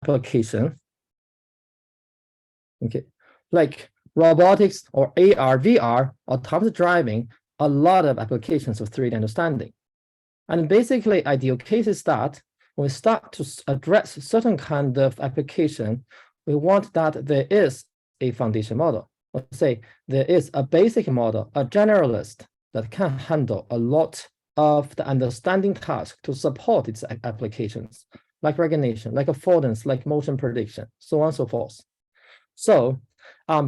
application, okay, like robotics or AR, VR, autonomous driving, a lot of applications of 3D understanding. And basically, ideal case is that when we start to address certain kind of application, we want that there is a foundation model. Let's say there is a basic model, a generalist that can handle a lot of the understanding task to support its applications, like recognition, like affordance, like motion prediction, so on and so forth. So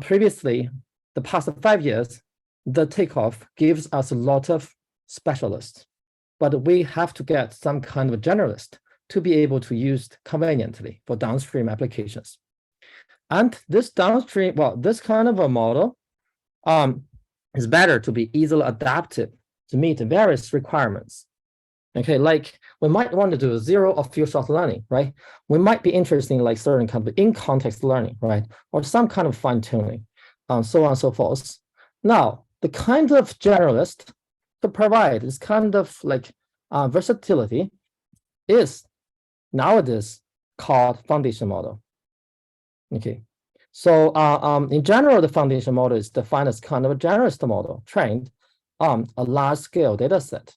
previously, the past 5 years, the takeoff gives us a lot of specialists, but we have to get some kind of a generalist to be able to use conveniently for downstream applications. And this downstream, well, this kind of a model is better to be easily adapted to meet various requirements. Okay, like we might want to do zero or few shot learning, right? We might be interested in like certain kind of in-context learning, right? Or some kind of fine-tuning, so on and so forth. Now, the kind of generalist to provide this kind of like versatility is nowadays called foundation model. Okay, so in general, the foundation model is defined as kind of a generalist model trained on a large-scale data set.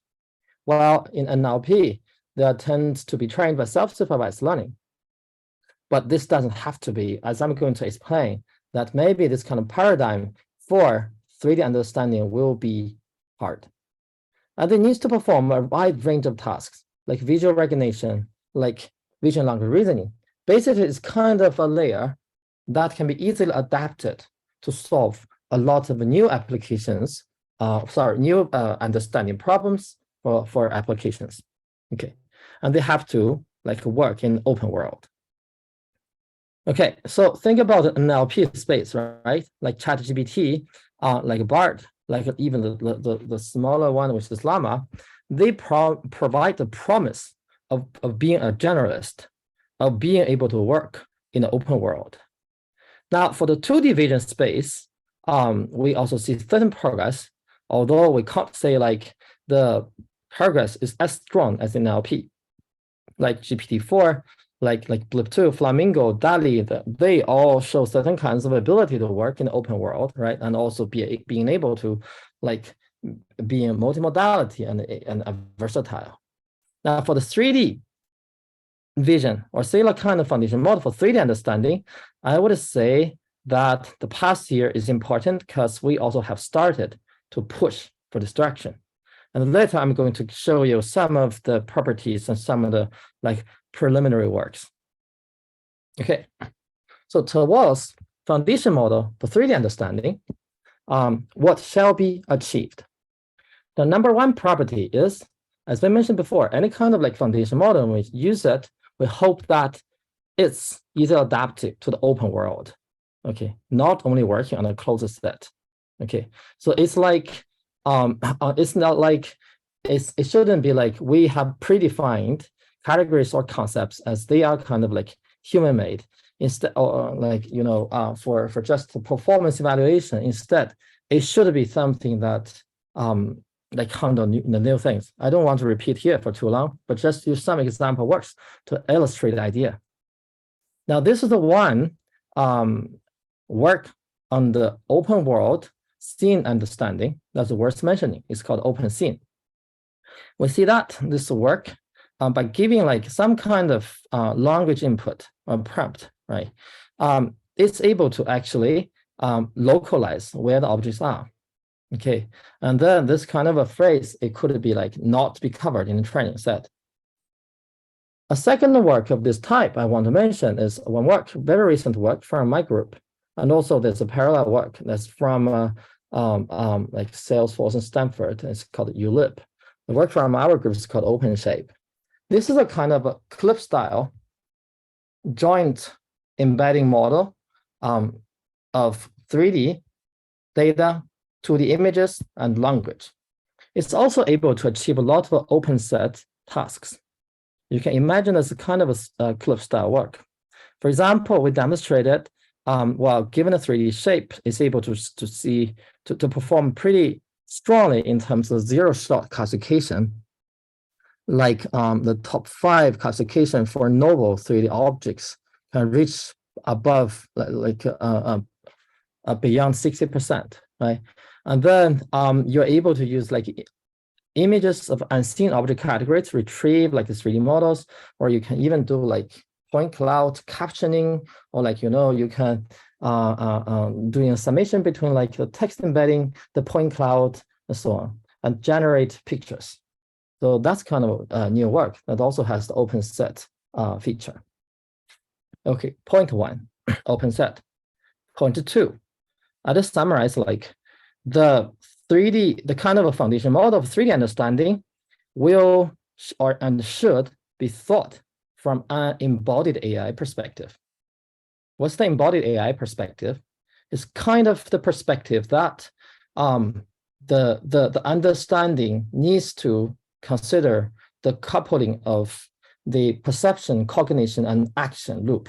While in NLP, there tends to be trained by self-supervised learning. But this doesn't have to be, as I'm going to explain, that maybe this kind of paradigm for 3D understanding will be hard. And it needs to perform a wide range of tasks, like visual recognition, like vision language reasoning. Basically, it's kind of a layer that can be easily adapted to solve a lot of new applications, new understanding problems for applications. Okay, and they have to like work in open world. Okay, so think about an NLP space, right? Like ChatGPT, like BART, like even the smaller one, which is Llama, they provide the promise of being a generalist, of being able to work in the open world. Now, for the 2D vision space, we also see certain progress, although we can't say like the progress is as strong as in NLP. Like GPT-4, like Blip2, Flamingo, DALL-E, they all show certain kinds of ability to work in the open world, right? And also being able to like being multi-modality and versatile. Now, for the 3D vision or similar kind of foundation model for 3D understanding, I would say that the past year is important because we also have started to push for this direction. And later I'm going to show you some of the properties and some of the like preliminary works. Okay, so towards foundation model for 3D understanding, what shall be achieved? The number one property is, as I mentioned before, any kind of like foundation model, when we use it, we hope that it's easily adapted to the open world. Okay, not only working on a closed set. Okay, so it's like it's not like it shouldn't be like we have predefined categories or concepts as they are kind of like human-made instead, or like for just the performance evaluation. Instead, it should be something that like handle new things. I don't want to repeat here for too long, but just use some example works to illustrate the idea. Now, this is the one work on the open world scene understanding that's worth mentioning. It's called open scene. We see that this work by giving like some kind of language input or prompt, right? It's able to actually localize where the objects are. Okay, and then this kind of a phrase, it could be like not be covered in the training set. A second work of this type I want to mention is one work, very recent work from my group. And also there's a parallel work that's from like Salesforce and Stanford. It's called ULIP. The work from our group is called OpenShape. This is a kind of a clip style joint embedding model of 3D data, 2D images, and language. It's also able to achieve a lot of open set tasks. You can imagine as a kind of a clip style work. For example, we demonstrated while given a 3D shape, it's able to perform pretty strongly in terms of zero-shot classification, like the top 5 classification for novel 3D objects can reach above beyond 60%, right? And then you're able to use like images of unseen object categories to retrieve like the 3D models, or you can even do like point cloud captioning, or like, you can doing a summation between like the text embedding, the point cloud, and so on, and generate pictures. So that's kind of new work that also has the open set feature. Okay, point one, open set. Point two, I just summarize like the 3D, the kind of a foundation model of 3D understanding will and should be thought from an embodied AI perspective. What's the embodied AI perspective? It's kind of the perspective that the understanding needs to consider the coupling of the perception, cognition, and action loop.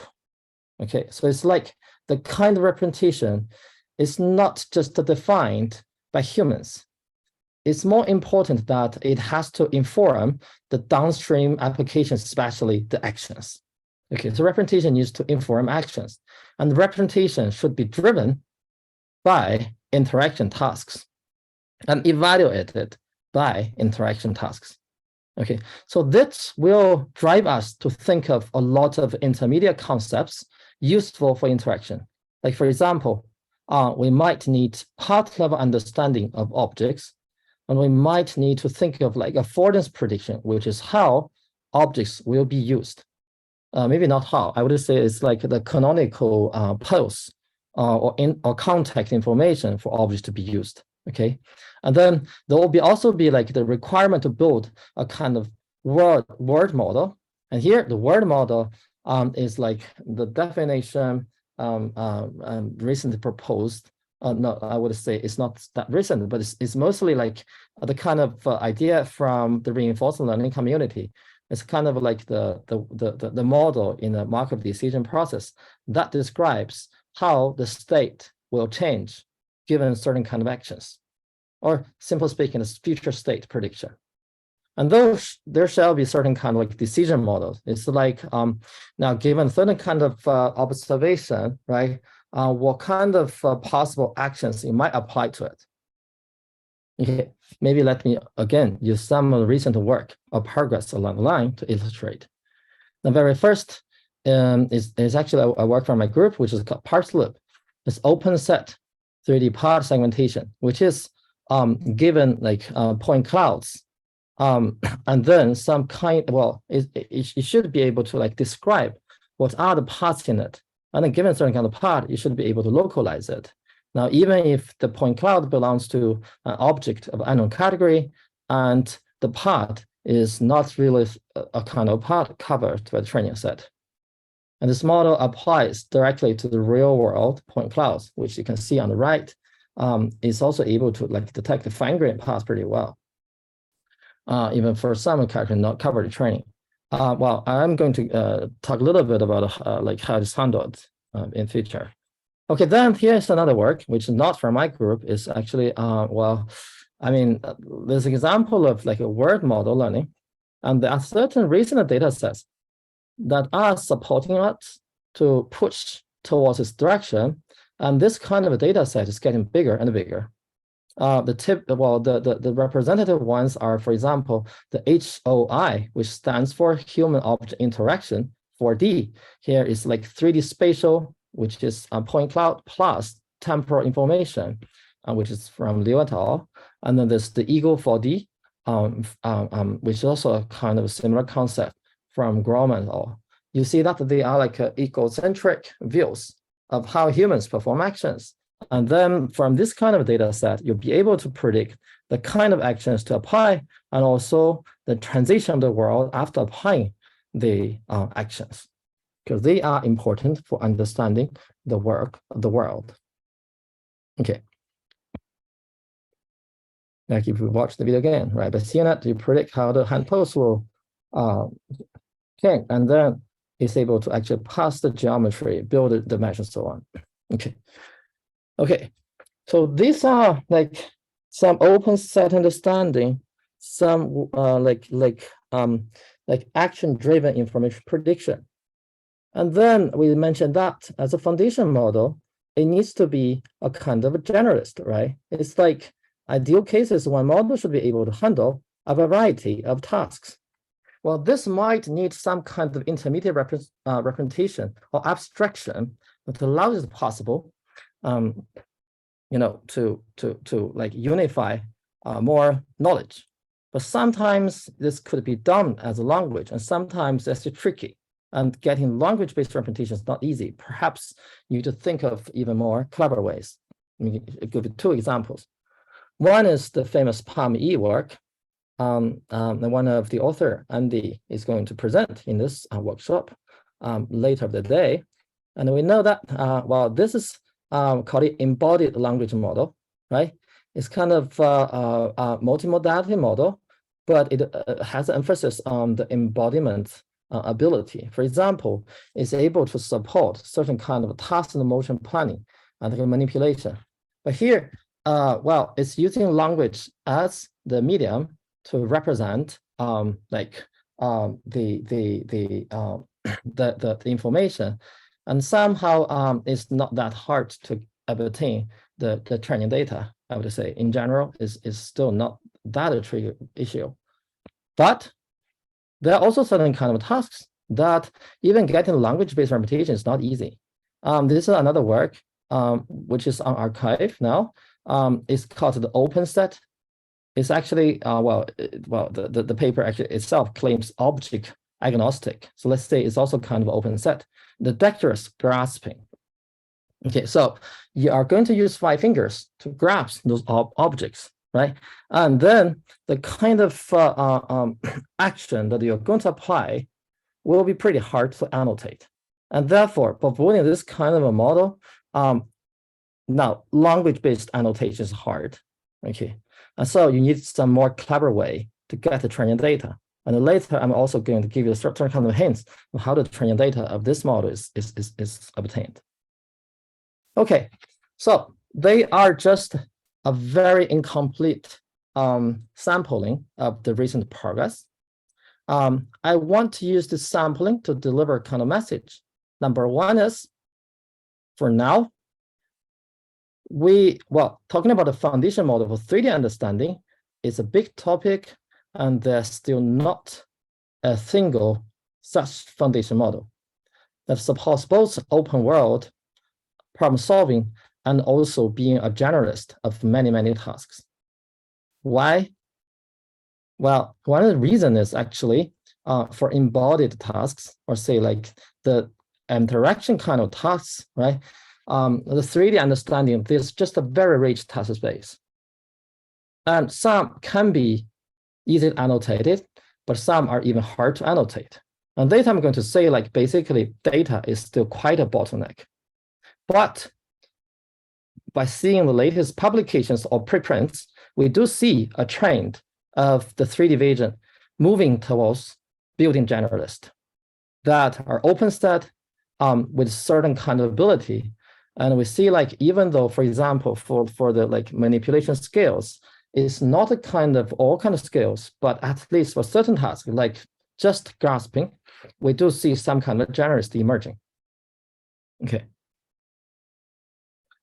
Okay, so it's like the kind of representation is not just defined by humans. It's more important that it has to inform the downstream applications, especially the actions. Okay, so representation needs to inform actions, and representation should be driven by interaction tasks and evaluated by interaction tasks. Okay, so this will drive us to think of a lot of intermediate concepts useful for interaction. Like, for example, we might need part-level understanding of objects, and we might need to think of like affordance prediction, which is how objects will be used. Maybe not how, I would say it's like the canonical pose or contact information for objects to be used. Okay, and then there will also be like the requirement to build a kind of word model. And here the word model is like the definition recently proposed. No, I would say it's not that recent, but it's mostly like the kind of idea from the reinforcement learning community. It's kind of like the model in the Markov decision process that describes how the state will change given certain kind of actions, or simply speaking, it's future state prediction. And those, there shall be certain kind of like decision models. It's like now given certain kind of observation, right? What kind of possible actions you might apply to it. Okay, maybe let me again use some of the recent work or progress along the line to illustrate. The very first is actually a work from my group, which is called parse loop. It's open set 3D part segmentation, which is given like point clouds, and then some kind, well, it should be able to like describe what are the parts in it. And then given certain kind of part, you should be able to localize it. Now, even if the point cloud belongs to an object of unknown category, and the part is not really a kind of part covered by the training set. And this model applies directly to the real world point clouds, which you can see on the right. Is also able to like detect the fine-grained parts pretty well, even for some characters not covered in training. Well, I'm going to talk a little bit about like how it's handled in future. Okay, then here's another work, which is not from my group. Is actually, well, I mean, there's an example of like a word model learning, and there are certain recent data sets that are supporting us to push towards this direction. And this kind of a data set is getting bigger and bigger. The representative ones are, for example, the HOI, which stands for Human Object Interaction 4D. Here is like 3D spatial, which is a point cloud plus temporal information, which is from Liu et al. And then there's the Ego 4D, which is also a kind of a similar concept from Grauman et al. You see that they are like egocentric views of how humans perform actions. And then from this kind of data set, you'll be able to predict the kind of actions to apply, and also the transition of the world after applying the actions, because they are important for understanding the work of the world. Okay. Like if you watch the video again, right? By CNET, you predict how the hand pose will change, and then it's able to actually pass the geometry, build the mesh, and so on. Okay. Okay. So these are like some open set understanding, some like action-driven information prediction. And then we mentioned that as a foundation model, it needs to be a kind of a generalist, right? It's like ideal cases, one model should be able to handle a variety of tasks. Well, this might need some kind of intermediate representation or abstraction that allows it possible, to like unify more knowledge. But sometimes this could be done as a language, and sometimes that's tricky. And getting language-based representation is not easy. Perhaps you need to think of even more clever ways. I'll give you two examples. One is the famous PalmE work. And one of the author, Andy, is going to present in this workshop later of the day. And we know that, this is called the embodied language model, right? It's kind of a multi-modality model, but it has an emphasis on the embodiment ability. For example, it's able to support certain kind of task and motion planning and manipulation. But here, it's using language as the medium to represent the information, and somehow it's not that hard to obtain the training data. I would say in general is still not that a tricky issue, but there are also certain kind of tasks that even getting language-based representation is not easy. This is another work which is on archive now. It's called the open set. It's actually the paper actually itself claims object agnostic. So let's say it's also kind of open set. The dexterous grasping. Okay, so you are going to use 5 fingers to grasp those objects, right? And then the kind of action that you're going to apply will be pretty hard to annotate. And therefore, for building this kind of a model, now language-based annotation is hard, okay? And so you need some more clever way to get the training data. And later, I'm also going to give you certain kind of hints on how the training data of this model is obtained. Okay, so they are just a very incomplete sampling of the recent progress. I want to use this sampling to deliver a kind of message. Number one is, for now, talking about the foundation model for 3D understanding is a big topic, and there's still not a single such foundation model that supports both open world problem solving and also being a generalist of many, many tasks. Why? Well, one of the reasons is actually for embodied tasks, or say like the interaction kind of tasks, right? The 3D understanding, there's just a very rich task space. And some can be easily annotated, but some are even hard to annotate. And later I'm going to say, like, basically data is still quite a bottleneck. But by seeing the latest publications or preprints, we do see a trend of the 3D vision moving towards building generalist that are open set with certain kind of ability. And we see, like, even though, for example, for the like manipulation skills, it's not a kind of all kind of skills, but at least for certain tasks, like just grasping, we do see some kind of generalist emerging. Okay.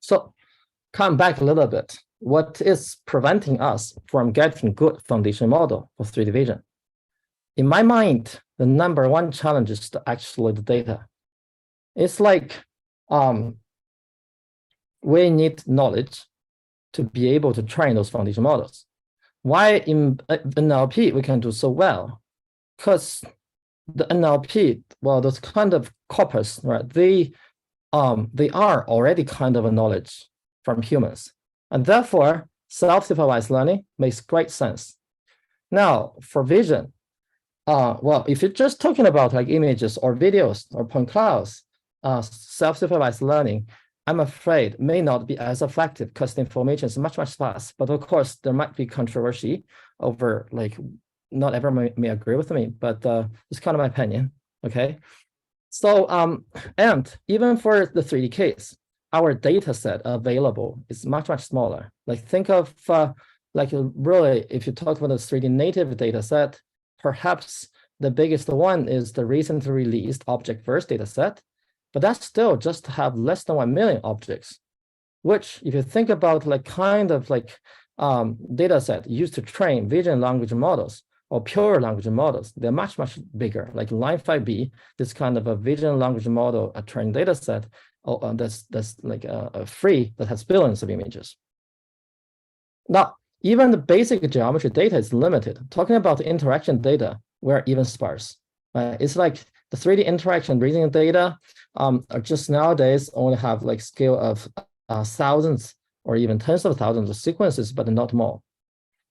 So come back a little bit. What is preventing us from getting good foundation model for 3D vision? In my mind, the number one challenge is actually the data. It's like we need knowledge to be able to train those foundation models. Why in NLP we can do so well? Because the NLP, well, those kind of corpus, right? They are already kind of a knowledge from humans, and therefore self-supervised learning makes great sense. Now for vision, if you're just talking about like images or videos or point clouds, self-supervised learning, I'm afraid may not be as effective because the information is much, much fast. But of course, there might be controversy over, like, not everyone may agree with me, but it's kind of my opinion, okay? So, and even for the 3D case, our data set available is much, much smaller. Like, think of, like, really, if you talk about the 3D native data set, perhaps the biggest one is the recently released object-verse data set, but that's still just to have less than 1 million objects, which if you think about like kind of like data set used to train vision language models or pure language models, they're much, much bigger. Like Line 5B, this kind of a vision language model, a trained data set, that's like a free that has billions of images. Now, even the basic geometry data is limited. Talking about the interaction data, we're even sparse. It's like the 3D interaction reasoning data are just nowadays only have like scale of thousands or even tens of thousands of sequences, but not more.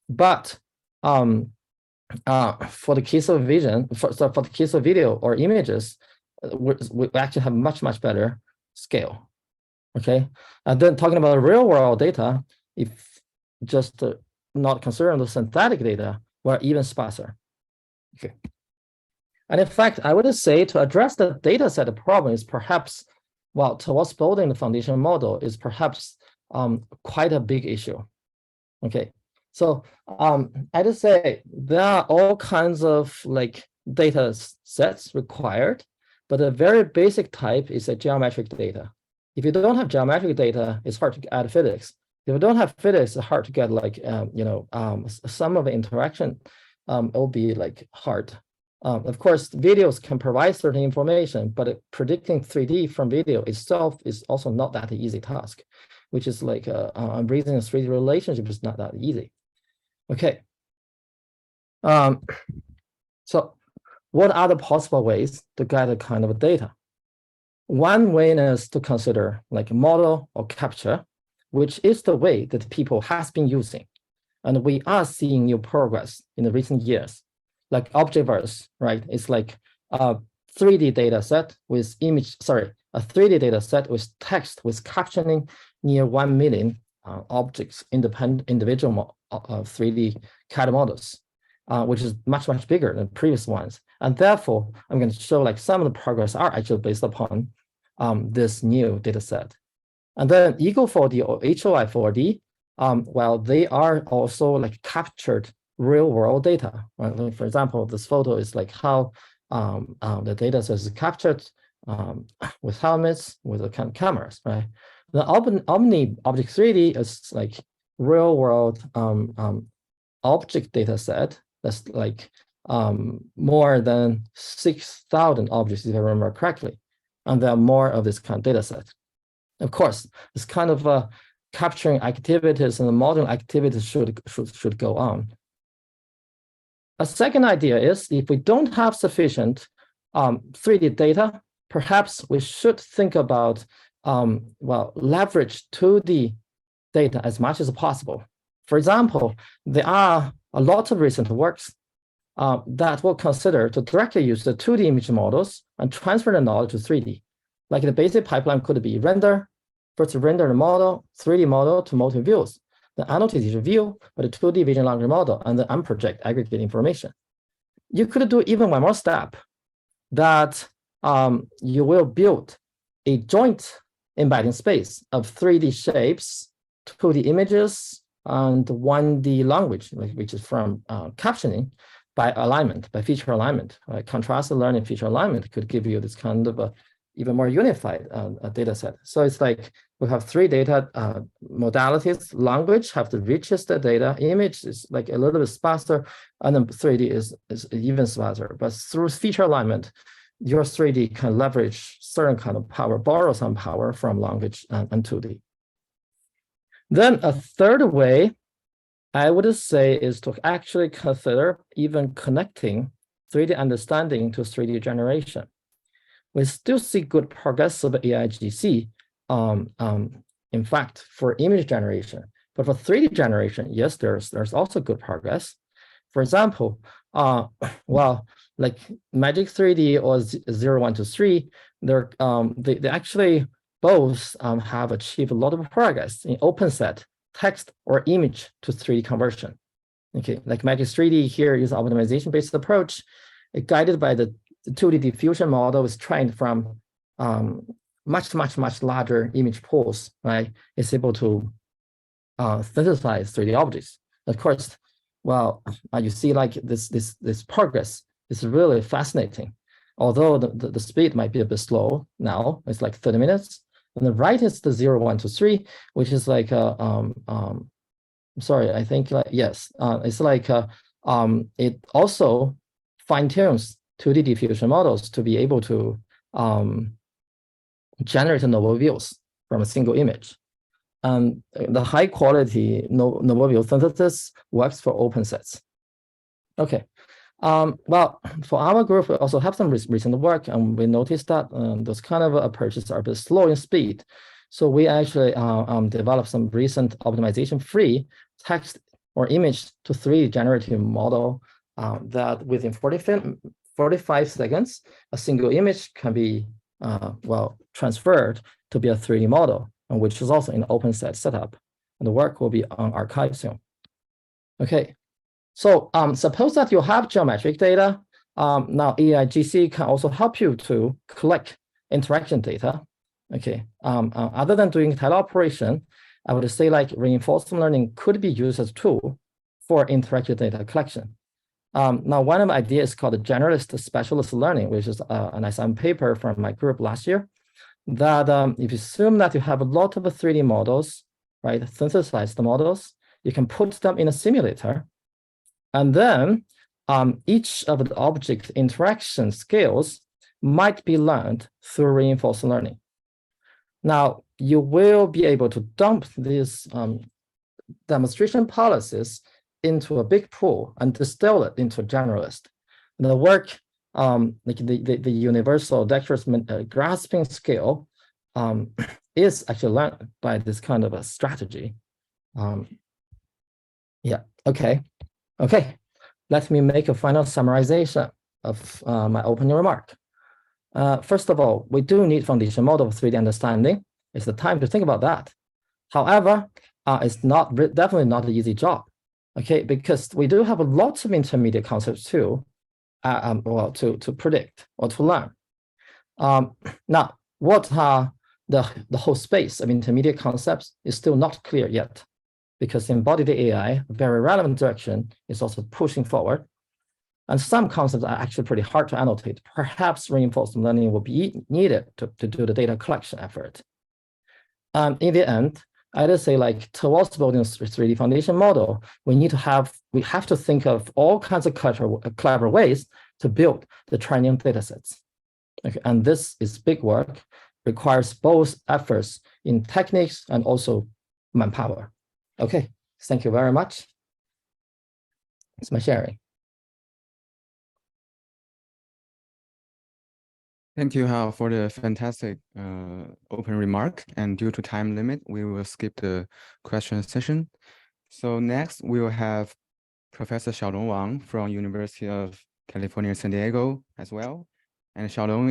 But for the case of vision, for the case of video or images, we actually have much, much better scale. Okay, and then talking about real world data, if just not considering the synthetic data, we're even sparser. Okay. And in fact, I would say to address the data set problem is perhaps, well, towards building the foundation model is perhaps quite a big issue. Okay, so I just say there are all kinds of like data sets required, but a very basic type is a geometric data. If you don't have geometric data, it's hard to add physics. If you don't have physics, it's hard to get like some of the interaction. It will be like hard. Of course, videos can provide certain information, but predicting 3D from video itself is also not that easy task, which is like reasoning a 3D relationship is not that easy. Okay. So what are the possible ways to get a kind of data? One way is to consider like model or capture, which is the way that people has been using. And we are seeing new progress in the recent years. Like Object-verse, right? It's like a 3D data set with a 3D data set with text with captioning near 1 million objects, individual 3D CAD models, which is much, much bigger than previous ones. And therefore, I'm going to show like some of the progress are actually based upon this new data set. And then Eagle4D or HOI4D, well, they are also like captured real world data. Right? Like for example, this photo is like how the data set is captured with helmets, with the cameras, right? The Omni Object 3D is like real world object data set that's like more than 6,000 objects, if I remember correctly. And there are more of this kind of data set. Of course, this kind of capturing activities and the modeling activities should go on. A second idea is if we don't have sufficient 3D data, perhaps we should think about leverage 2D data as much as possible. For example, there are a lot of recent works that will consider to directly use the 2D image models and transfer the knowledge to 3D. Like the basic pipeline could be first render the model, 3D model to multi-views, the annotated view, but a 2D vision language model, and the unproject aggregate information. You could do even one more step that you will build a joint embedding space of 3D shapes, 2D images, and 1D language, which is from captioning by alignment, by feature alignment. Contrasted learning feature alignment could give you this kind of a even more unified data set. So it's like we have 3 data modalities. Language have the richest data. Image is like a little bit sparser, and then 3D is even sparser. But through feature alignment, your 3D can leverage certain kind of power, borrow some power from language and 2D. Then a third way, I would say, is to actually consider even connecting 3D understanding to 3D generation. We still see good progress of AIGC, in fact, for image generation. But for 3D generation, yes, there's also good progress. For example, like Magic 3D or 0123, they actually both have achieved a lot of progress in OpenSet text or image to 3D conversion. Okay, like Magic 3D here is optimization-based approach, guided by the 2D diffusion model is trained from much larger image pools, right? It's able to synthesize 3D objects. Of course, well, you see like this progress is really fascinating. Although the speed might be a bit slow now, it's like 30 minutes. And the right is the 0, 1, 2, 3, which is like sorry, I think like yes, it's like it also fine-tunes 2D diffusion models to be able to generate novel views from a single image. The high quality novel view synthesis works for open sets. Okay. Well, for our group, we also have some recent work, and we noticed that those kind of approaches are a bit slow in speed. So we actually developed some recent optimization-free text or image to 3D generative model that within 45 seconds, a single image can be well transferred to be a 3D model, and which is also in open set setup. And the work will be on archive soon. Okay. So suppose that you have geometric data. Now AIGC can also help you to collect interaction data. Okay. Other than doing teleoperation, I would say like reinforcement learning could be used as a tool for interactive data collection. Now, one of my ideas is called the Generalist specialist learning, which is an assignment paper from my group last year. That if you assume that you have a lot of 3D models, right, synthesized models, you can put them in a simulator. And then each of the object interaction skills might be learned through reinforcement learning. Now, you will be able to dump these demonstration policies into a big pool and distill it into a generalist. The work, like the universal dexterous grasping skill is actually learned by this kind of a strategy. Yeah, okay. Okay, let me make a final summarization of my opening remark. First of all, we do need foundation model of 3D understanding. It's the time to think about that. However, it's definitely not an easy job, okay? Because we do have lots of intermediate concepts too, well, to predict or to learn. Now, what are the whole space of intermediate concepts is still not clear yet, because embodied AI, a very relevant direction, is also pushing forward. And some concepts are actually pretty hard to annotate. Perhaps reinforcement learning will be needed to do the data collection effort. In the end, I'd say like towards building a 3D foundation model, we have to think of all kinds of clever ways to build the training data sets. Okay, and this is big work, requires both efforts in techniques and also manpower. Okay, thank you very much. It's my sharing. Thank you, Hao, for the fantastic open remark. And due to time limit, we will skip the question session. So next, we will have Professor Xiaolong Wang from University of California, San Diego as well. And Xiaolong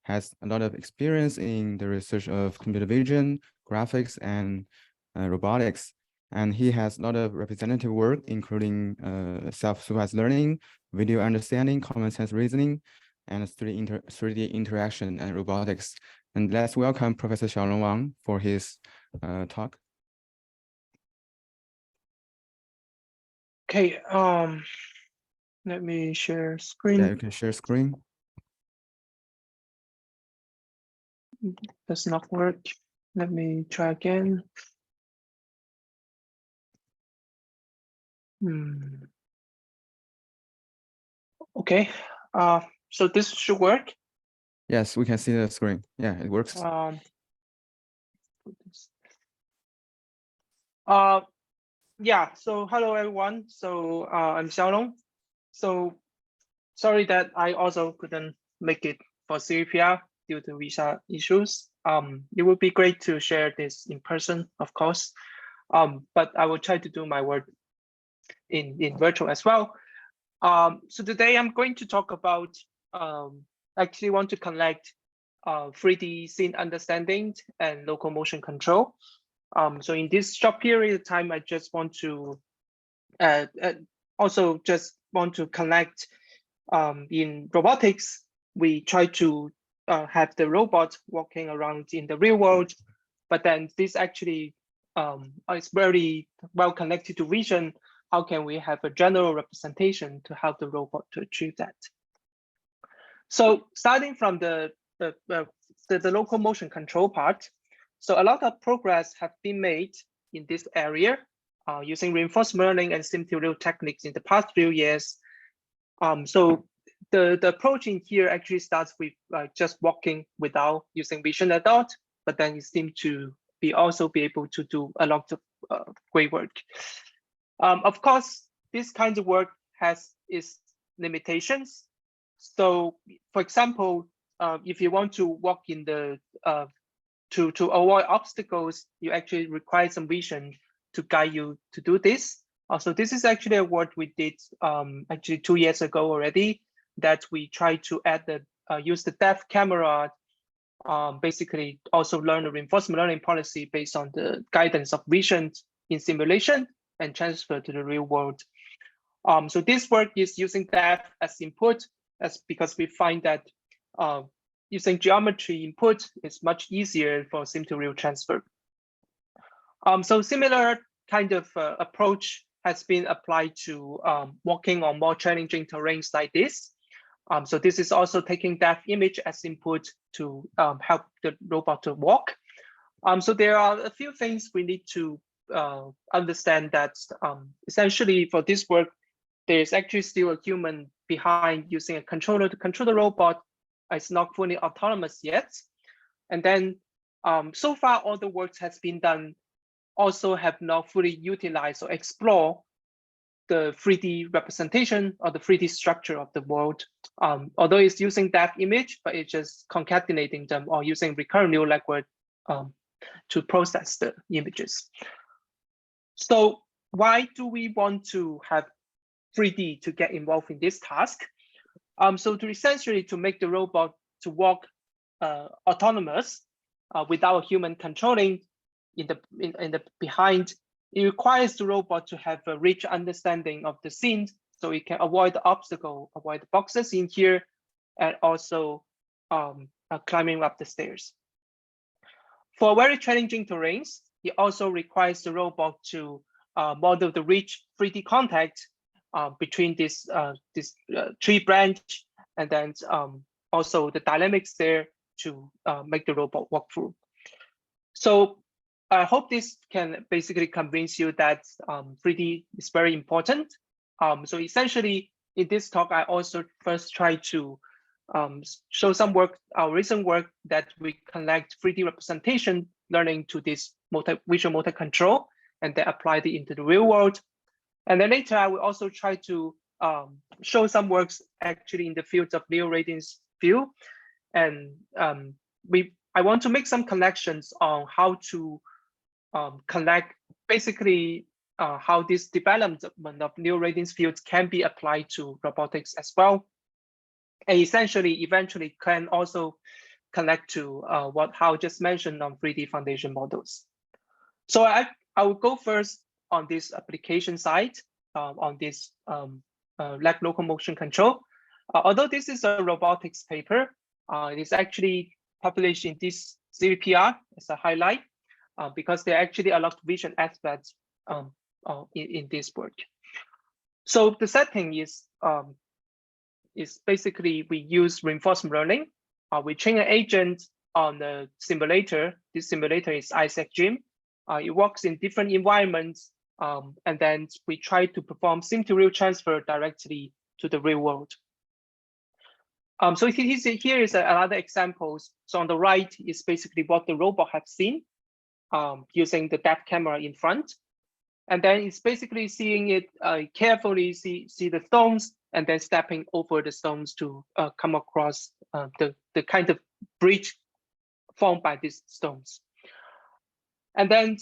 has a lot of experience in the research of computer vision, graphics, and robotics. And he has a lot of representative work, including self-supervised learning, video understanding, common sense reasoning, and 3D interaction and robotics. And let's welcome Professor Xiaolong Wang for his talk. Okay, let me share screen. Yeah, you can share screen. Does not work. Let me try again. Okay, so this should work. Yes, we can see the screen. Yeah, it works. Yeah, so hello everyone. So I'm Xiaolong. So sorry that I also couldn't make it for CVPR due to visa issues. It would be great to share this in person, of course. But I will try to do my work in virtual as well. So today I'm going to talk about, actually want to connect 3D scene understanding and local motion control. So in this short period of time, I just want to also just want to connect in robotics. We try to have the robot walking around in the real world, but then this actually is very well connected to vision. How can we have a general representation to help the robot to achieve that? So starting from the local motion control part, so a lot of progress have been made in this area using reinforcement learning and sim to real techniques in the past few years. So the approach in here actually starts with just walking without using vision at all, but then it seems to also be able to do a lot of great work. Of course, this kind of work has its limitations. So, for example, if you want to walk in the to avoid obstacles, you actually require some vision to guide you to do this. So this is actually a work we did actually 2 years ago already, that we try to add the use the depth camera, basically also learn the reinforcement learning policy based on the guidance of vision in simulation and transfer to the real world. So this work is using depth as input, because we find that using geometry input is much easier for sim to real transfer. So similar kind of approach has been applied to walking on more challenging terrains like this. So this is also taking depth image as input to help the robot to walk. So there are a few things we need to understand, that essentially for this work, there's actually still a human behind using a controller to control the robot. It's not fully autonomous yet. And then so far, all the work has been done also have not fully utilized or explore the 3D representation or the 3D structure of the world. Although it's using depth image, but it's just concatenating them or using recurrent neural network to process the images. So why do we want to have 3D to get involved in this task? So to essentially to make the robot to walk autonomous without a human controlling in the behind, it requires the robot to have a rich understanding of the scene, so it can avoid the obstacle, avoid the boxes in here, and also climbing up the stairs. For very challenging terrains, it also requires the robot to model the rich 3D contact between this tree branch, and then also the dynamics there to make the robot walk through. So I hope this can basically convince you that 3D is very important. So essentially, in this talk, I also first try to show some work, our recent work, that we connect 3D representation learning to this visual motor control, and then apply it into the real world. And then later, I will also try to show some works actually in the fields of neo-radiance field. And I want to make some connections on how to connect basically how this development of neo-radiance fields can be applied to robotics as well. And essentially, eventually can also connect to what Hao just mentioned on 3D foundation models. So I will go first on this application side, on this leg locomotion control. Although this is a robotics paper, it is actually published in this CVPR as a highlight, because there are actually a lot of vision aspects in this work. So the setting is basically we use reinforcement learning. We train an agent on the simulator. This simulator is Isaac Gym. It works in different environments, and then we try to perform sim-to-real transfer directly to the real world. So here is another example. So on the right is basically what the robot has seen using the depth camera in front. And then it's basically seeing it carefully see the stones, and then stepping over the stones to come across the kind of bridge formed by these stones. And then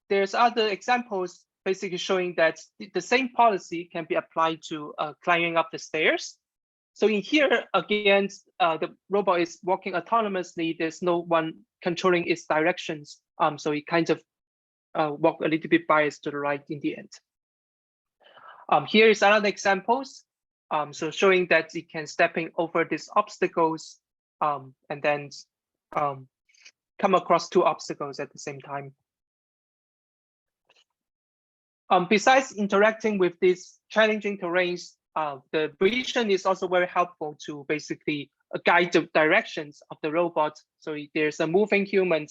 there's other examples basically showing that the same policy can be applied to climbing up the stairs. So in here, again, the robot is walking autonomously. There's no one controlling its directions. So it kind of walk a little bit biased to the right in the end. Here is another examples. So showing that it can stepping over these obstacles and then come across two obstacles at the same time. Besides interacting with these challenging terrains, the vision is also very helpful to basically guide the directions of the robot. So there's a moving human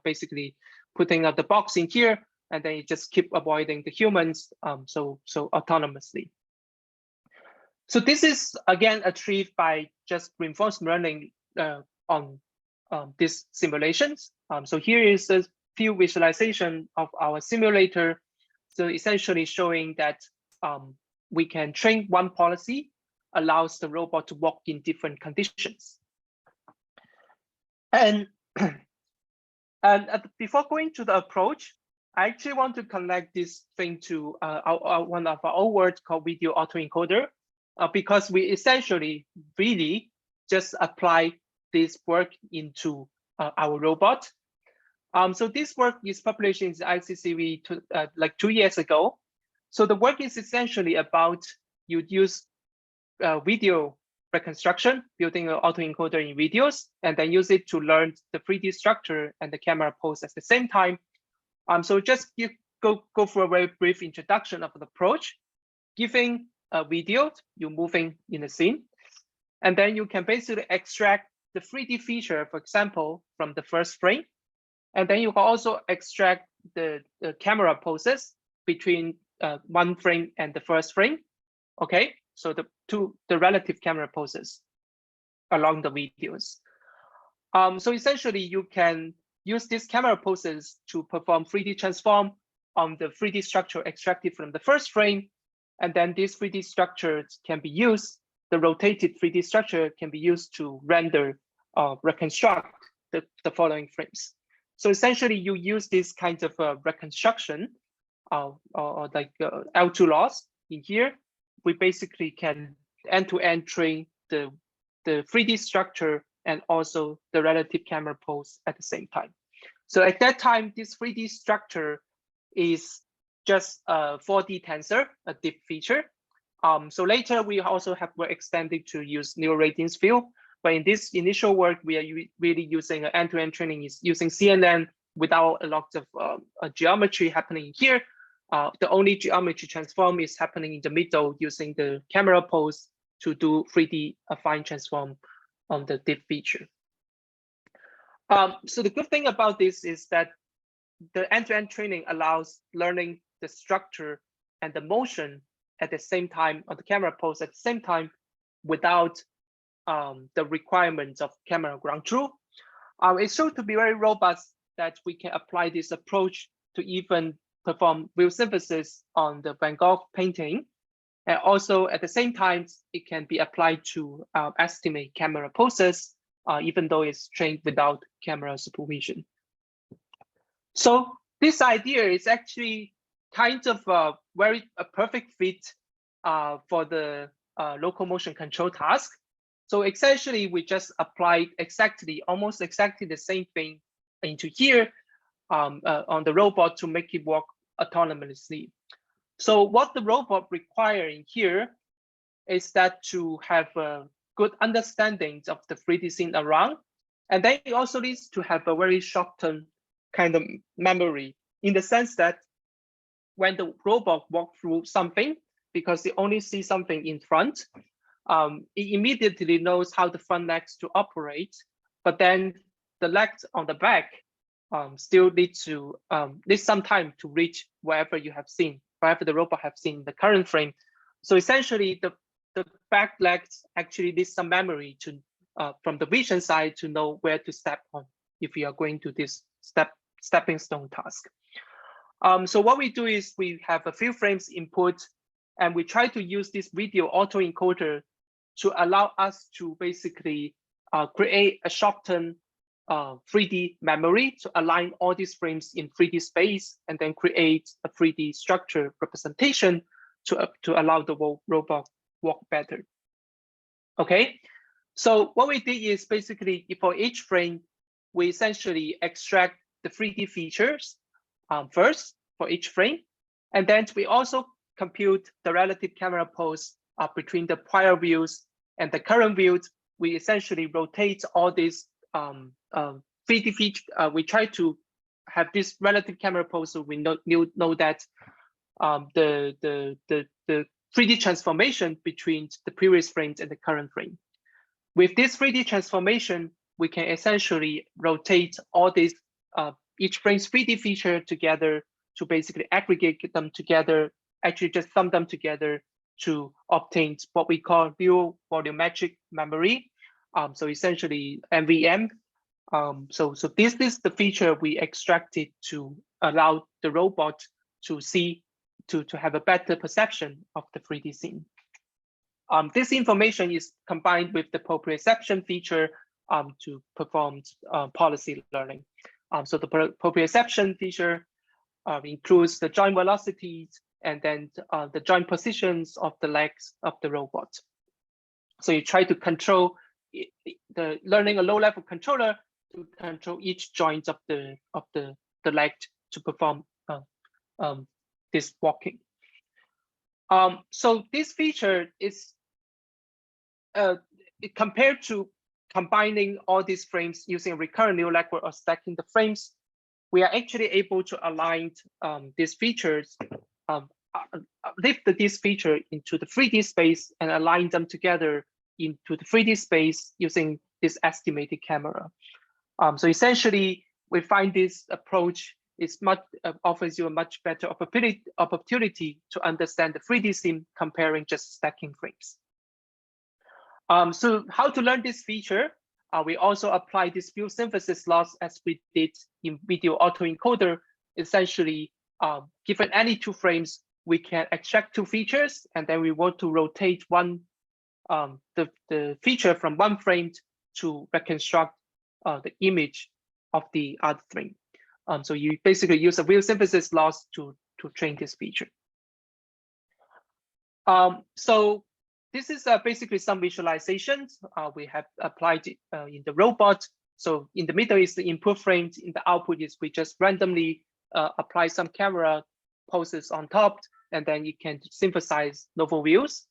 basically putting up the box in here, and then you just keep avoiding the humans so autonomously. So this is again achieved by just reinforcement learning on these simulations. So here is a few visualization of our simulator. So essentially showing that we can train one policy, allows the robot to walk in different conditions. And, before going to the approach, I actually want to connect this thing to one of our old words called video autoencoder, because we essentially really just apply this work into our robot. So this work is published in the ICCV like 2 years ago. So the work is essentially about you use video reconstruction, building an autoencoder in videos, and then use it to learn the 3D structure and the camera pose at the same time. So just go for a very brief introduction of the approach. Giving a video, you're moving in a scene, and then you can basically extract the 3D feature, for example, from the first frame. And then you can also extract the camera poses between one frame and the first frame. Okay, so the relative camera poses along the videos. So essentially, you can use these camera poses to perform 3D transform on the 3D structure extracted from the first frame. And then these 3D structures can be used, the rotated 3D structure can be used to render or reconstruct the following frames. So essentially, you use this kind of reconstruction or like L2 loss in here. We basically can end-to-end train the 3D structure and also the relative camera pose at the same time. So at that time, this 3D structure is just a 4D tensor, a deep feature. So later, we also were extended to use neural radiance field. But in this initial work, we are really using an end-to-end training, is using CNN without a lot of geometry happening here. The only geometry transform is happening in the middle using the camera pose to do 3D fine transform on the deep feature. So the good thing about this is that the end-to-end training allows learning the structure and the motion at the same time, or the camera pose at the same time, without the requirements of camera ground truth. It's shown to be very robust that we can apply this approach to even perform real synthesis on the Van Gogh painting. And also at the same time, it can be applied to estimate camera poses, even though it's trained without camera supervision. So this idea is actually kind of a perfect fit for the local motion control task. So essentially, we just applied almost exactly the same thing into here on the robot to make it work autonomously. So what the robot requires in here is that to have a good understanding of the 3D scene around, and then it also needs to have a very short-term kind of memory, in the sense that when the robot walks through something, because it only sees something in front, it immediately knows how the front legs to operate, but then the legs on the back still need some time to reach wherever you have seen, wherever the robot have seen the current frame. So essentially, the back legs actually need some memory to from the vision side to know where to step on if you are going to this stepping stone task. So what we do is we have a few frames input, and we try to use this video autoencoder to allow us to basically create a short-term 3D memory to align all these frames in 3D space, and then create a 3D structure representation to allow the robot walk better. Okay, so what we did is basically for each frame, we essentially extract the 3D features first for each frame, and then we also compute the relative camera pose between the prior views and the current views. We essentially rotate all these 3D features. We try to have this relative camera pose, so we know that the 3D transformation between the previous frames and the current frame. With this 3D transformation, we can essentially rotate all these each frame's 3D feature together to basically aggregate them together, actually just sum them together to obtain what we call view volumetric memory. So essentially MVM. So this is the feature we extracted to allow the robot to see, to have a better perception of the 3D scene. This information is combined with the proprioception feature to perform policy learning. So the proprioception feature includes the joint velocities and then the joint positions of the legs of the robot. So you try to control learning a low-level controller to control each joint of the leg to perform this walking. So this feature is compared to combining all these frames using recurrent neural network or stacking the frames, we are actually able to align these features, lift this feature into the 3D space and align them together into the 3D space using this estimated camera. So essentially, we find this approach is offers you a much better opportunity to understand the 3D scene comparing just stacking frames. So how to learn this feature? We also apply this view synthesis loss as we did in video autoencoder. Essentially, given any two frames, we can extract two features, and then we want to rotate one the feature from one frame to reconstruct the image of the other frame. So you basically use a view synthesis loss to train this feature. So this is basically some visualizations we have applied in the robot. So in the middle is the input frame. In the output is we just randomly apply some camera poses on top, and then you can synthesize novel views.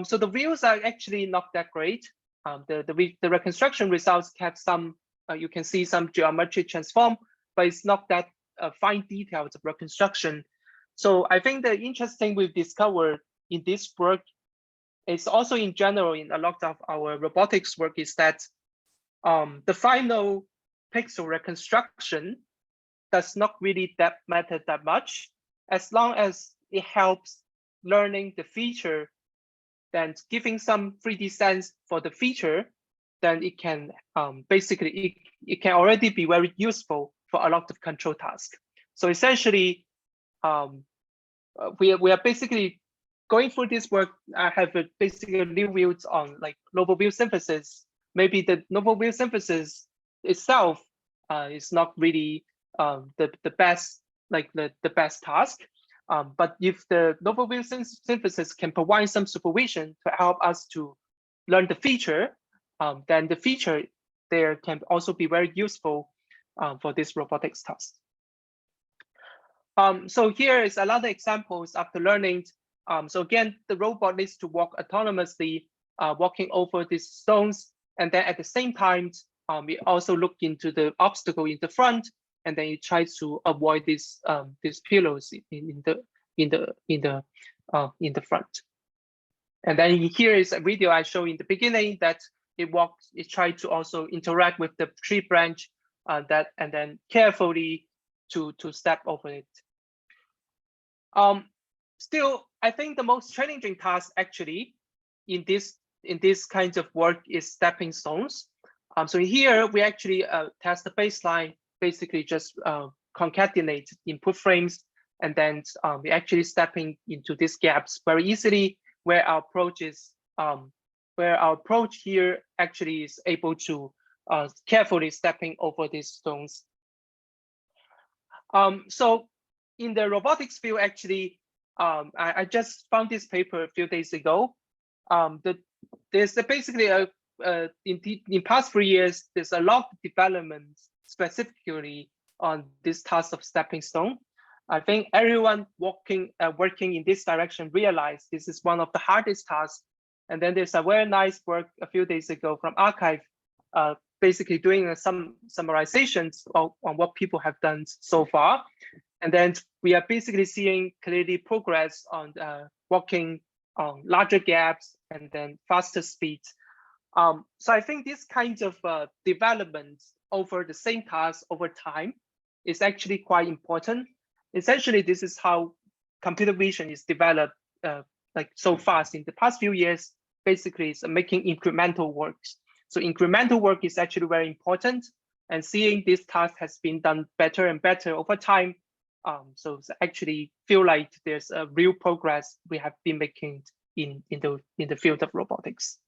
So the views are actually not that great. The reconstruction results have some, you can see some geometry transform, but it's not that fine details of reconstruction. So I think the interesting we've discovered in this work is also in general in a lot of our robotics work is that the final pixel reconstruction does not really matter that much, as long as it helps learning the feature, then giving some 3D sense for the feature, then it can basically, it can already be very useful for a lot of control tasks. So essentially, we are basically going through this work. I have basically new views on like novel view synthesis. Maybe the novel view synthesis itself is not really the best, like the best task. But if the novel view synthesis can provide some supervision to help us to learn the feature, then the feature there can also be very useful for this robotics task. So here is another examples after learning. So again, the robot needs to walk autonomously, walking over these stones, and then at the same time, we also look into the obstacle in the front, and then you try to avoid these pillows in the front. And then here is a video I showed in the beginning that it tried to also interact with the tree branch and then carefully to step over it. Still, I think the most challenging task actually in this kind of work is stepping stones. So here we actually test the baseline, basically just concatenate input frames, and then we actually stepping into these gaps very easily, where our approach here actually is able to carefully stepping over these stones. So in the robotics field, actually, I just found this paper a few days ago. There's basically in past 3 years, there's a lot of development specifically on this task of stepping stone. I think everyone working in this direction realized this is one of the hardest tasks. And then there's a very nice work a few days ago from Archive, basically doing some summarizations on what people have done so far. And then we are basically seeing clearly progress on walking larger gaps and then faster speeds. So I think this kind of development over the same task over time is actually quite important. Essentially, this is how computer vision is developed like so fast in the past few years. Basically, it's making incremental works. So incremental work is actually very important, and seeing this task has been done better and better over time. So it's actually feel like there's a real progress we have been making in the field of robotics.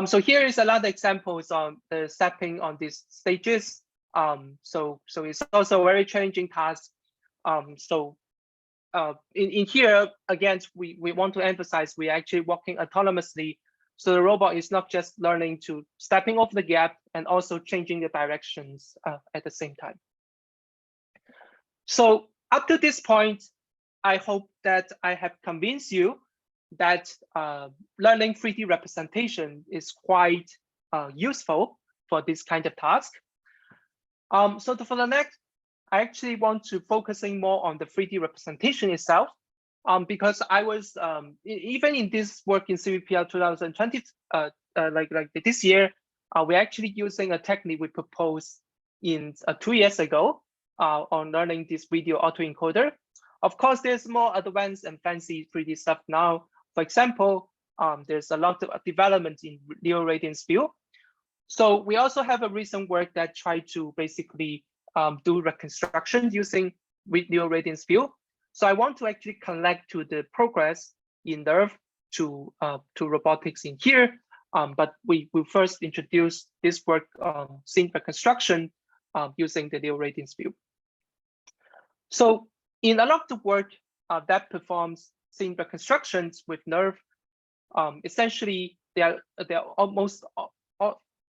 So here is another examples on the stepping on these stages. So it's also a very challenging task. In here, again, we want to emphasize we're actually walking autonomously. So the robot is not just learning to stepping off the gap and also changing the directions at the same time. So up to this point, I hope that I have convinced you that learning 3D representation is quite useful for this kind of task. So for the next, I actually want to focusing more on the 3D representation itself, because I was even in this work in CVPR 2020, like this year, we're actually using a technique we proposed in 2 years ago on learning this video autoencoder. Of course, there's more advanced and fancy 3D stuff now. For example, there's a lot of development in Leo radiance view. So we also have a recent work that tried to basically do reconstruction using Leo radiance view. So I want to actually connect to the progress in NERV to robotics in here. But we will first introduce this work scene reconstruction using the Leo radiance view. So in a lot of work that performs scene reconstructions with NERV, essentially they are almost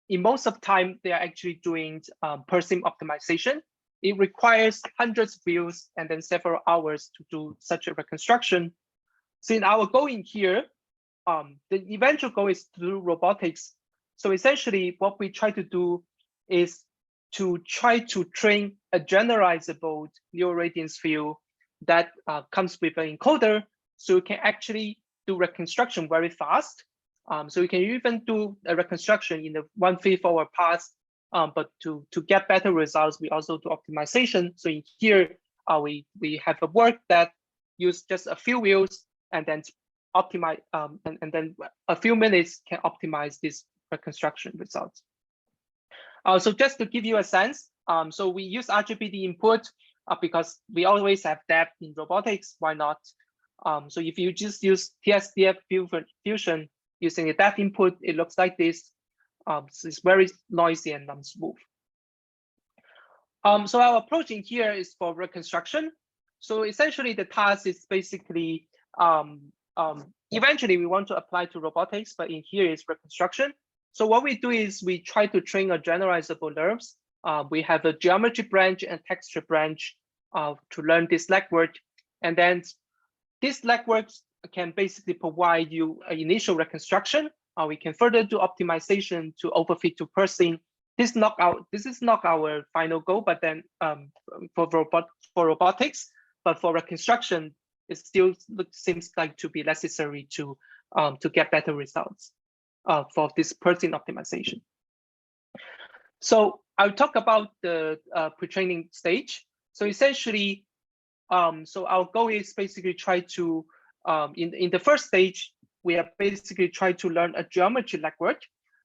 in most of the time they are actually doing per scene optimization. It requires hundreds of views and then several hours to do such a reconstruction. So in our goal in here, the eventual goal is to do robotics. So essentially what we try to do is to try to train a generalizable Leo radiance view that comes with an encoder, so you can actually do reconstruction very fast. So you can even do a reconstruction in the 1 feed-forward path, but to get better results, we also do optimization. So in here, we have a work that use just a few views and then optimize, and then a few minutes can optimize this reconstruction results. So just to give you a sense, so we use RGBD input because we always have depth in robotics. Why not? So if you just use TSDF fusion using the depth input, it looks like this. So it's very noisy and non-smooth. So our approach in here is for reconstruction. So essentially the task is basically, eventually we want to apply to robotics, but in here is reconstruction. So what we do is we try to train a generalizable NERVs. We have a geometry branch and texture branch to learn this legwork. And then this legwork can basically provide you an initial reconstruction. We can further do optimization to overfit to per scene. This is not our final goal, but then for robotics, but for reconstruction, it still seems like to be necessary to get better results for this per scene optimization. So I'll talk about the pre-training stage. So essentially, so our goal is basically try to, in the first stage, we are basically trying to learn a geometry legwork.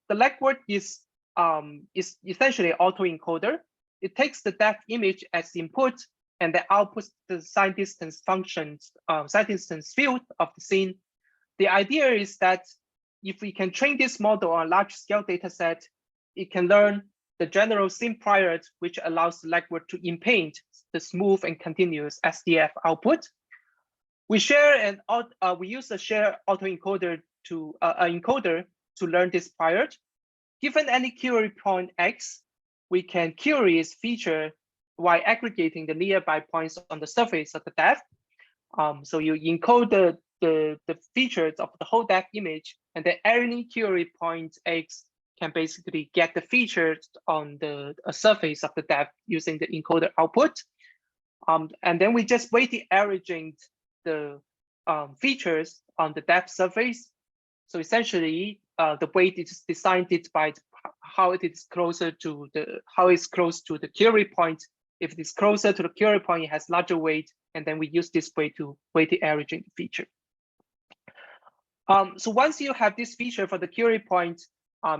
The legwork is essentially autoencoder. It takes the depth image as input and then outputs the side distance functions, side distance field of the scene. The idea is that if we can train this model on a large scale data set, it can learn the general scene prior, which allows the legwork to impinge the smooth and continuous SDF output. We share we use a shared autoencoder to encoder to learn this prior. Given any query point X, we can query its feature while aggregating the nearby points on the surface of the depth. So you encode the features of the whole depth image, and then any query point X can basically get the features on the surface of the depth using the encoder output. And then we just weighted averaging the features on the depth surface. So essentially, the weight is designed it by how it is closer to it's close to the query point. If it is closer to the query point, it has larger weight, and then we use this way to weighted averaging the feature. So once you have this feature for the query point,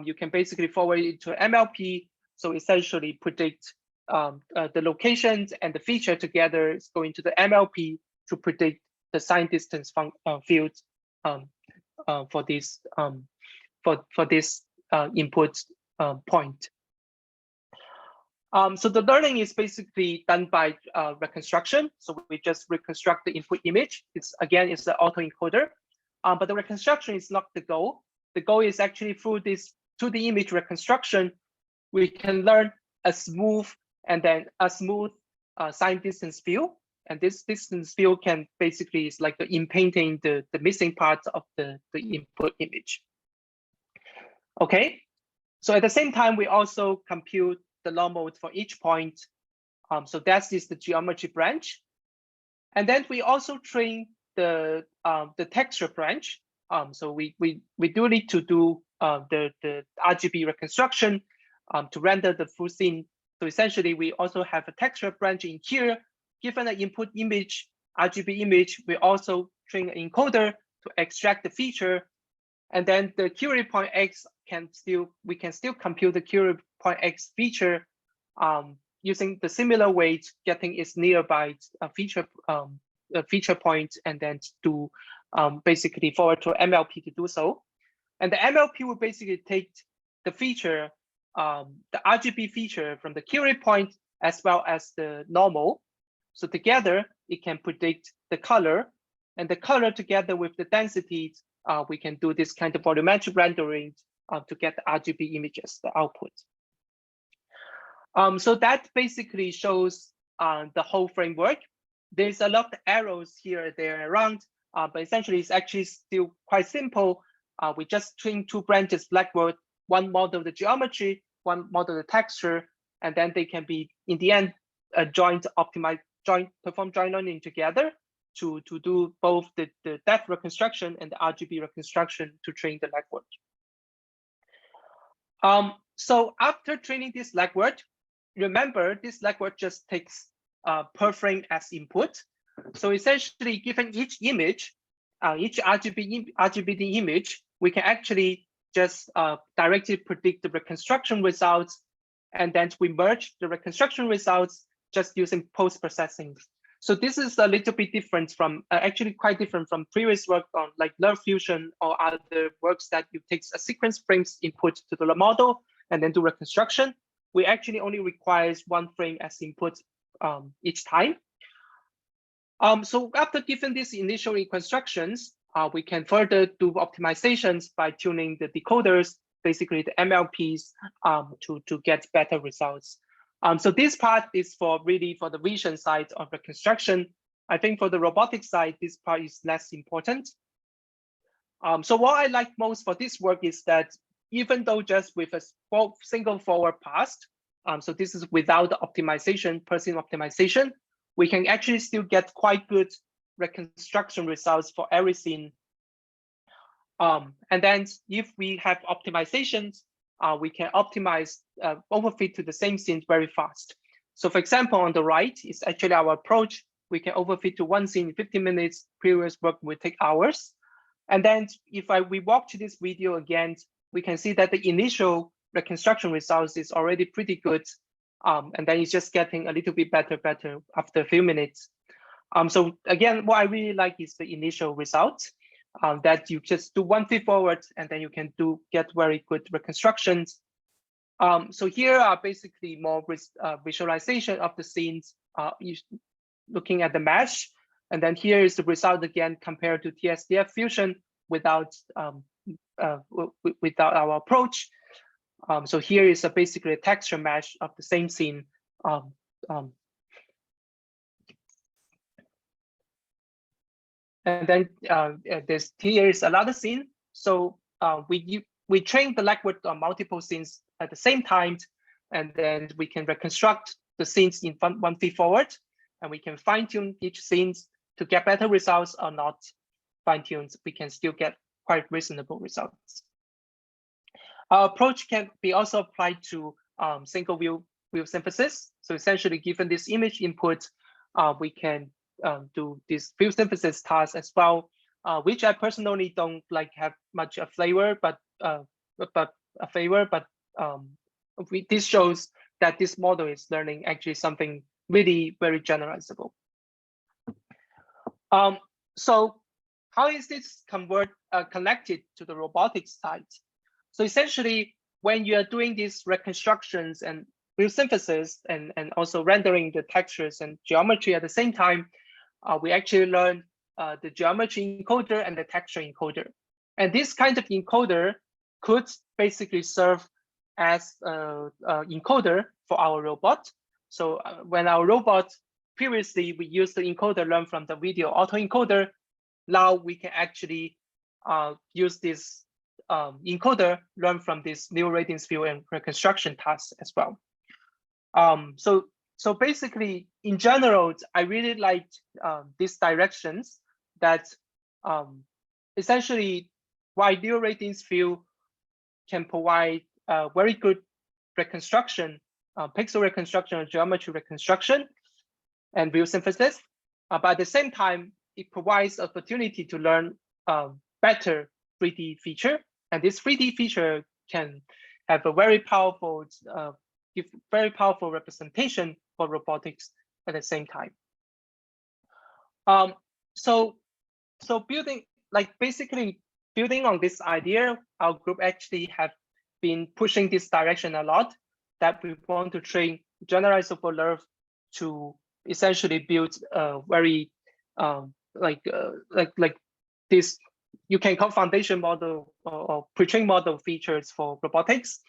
you can basically forward it to MLP. So essentially predict the locations and the feature together is going to the MLP to predict the sign distance field for this input point. So the learning is basically done by reconstruction. So we just reconstruct the input image. It's the autoencoder, but the reconstruction is not the goal. The goal is actually through this 2D image reconstruction, we can learn a smooth sign distance field. And this distance field can basically is like in painting the missing parts of the input image. Okay, so at the same time, we also compute the law mode for each point. So that is the geometry branch. And then we also train the texture branch. So we do need to do the RGB reconstruction to render the full scene. So essentially, we also have a texture branch in here. Given an input image, RGB image, we also train an encoder to extract the feature. And then the query point X we can still compute the query point X feature using the similar way, getting its nearby feature point, and then to basically forward to MLP to do so. And the MLP will basically take the feature, the RGB feature from the query point as well as the normal. So together, it can predict the color, and the color together with the density, we can do this kind of volumetric rendering to get the RGB images, the output. So that basically shows the whole framework. There's a lot of arrows here, there, around, but essentially it's actually still quite simple. We just train two branches, Blackboard, one model the geometry, one model the texture, and then they can be, in the end, perform joint learning together to do both the depth reconstruction and the RGB reconstruction to train the legwork. So after training this legwork, remember this legwork just takes per frame as input. So essentially, given each image, each RGBD image, we can actually just directly predict the reconstruction results, and then we merge the reconstruction results just using post-processing. So this is a little bit different from, actually quite different from previous work on like Nerve Fusion or other works that you take a sequence frames input to the model and then do reconstruction. We actually only requires one frame as input each time. So after given these initial reconstructions, we can further do optimizations by tuning the decoders, basically the MLPs, to get better results. So this part is really for the vision side of reconstruction. I think for the robotics side, this part is less important. So what I like most for this work is that even though just with a single forward pass, so this is without the optimization, Persian optimization, we can actually still get quite good reconstruction results for every scene. And then if we have optimizations, we can optimize overfit to the same scene very fast. So for example, on the right is actually our approach. We can overfit to one scene in 15 minutes. Previous work will take hours. And then if we walk to this video again, we can see that the initial reconstruction results is already pretty good. And then it's just getting a little bit better after a few minutes. So again, what I really like is the initial results. That you just do one feed forward and then you can get very good reconstructions. So here are basically more visualization of the scenes looking at the mesh. And then here is the result again compared to TSDF Fusion without our approach. So here is basically a texture mesh of the same scene. And then here is another scene. So we train the legwork on multiple scenes at the same time, and then we can reconstruct the scenes in one feed forward, and we can fine tune each scene to get better results or not. fine-tuned, we can still get quite reasonable results. Our approach can be also applied to single view synthesis. So essentially, given this image input, we can do this view synthesis task as well, which I personally don't like have much a flavor, but this shows that this model is learning actually something really very generalizable. So how is this connected to the robotics side? So essentially, when you are doing these reconstructions and view synthesis and also rendering the textures and geometry at the same time, we actually learn the geometry encoder and the texture encoder. And this kind of encoder could basically serve as an encoder for our robot. So when our robot, previously we used the encoder learned from the video autoencoder, now we can actually use this encoder learned from this new radiance field and reconstruction task as well. So basically, in general, I really liked these directions that essentially while new radiance field can provide very good reconstruction, pixel reconstruction or geometry reconstruction and view synthesis, but at the same time, it provides opportunity to learn better 3D feature. And this 3D feature can have a very powerful, give very powerful representation for robotics at the same time. So building, basically building on this idea, our group actually have been pushing this direction a lot, that we want to train generalizable nerve to essentially build a very like this, you can call foundation model or pre-trained model features for robotics.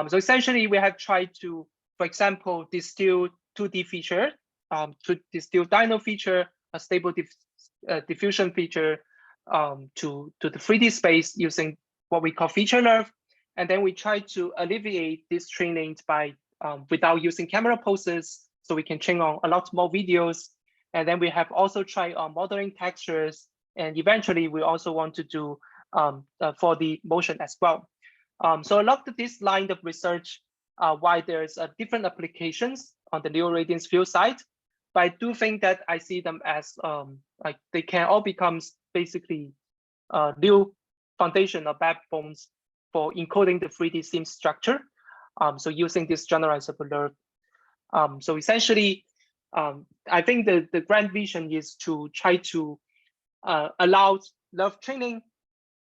So essentially we have tried to, for example, distill 2D feature, to distill dyno feature, a stable diffusion feature to the 3D space using what we call feature nerve. And then we try to alleviate this training by without using camera poses, so we can train on a lot more videos. And then we have also tried on modeling textures, and eventually we also want to do 4D motion as well. So a lot of this line of research, why there's different applications on the neural radiance field side, but I do think that I see them as like they can all become basically new foundation or backbones for encoding the 3D sim structure. So using this generalizable nerve. So essentially, I think the grand vision is to try to allow nerve training,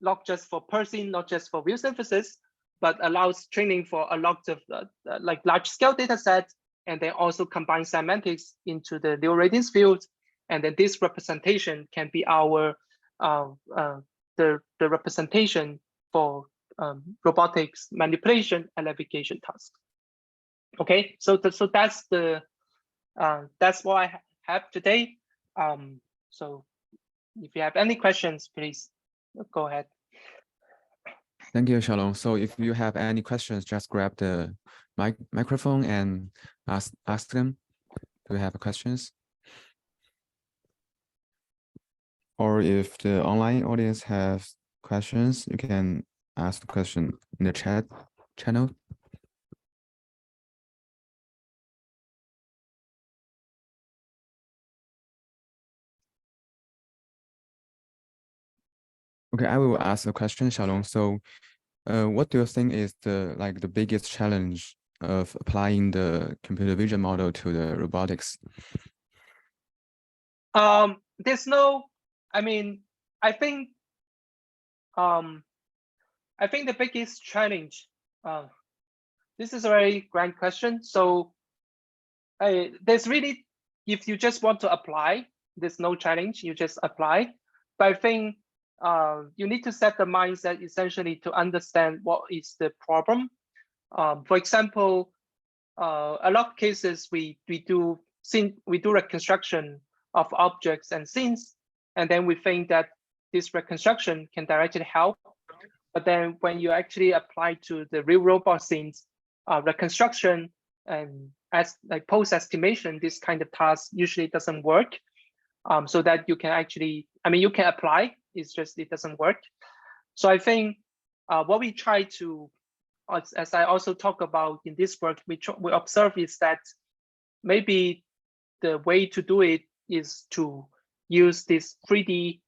not just for parsing, not just for view synthesis, but allows training for a lot of like large scale data sets, and then also combine semantics into the neural radiance field. And then this representation can be our the representation for robotics manipulation and navigation tasks. Okay, so that's the that's what I have today. So if you have any questions, please go ahead. Thank you, Xiaolong. So if you have any questions, just grab the microphone and ask them. Do you have questions? Or if the online audience has questions, you can ask the question in the chat channel. Okay, I will ask a question, Xiaolong. So, what do you think is the biggest challenge of applying the computer vision model to the robotics? There's no, I mean, I think the biggest challenge, this is a very grand question. So there's really, if you just want to apply, there's no challenge, you just apply. But I think you need to set the mindset essentially to understand what is the problem. For example, a lot of cases we do reconstruction of objects and scenes, and then we think that this reconstruction can directly help. But then when you actually apply to the real robot scenes, reconstruction and as like post estimation, this kind of task usually doesn't work. So that you can actually, I mean, you can apply, it doesn't work. So I think what we try to, as I also talk about in this work, we observe is that maybe the way to do it is to use this 3D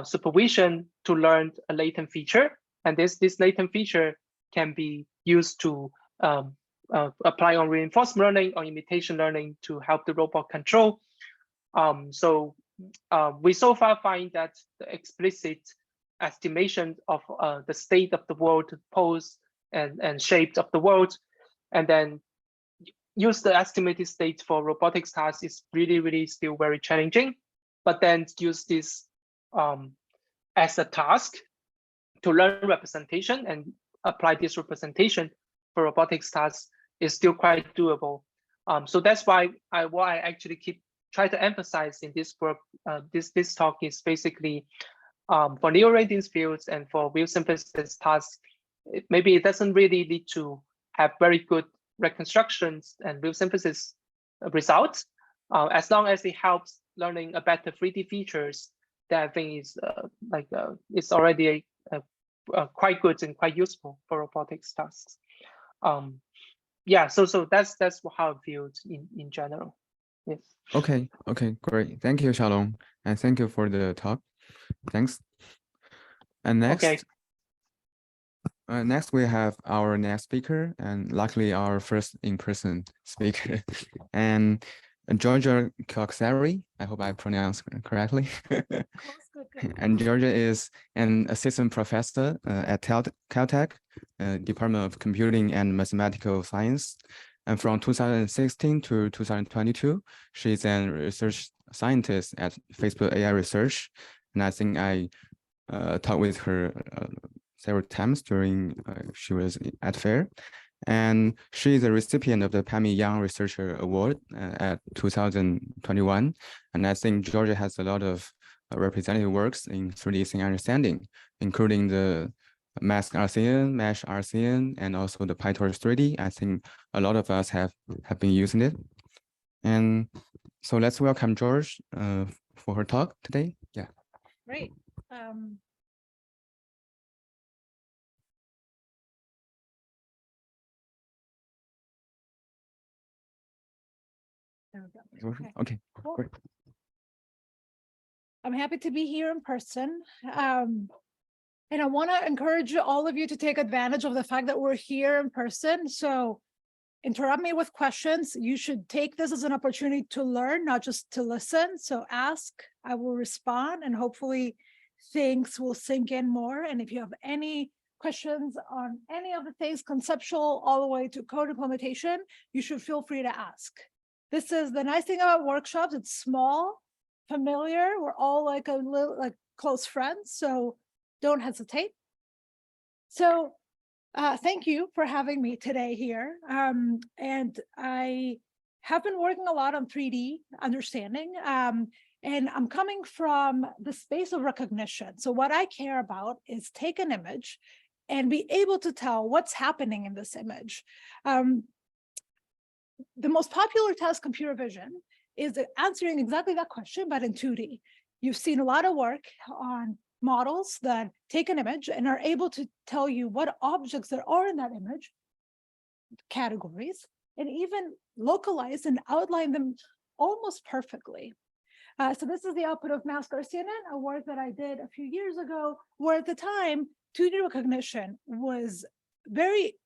supervision to learn a latent feature, and this latent feature can be used to apply on reinforcement learning or imitation learning to help the robot control. So we so far find that the explicit estimation of the state of the world, pose and shapes of the world, and then use the estimated state for robotics tasks is really still very challenging. But then use this as a task to learn representation and apply this representation for robotics tasks is still quite doable. So that's why what I actually try to emphasize in this work, this talk is basically for neural-readiness fields and for wheel synthesis tasks. Maybe it doesn't really need to have very good reconstructions and wheel synthesis results, as long as it helps learning a better 3D features. That I think is it's already quite good and quite useful for robotics tasks. Yeah, so that's how I view it in general. Yes. Okay, great. Thank you, Xiaolong, and thank you for the talk. Thanks. And next, okay. Next we have our next speaker, and luckily our first in-person speaker, and Georgia Koksari. I hope I pronounced correctly. And Georgia is an assistant professor at Caltech, Department of Computing and Mathematical Science. And from 2016 to 2022, she's a research scientist at Facebook AI Research. And I think I talked with her several times during she was at FAIR. And she is a recipient of the Pammy Young Researcher Award at 2021. And I think Georgia has a lot of representative works in 3D scene understanding, including the Mask RCN, Mesh RCN, and also the PyTorch 3D. I think a lot of us have been using it. And so let's welcome George for her talk today. Yeah. Great. There we go. Okay. Cool. Great. I'm happy to be here in person. And I want to encourage all of you to take advantage of the fact that we're here in person. So interrupt me with questions. You should take this as an opportunity to learn, not just to listen. So ask, I will respond, and hopefully things will sink in more. And if you have any questions on any of the things, conceptual all the way to code implementation, you should feel free to ask. This is the nice thing about workshops. It's small, familiar. We're all like a little close friends. So don't hesitate. So thank you for having me today here. And I have been working a lot on 3D understanding, and I'm coming from the space of recognition. So what I care about is take an image and be able to tell what's happening in this image. The most popular task, computer vision, is answering exactly that question, but in 2D. You've seen a lot of work on models that take an image and are able to tell you what objects there are in that image, categories, and even localize and outline them almost perfectly. So this is the output of Mask RCN, a work that I did a few years ago, where at the time, 2D recognition was very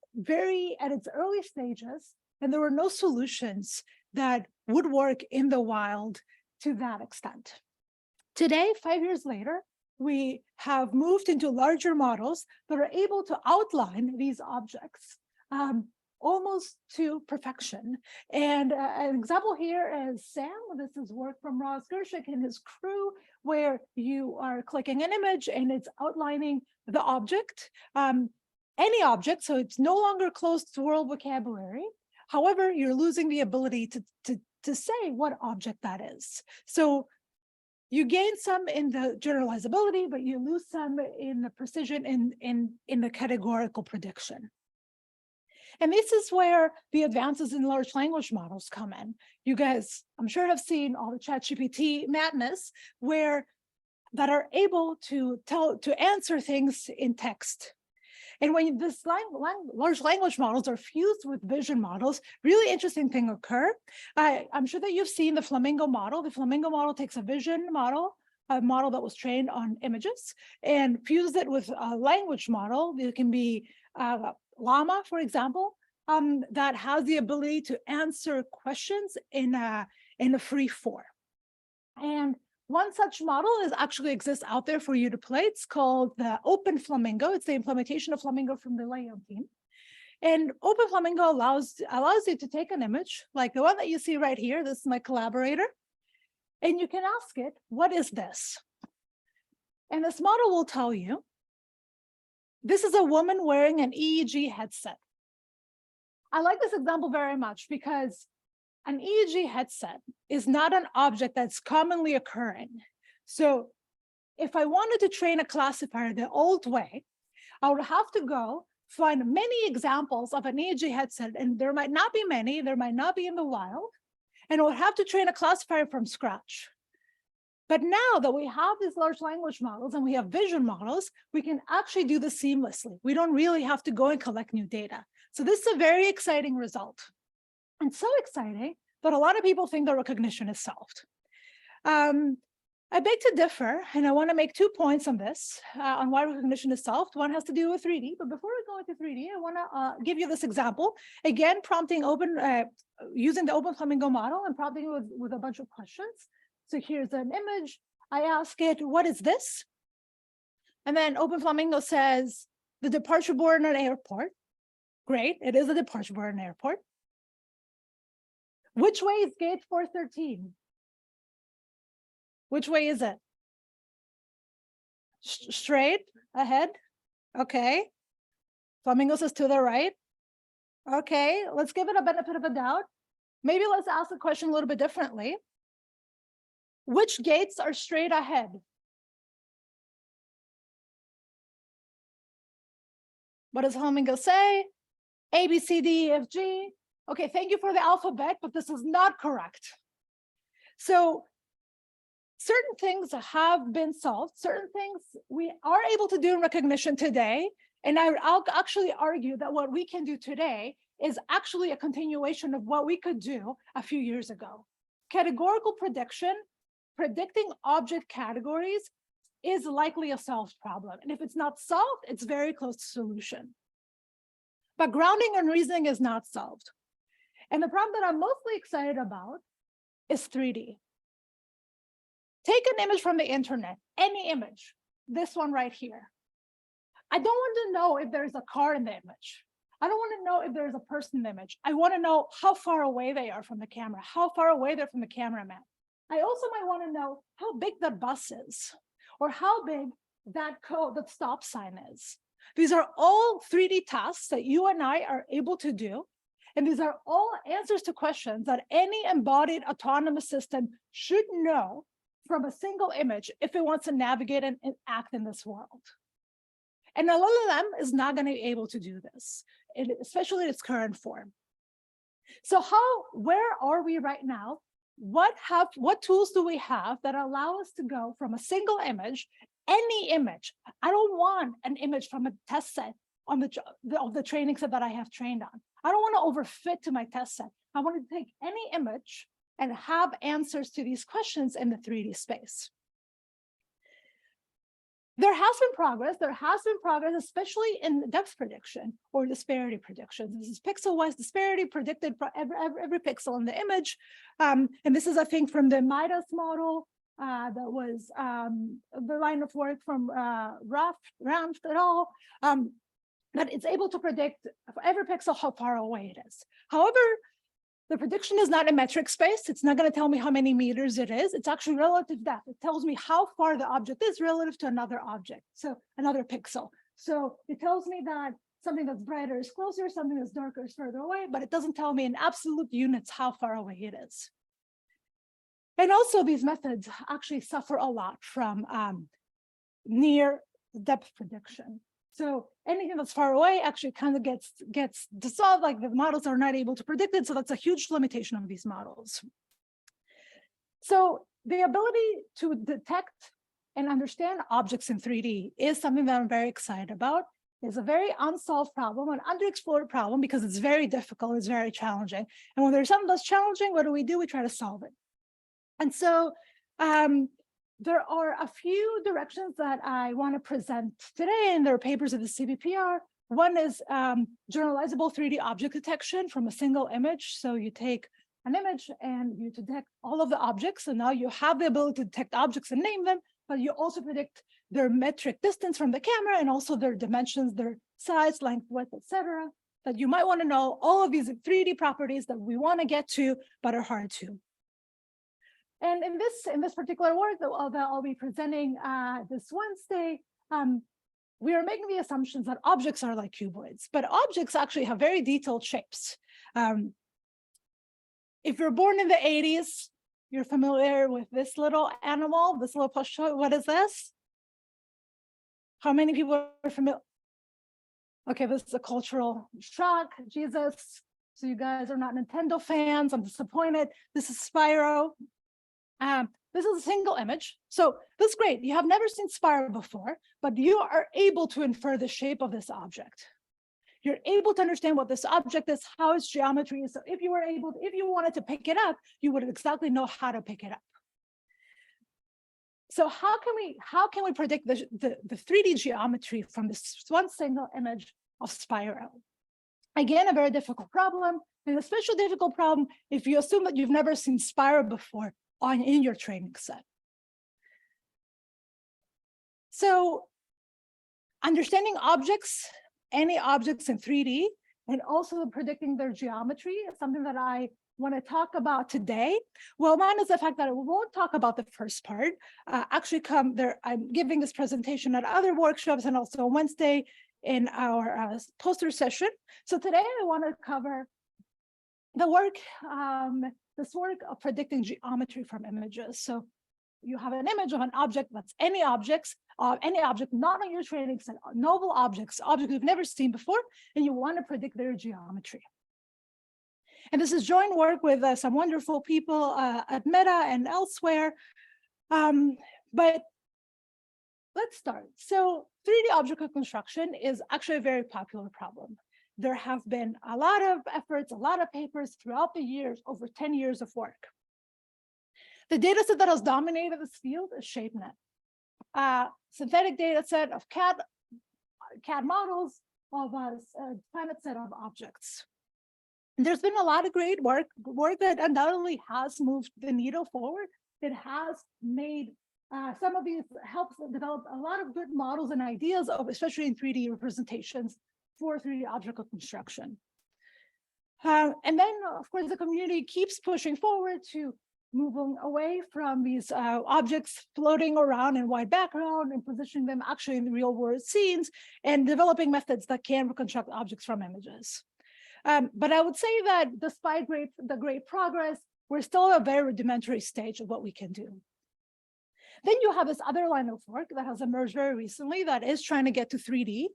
at its early stages, and there were no solutions that would work in the wild to that extent. Today, 5 years later, we have moved into larger models that are able to outline these objects almost to perfection. And an example here is Sam. This is work from Ross Gershik and his crew, where you are clicking an image and it's outlining the object, any object, so it's no longer closed to world vocabulary. However, you're losing the ability to say what object that is. So you gain some in the generalizability, but you lose some in the precision in the categorical prediction. And this is where the advances in large language models come in. You guys, I'm sure, have seen all the ChatGPT madness, where that are able to answer things in text. And when this large language models are fused with vision models, really interesting thing occur. I'm sure that you've seen the Flamingo model. The Flamingo model takes a vision model, a model that was trained on images, and fuses it with a language model. It can be Llama, for example, that has the ability to answer questions in a free form. And one such model actually exists out there for you to play. It's called the Open Flamingo. It's the implementation of Flamingo from the Leon team. And Open Flamingo allows you to take an image like the one that you see right here. This is my collaborator. And you can ask it, what is this? And this model will tell you, this is a woman wearing an EEG headset. I like this example very much because an EEG headset is not an object that's commonly occurring. So if I wanted to train a classifier the old way, I would have to go find many examples of an EEG headset, and there might not be many, there might not be in the wild, and I would have to train a classifier from scratch. But now that we have these large language models and we have vision models, we can actually do this seamlessly. We don't really have to go and collect new data. So this is a very exciting result. And so exciting that a lot of people think that recognition is solved. I beg to differ, and I want to make 2 points on this, on why recognition is solved. One has to do with 3D, but before we go into 3D, I want to give you this example. Again, prompting using the Open Flamingo model and prompting it with a bunch of questions. So here's an image. I ask it, what is this? And then Open Flamingo says, the departure board in an airport. Great, it is a departure board in an airport. Which way is gate 413? Which way is it? Straight ahead? Okay. Flamingo says to the right. Okay, let's give it a benefit of a doubt. Maybe let's ask the question a little bit differently. Which gates are straight ahead? What does Flamingo say? A, B, C, D, E, F, G. Okay, thank you for the alphabet, but this is not correct. So certain things have been solved. Certain things we are able to do in recognition today. And I'll actually argue that what we can do today is actually a continuation of what we could do a few years ago. Categorical prediction, predicting object categories, is likely a solved problem. And if it's not solved, it's very close to solution. But grounding and reasoning is not solved. And the problem that I'm mostly excited about is 3D. Take an image from the internet, any image, this one right here. I don't want to know if there's a car in the image. I don't want to know if there's a person in the image. I want to know how far away they are from the camera, how far away they're from the cameraman. I also might want to know how big that bus is, or how big that stop sign is. These are all 3D tasks that you and I are able to do. And these are all answers to questions that any embodied autonomous system should know from a single image if it wants to navigate and act in this world. And a LLM is not going to be able to do this, especially in its current form. So where are we right now? What tools do we have that allow us to go from a single image, any image? I don't want an image from a test set on the training set that I have trained on. I don't want to overfit to my test set. I want to take any image and have answers to these questions in the 3D space. There has been progress, especially in depth prediction or disparity prediction. This is pixel-wise disparity predicted for every pixel in the image. And this is, I think, from the Midas model. That was the line of work from Ramft et al. That it's able to predict for every pixel how far away it is. However, the prediction is not a metric space. It's not going to tell me how many meters it is. It's actually relative depth. It tells me how far the object is relative to another object, so another pixel. So it tells me that something that's brighter is closer, something that's darker is further away, but it doesn't tell me in absolute units how far away it is. And also these methods actually suffer a lot from near depth prediction. So anything that's far away actually kind of gets dissolved, like the models are not able to predict it. So that's a huge limitation of these models. So the ability to detect and understand objects in 3D is something that I'm very excited about. It's a very unsolved problem, an underexplored problem, because it's very difficult, it's very challenging. And when there's something that's challenging, what do? We try to solve it. And so there are a few directions that I want to present today, and there are papers at the CVPR. One is generalizable 3D object detection from a single image. So you take an image and you detect all of the objects, and now you have the ability to detect objects and name them, but you also predict their metric distance from the camera and also their dimensions, their size, length, width, etc. That you might want to know all of these 3D properties that we want to get to, but are hard to. And in this particular work that I'll be presenting this Wednesday, we are making the assumptions that objects are like cuboids, but objects actually have very detailed shapes. If you're born in the 80s, you're familiar with this little animal, this little plush toy. What is this? How many people are familiar? Okay, this is a cultural shock. Jesus. So you guys are not Nintendo fans. I'm disappointed. This is Spyro. This is a single image. So this is great. You have never seen Spyro before, but you are able to infer the shape of this object. You're able to understand what this object is, how its geometry is. So if you wanted to pick it up, you would exactly know how to pick it up. So how can we predict the 3D geometry from this one single image of Spyro? Again, a very difficult problem, and a especially difficult problem if you assume that you've never seen Spyro before in your training set. So understanding objects, any objects in 3D, and also predicting their geometry is something that I want to talk about today. Well, one is the fact that I won't talk about the first part. I'm giving this presentation at other workshops and also on Wednesday in our poster session. So today I want to cover the work, this work of predicting geometry from images. So you have an image of an object that's any object not on your training set, novel objects you've never seen before, and you want to predict their geometry. And this is joint work with some wonderful people at Meta and elsewhere. But let's start. So 3D object reconstruction is actually a very popular problem. There have been a lot of efforts, a lot of papers throughout the years, over 10 years of work. The data set that has dominated this field is ShapeNet, synthetic data set of CAD models of a finite set of objects. And there's been a lot of great work that undoubtedly has moved the needle forward. It has made some of these helps develop a lot of good models and ideas of, especially in 3D representations for 3D object reconstruction. And then, of course, the community keeps pushing forward to moving away from these objects floating around in white background and positioning them actually in real world scenes and developing methods that can reconstruct objects from images. But I would say that despite the great progress, we're still at a very rudimentary stage of what we can do. Then you have this other line of work that has emerged very recently that is trying to get to 3D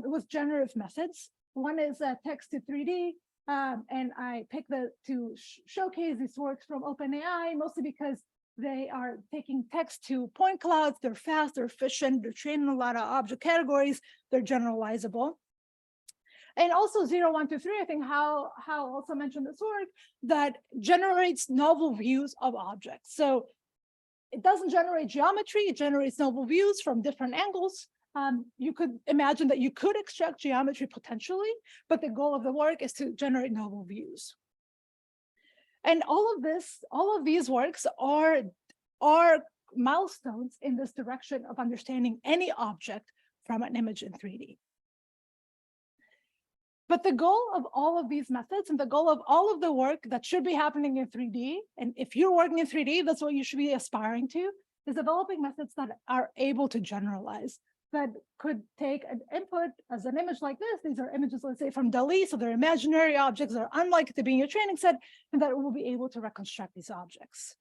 with generative methods. One is text to 3D, and I picked to showcase these works from OpenAI, mostly because they are taking text to point clouds. They're fast, they're efficient, they're training a lot of object categories, they're generalizable. And also 0, 1, 2, 3, I think Hal also mentioned this work that generates novel views of objects. So it doesn't generate geometry, it generates novel views from different angles. You could imagine that you could extract geometry potentially, but the goal of the work is to generate novel views. And all of these works are milestones in this direction of understanding any object from an image in 3D. But the goal of all of these methods and the goal of all of the work that should be happening in 3D, and if you're working in 3D, that's what you should be aspiring to, is developing methods that are able to generalize, that could take an input as an image like this. These are images, let's say, from DALL-E, so they're imaginary objects that are unlikely to be in your training set, and that will be able to reconstruct these objects.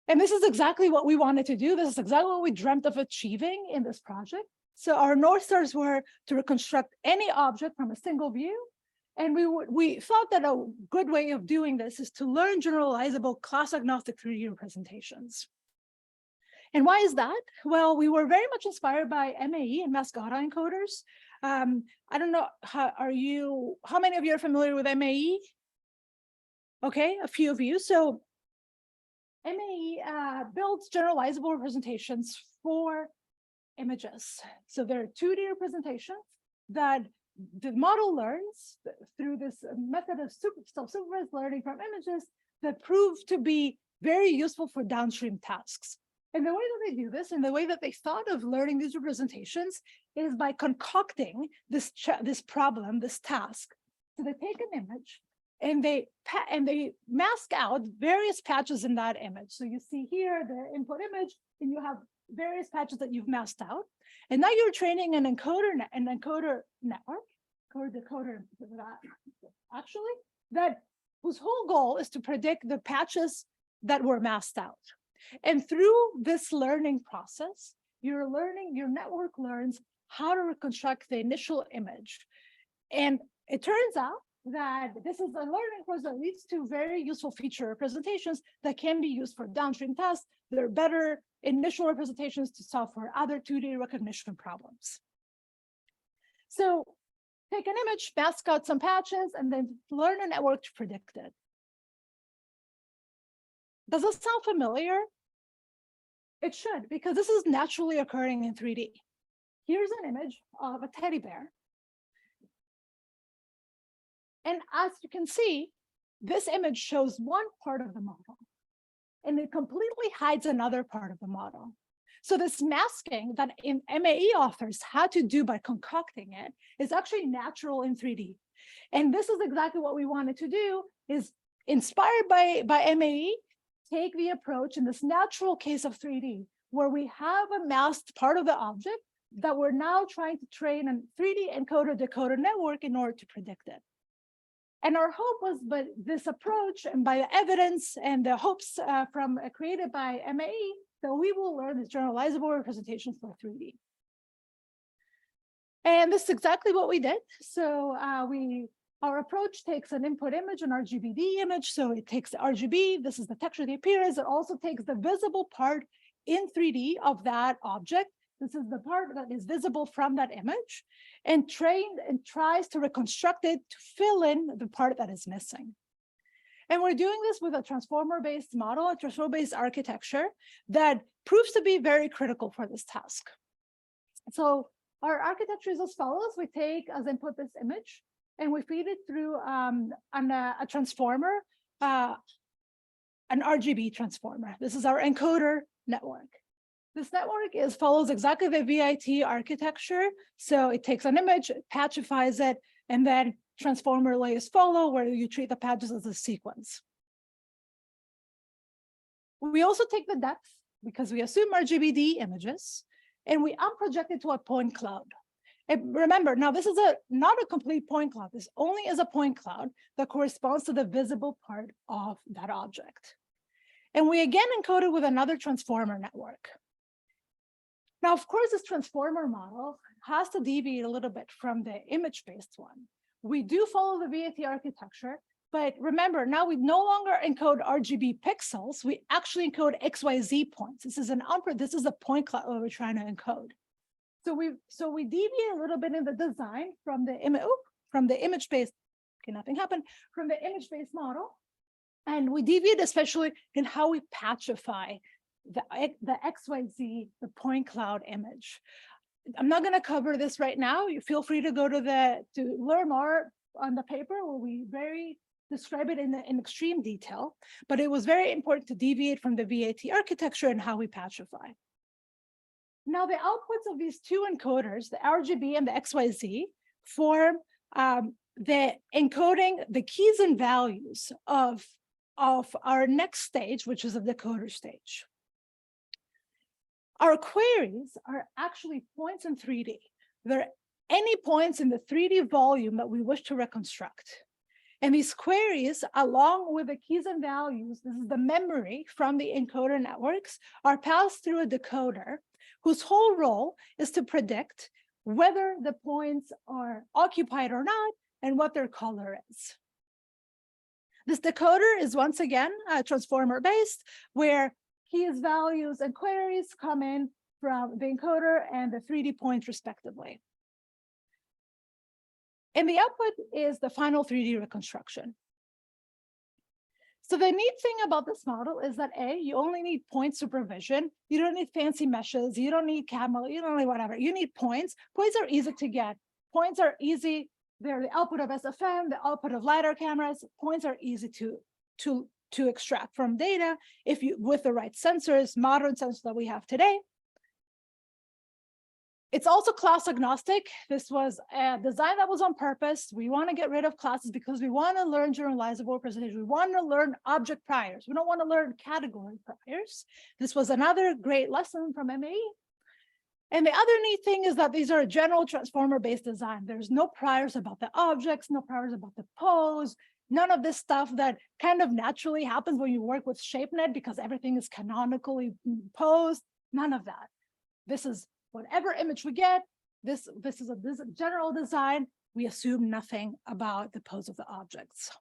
And this is exactly what we wanted to do. This is exactly what we dreamt of achieving in this project. So our North Stars were to reconstruct any object from a single view. And we thought that a good way of doing this is to learn generalizable class-agnostic 3D representations. And why is that? Well, we were very much inspired by MAE and masked autoencoders. I don't know, how many of you are familiar with MAE? Okay, a few of you. So MAE builds generalizable representations for images. So there are 2D representations that the model learns through this method of self-supervised learning from images that prove to be very useful for downstream tasks. And the way that they do this, and the way that they thought of learning these representations, is by concocting this problem, this task. So they take an image and they mask out various patches in that image. So you see here the input image, and you have various patches that you've masked out. And now you're training an encoder network, decoder actually, whose whole goal is to predict the patches that were masked out. And through this learning process, your network learns how to reconstruct the initial image. And it turns out that this is a learning process that leads to very useful feature representations that can be used for downstream tasks. They're better initial representations to solve for other 2D recognition problems. So take an image, mask out some patches, and then learn a network to predict it. Does this sound familiar? It should, because this is naturally occurring in 3D. Here's an image of a teddy bear. And as you can see, this image shows one part of the model, and it completely hides another part of the model. So this masking that MAE authors had to do by concocting it is actually natural in 3D. And this is exactly what we wanted to do, is inspired by MAE, take the approach in this natural case of 3D, where we have a masked part of the object that we're now trying to train a 3D encoder-decoder network in order to predict it. And our hope was, by this approach and by the evidence and the hopes created by MAE, that we will learn this generalizable representation for 3D. And this is exactly what we did. So our approach takes an input image, an RGBD image. So it takes the RGB, this is the texture, the appearance. It also takes the visible part in 3D of that object. This is the part that is visible from that image, and tries to reconstruct it to fill in the part that is missing. And we're doing this with a transformer-based model, a transformer-based architecture that proves to be very critical for this task. So our architecture is as follows. We take as input this image, and we feed it through a transformer, an RGB transformer. This is our encoder network. This network follows exactly the VIT architecture. So it takes an image, it patchifies it, and then transformer layers follow, where you treat the patches as a sequence. We also take the depth, because we assume RGBD images, and we unproject it to a point cloud. And remember, now this is not a complete point cloud. This only is a point cloud that corresponds to the visible part of that object. And we again encode it with another transformer network. Now, of course, this transformer model has to deviate a little bit from the image-based one. We do follow the VIT architecture, but remember, now we no longer encode RGB pixels. We actually encode XYZ points. This is a point cloud that we're trying to encode. So we deviate a little bit in the design from the image-based. Okay, nothing happened from the image-based model, and we deviate especially in how we patchify the XYZ, the point cloud image. I'm not going to cover this right now. You feel free to go to learn more on the paper, where we describe it in extreme detail. But it was very important to deviate from the VIT architecture and how we patchify. Now, the outputs of these two encoders, the RGB and the XYZ, form the encoding the keys and values of our next stage, which is a decoder stage. Our queries are actually points in 3D. They're any points in the 3D volume that we wish to reconstruct. And these queries, along with the keys and values, this is the memory from the encoder networks, are passed through a decoder whose whole role is to predict whether the points are occupied or not and what their color is. This decoder is once again transformer-based, where keys, values, and queries come in from the encoder and the 3D points respectively. And the output is the final 3D reconstruction. So the neat thing about this model is that you only need point supervision. You don't need fancy meshes. You don't need camel. You don't need whatever. You need points. Points are easy to get. Points are easy. They're the output of SFM, the output of LiDAR cameras. Points are easy to extract from data if you with the right sensors, modern sensors that we have today. It's also class agnostic. This was a design that was on purpose. We want to get rid of classes because we want to learn generalizable representation. We want to learn object priors. We don't want to learn category priors. This was another great lesson from MAE. And the other neat thing is that these are a general transformer-based design. There's no priors about the objects, no priors about the pose, none of this stuff that kind of naturally happens when you work with ShapeNet because everything is canonically posed. None of that. This is whatever image we get, this is a general design. We assume nothing about the pose of the objects.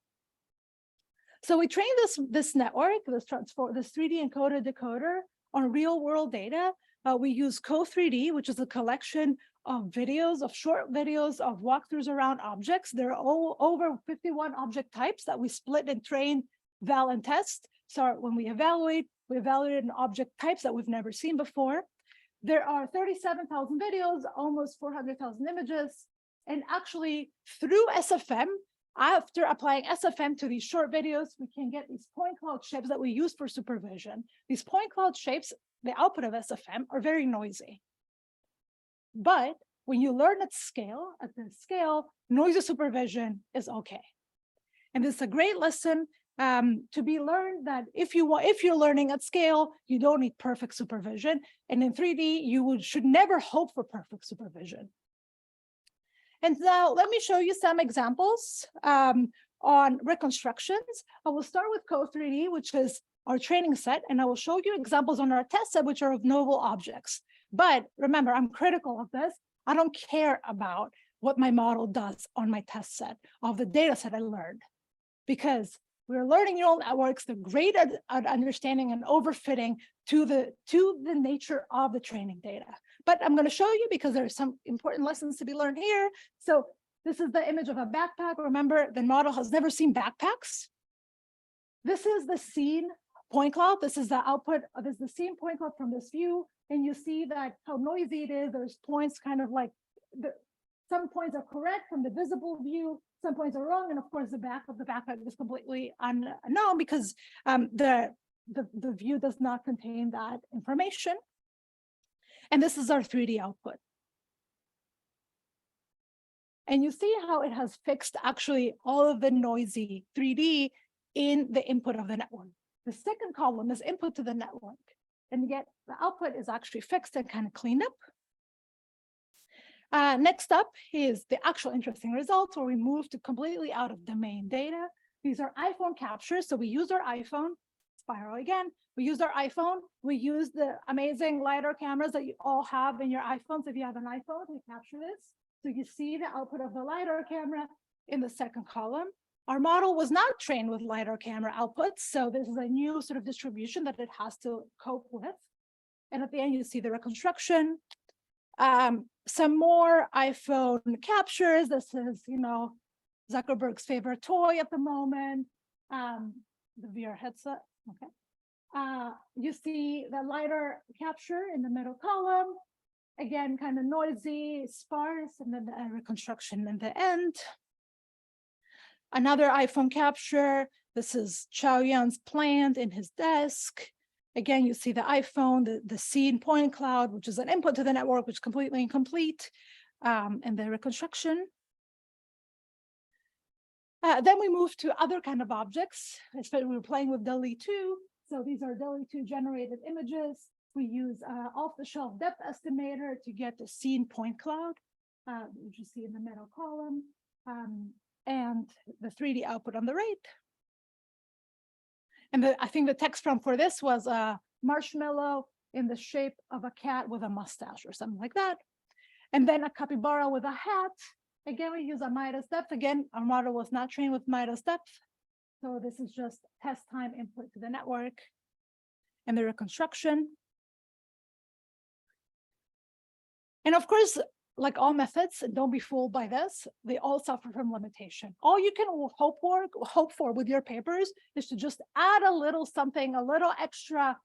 So we trained this network, this 3D encoder decoder on real world data. We use Co3D, which is a collection of videos, of short videos of walkthroughs around objects. There are over 51 object types that we split and train, val, and test. So when we evaluate an object types that we've never seen before. There are 37,000 videos, almost 400,000 images. And actually, through SFM, after applying SFM to these short videos, we can get these point cloud shapes that we use for supervision. These point cloud shapes, the output of SFM, are very noisy. But when you learn at this scale, noisy supervision is okay. And this is a great lesson to be learned that if you're learning at scale, you don't need perfect supervision. And in 3D, you should never hope for perfect supervision. And now let me show you some examples on reconstructions. I will start with Co3D, which is our training set, and I will show you examples on our test set, which are of novel objects. But remember, I'm critical of this. I don't care about what my model does on my test set of the data set I learned, because we're learning neural networks. They're great at understanding and overfitting to the nature of the training data. But I'm going to show you because there are some important lessons to be learned here. So this is the image of a backpack. Remember, the model has never seen backpacks. This is the scene point cloud. This is the output. This is the scene point cloud from this view. And you see that how noisy it is. There's points kind of like, some points are correct from the visible view. Some points are wrong. And of course, the back of the backpack is completely unknown because the view does not contain that information. And this is our 3D output. And you see how it has fixed actually all of the noisy 3D in the input of the network. The second column is input to the network. And yet the output is actually fixed and kind of cleaned up. Next up is the actual interesting results where we move to completely out of domain data. These are iPhone captures. So we use our iPhone, spiral again. We use our iPhone. We use the amazing LiDAR cameras that you all have in your iPhones. If you have an iPhone, we capture this. So you see the output of the LiDAR camera in the second column. Our model was not trained with LiDAR camera outputs. So this is a new sort of distribution that it has to cope with. And at the end, you see the reconstruction. Some more iPhone captures. This is, Zuckerberg's favorite toy at the moment. The VR headset. Okay. You see the LiDAR capture in the middle column. Again, kind of noisy, sparse, and then the reconstruction in the end. Another iPhone capture. This is Chao Yan's plant in his desk. Again, you see the iPhone, the scene point cloud, which is an input to the network, which is completely incomplete, and the reconstruction. Then we move to other kind of objects, especially we're playing with DALL-E 2. So these are DALL-E 2 generated images. We use off-the-shelf depth estimator to get the scene point cloud, which you see in the middle column, and the 3D output on the right. And I think the text prompt for this was a marshmallow in the shape of a cat with a mustache or something like that. And then a capybara with a hat. Again, we use a Midas depth. Again, our model was not trained with Midas depth. So this is just test time input to the network. and the reconstruction. And of course, like all methods, and don't be fooled by this, they all suffer from limitation. All you can hope for with your papers is to just add a little something, a little extra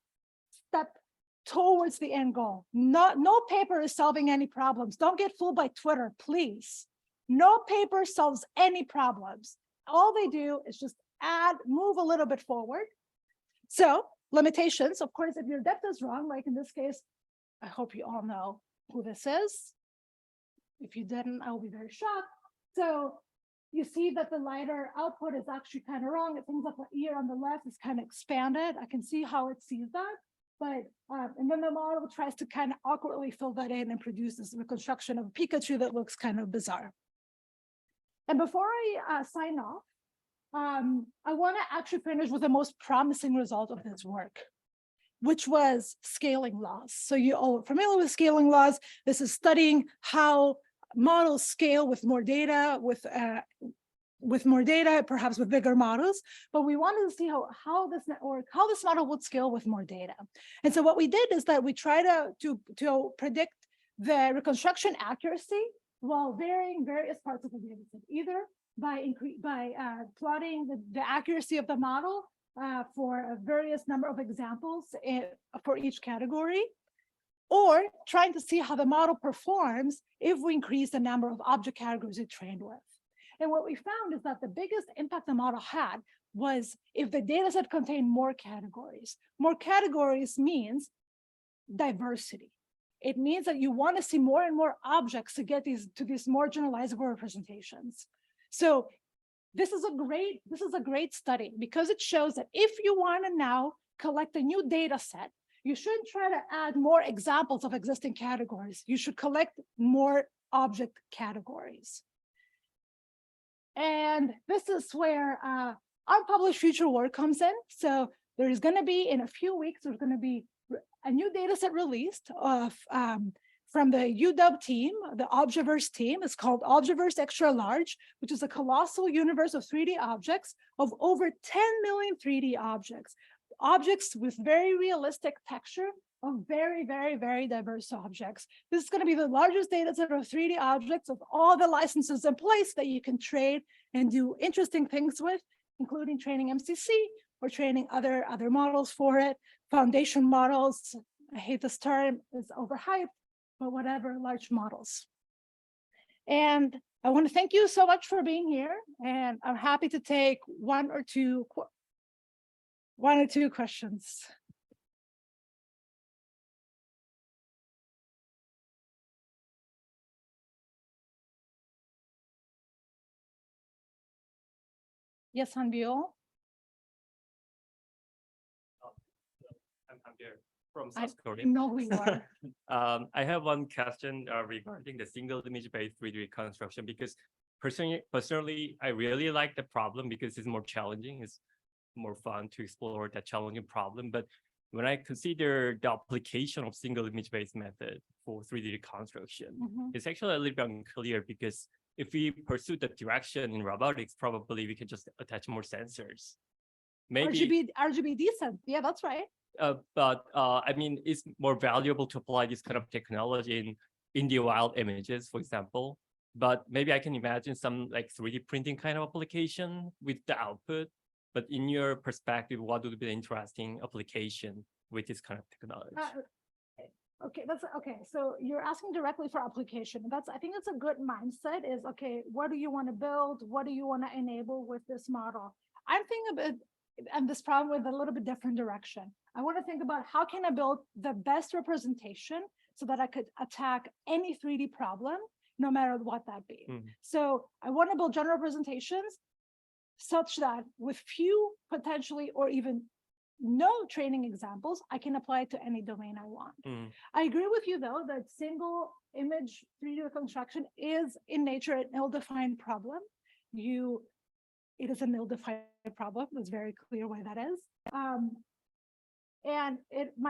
step towards the end goal. No paper is solving any problems. Don't get fooled by Twitter, please. No paper solves any problems. All they do is just move a little bit forward. So limitations, of course, if your depth is wrong, like in this case, I hope you all know who this is. If you didn't, I will be very shocked. So you see that the lighter output is actually kind of wrong. It seems like the ear on the left is kind of expanded. I can see how it sees that. But, and then the model tries to kind of awkwardly fill that in and produce this reconstruction of a Pikachu that looks kind of bizarre. And before I sign off, I want to actually finish with the most promising result of this work, which was scaling laws. So you all are familiar with scaling laws. This is studying how models scale with more data, perhaps with bigger models. But we wanted to see how this model would scale with more data. And so what we did is that we try to predict the reconstruction accuracy while varying various parts of the data set, either by plotting the accuracy of the model for a various number of examples for each category, or trying to see how the model performs if we increase the number of object categories it trained with. And what we found is that the biggest impact the model had was if the data set contained more categories. More categories means diversity. It means that you want to see more and more objects to get to these more generalizable representations. So this is a great study because it shows that if you want to now collect a new data set, you shouldn't try to add more examples of existing categories. You should collect more object categories. And this is where unpublished future work comes in. So there is going to be, in a few weeks, there's going to be a new data set released from the UW team, the Objaverse team. It's called Objaverse Extra Large, which is a colossal universe of 3D objects of over 10 million 3D objects with very realistic texture of very, very, very diverse objects. This is going to be the largest data set of 3D objects of all the licenses in place that you can trade and do interesting things with, including training MCC or training other models for it, foundation models. I hate this term, it's overhyped, but whatever, large models. And I want to thank you so much for being here, and I'm happy to take one or two questions. Yes, Hanbyo. I'm there from South Korea. I know who you are. I have one question regarding the single image-based 3D reconstruction, because personally, I really like the problem because it's more challenging. It's more fun to explore that challenging problem. But when I consider the application of single image-based method for 3D reconstruction, it's actually a little bit unclear, because if we pursue the direction in robotics, probably we can just attach more sensors. Maybe RGB decent. Yeah, that's right. But I mean, it's more valuable to apply this kind of technology in the wild images, for example. But maybe I can imagine some like 3D printing kind of application with the output. But in your perspective, what would be the interesting application with this kind of technology? Okay. So you're asking directly for application. I think it's a good mindset. Is okay. What do you want to build? What do you want to enable with this model? I'm thinking about and this problem with a little bit different direction. I want to think about how can I build the best representation so that I could attack any 3D problem, no matter what that be. So I want to build general representations such that with few potentially or even no training examples, I can apply it to any domain I want. I agree with you, though, that single image 3D reconstruction is in nature an ill-defined problem. It is an ill-defined problem. It's very clear why that is. And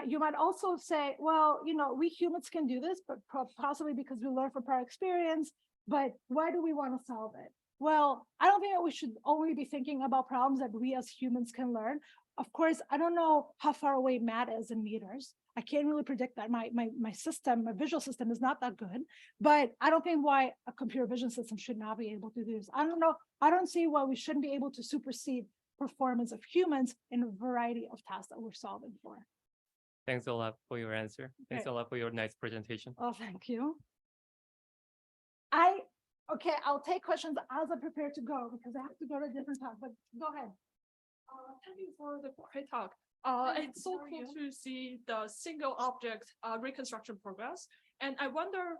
you might also say, well, we humans can do this, but possibly because we learn from prior experience, but why do we want to solve it? Well, I don't think that we should only be thinking about problems that we as humans can learn. Of course, I don't know how far away Matt is in meters. I can't really predict that. My system, my visual system is not that good, but I don't think why a computer vision system should not be able to do this. I don't know. I don't see why we shouldn't be able to supersede performance of humans in a variety of tasks that we're solving for. Thanks a lot for your answer. Thanks Okay. a lot for your nice presentation. Oh, thank you. Okay, I'll take questions as I prepare to go because I have to go to a different talk, but go ahead. Thank you for the great talk. It's so How are cool you? to see the single object reconstruction progress. And I wonder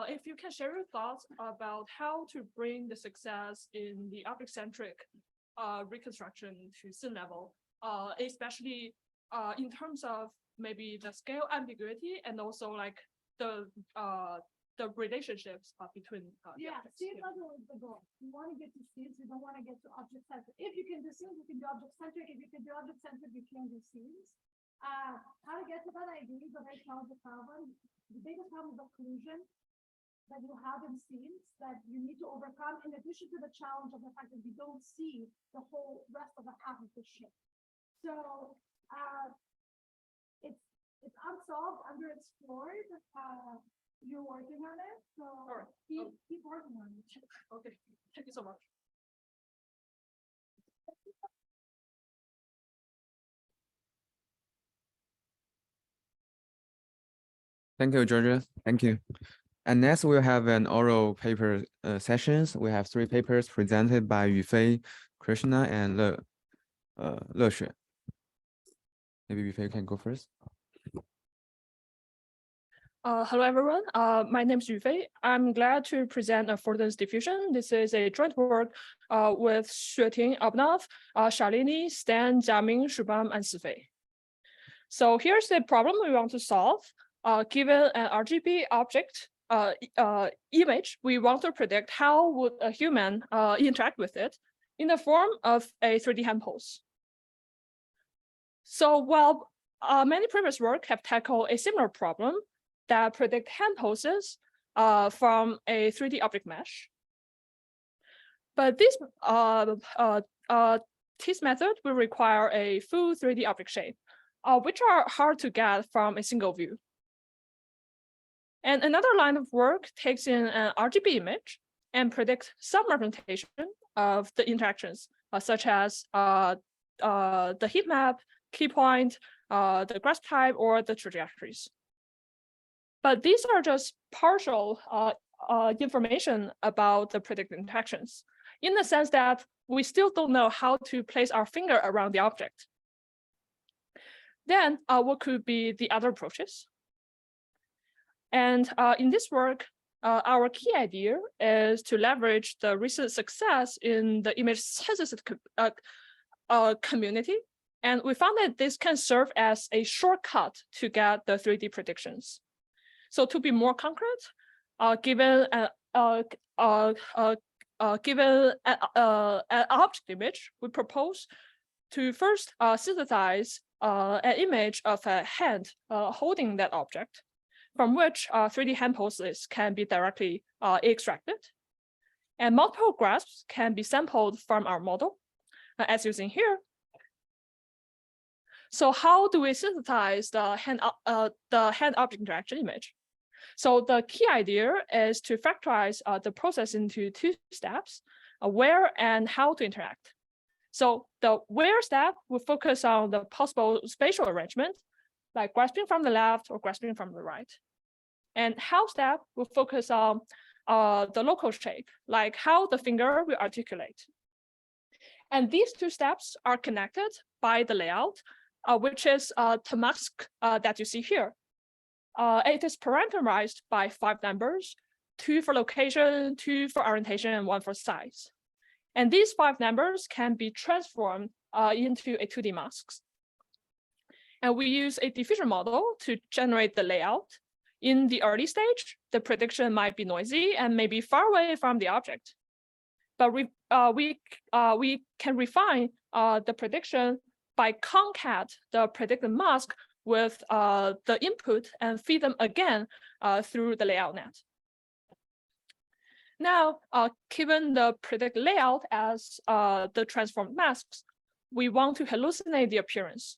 if you can share your thoughts about how to bring the success in the object-centric reconstruction to scene level, especially in terms of maybe the scale ambiguity and also like the relationships between Yeah, scene level is the goal. You want to get to scenes, you don't want to get to object centric. If you can do scenes, you can do object centric. If you can do object centric, you can do scenes. How to get to that idea is a very challenging problem. The biggest problem is occlusion that you have in scenes that you need to overcome, in addition to the challenge of the fact that you don't see the whole rest of the half of the ship. So it's unsolved, underexplored. You're working on it, so right. keep working on it. Okay, thank you so much. Thank you, Georgia. Thank you. And next we'll have an oral paper sessions. We have 3 papers presented by Yufei, Krishna, and Le Xue. Maybe Yufei, you can go first. Hello, everyone. My name is Yufei. I'm glad to present affordance diffusion. This is a joint work with Xueting, Abhinav, Shalini, Stan, Jiaming, Shubham, and Sifei. So here's the problem we want to solve. Given an RGB object image, we want to predict how would a human interact with it in the form of a 3D hand pose. So while many previous work have tackled a similar problem that predict hand poses from a 3D object mesh, but this method will require a full 3D object shape, which are hard to get from a single view. And another line of work takes in an RGB image and predicts some representation of the interactions, such as the heat map, key point, the grasp type, or the trajectories. But these are just partial information about the predicted interactions, in the sense that we still don't know how to place our finger around the object. Then what could be the other approaches? And in this work, our key idea is to leverage the recent success in the image synthesis community. And we found that this can serve as a shortcut to get the 3D predictions. So to be more concrete, given an object image, we propose to first synthesize an image of a hand holding that object, from which 3D hand poses can be directly extracted. And multiple grasps can be sampled from our model, as using here. So how do we synthesize the hand object interaction image? So the key idea is to factorize the process into 2 steps, where and how to interact. So the where step will focus on the possible spatial arrangement, like grasping from the left or grasping from the right. And how step will focus on the local shape, like how the finger will articulate. And these 2 steps are connected by the layout, which is the mask that you see here. It is parameterized by 5 numbers, 2 for location, 2 for orientation, and 1 for size. And these 5 numbers can be transformed into a 2D masks. And we use a diffusion model to generate the layout. In the early stage, the prediction might be noisy and may be far away from the object. But we can refine the prediction by concat the predicted mask with the input and feed them again through the layout net. Now, given the predicted layout as the transformed masks, we want to hallucinate the appearance.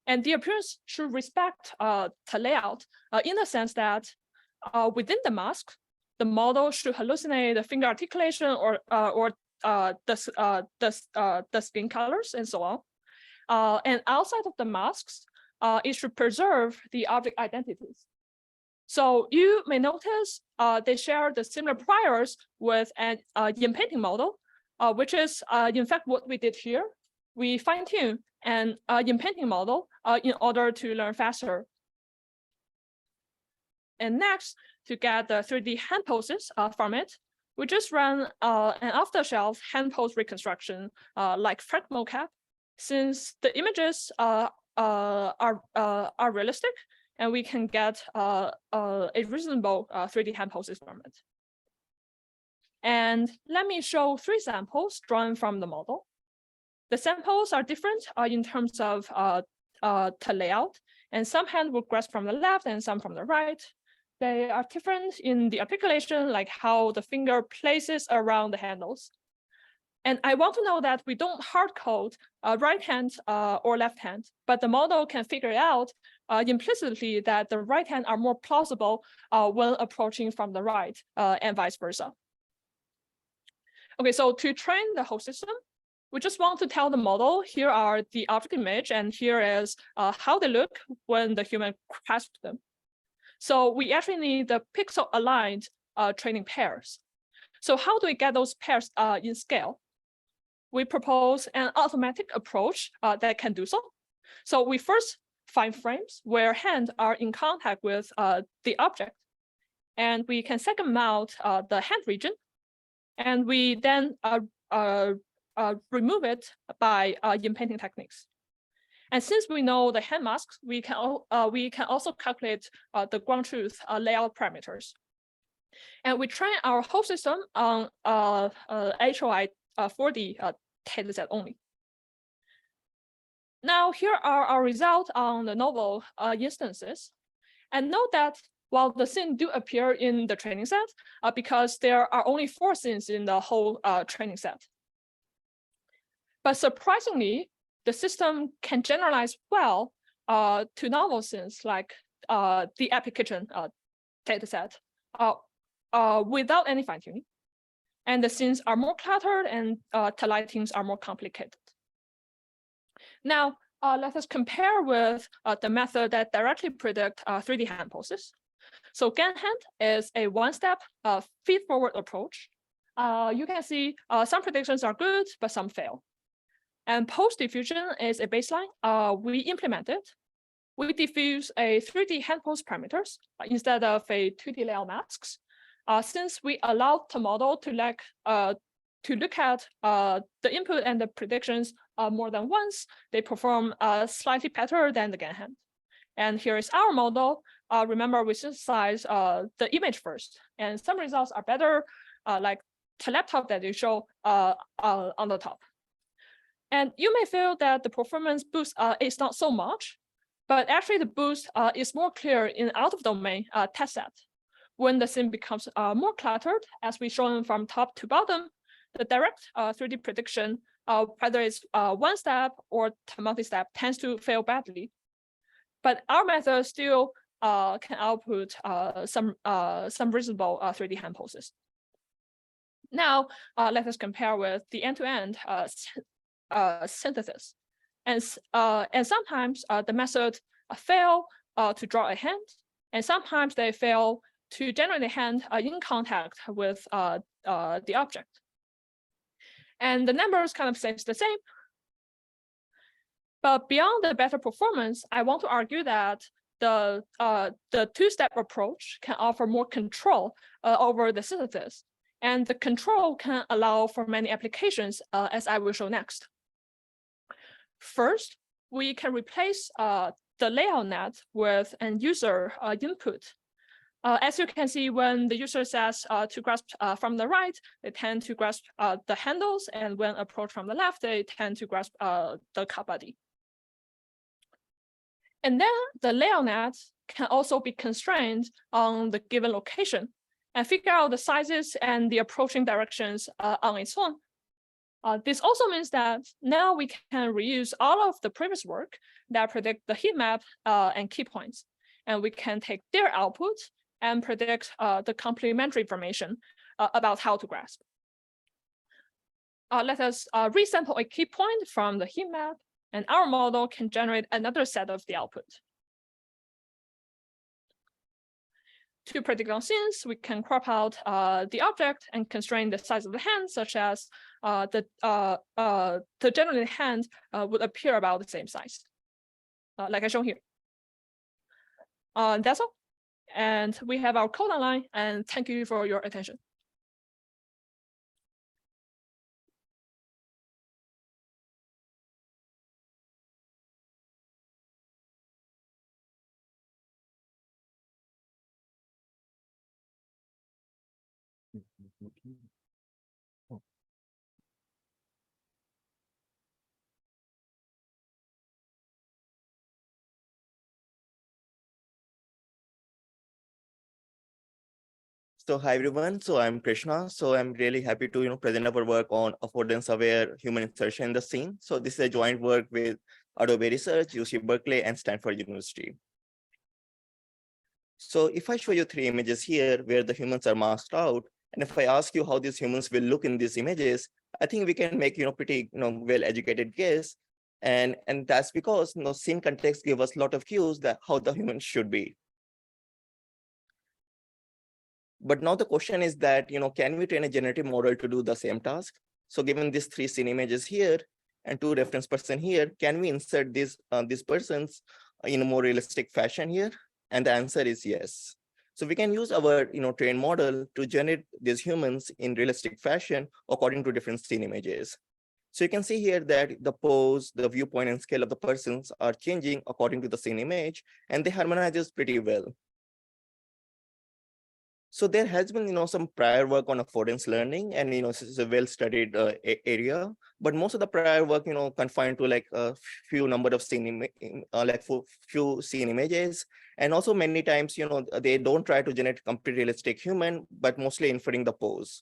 And the appearance should respect the layout in the sense that within the mask, the model should hallucinate the finger articulation or the skin colors and so on. And outside of the masks, it should preserve the object identities. So you may notice they share the similar priors with an in-painting model, which is in fact what we did here. We fine-tune an in-painting model in order to learn faster. And next, to get the 3D hand poses from it, we just ran an off-the-shelf hand pose reconstruction like Frank mocap, since the images are realistic and we can get a reasonable 3D hand poses from it. And let me show 3 samples drawn from the model. The samples are different in terms of the layout, and some hand will grasp from the left and some from the right. They are different in the articulation, like how the finger places around the handles. And I want to know that we don't hard code right hand or left hand, but the model can figure out implicitly that the right hand are more plausible when approaching from the right and vice versa. Okay, so to train the whole system, we just want to tell the model, here are the object image, and here is how they look when the human grasps them. So we actually need the pixel-aligned training pairs. So how do we get those pairs in scale? We propose an automatic approach that can do so. So we first find frames where hands are in contact with the object, and we can segment out the hand region, and we then remove it by in-painting techniques. And since we know the hand masks, we can also calculate the ground truth layout parameters. And we train our whole system on HOI 4D dataset only. Now here are our results on the novel instances. And note that while the scenes do appear in the training set, because there are only 4 scenes in the whole training set. But surprisingly, the system can generalize well to novel scenes like the Epic Kitchen dataset without any fine-tuning. And the scenes are more cluttered and the lightings are more complicated. Now, let us compare with the method that directly predict 3D hand poses. So GAN-hand is a one-step feed-forward approach. You can see some predictions are good, but some fail. And post-diffusion is a baseline we implemented. We diffuse a 3D hand pose parameters instead of a 2D layout masks. Since we allowed the model to look at the input and the predictions more than once, they perform slightly better than the GAN-hand. And here is our model. Remember, we synthesize the image first, and some results are better, like the laptop that you show on the top. And you may feel that the performance boost is not so much, but actually the boost is more clear in out-of-domain test set. When the scene becomes more cluttered, as we shown from top to bottom, the direct 3D prediction, whether it's one step or multi-step, tends to fail badly. But our method still can output some reasonable 3D hand poses. Now, let us compare with the end-to-end synthesis. And sometimes the method fail to draw a hand, and sometimes they fail to generate a hand in contact with the object. And the numbers kind of stays the same. But beyond the better performance, I want to argue that the 2-step approach can offer more control over the synthesis. And the control can allow for many applications, as I will show next. First, we can replace the layout net with an user input. As you can see, when the user says to grasp from the right, they tend to grasp the handles, and when approached from the left, they tend to grasp the cut body. And then the layout net can also be constrained on the given location and figure out the sizes and the approaching directions on its own. This also means that now we can reuse all of the previous work that predict the heat map and key points, and we can take their output and predict the complementary information about how to grasp. Let us resample a key point from the heat map, and our model can generate another set of the output. To predict on scenes, we can crop out the object and constrain the size of the hand, such as the general hand would appear about the same size, like I shown here. That's all. And we have our code online, and thank you for your attention. So hi everyone, so I'm Krishna. So I'm really happy to present our work on affordance-aware human insertion in the scene. So this is a joint work with Adobe Research, UC Berkeley, and Stanford University. So if I show you 3 images here where the humans are masked out, and if I ask you how these humans will look in these images, I think we can make pretty well-educated guess. And that's because scene context give us a lot of cues that how the humans should be. But now the question is that, can we train a generative model to do the same task? So given these 3 scene images here and 2 reference person here, can we insert these persons in a more realistic fashion here? And the answer is yes. So we can use our trained model to generate these humans in realistic fashion according to different scene images. So you can see here that the pose, the viewpoint, and scale of the persons are changing according to the scene image, and they harmonizes pretty well. So there has been, some prior work on affordance learning, and this is a well-studied area. But most of the prior work, confined to like a few number of scene, few scene images, and also many times, they don't try to generate complete realistic human, but mostly inferring the pose.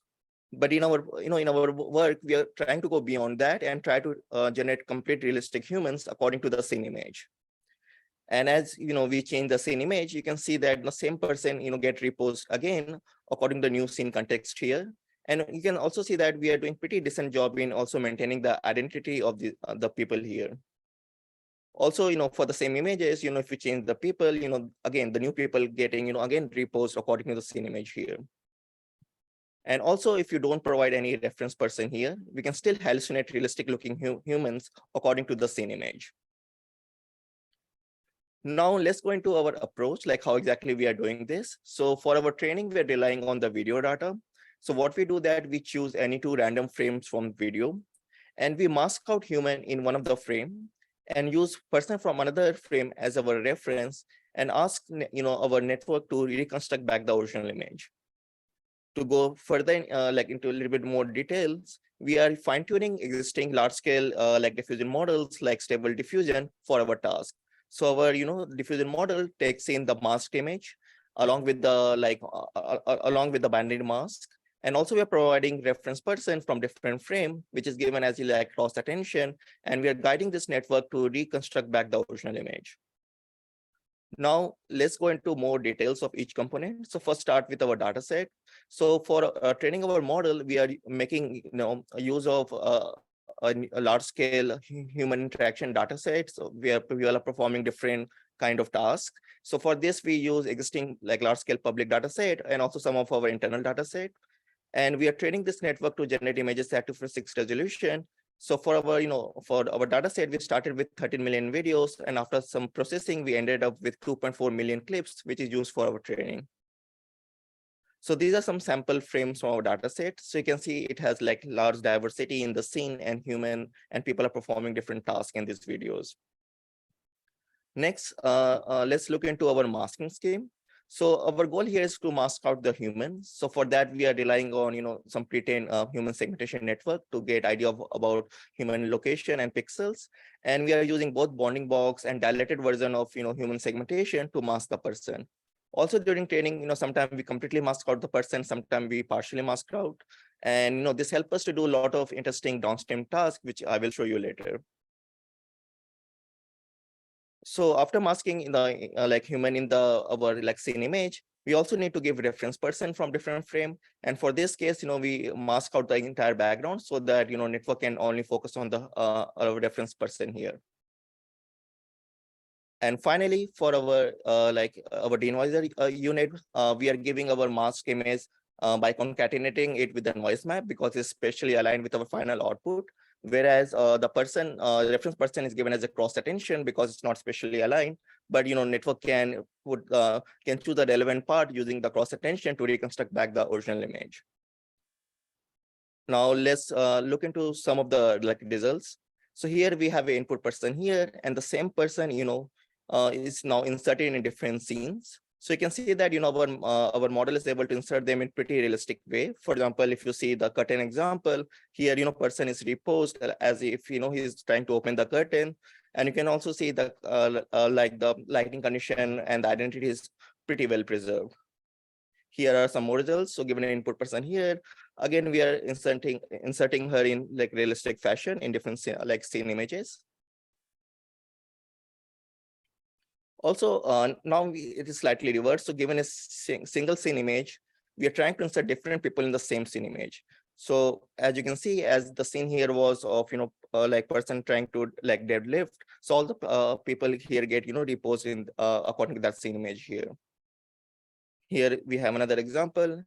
But in our, in our work, we are trying to go beyond that and try to generate complete realistic humans according to the scene image. And as we change the scene image, you can see that the same person get reposed again according to the new scene context here. And you can also see that we are doing pretty decent job in also maintaining the identity of the people here. Also, for the same images, if you change the people, again the new people getting again reposed according to the scene image here. And also, if you don't provide any reference person here, we can still hallucinate realistic looking humans according to the scene image. Now let's go into our approach, like how exactly we are doing this. So for our training, we're relying on the video data. So what we do that we choose any 2 random frames from video, and we mask out human in one of the frame and use person from another frame as our reference and ask our network to reconstruct back the original image. To go further like into a little bit more details, we are fine-tuning existing large-scale like diffusion models like Stable Diffusion for our task. So our diffusion model takes in the masked image along with the along with the banded mask, and also we are providing reference person from different frame, which is given as like cross attention, and we are guiding this network to reconstruct back the original image. Now let's go into more details of each component. So first start with our data set. So for training our model, we are making use of a large-scale human interaction data set. So we are performing different kind of tasks. So for this, we use existing like large-scale public data set and also some of our internal data set. And we are training this network to generate images at 246 resolution. So for our, for our data set, we started with 13 million videos, and after some processing, we ended up with 2.4 million clips, which is used for our training. So these are some sample frames from our data set. So you can see it has like large diversity in the scene and human, and people are performing different tasks in these videos. Next, let's look into our masking scheme. So our goal here is to mask out the humans. So for that, we are relying on some pre-trained human segmentation network to get idea about human location and pixels. And we are using both bounding box and dilated version of human segmentation to mask the person. Also during training, sometimes we completely mask out the person, sometimes we partially mask out. And this helps us to do a lot of interesting downstream tasks, which I will show you later. So after masking in the like human in the our like scene image, we also need to give reference person from different frame. And for this case, we mask out the entire background so that network can only focus on the our reference person here. And finally, for our our denoiser unit, we are giving our mask image by concatenating it with the noise map because it's specially aligned with our final output. Whereas the reference person is given as a cross attention because it's not specially aligned. But network can choose the relevant part using the cross attention to reconstruct back the original image. Now let's look into some of the results. So here we have an input person here, and the same person is now inserted in different scenes. So you can see that our model is able to insert them in pretty realistic way. For example, if you see the curtain example here, person is reposed as if he's trying to open the curtain, and you can also see the like the lighting condition and the identity is pretty well preserved. Here are some more results. So given an input person here, again we are inserting her in like realistic fashion in different scene images. Also, now it is slightly reversed. So given a single scene image, we are trying to insert different people in the same scene image. So as you can see, as the scene here was of like person trying to like deadlift, so all the people here get reposed in according to that scene image here. Here we have another example,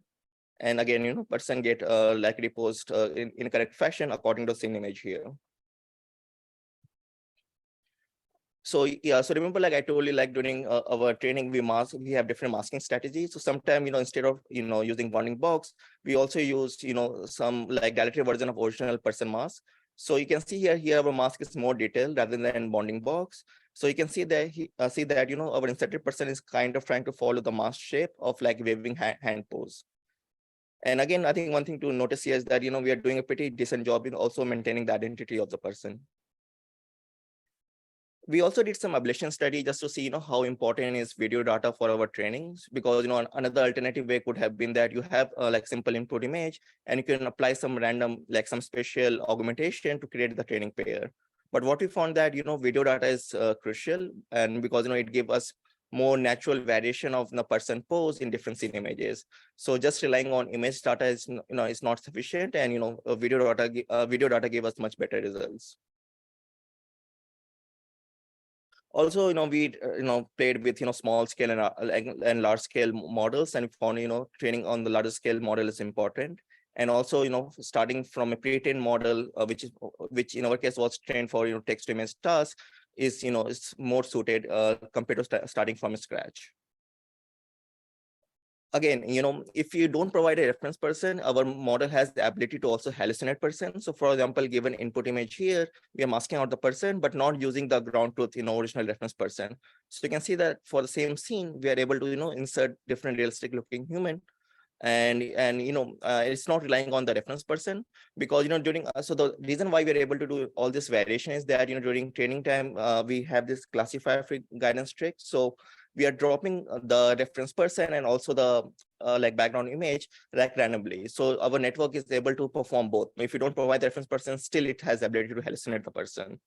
and again person get like reposed in correct fashion according to scene image here. So yeah, so remember, like I told you, like during our training, we have different masking strategies. So sometimes, instead of using bounding box, we also use some like dilatory version of original person mask. So you can see here our mask is more detailed rather than bounding box. So you can see that our inserted person is kind of trying to follow the mask shape of like waving hand pose. And again, I think one thing to notice here is that we are doing a pretty decent job in also maintaining the identity of the person. We also did some ablation study just to see how important is video data for our trainings, because another alternative way could have been that you have like simple input image and you can apply some random like some special augmentation to create the training pair. But what we found that video data is crucial, and because it gives us more natural variation of the person pose in different scene images. So just relying on image data is is not sufficient, and video data gave us much better results. Also, we played with small scale and large scale models, and found training on the larger scale model is important. And also starting from a pre-trained model, which in our case was trained for text to image task, is is more suited compared to starting from scratch. Again, if you don't provide a reference person, our model has the ability to also hallucinate person. So for example, given input image here, we are masking out the person, but not using the ground truth original reference person. So you can see that for the same scene, we are able to insert different realistic looking human. And it's not relying on the reference person, because during so the reason why we are able to do all this variation is that during training time we have this classifier free guidance trick. So we are dropping the reference person and also the like background image like randomly, so our network is able to perform both. If you don't provide the reference person, still it has the ability to hallucinate the person.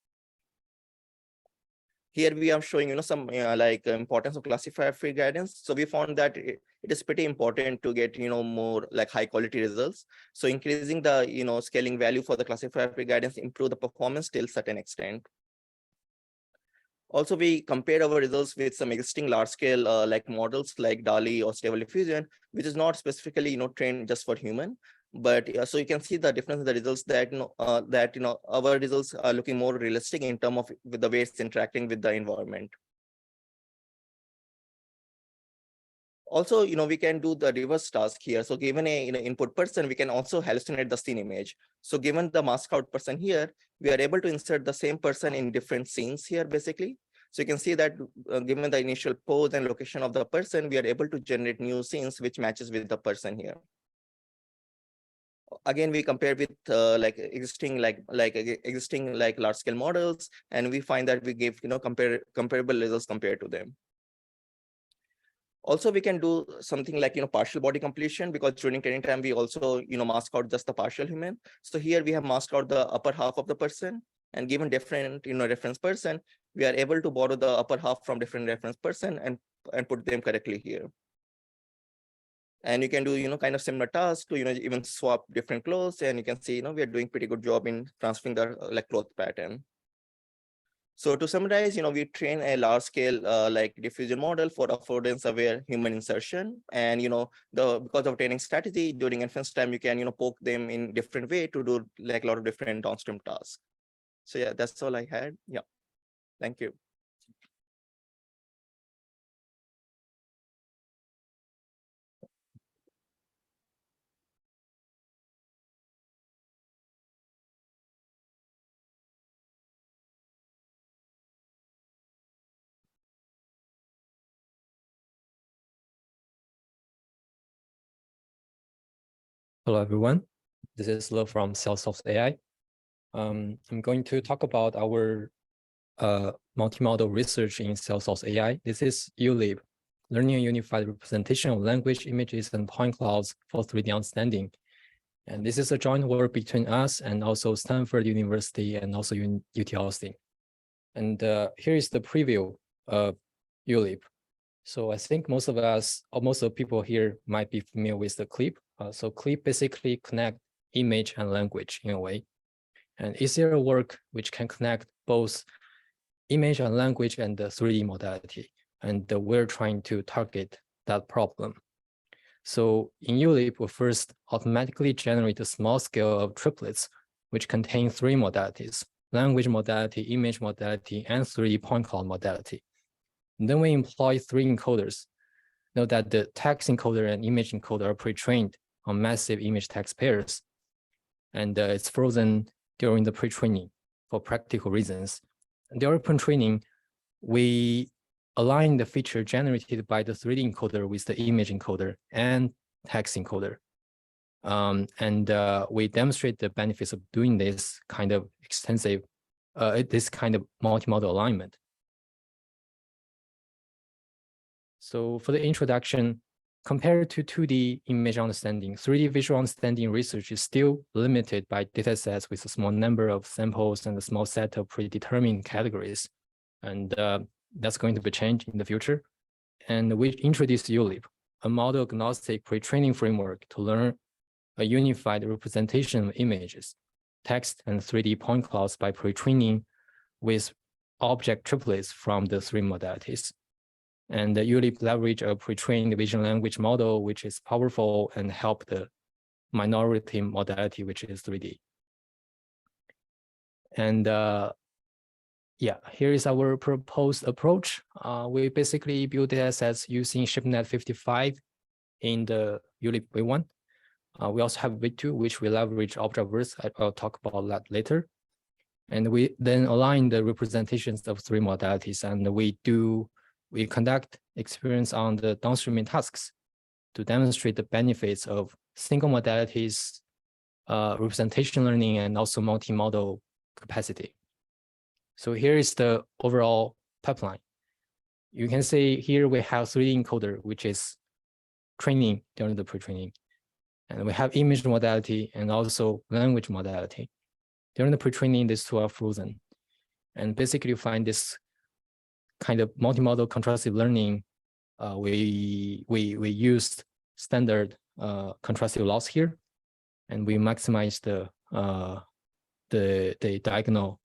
Here we are showing some like importance of classifier free guidance. So we found that it is pretty important to get more like high quality results. So increasing the scaling value for the classifier free guidance improve the performance till certain extent. Also, we compared our results with some existing large scale like models like DALI or Stable Diffusion, which is not specifically trained just for human. But so you can see the difference in the results that our results are looking more realistic in terms of with the way it's interacting with the environment. Also, we can do the reverse task here. So given a input person, we can also hallucinate the scene image. So given the mask out person here, we are able to insert the same person in different scenes here, basically. So you can see that given the initial pose and location of the person, we are able to generate new scenes which matches with the person here. Again, we compare with like existing large scale models, and we find that we give comparable results compared to them. Also, we can do something like, partial body completion, because during training time, we also, mask out just the partial human. So here we have masked out the upper half of the person, and given different, reference person, we are able to borrow the upper half from different reference person and put them correctly here. And you can do, kind of similar tasks to, even swap different clothes, and you can see, we are doing pretty good job in transferring the like cloth pattern. So to summarize, we train a large scale like diffusion model for affordance aware human insertion. And, because of training strategy during inference time, you can, poke them in different way to do like a lot of different downstream tasks. So yeah, that's all I had. Yeah, thank you. Hello, everyone. This is Lo from Salesforce AI. I'm going to talk about our multimodal research in Salesforce AI. This is ULIP, Learning a Unified Representation of Language, Images, and Point Clouds for 3D Understanding. And this is a joint work between us and also Stanford University and also UT Austin. And here is the preview of ULIP. So I think most of us, or most of the people here might be familiar with the clip. So clip basically connect image and language in a way. And is there a work which can connect both image and language and the 3D modality? And we're trying to target that problem. So in ULIP, we first automatically generate a small scale of triplets, which contain 3 modalities: language modality, image modality, and 3D point cloud modality. And then we employ 3 encoders. Note that the text encoder and image encoder are pre-trained on massive image text pairs. And it's frozen during the pre-training for practical reasons. And during pre-training, we align the feature generated by the 3D encoder with the image encoder and text encoder. We demonstrate the benefits of doing this kind of extensive, this kind of multimodal alignment. So for the introduction, compared to 2D image understanding, 3D visual understanding research is still limited by datasets with a small number of samples and a small set of predetermined categories. And that's going to be changed in the future. And we introduced ULIP, a model-agnostic pre-training framework to learn a unified representation of images, text, and 3D point clouds by pre-training with object triplets from the 3 modalities. And the ULIP leverage a pre-trained vision language model, which is powerful and help the minority modality, which is 3D. And yeah, here is our proposed approach. We basically build data sets using ShipNet 55 in the ULIP V1. We also have V2, which we leverage observers. I'll talk about that later. And we then align the representations of 3 modalities, and we conduct experience on the downstreaming tasks to demonstrate the benefits of single modalities, representation learning, and also multimodal capacity. So here is the overall pipeline. You can see here we have 3D encoder, which is training during the pre-training. And we have image modality and also language modality. During the pre-training, these 2 are frozen. And basically you find this kind of multimodal contrastive learning. We used standard contrastive loss here, and we maximize the diagonal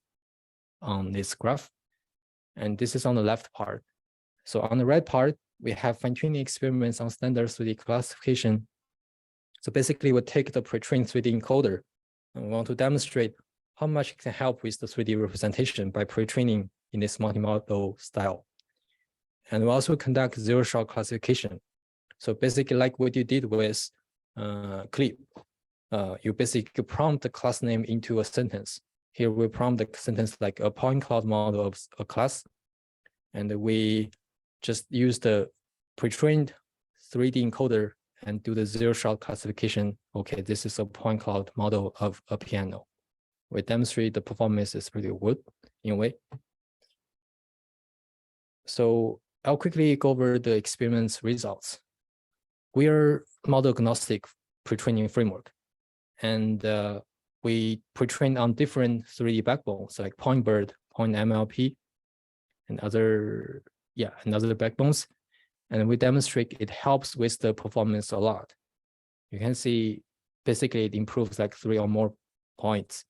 on this graph. And this is on the left part. So on the right part, we have fine-tuning experiments on standard 3D classification. So basically we take the pre-trained 3D encoder and we want to demonstrate how much it can help with the 3D representation by pre-training in this multimodal style. And we also conduct zero-shot classification. So basically like what you did with clip, you basically prompt the class name into a sentence. Here we prompt the sentence like a point cloud model of a class. And we just use the pre-trained 3D encoder and do the zero-shot classification. Okay, this is a point cloud model of a piano. We demonstrate the performance is pretty good in a way. So I'll quickly go over the experiments results. We are model agnostic pre-training framework, and we pre-train on different 3D backbones like PointBird, PointMLP, and other backbones. And we demonstrate it helps with the performance a lot. You can see basically it improves like 3 or more points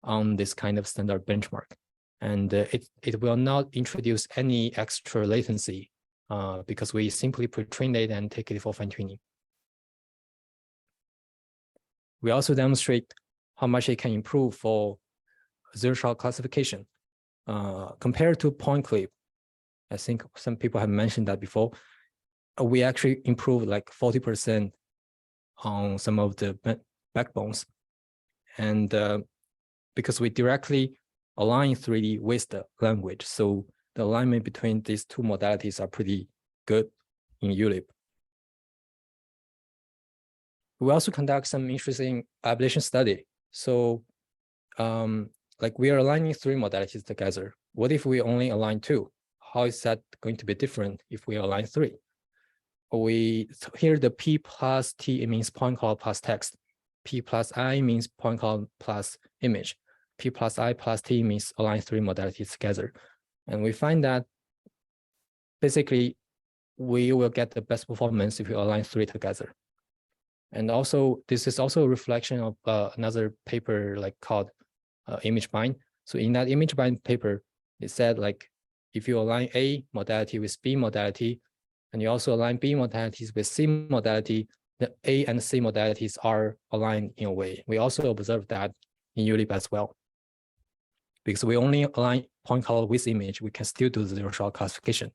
on this kind of standard benchmark. And it will not introduce any extra latency because we simply pre-train it and take it for fine-tuning. We also demonstrate how much it can improve for zero-shot classification compared to point clip. I think some people have mentioned that before. We actually improved like 40% on some of the backbones. And because we directly align 3D with the language, so the alignment between these two modalities are pretty good in ULIP. We also conduct some interesting ablation study. So like we are aligning 3 modalities together. What if we only align 2? How is that going to be different if we align 3? Here the P plus T, it means point cloud plus text. P plus I means point cloud plus image. P plus I plus T means align 3 modalities together. And we find that basically we will get the best performance if we align 3 together. And also, this is also a reflection of another paper like called image bind. So in that image bind paper, it said like, if you align A modality with B modality, and you also align B modalities with C modality, the A and C modalities are aligned in a way. We also observed that in ULIP as well. Because we only align point cloud with image, we can still do zero-shot classification.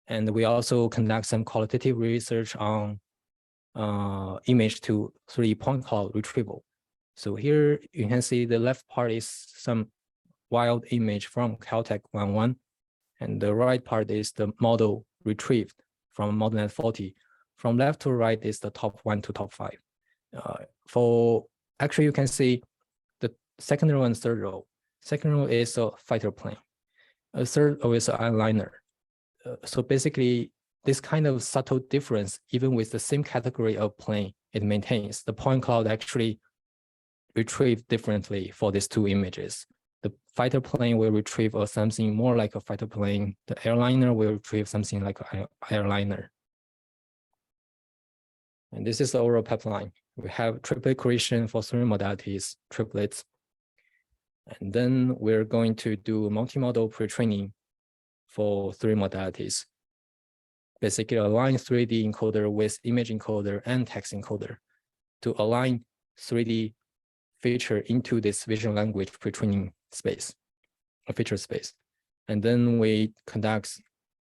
And we also conduct some qualitative research on image to 3D point cloud retrieval. So here you can see the left part is some wild image from Caltech 1.1, and the right part is the model retrieved from ModelNet 40. From left to right is the top 1 to top 5. Actually, you can see the second row and third row. Second row is a fighter plane. A third row is an airliner. So basically, this kind of subtle difference, even with the same category of plane it maintains, the point cloud actually retrieve differently for these 2 images. The fighter plane will retrieve something more like a fighter plane. The airliner will retrieve something like an airliner. And this is the overall pipeline. We have triplet creation for 3 modalities, triplets. And then we're going to do multi-modal pre-training for 3 modalities. Basically align 3D encoder with image encoder and text encoder to align 3D feature into this vision language pre-training space, a feature space. And then we conduct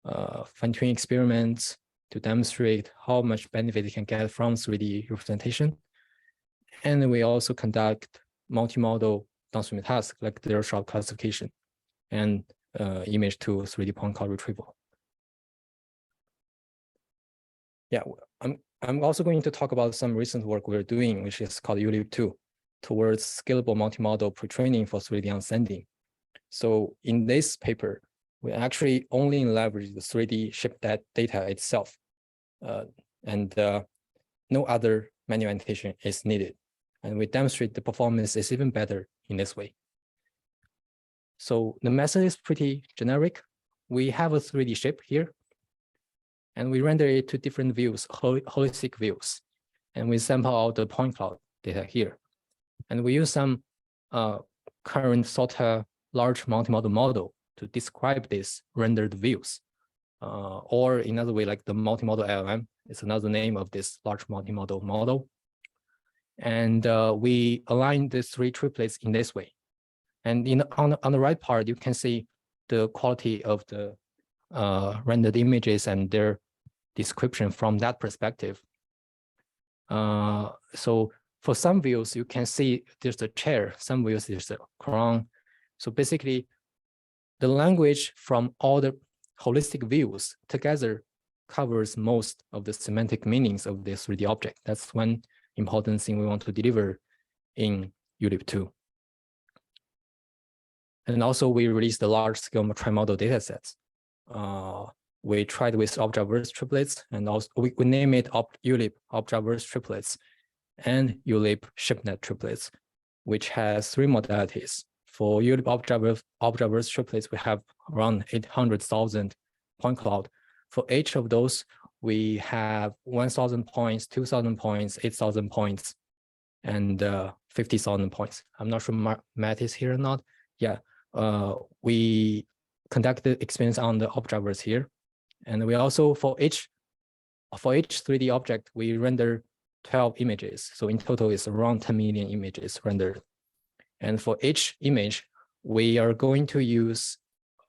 fine-tuning experiments to demonstrate how much benefit you can get from 3D representation. And we also conduct multimodal downstream tasks like zero-shot classification and image to 3D point cloud retrieval. Yeah, I'm also going to talk about some recent work we're doing, which is called ULIP 2, towards scalable multimodal pre-training for 3D understanding. So in this paper, we actually only leverage the 3D ship data itself, and no other manual annotation is needed. And we demonstrate the performance is even better in this way. So the method is pretty generic. We have a 3D ship here, and we render it to different views, holistic views. And we sample out the point cloud data here. And we use some current SOTA large multimodal model to describe these rendered views. Or another way, like the multimodal LLM is another name of this large multimodal model. And we align the 3 triplets in this way. And on the right part, you can see the quality of the rendered images and their description from that perspective. So for some views, you can see there's a chair, some views there's a crown. So basically, the language from all the holistic views together covers most of the semantic meanings of this 3D object. That's one important thing we want to deliver in ULIP 2. And also we released the large-scale trimodal datasets we tried with object-verse triplets, and also we name it ULIP object-verse triplets and ULIP ShipNet triplets, which has 3 modalities. For ULIP object-verse triplets, we have around 800,000 point cloud. For each of those, we have 1,000 points, 2,000 points, 8,000 points, and 50,000 points. I'm not sure Matt is here or not. Yeah, we conducted experiments on the object-verse here. And we also, for each 3D object, we render 12 images. So in total, it's around 10 million images rendered. And for each image, we are going to use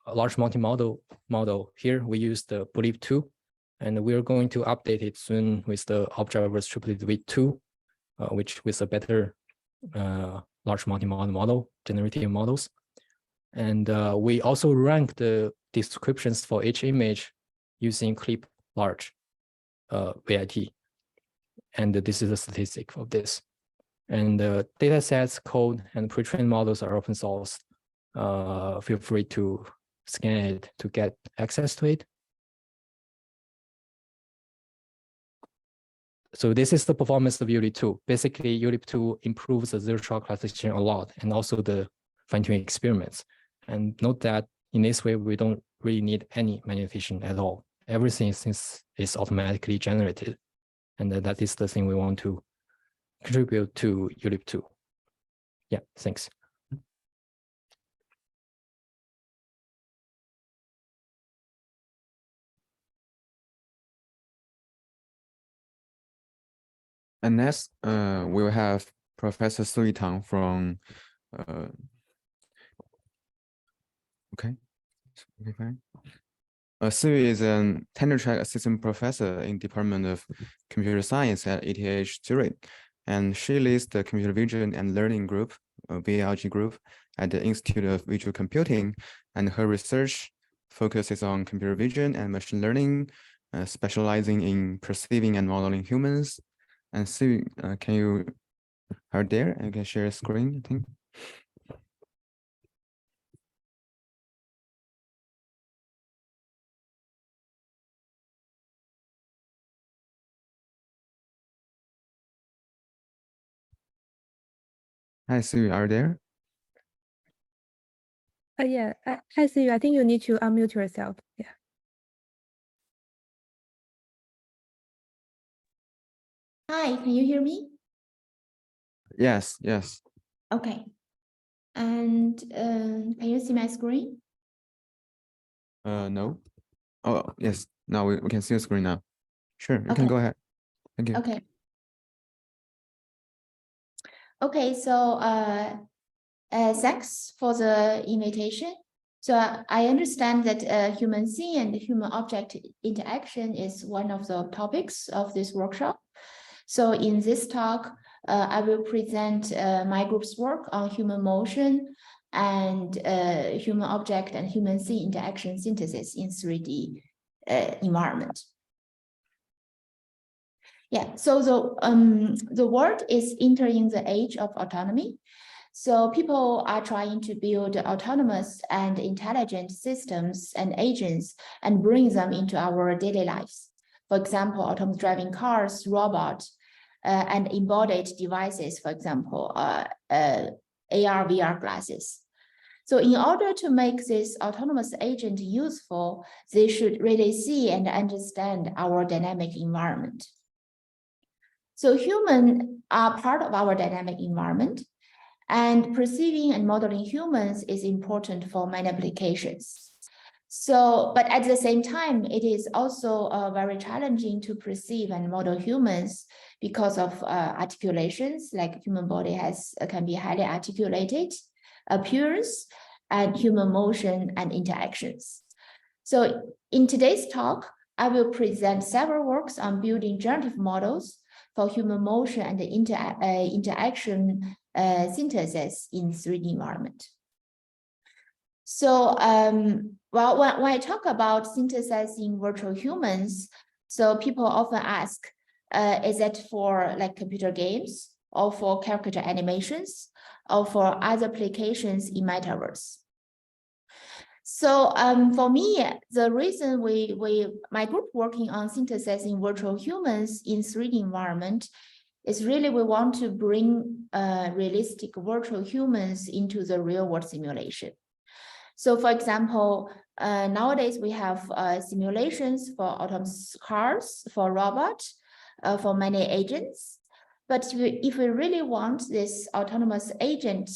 a large multi-model model. Here, we use the Believe 2, and we're going to update it soon with the object-verse triplet V2, which with a better large multi-model model, generative models. And we also rank the descriptions for each image using clip large VIT. And this is a statistic of this. And the data sets, code, and pre-trained models are open source. Feel free to scan it to get access to it. So this is the performance of ULIP2. Basically, ULIP2 improves the zero-shot classification a lot, and also the fine-tuning experiments. And note that in this way, we don't really need any manipulation at all. Everything is automatically generated. And that is the thing we want to contribute to ULIP2. Yeah, thanks. And next, we'll have Professor Sui Tang from, okay, fine. Sui is a tenure-track assistant professor in Department of Computer Science at ETH Zurich, and she leads the Computer Vision and Learning Group, VLG group, at the Institute of Visual Computing, and her research focuses on computer vision and machine learning, specializing in perceiving and modeling humans. And Sui, can you are there? I can share a screen, I think. Hi, Sui, are you there? Yeah, hi, Sue. I think you need to unmute yourself. Yeah. Hi, can you hear me? Yes, yes. Okay. And can you see my screen? No. Oh, yes. Now we can see the screen now. Sure, you can Okay. go ahead. Thank you. Okay. Okay, so thanks for the invitation. So I understand that human scene and human object interaction is one of the topics of this workshop. So in this talk, I will present my group's work on human motion and human object and human scene interaction synthesis in 3D environment. Yeah, so the world is entering the age of autonomy. So people are trying to build autonomous and intelligent systems and agents and bring them into our daily lives. For example, autonomous driving cars, robots, and embodied devices, for example, AR, VR glasses. So in order to make this autonomous agent useful, they should really see and understand our dynamic environment. So humans are part of our dynamic environment, and perceiving and modeling humans is important for many applications. So, but at the same time, it is also very challenging to perceive and model humans because of articulations, like human body can be highly articulated, appearance, and human motion and interactions. So in today's talk, I will present several works on building generative models for human motion and interaction synthesis in 3D environment. So, well, when I talk about synthesizing virtual humans, so people often ask, is it for like computer games or for character animations or for other applications in metaverse? So for me, the reason my group working on synthesizing virtual humans in 3D environment is really we want to bring realistic virtual humans into the real world simulation. So for example, nowadays we have simulations for autonomous cars, for robots, for many agents. But if we really want this autonomous agent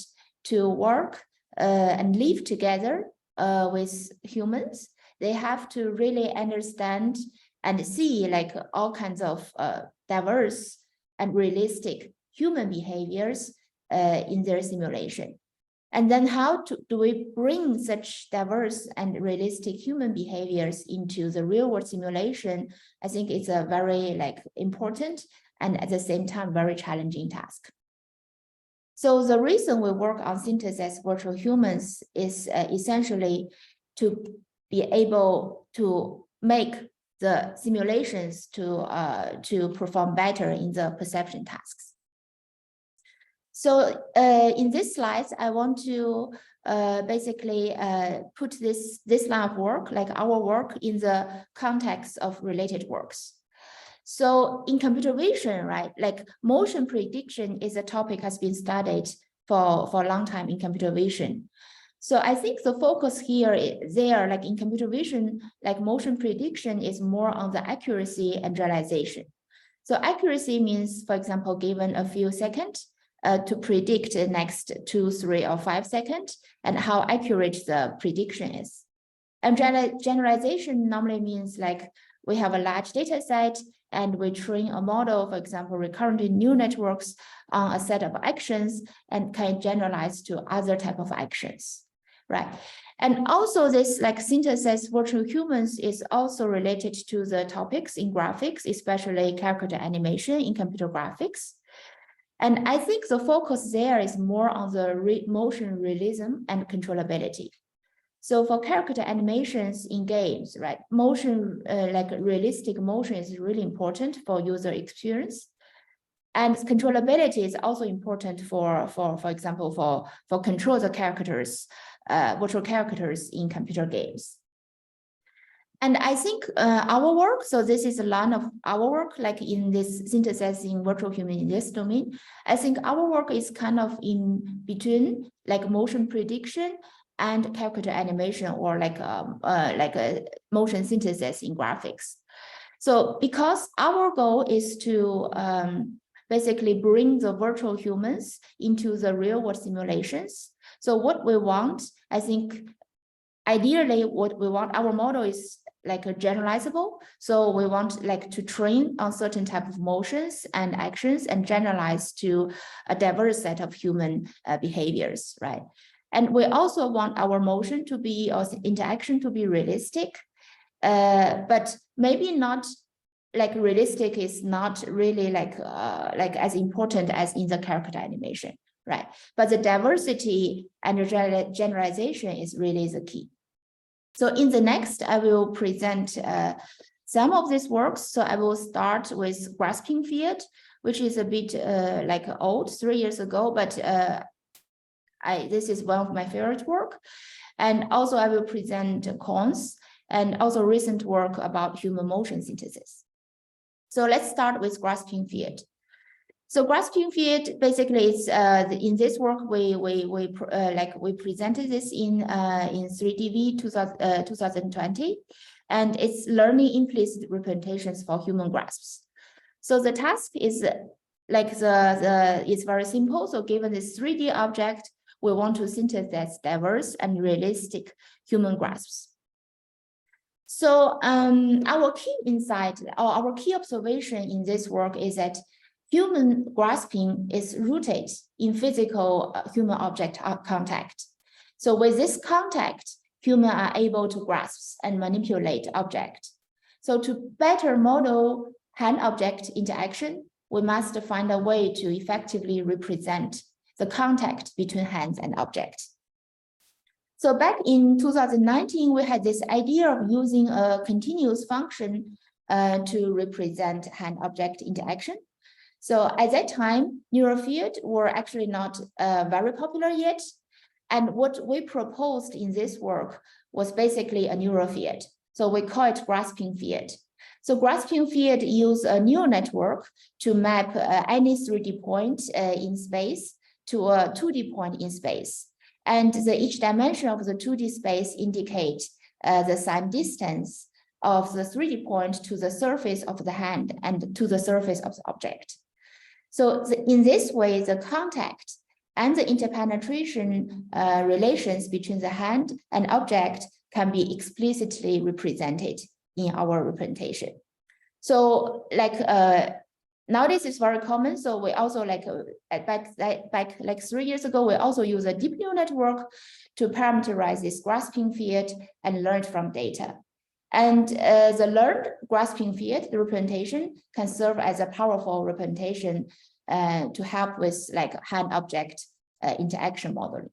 to work and live together with humans, they have to really understand and see like all kinds of diverse and realistic human behaviors in their simulation. And then how do we bring such diverse and realistic human behaviors into the real world simulation? I think it's a very important and at the same time very challenging task. So the reason we work on synthesized virtual humans is essentially to be able to make the simulations to perform better in the perception tasks. So in this slides, I want to basically put this line of work, like our work, in the context of related works. So in computer vision, right, like motion prediction is a topic has been studied for a long time in computer vision. So I think the focus here there, like in computer vision, like motion prediction is more on the accuracy and generalization. So accuracy means, for example, given a few seconds to predict the next 2, 3, or 5 seconds and how accurate the prediction is. And generalization normally means like we have a large data set and we train a model, for example, recurrent neural networks on a set of actions and can generalize to other type of actions, right? And also this like synthesized virtual humans is also related to the topics in graphics, especially character animation in computer graphics. And I think the focus there is more on the motion realism and controllability. So for character animations in games, right, motion, like realistic motion is really important for user experience. And controllability is also important for example, for control the characters, virtual characters in computer games. And I think our work, so this is a line of our work, like in this synthesizing virtual human in this domain, I think our work is kind of in between like motion prediction and character animation, or like a motion synthesis in graphics. So because our goal is to basically bring the virtual humans into the real world simulations. So what we want, I think, ideally what we want, our model is like a generalizable. So we want like to train on certain type of motions and actions and generalize to a diverse set of human behaviors, right? And we also want our motion to be, or interaction to be realistic, but maybe not like realistic is not really like as important as in the character animation, right? But the diversity and the generalization is really the key. So in the next, I will present some of these works. So I will start with grasping field, which is a bit like old, 3 years ago, but this is one of my favorite work. And also I will present cones and also recent work about human motion synthesis. So let's start with grasping field. So grasping field basically is in this work we presented this in 3DV 2020, and it's learning implicit representations for human grasps. So the task is like it's very simple. So given this 3D object, we want to synthesize diverse and realistic human grasps. So our key insight or our key observation in this work is that human grasping is rooted in physical human object contact. So with this contact, humans are able to grasp and manipulate object. So to better model hand-object interaction, we must find a way to effectively represent the contact between hands and object. So back in 2019, we had this idea of using a continuous function to represent hand-object interaction. So at that time, neural fields were actually not very popular yet. And what we proposed in this work was basically a neural field. So we call it grasping field. So grasping field use a neural network to map any 3D point in space to a 2D point in space. And each dimension of the 2D space indicate the same distance of the 3D point to the surface of the hand and to the surface of the object. So in this way, the contact and the interpenetration relations between the hand and object can be explicitly represented in our representation. So like nowadays it's very common. So we also like back like 3 years ago, we also use a deep neural network to parameterize this grasping field and learn from data. And the learned grasping field, the representation, can serve as a powerful representation to help with like hand-object interaction modeling.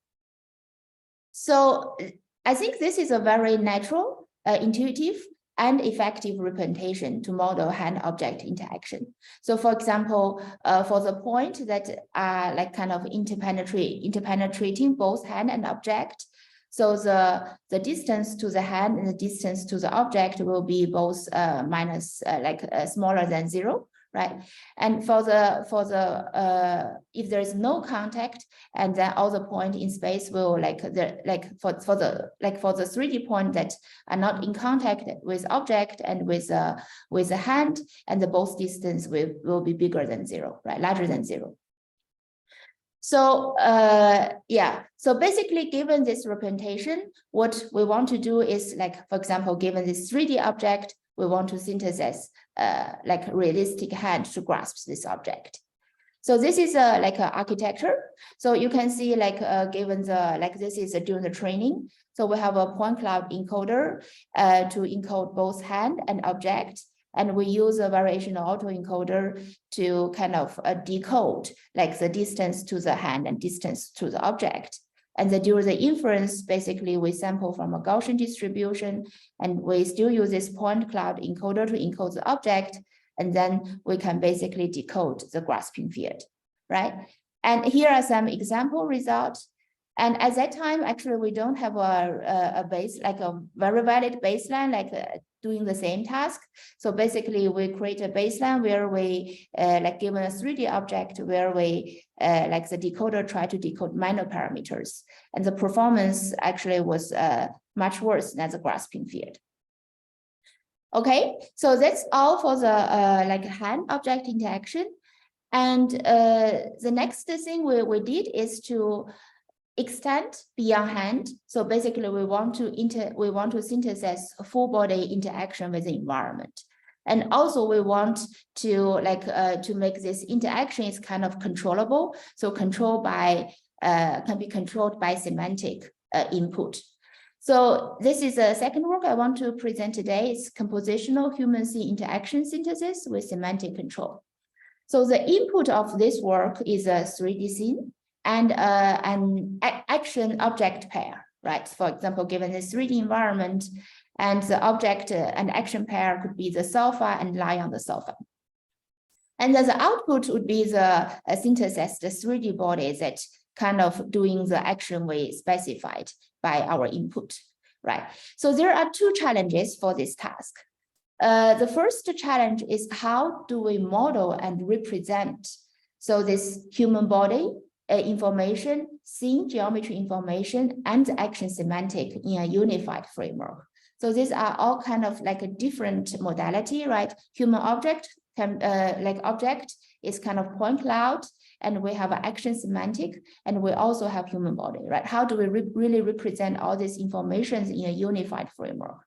So I think this is a very natural, intuitive, and effective representation to model hand-object interaction. So for example, for the point that are like kind of interpenetrating both hand and object, so the distance to the hand and the distance to the object will be both minus smaller than 0, right? And for the if there is no contact, and then all the point in space will for the 3D point that are not in contact with object and with the hand, and the both distance will be bigger than 0, right? Larger than 0. So yeah, so basically given this representation, what we want to do is like, for example, given this 3D object, we want to synthesize like a realistic hand to grasp this object. So this is like an architecture. So you can see like given the, like this is during the training. So we have a point cloud encoder to encode both hand and object. And we use a variational autoencoder to kind of decode like the distance to the hand and distance to the object. And then during the inference, basically we sample from a Gaussian distribution, and we still use this point cloud encoder to encode the object. And then we can basically decode the grasping field, right? And here are some example results. And at that time, actually, we don't have a base, like a very valid baseline, like doing the same task. So basically, we create a baseline where we, like given a 3D object, where we, like the decoder try to decode minor parameters. And the performance actually was much worse than the grasping field. Okay, so that's all for the like hand-object interaction. And the next thing we did is to extend beyond hand. So basically, we want to synthesize a full body interaction with the environment, and also we want to like to make this interaction is kind of controllable. So controlled by can be controlled by semantic input. So this is a second work I want to present today. It's compositional human-scene interaction synthesis with semantic control. So the input of this work is a 3D scene and an action-object pair, right? For example, given this 3D environment, and the object and action pair could be the sofa and lie on the sofa. And then the output would be the synthesis, the 3D body that kind of doing the action we specified by our input, right? So there are two challenges for this task. The first challenge is how do we model and represent so this human body information, scene geometry information, and action semantic in a unified framework. So these are all kind of like a different modality, right? Human object can like object is kind of point cloud, and we have an action semantic, and we also have human body, right? How do we really represent all these informations in a unified framework?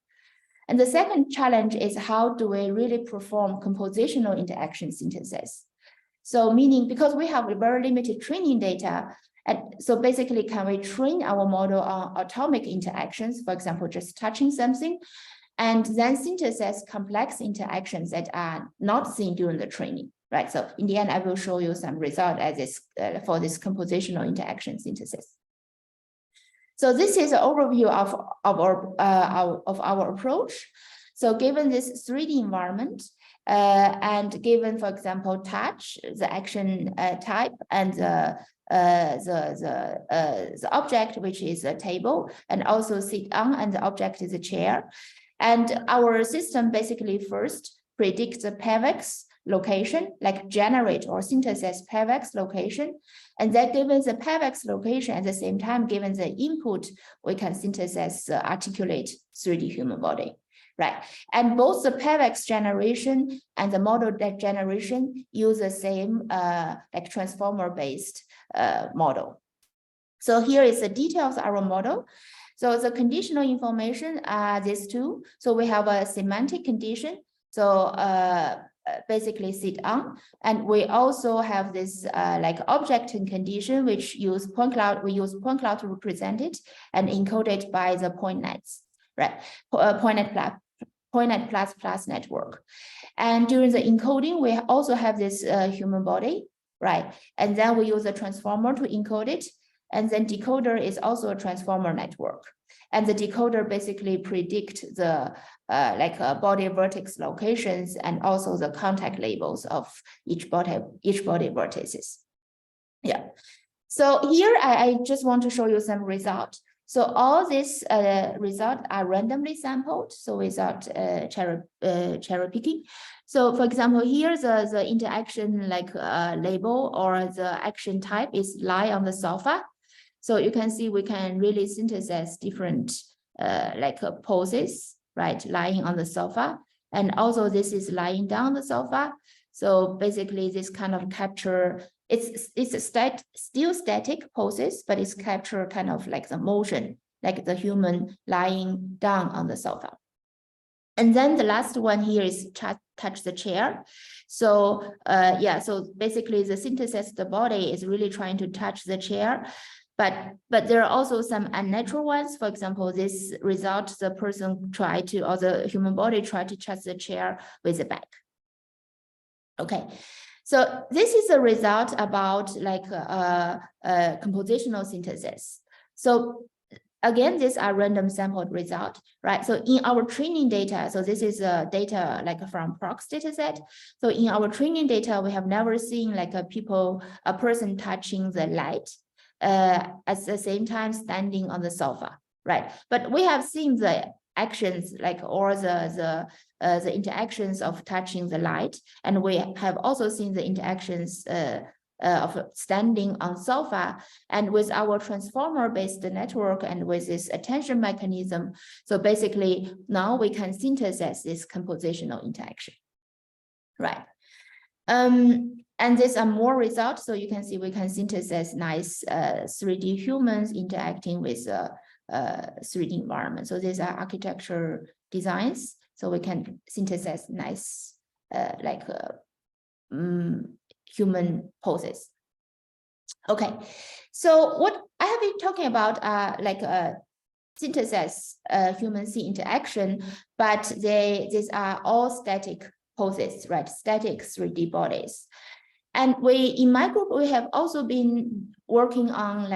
And the second challenge is how do we really perform compositional interaction synthesis? So meaning because we have a very limited training data, and so basically can we train our model on atomic interactions, for example, just touching something, and then synthesize complex interactions that are not seen during the training, right? So in the end, I will show you some result as this for this compositional interaction synthesis. So this is an overview of our approach. So given this 3D environment, and given, for example, touch, the action type, and the object, which is a table, and also sit on, and the object is a chair. And our system basically first predicts the PAVX location, like generate or synthesize PAVX location. And then given the PAVX location, at the same time, given the input, we can synthesize the articulate 3D human body. Right, and both the PAVX generation and the model generation use the same like transformer-based model. So here is the details of our model. So the conditional information are these two. So we have a semantic condition. So basically sit on, and we also have this like object and condition, which use point cloud. We use point cloud to represent it and encode it by the point nets, right? Point net plus network. And during the encoding, we also have this human body, right? And then we use a transformer to encode it. And then decoder is also a transformer network. And the decoder basically predict the body vertex locations and also the contact labels of each body vertices. Yeah. So here I just want to show you some results. So all these results are randomly sampled, so without cherry picking. So for example, here the interaction label or the action type is lie on the sofa. So you can see we can really synthesize different poses, right? Lying on the sofa. And also this is lying down the sofa. So basically this kind of capture, it's still static poses, but it's capture kind of like the motion, like the human lying down on the sofa. And then the last one here is touch the chair. So yeah, so basically the synthesis of the body is really trying to touch the chair. But there are also some unnatural ones. For example, this result, the person tried to, or the human body tried to touch the chair with the back. Okay, so this is a result about like compositional synthesis. So again, these are random sampled result, right? So in our training data, so this is data like from Prox dataset. So in our training data, we have never seen like a person touching the light at the same time standing on the sofa, right? But we have seen the actions like or the interactions of touching the light, and we have also seen the interactions of standing on sofa, and with our transformer-based network and with this attention mechanism. So basically now we can synthesize this compositional interaction, right? And these are more results. So you can see we can synthesize nice 3D humans interacting with 3D environment. So these are architecture designs. So we can synthesize nice human poses. Okay, so what I have been talking about synthesis human scene interaction, but these are all static poses, right? Static 3D bodies. And in my group, we have also been working on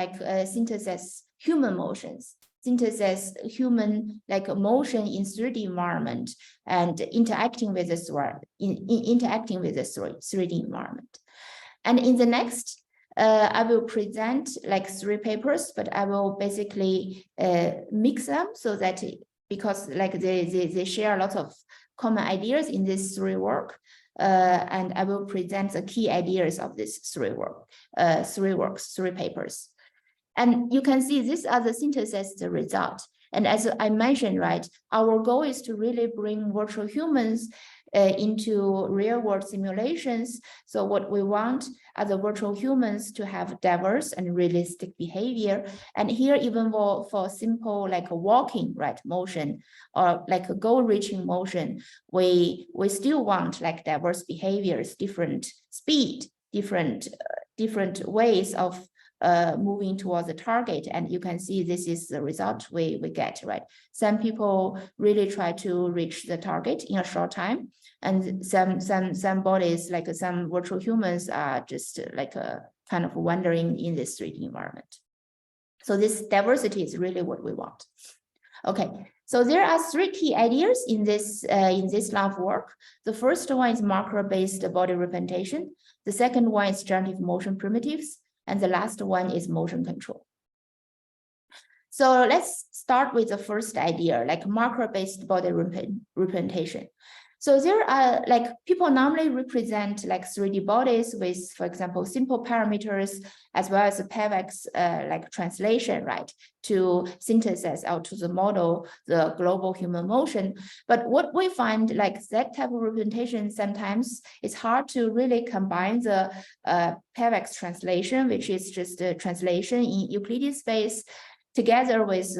synthesis human motions, synthesis human motion in 3D environment and interacting with the interacting with the 3D environment. And in the next, I will present 3 papers, but I will basically mix them so that because they share a lot of common ideas in this 3 work. And I will present the key ideas of this 3 papers. And you can see these are the synthesis result. And as I mentioned, right, our goal is to really bring virtual humans into real world simulations. So what we want are the virtual humans to have diverse and realistic behavior. And here, even for simple walking, right, motion or a goal reaching motion, we still want diverse behaviors, different speed, different ways of moving towards the target. And you can see this is the result we get, right? Some people really try to reach the target in a short time, and some bodies, some virtual humans, are just kind of wandering in this 3D environment. So this diversity is really what we want. Okay, So there are three key ideas in this line of work. The first one is marker-based body representation. The second one is generative motion primitives. And the last one is motion control. So let's start with the first idea, like marker-based body representation. So there are like people normally represent like 3D bodies with, for example, simple parameters, as well as the PEVX like translation, right, to synthesis or to the model, the global human motion. But what we find, like that type of representation, sometimes it's hard to really combine the PEVX translation, which is just a translation in Euclidean space, together with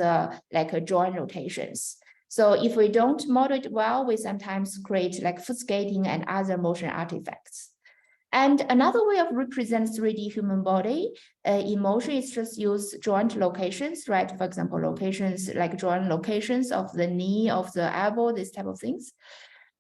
like joint rotations. So if we don't model it well, we sometimes create like foot skating and other motion artifacts. And another way of represent 3D human body in motion is just use joint locations, right? For example, locations like joint locations of the knee, of the elbow, this type of things.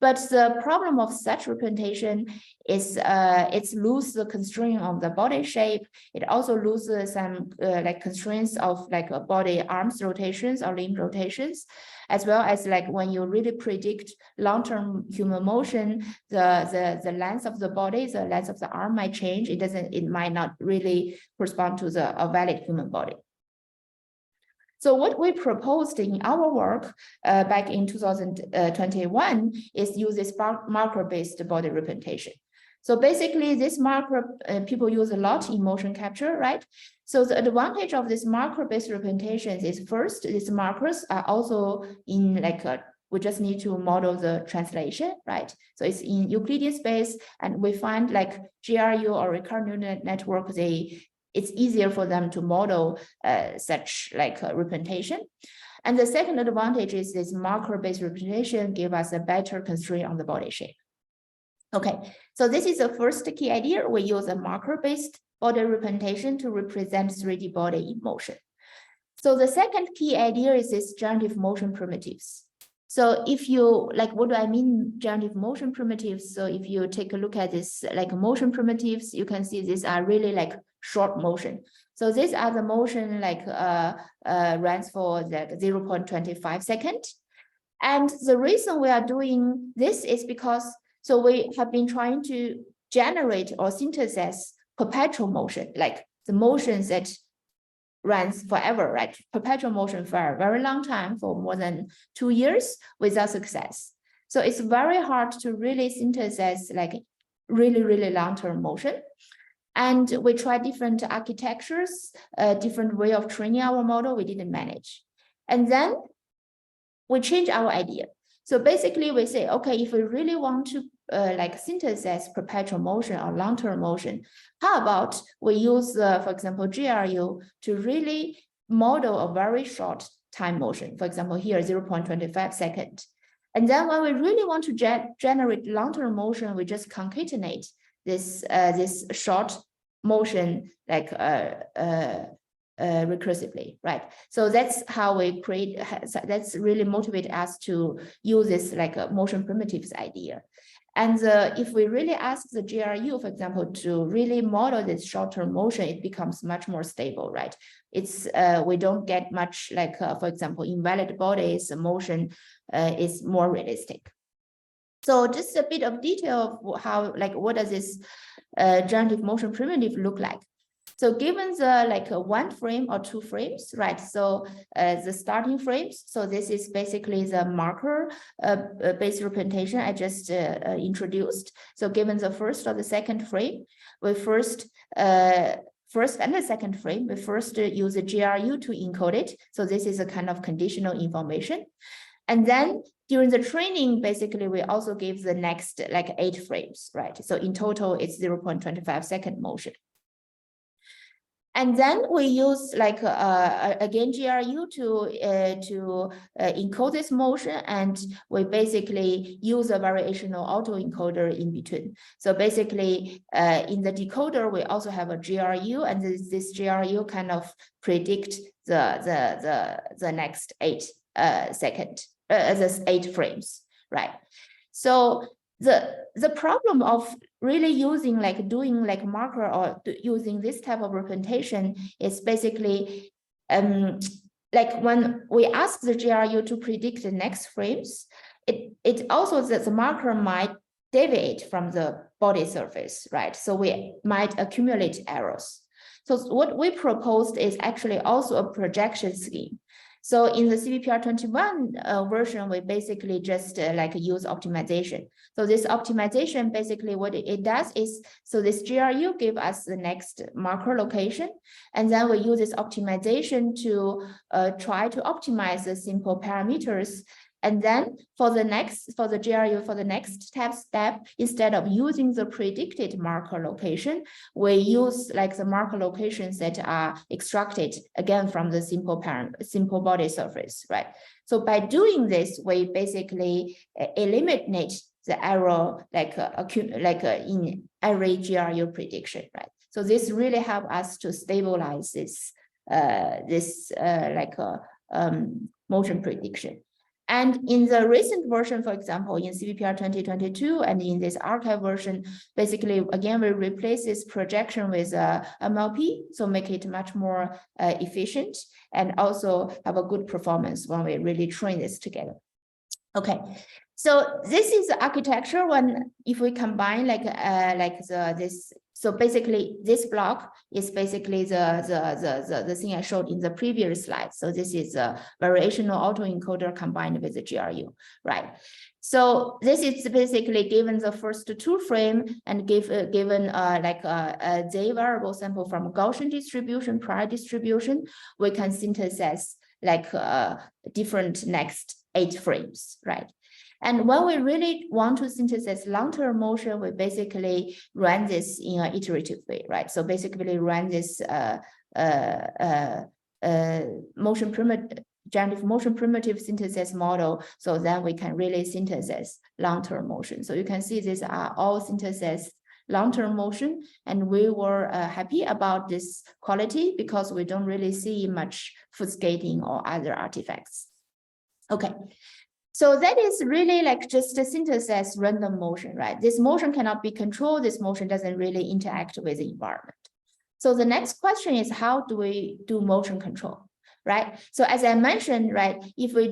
But the problem of such representation is it's lose the constraint of the body shape. It also loses some like constraints of like body arms rotations or limb rotations, as well as like when you really predict long-term human motion, the length of the body, the length of the arm might change. It might not really correspond to a valid human body. So what we proposed in our work back in 2021 is use this marker-based body representation. So basically this marker, people use a lot in motion capture, right? So the advantage of this marker-based representations is first, these markers are also in like we just need to model the translation, right? So it's in Euclidean space, and we find like GRU or recurrent neural network, it's easier for them to model such like representation. And the second advantage is this marker-based representation give us a better constraint on the body shape. Okay, so this is the first key idea. We use a marker-based body representation to represent 3D body in motion. So the second key idea is this generative motion primitives. So if you, like, what do I mean generative motion primitives? So if you take a look at this, like motion primitives, you can see these are really like short motion. So these are the motion like runs for like 0.25 seconds. And the reason we are doing this is because, so we have been trying to generate or synthesize perpetual motion, like the motions that runs forever, right? Perpetual motion for a very long time, for more than 2 years without success. So it's very hard to really synthesize like really long-term motion. And we tried different architectures, different way of training our model, we didn't manage. And then we changed our idea. So basically we say, okay, if we really want to like synthesize perpetual motion or long-term motion, how about we use, for example, GRU to really model a very short time motion. For example, here 0.25 seconds. And then when we really want to generate long-term motion, we just concatenate this this short motion like recursively, right? So that's how we create, that's really motivate us to use this like a motion primitives idea. And if we really ask the GRU, for example, to really model this short-term motion, it becomes much more stable, right? It's we don't get much like, for example, invalid bodies, motion is more realistic. So just a bit of detail of how, like, what does this generative motion primitive look like? So given the like 1 frame or 2 frames, right? So the starting frames. So this is basically the marker based representation I just introduced. So given the first or the second frame, we first and the second frame, we first use a GRU to encode it. So this is a kind of conditional information. And then during the training, basically, we also give the next like 8 frames, right? So in total, it's 0.25 second motion. And then we use like again GRU to encode this motion, and we basically use a variational autoencoder in between. So basically, in the decoder we also have a GRU, and this GRU kind of predict the next 8 this 8 frames, right? So the problem of really using like doing like marker or using this type of representation is basically like when we ask the GRU to predict the next frames, it also that the marker might deviate from the body surface, right? So we might accumulate errors. So what we proposed is actually also a projection scheme. So in the CVPR 21 version, we basically just like use optimization. So this optimization, basically what it does is, so this GRU give us the next marker location, and then we use this optimization to try to optimize the simple parameters. And then for the GRU, for the next step, instead of using the predicted marker location, we use like the marker locations that are extracted again from the simple body surface, right? So by doing this, we basically eliminate the error in every GRU prediction, right? So this really helps us to stabilize this motion prediction. And in the recent version, for example, in CVPR 2022 and in this archive version, basically, again, we replace this projection with MLP, so make it much more efficient and also have a good performance when we really train this together. Okay, so this is the architecture when if we combine this. So basically, this block is basically the thing I showed in the previous slide. So this is a variational autoencoder combined with the GRU, right? So this is basically given the first two frame and given a Z variable sample from Gaussian distribution, prior distribution, we can synthesize like different next 8 frames, right? And when we really want to synthesize long-term motion, we basically run this in an iterative way, right? So basically run this generative motion primitive synthesis model, so then we can really synthesize long-term motion. So you can see these are all synthesized long-term motion, and we were happy about this quality because we don't really see much foot skating or other artifacts. Okay. So that is really like just a synthesis random motion, right? This motion cannot be controlled. This motion doesn't really interact with the environment. So the next question is, how do we do motion control, right? So as I mentioned, right, if we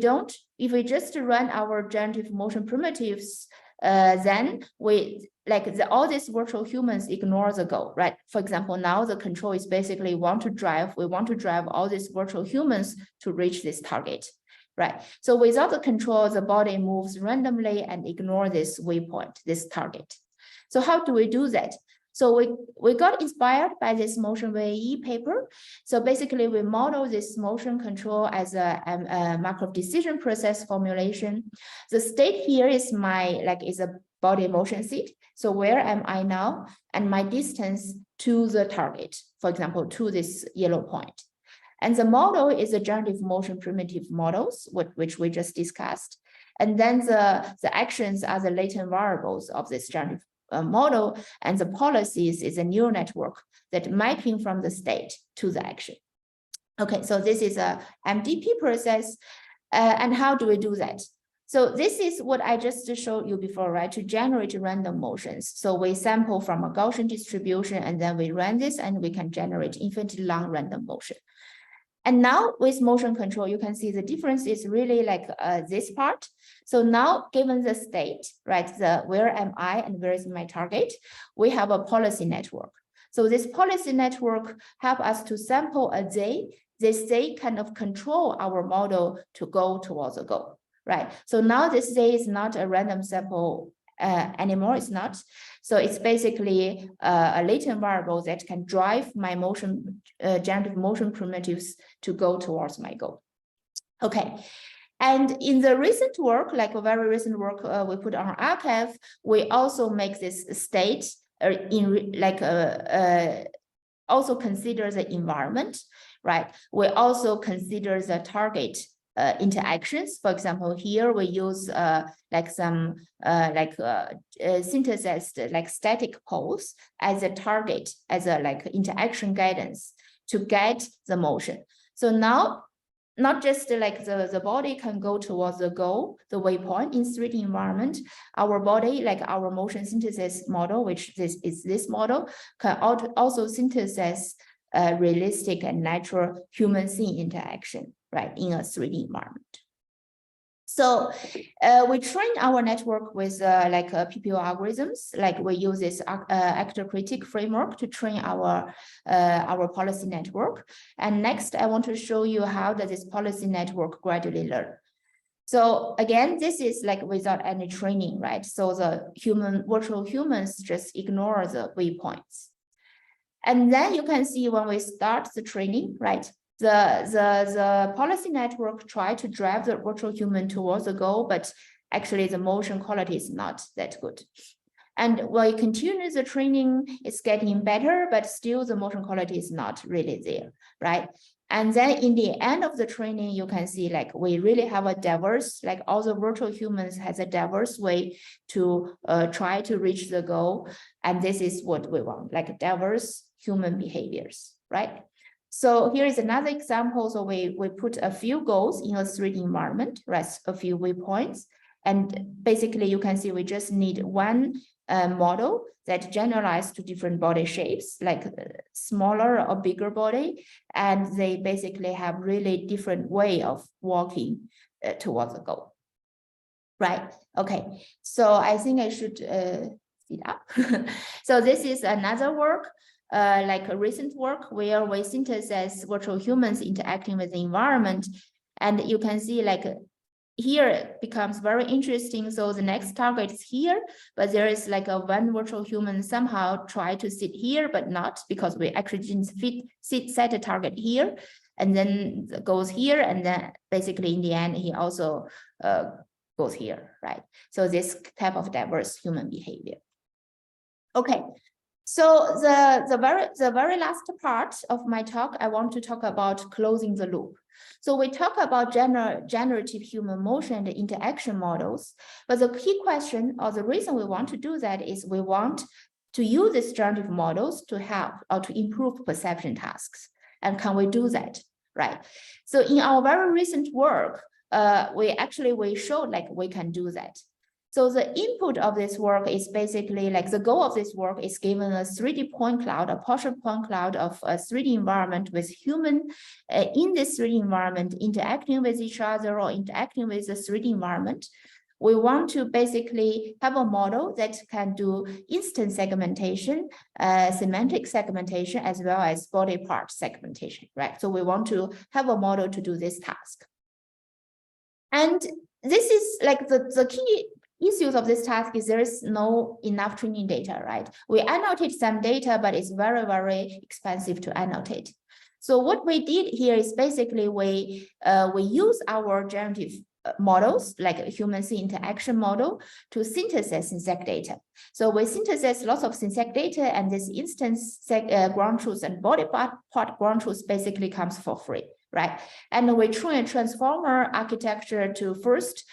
just run our generative motion primitives, then we all these virtual humans ignore the goal, right? For example, now the control is basically we want to drive all these virtual humans to reach this target. Right. So without the control, the body moves randomly and ignore this waypoint, this target. So how do we do that? So we got inspired by this motion VAE paper. So basically we model this motion control as a Markov decision process formulation. The state here is is a body motion state. So where am I now? And my distance to the target, for example, to this yellow point. And the model is a generative motion primitive models, which we just discussed. And then the actions are the latent variables of this generative model, and the policies is a neural network that mapping from the state to the action. Okay, so this is a MDP process. And how do we do that? So this is what I just showed you before, right? To generate random motions. So we sample from a Gaussian distribution, and then we run this, and we can generate infinitely long random motion. And now with motion control, you can see the difference is really like this part. So now given the state, right, where am I and where is my target, we have a policy network. So this policy network help us to sample a Z. This Z kind of control our model to go towards a goal, right? So now this Z is not a random sample anymore, it's not. So it's basically a latent variable that can drive my motion, generative motion primitives to go towards my goal. Okay, and in the recent work, like a very recent work we put on our archive, we also make this state also consider the environment, right? We also consider the target interactions. For example, here we use synthesized static poles as a target, as a interaction guidance to guide the motion. So now, not just the body can go towards the goal, the waypoint in 3D environment, our body, our motion synthesis model, which is this model, can also synthesize realistic and natural human scene interaction. right, in a 3D environment. So we train our network with PPO algorithms, like we use this actor critic framework to train our policy network. And next, I want to show you how does this policy network gradually learn. So again, this is like without any training, right? So the virtual humans just ignore the waypoints. And then you can see when we start the training, right? The policy network try to drive the virtual human towards the goal, but actually the motion quality is not that good. And while you continue the training, it's getting better, but still the motion quality is not really there, right? And then in the end of the training, you can see like we really have a diverse, like all the virtual humans has a diverse way to try to reach the goal. And this is what we want, like diverse human behaviors, right? So here is another example. So we put a few goals in a 3D environment, right? A few waypoints. And basically you can see we just need one model that generalized to different body shapes, like smaller or bigger body. And they basically have really different way of walking towards the goal. Right, okay. So I think I should speed up. So this is another work. Like a recent work where we synthesize virtual humans interacting with the environment. And you can see like here it becomes very interesting. So the next target is here, but there is like a one virtual human somehow try to sit here, but not because we actually didn't set a target here, and then goes here. And then basically in the end, he also goes here, right? So this type of diverse human behavior. Okay. So the very last part of my talk, I want to talk about closing the loop. So we talk about generative human motion and interaction models, but the key question or the reason we want to do that is we want to use these generative models to help or to improve perception tasks. And can we do that, right? So in our very recent work, we showed like we can do that. So the input of this work is basically like the goal of this work is given a 3D point cloud, a partial point cloud of a 3D environment with human in this 3D environment interacting with each other or interacting with the 3D environment. We want to basically have a model that can do instance segmentation, semantic segmentation, as well as body part segmentation, right? So we want to have a model to do this task. And this is like the key issues of this task is there is no enough training data, right? We annotate some data, but it's very, very expensive to annotate. So what we did here is basically we use our generative models, like a human scene interaction model, to synthesize synthetic data. So we synthesize lots of synthetic data, and this instance ground truth and body part ground truth basically comes for free, right? And we train a transformer architecture to first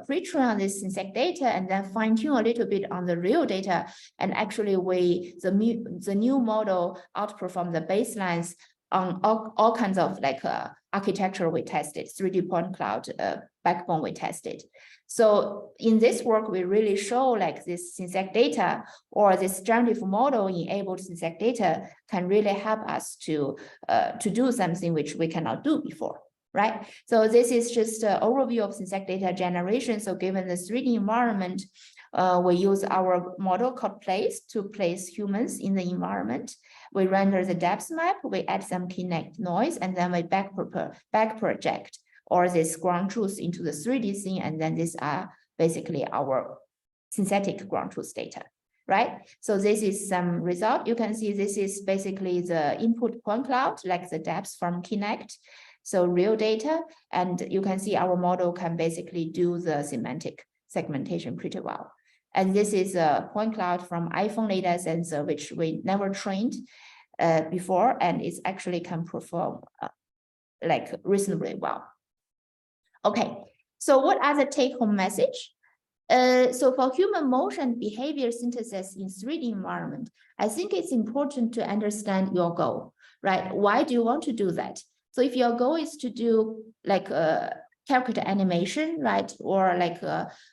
pre-train on this synthetic data and then fine-tune a little bit on the real data. And actually the new model outperform the baselines on all kinds of architecture we tested, 3D point cloud backbone we tested. So in this work, we really show like this synthetic data or this generative model enabled synthetic data can really help us to do something which we cannot do before. Right. So this is just an overview of synthetic data generation. So given the 3D environment, we use our model called place to place humans in the environment. We render the depth map, we add some Kinect noise, and then we back project or this ground truth into the 3D scene. And then these are basically our synthetic ground truth data. Right. So this is some result. You can see this is basically the input point cloud, like the depth from Kinect. So real data, and you can see our model can basically do the semantic segmentation pretty well. And this is a point cloud from iPhone data sensor, which we never trained before, and it actually can perform reasonably well. Okay, so what are the take-home message? So for human motion behavior synthesis in 3D environment, I think it's important to understand your goal, right? Why do you want to do that? So if your goal is to do character animation, right, or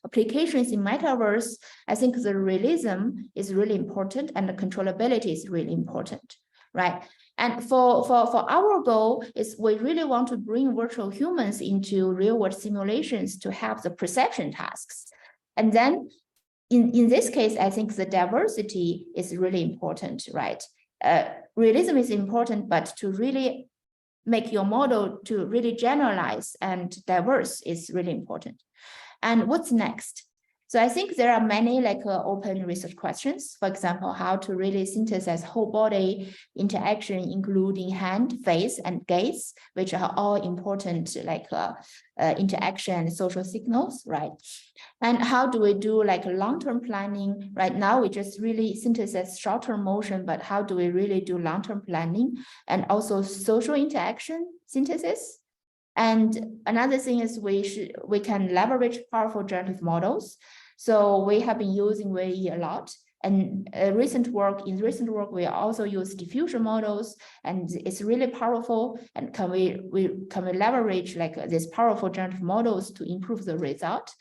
applications in metaverse, I think the realism is really important and the controllability is really important, right? And for our goal is we really want to bring virtual humans into real world simulations to help the perception tasks. And then in this case, I think the diversity is really important, right? Realism is important, but to really make your model to really generalize and diverse is really important. And what's next? So I think there are many open research questions. For example, how to really synthesize whole body interaction, including hand, face, and gaze, which are all important interaction social signals, right? And how do we do long-term planning? Right now, we just really synthesize short-term motion, but how do we really do long-term planning and also social interaction synthesis? And another thing is we can leverage powerful generative models. So we have been using VE a lot. And in recent work, we also use diffusion models, and it's really powerful. And can we leverage these powerful generative models to improve the result?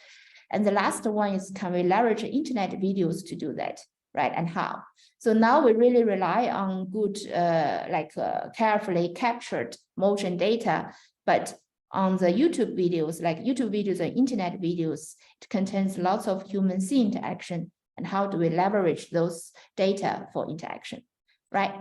And the last one is, can we leverage internet videos to do that, right? And how? So now we really rely on good, carefully captured motion data, but on the YouTube videos, and internet videos, it contains lots of human scene interaction. And how do we leverage those data for interaction, right?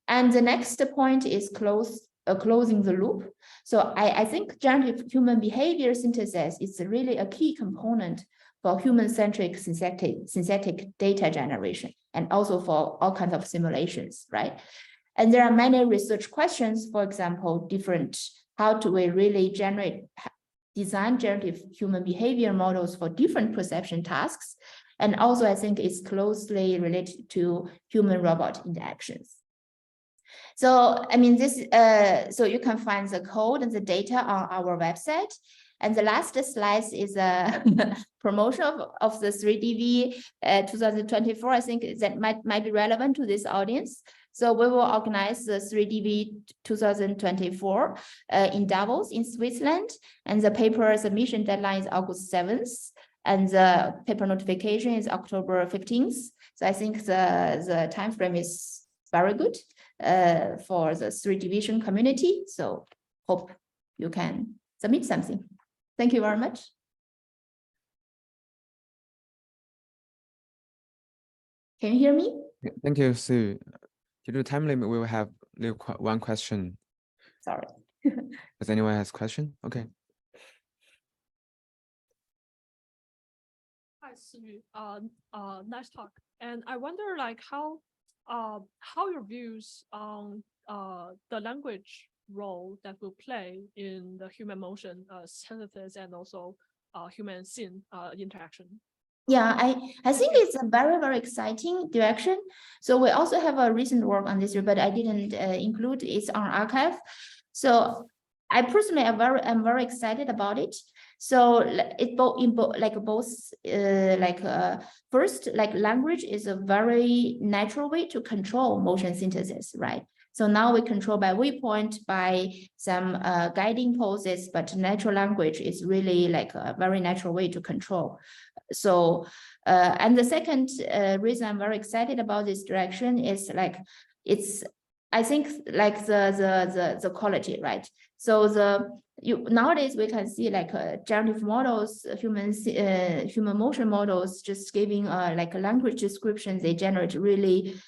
And the next point is closing the loop. So I think generative human behavior synthesis is really a key component for human-centric synthetic data generation, and also for all kinds of simulations, right? And there are many research questions, for example, how do we really design generative human behavior models for different perception tasks? And also, I think it's closely related to human-robot interactions. So, I mean, so you can find the code and the data on our website. And the last slide is a promotion of the 3DV 2024. I think that might be relevant to this audience. So we will organize the 3DV 2024 in Davos in Switzerland. And the paper submission deadline is August 7th. And the paper notification is October 15th. So I think the time frame is very good for the 3D community. So hope you can submit something. Thank you very much. Can you hear me? Thank you, Sue. Due to time limit, we will have one question. Sorry. Does anyone has a question? Okay. Hi, Sue. Nice talk. And I wonder, how your views on the language role that will play in the human motion synthesis and also human scene interaction. Yeah, I think it's a very, very exciting direction. So we also have a recent work on this, but I didn't include it on archive. So I personally am very excited about it. So first, language is a very natural way to control motion synthesis, right? So now we control by waypoint, by some guiding poses, but natural language is really a very natural way to control. So, and the second reason I'm very excited about this direction is I think the quality, right? So nowadays we can see generative models, human motion models, just giving a language description, they generate really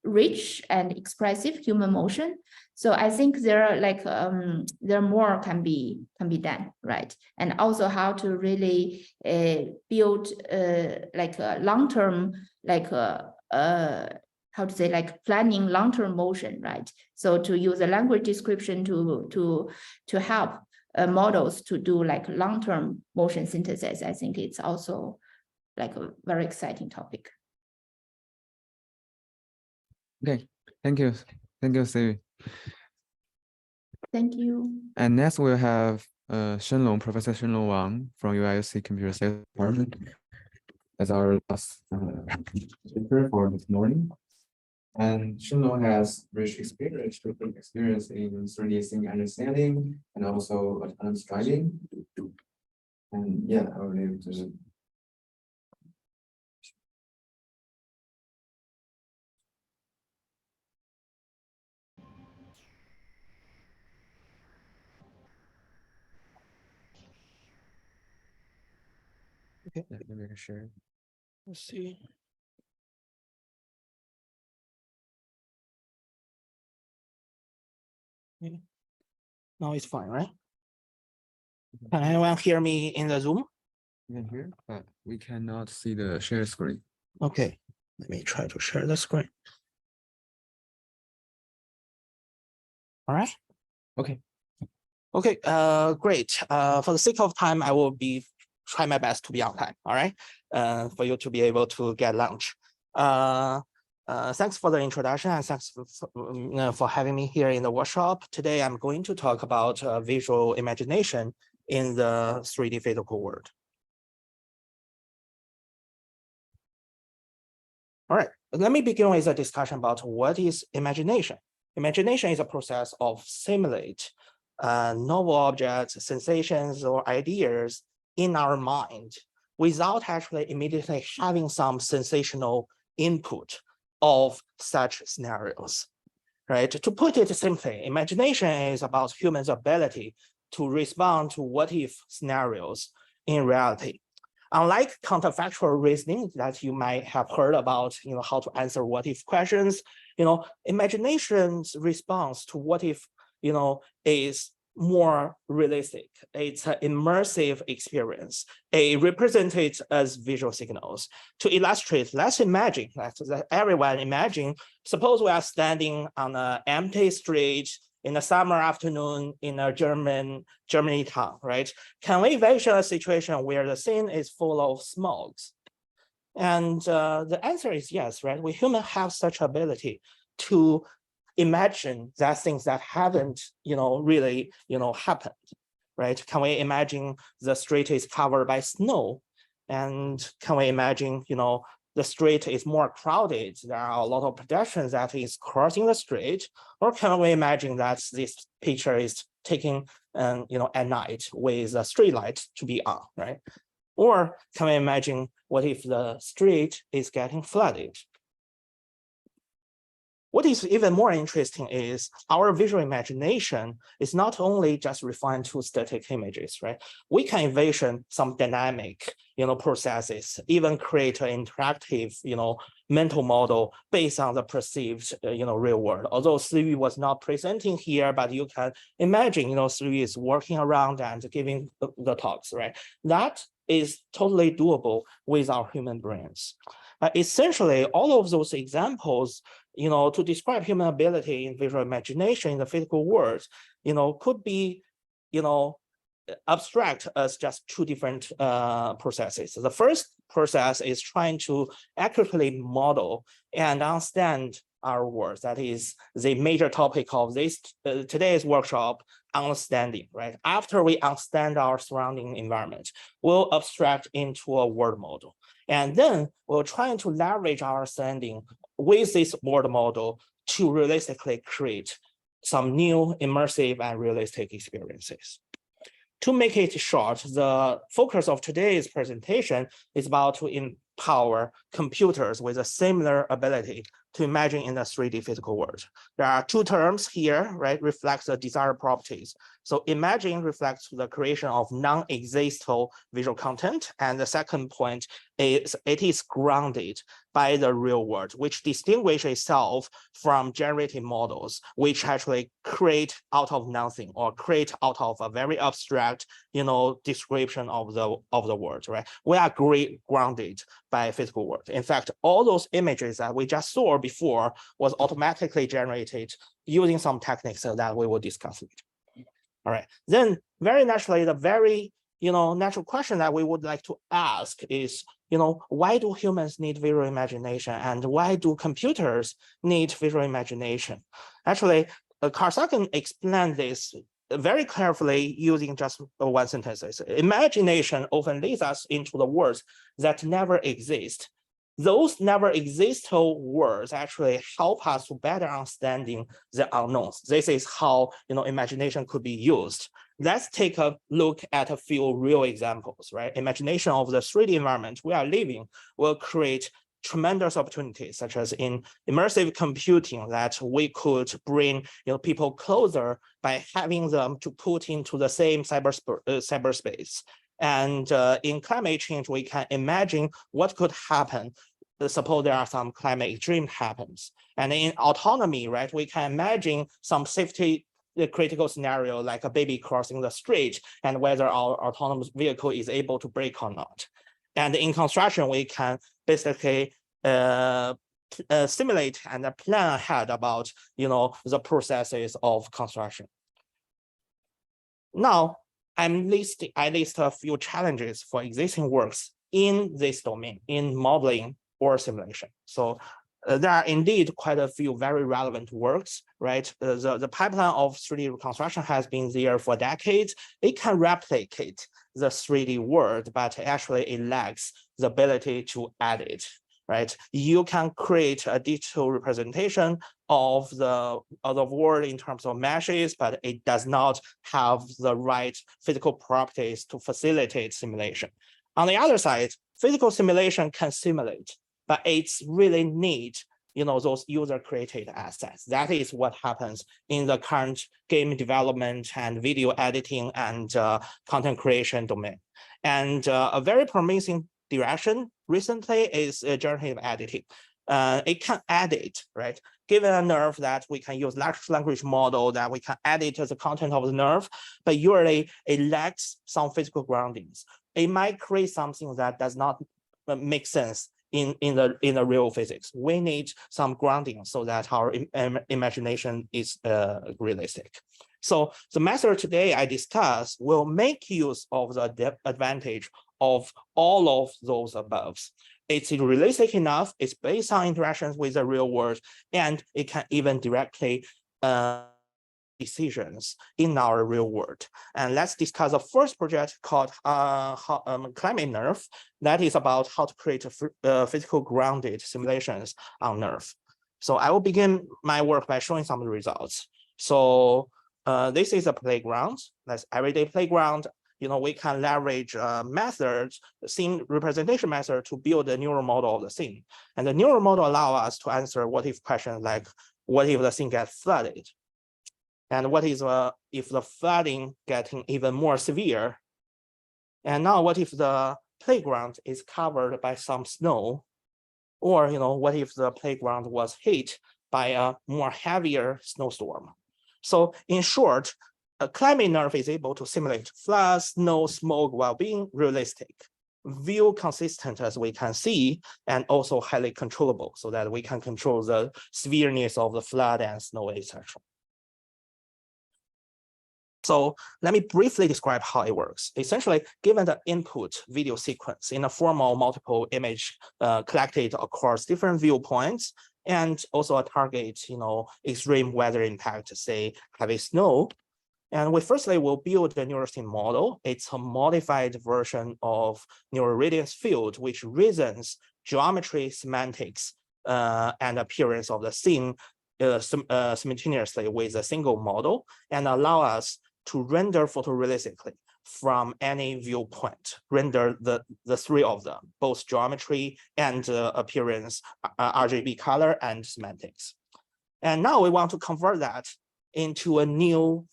rich and expressive human motion. So I think there more can be done, right? And also how to really build a long-term how to say planning long-term motion, right? So to use a language description to help models to do long-term motion synthesis, I think it's also a very exciting topic. Okay, thank you. Thank you, Sue. Thank you. And next we'll have Professor Shenlong Wang from UIUC Computer Science Department as our last speaker for this morning. And Shenlong has rich experience in 3D scene understanding and also autonomous driving. And yeah, I will leave to Okay, Let me share. let's see. Okay. Now it's fine, right? Can anyone hear me in the Zoom? You can hear, but we cannot see the share screen. Okay, let me try to share the screen. All right. Okay. Okay, great. For the sake of time, I will try my best to be on time. All right, for you to be able to get lunch. Thanks for the introduction and thanks for having me here in the workshop. Today, I'm going to talk about visual imagination in the 3D physical world. All right, let me begin with a discussion about what is imagination. Imagination is a process of simulate novel objects, sensations, or ideas in our mind without actually immediately having some sensational input of such scenarios, right? To put it simply, imagination is about humans' ability to respond to what-if scenarios in reality. Unlike counterfactual reasoning that you might have heard about, how to answer what-if questions, imagination's response to what-if, is more realistic. It's an immersive experience. It represented as visual signals. To illustrate, let's imagine, everyone imagine, suppose we are standing on an empty street in a summer afternoon in a Germany town, right? Can we envision a situation where the scene is full of smokes? And the answer is yes, right? We humans have such ability to imagine that things that haven't, really, happened, right? Can we imagine the street is covered by snow? And can we imagine, the street is more crowded, there are a lot of pedestrians that is crossing the street? Or can we imagine that this picture is taken, at night with a street light to be on, right? Or can we imagine what if the street is getting flooded? What is even more interesting is our visual imagination is not only just refined to static images, right? We can envision some dynamic, processes, even create an interactive, mental model based on the perceived, real world. Although CV was not presenting here, but you can imagine, CV is working around and giving the talks, right? That is totally doable with our human brains. Essentially, all of those examples, to describe human ability in visual imagination in the physical world, could be, abstract as just two different processes. The first process is trying to accurately model and understand our world. That is the major topic of this today's workshop, understanding, right? After we understand our surrounding environment, we'll abstract into a word model. And then we're trying to leverage our understanding with this word model to realistically create some new immersive and realistic experiences. To make it short, the focus of today's presentation is about to empower computers with a similar ability to imagine in the 3D physical world. There are two terms here, right, reflects the desired properties. So imagine reflects the creation of non-existent visual content. And the second point is it is grounded by the real world, which distinguishes itself from generative models, which actually create out of nothing or create out of a very abstract, description of the world, right? We are grounded by physical world. In fact, all those images that we just saw before was automatically generated using some techniques that we will discuss later. All right, then very naturally, the very natural question that we would like to ask is, why do humans need visual imagination and why do computers need visual imagination? Actually, Carl Sagan explained this very carefully using just one sentence. Imagination often leads us into the worlds that never exist. Those never existent words actually help us to better understanding the unknowns. This is how imagination could be used. Let's take a look at a few real examples, right? Imagination of the 3D environment we are living will create tremendous opportunities, such as in immersive computing, that we could bring people closer by having them to put into the same cyberspace. And in climate change, we can imagine what could happen. Suppose there are some climate extreme happens. And in autonomy, right, we can imagine some safety critical scenario like a baby crossing the street and whether our autonomous vehicle is able to brake or not. And in construction, we can basically simulate and plan ahead about, the processes of construction. Now, I list a few challenges for existing works in this domain, in modeling or simulation. So there are indeed quite a few very relevant works, right? The pipeline of 3D reconstruction has been there for decades. It can replicate the 3D world, but actually it lacks the ability to edit, right? You can create a digital representation of the world in terms of meshes, but it does not have the right physical properties to facilitate simulation. On the other side, physical simulation can simulate, but it's really need, those user-created assets. That is what happens in the current game development and video editing and content creation domain. And a very promising direction recently is generative editing. It can edit, right? Given a nerve that we can use large language model that we can edit the content of the nerve, but usually it lacks some physical groundings. It might create something that does not make sense in the real physics. We need some grounding so that our imagination is realistic. So the method today I discuss will make use of the advantage of all of those above. It's realistic enough, it's based on interactions with the real world, and it can even directly decisions in our real world. And let's discuss the first project called Climate Nerve. That is about how to create physical grounded simulations on Nerve. So I will begin my work by showing some results. So this is a playground, that's everyday playground. We can leverage methods, scene representation method to build a neural model of the scene. And the neural model allows us to answer what if questions like, what if the scene gets flooded? And what is if the flooding getting even more severe? And now what if the playground is covered by some snow? Or, what if the playground was hit by a more heavier snowstorm? So in short, a Climate Nerve is able to simulate floods, snow, smoke while being realistic, view consistent as we can see, and also highly controllable so that we can control the severeness of the flood and snow, etc. So let me briefly describe how it works. Essentially, given the input video sequence in a form of multiple image collected across different viewpoints, and also a target, extreme weather impact, say heavy snow. And we firstly will build a neural scene model. It's a modified version of neural radiance field, which reasons geometry, semantics, and appearance of the scene simultaneously with a single model, and allow us to render photorealistically from any viewpoint, render the three of them, both geometry and appearance, RGB color and semantics. And now we want to convert that into a new,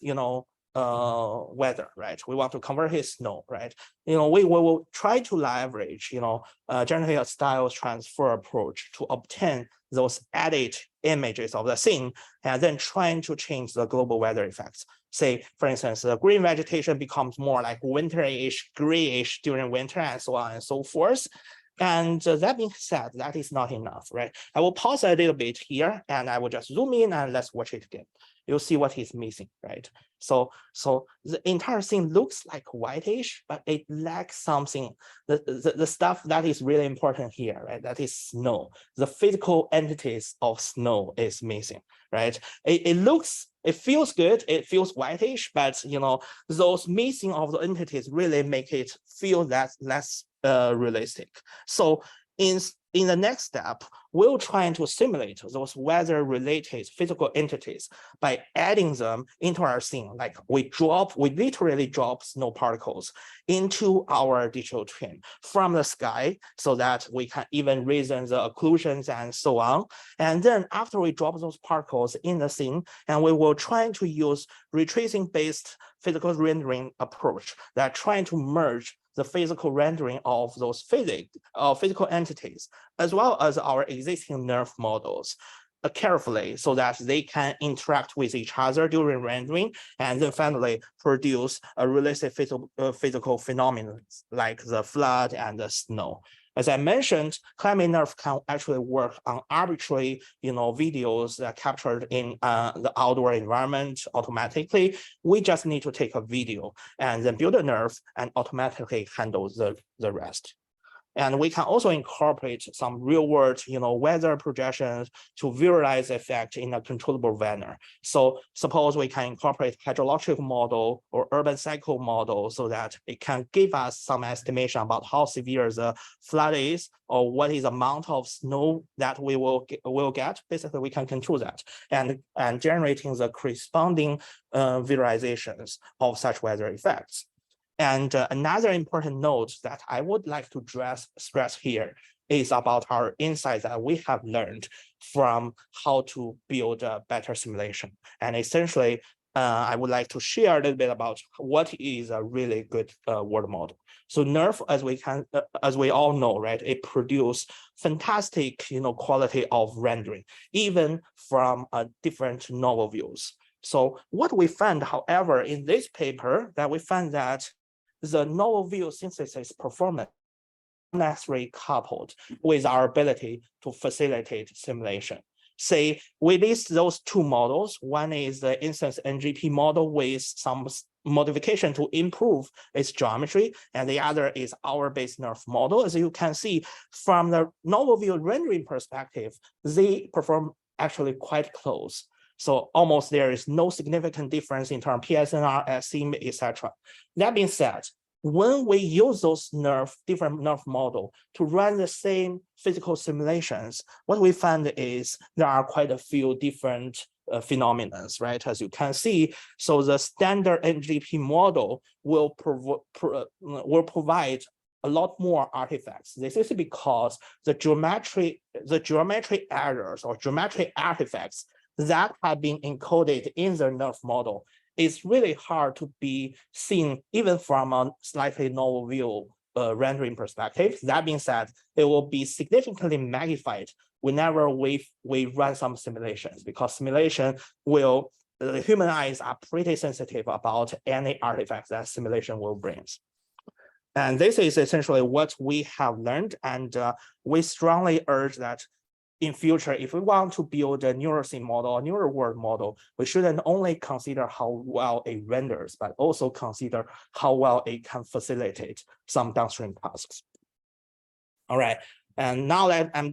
weather, right? We want to convert his snow, right? We will try to leverage, generative style transfer approach to obtain those edit images of the scene, and then trying to change the global weather effects. Say, for instance, the green vegetation becomes more like winterish, grayish during winter, and so on and so forth. And that being said, that is not enough, right? I will pause a little bit here, and I will just zoom in and let's watch it again. You'll see what is missing, right? So the entire thing looks like whitish, but it lacks something. The stuff that is really important here, right? That is snow. The physical entities of snow is missing, right? It feels good, it feels whitish, but those missing of the entities really make it feel that less realistic. So in the next step, we'll try to simulate those weather-related physical entities by adding them into our scene. Like we literally drop snow particles into our digital twin from the sky so that we can even reason the occlusions and so on. And then after we drop those particles in the scene, and we will try to use retracing-based physical rendering approach that trying to merge the physical rendering of those physical entities, as well as our existing nerve models carefully so that they can interact with each other during rendering and then finally produce a realistic physical phenomena like the flood and the snow. As I mentioned, climate nerve can actually work on arbitrary, videos that are captured in the outdoor environment automatically. We just need to take a video and then build a nerve and automatically handle the rest. And we can also incorporate some real world, weather projections to visualize the effect in a controllable manner. So suppose we can incorporate hydrological model or urban cycle model so that it can give us some estimation about how severe the flood is or what is the amount of snow that we will get. Basically, we can control that and generating the corresponding visualizations of such weather effects. And another important note that I would like to stress here is about our insights that we have learned from how to build a better simulation. And essentially, I would like to share a little bit about what is a really good world model. So NERF, as we all know, right, it produces fantastic, quality of rendering, even from different novel views. So what we found, however, in this paper, that we found that the novel view synthesis performance necessarily coupled with our ability to facilitate simulation. Say we list those two models. One is the instance NGP model with some modification to improve its geometry, and the other is our base NERF model. As you can see from the novel view rendering perspective, they perform actually quite close. So almost there is no significant difference in terms of PSNR, SCM, etc. That being said, when we use those different NERF model to run the same physical simulations, what we find is there are quite a few different phenomena, right? As you can see, so the standard NGP model will provide a lot more artifacts. This is because the geometry errors or geometry artifacts that have been encoded in the NERF model is really hard to be seen even from a slightly novel view rendering perspective. That being said, it will be significantly magnified whenever we run some simulations, because simulation will, human eyes are pretty sensitive about any artifacts that simulation will bring. And this is essentially what we have learned, and we strongly urge that in future, if we want to build a neurosync model or neural world model, we shouldn't only consider how well it renders, but also consider how well it can facilitate some downstream tasks. All right, and now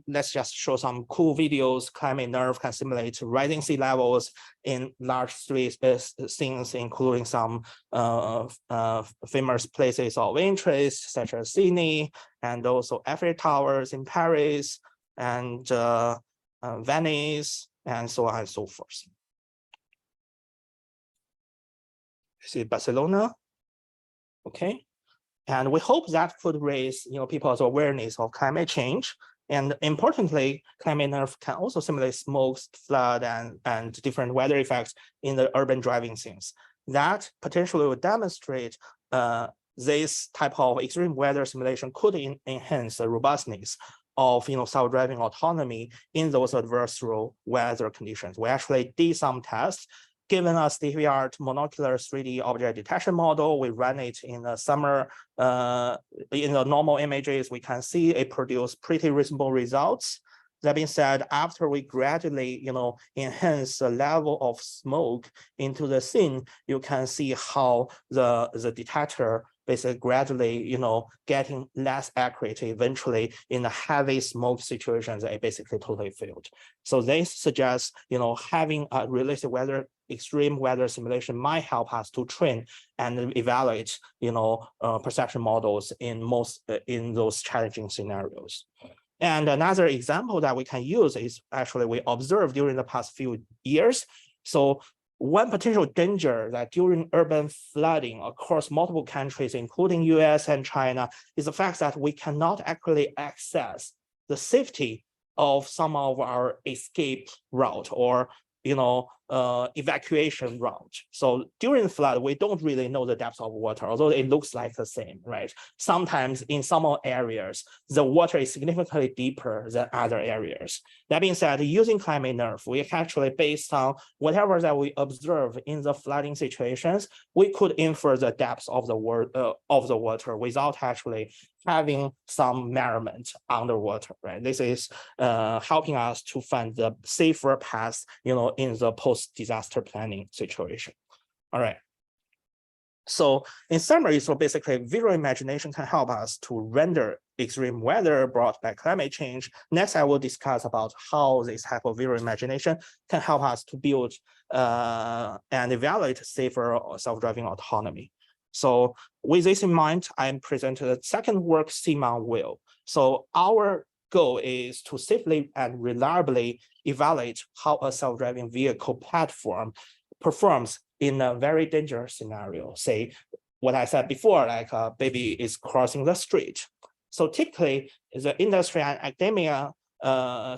let's just show some cool videos. Climate nerve can simulate rising sea levels in large things, including some famous places of interest, such as Sydney, and also Eiffel Towers in Paris, and Venice, and so on and so forth. See Barcelona, okay, and we hope that could raise people's awareness of climate change. And importantly, climate nerve can also simulate smoke, flood, and different weather effects in the urban driving scenes. That potentially will demonstrate this type of extreme weather simulation could enhance the robustness of self-driving autonomy in those adverse weather conditions. We actually did some tests, given a state-of-the-art monocular 3D object detection model. We ran it in the summer. In the normal images, we can see it produced pretty reasonable results. That being said, after we gradually enhance the level of smoke into the scene, you can see how the detector basically gradually, getting less accurate. Eventually, in the heavy smoke situations, it basically totally failed. So this suggests, having a realistic extreme weather simulation might help us to train and evaluate, perception models in those challenging scenarios. And another example that we can use is actually we observed during the past few years. So one potential danger that during urban flooding across multiple countries, including US and China, is the fact that we cannot accurately access the safety of some of our escape route or evacuation route. So during the flood, we don't really know the depth of water, although it looks like the same, right? Sometimes in some areas, the water is significantly deeper than other areas. That being said, using climate nerve, we actually, based on whatever that we observe in the flooding situations, we could infer the depth of the water without actually having some measurement underwater, right? This is helping us to find the safer path, in the post-disaster planning situation. All right. So in summary, so basically visual imagination can help us to render extreme weather brought by climate change. Next, I will discuss about how this type of visual imagination can help us to build and evaluate safer self-driving autonomy. So with this in mind, I'm presenting the second work, Simon Will. So our goal is to safely and reliably evaluate how a self-driving vehicle platform performs in a very dangerous scenario. Say what I said before, like a baby is crossing the street. So typically, the industry and academia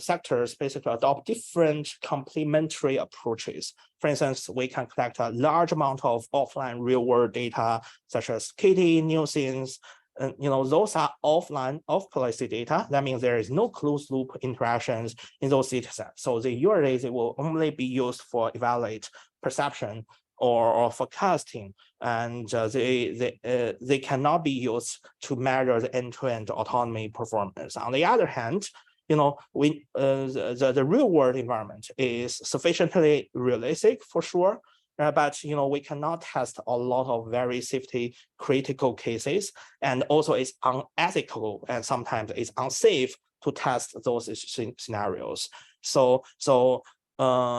sectors basically adopt different complementary approaches. For instance, we can collect a large amount of offline real-world data, such as KT, new scenes. Those are offline, off-policy data. That means there is no closed loop interactions in those data sets. So usually they will only be used for evaluate perception or forecasting, and they cannot be used to measure the end-to-end autonomy performance. On the other hand, the real-world environment is sufficiently realistic for sure, but we cannot test a lot of very safety critical cases, and also it's unethical and sometimes it's unsafe to test those scenarios. So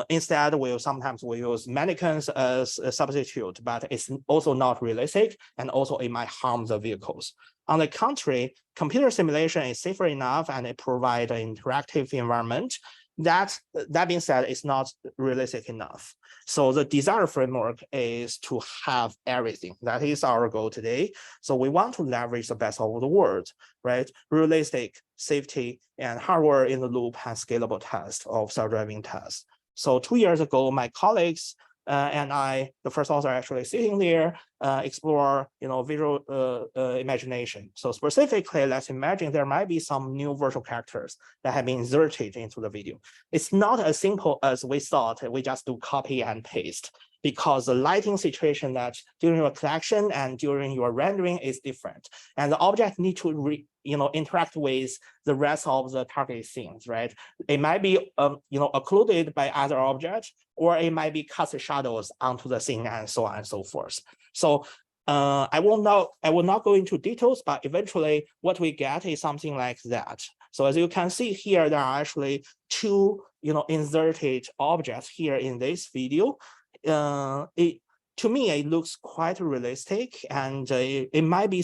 instead, sometimes we use mannequins as a substitute, but it's also not realistic, and also it might harm the vehicles. On the contrary, computer simulation is safer enough and it provides an interactive environment. That being said, it's not realistic enough. So the desire framework is to have everything. That is our goal today. So we want to leverage the best of the world, right? Realistic, safety, and hardware in the loop and scalable test of self-driving tests. So 2 years ago, my colleagues and I, the first author actually sitting there, explore visual imagination. So specifically, let's imagine there might be some new virtual characters that have been inserted into the video. It's not as simple as we thought. We just do copy and paste, because the lighting situation that during your collection and during your rendering is different, and the object need to interact with the rest of the target scenes, right? It might be occluded by other objects, or it might be cast shadows onto the scene, and so on and so forth. So I will not go into details, but eventually what we get is something like that. So as you can see here, there are actually two inserted objects here in this video. To me, it looks quite realistic, and it might be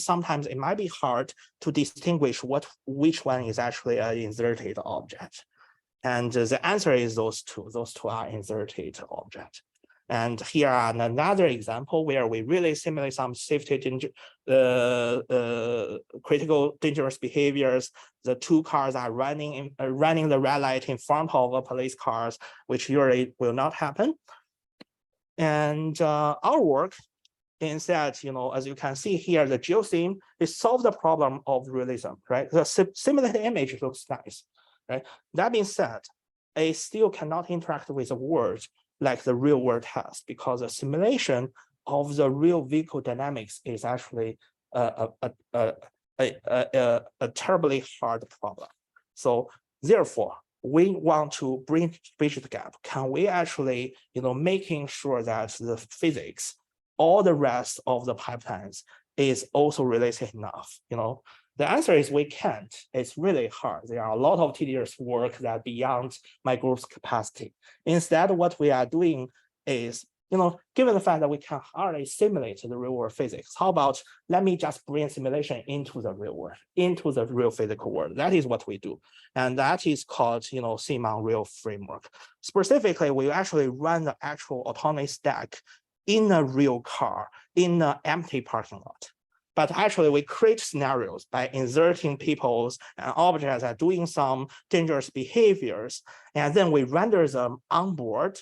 hard to distinguish which one is actually an inserted object. And the answer is those two. Those two are inserted objects. And here are another example where we really simulate some safety critical dangerous behaviors. The two cars are running the red light in front of a police cars, which usually will not happen. And our work, instead, as you can see here, the geoscene is solve the problem of realism, right? The simulated image looks nice, right? That being said, it still cannot interact with the world like the real world has, because the simulation of the real vehicle dynamics is actually a terribly hard problem. So therefore, we want to bridge the gap. Can we actually, making sure that the physics, all the rest of the pipelines is also realistic enough? The answer is we can't. It's really hard. There are a lot of tedious work that beyond my group's capacity. Instead, what we are doing is, given the fact that we can hardly simulate the real world physics, how about let me just bring simulation into the real world, into the real physical world? That is what we do. And that is called, Simon Real Framework. Specifically, we actually run the actual autonomy stack in a real car, in an empty parking lot. But actually, we create scenarios by inserting peoples and objects that are doing some dangerous behaviors, and then we render them on board,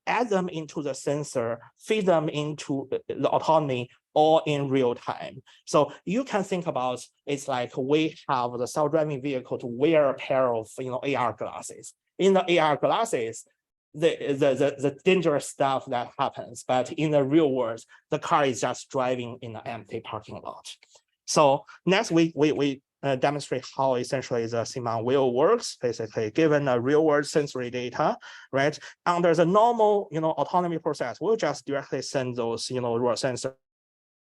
add them into the sensor, feed them into the autonomy, all in real time. So you can think about it's like we have the self-driving vehicle to wear a pair of AR glasses. In the AR glasses, the dangerous stuff that happens, but in the real world, the car is just driving in an empty parking lot. So next we demonstrate how essentially the Simon wheel works, basically given a real world sensory data, right? Under the normal, autonomy process, we'll just directly send those, raw sensors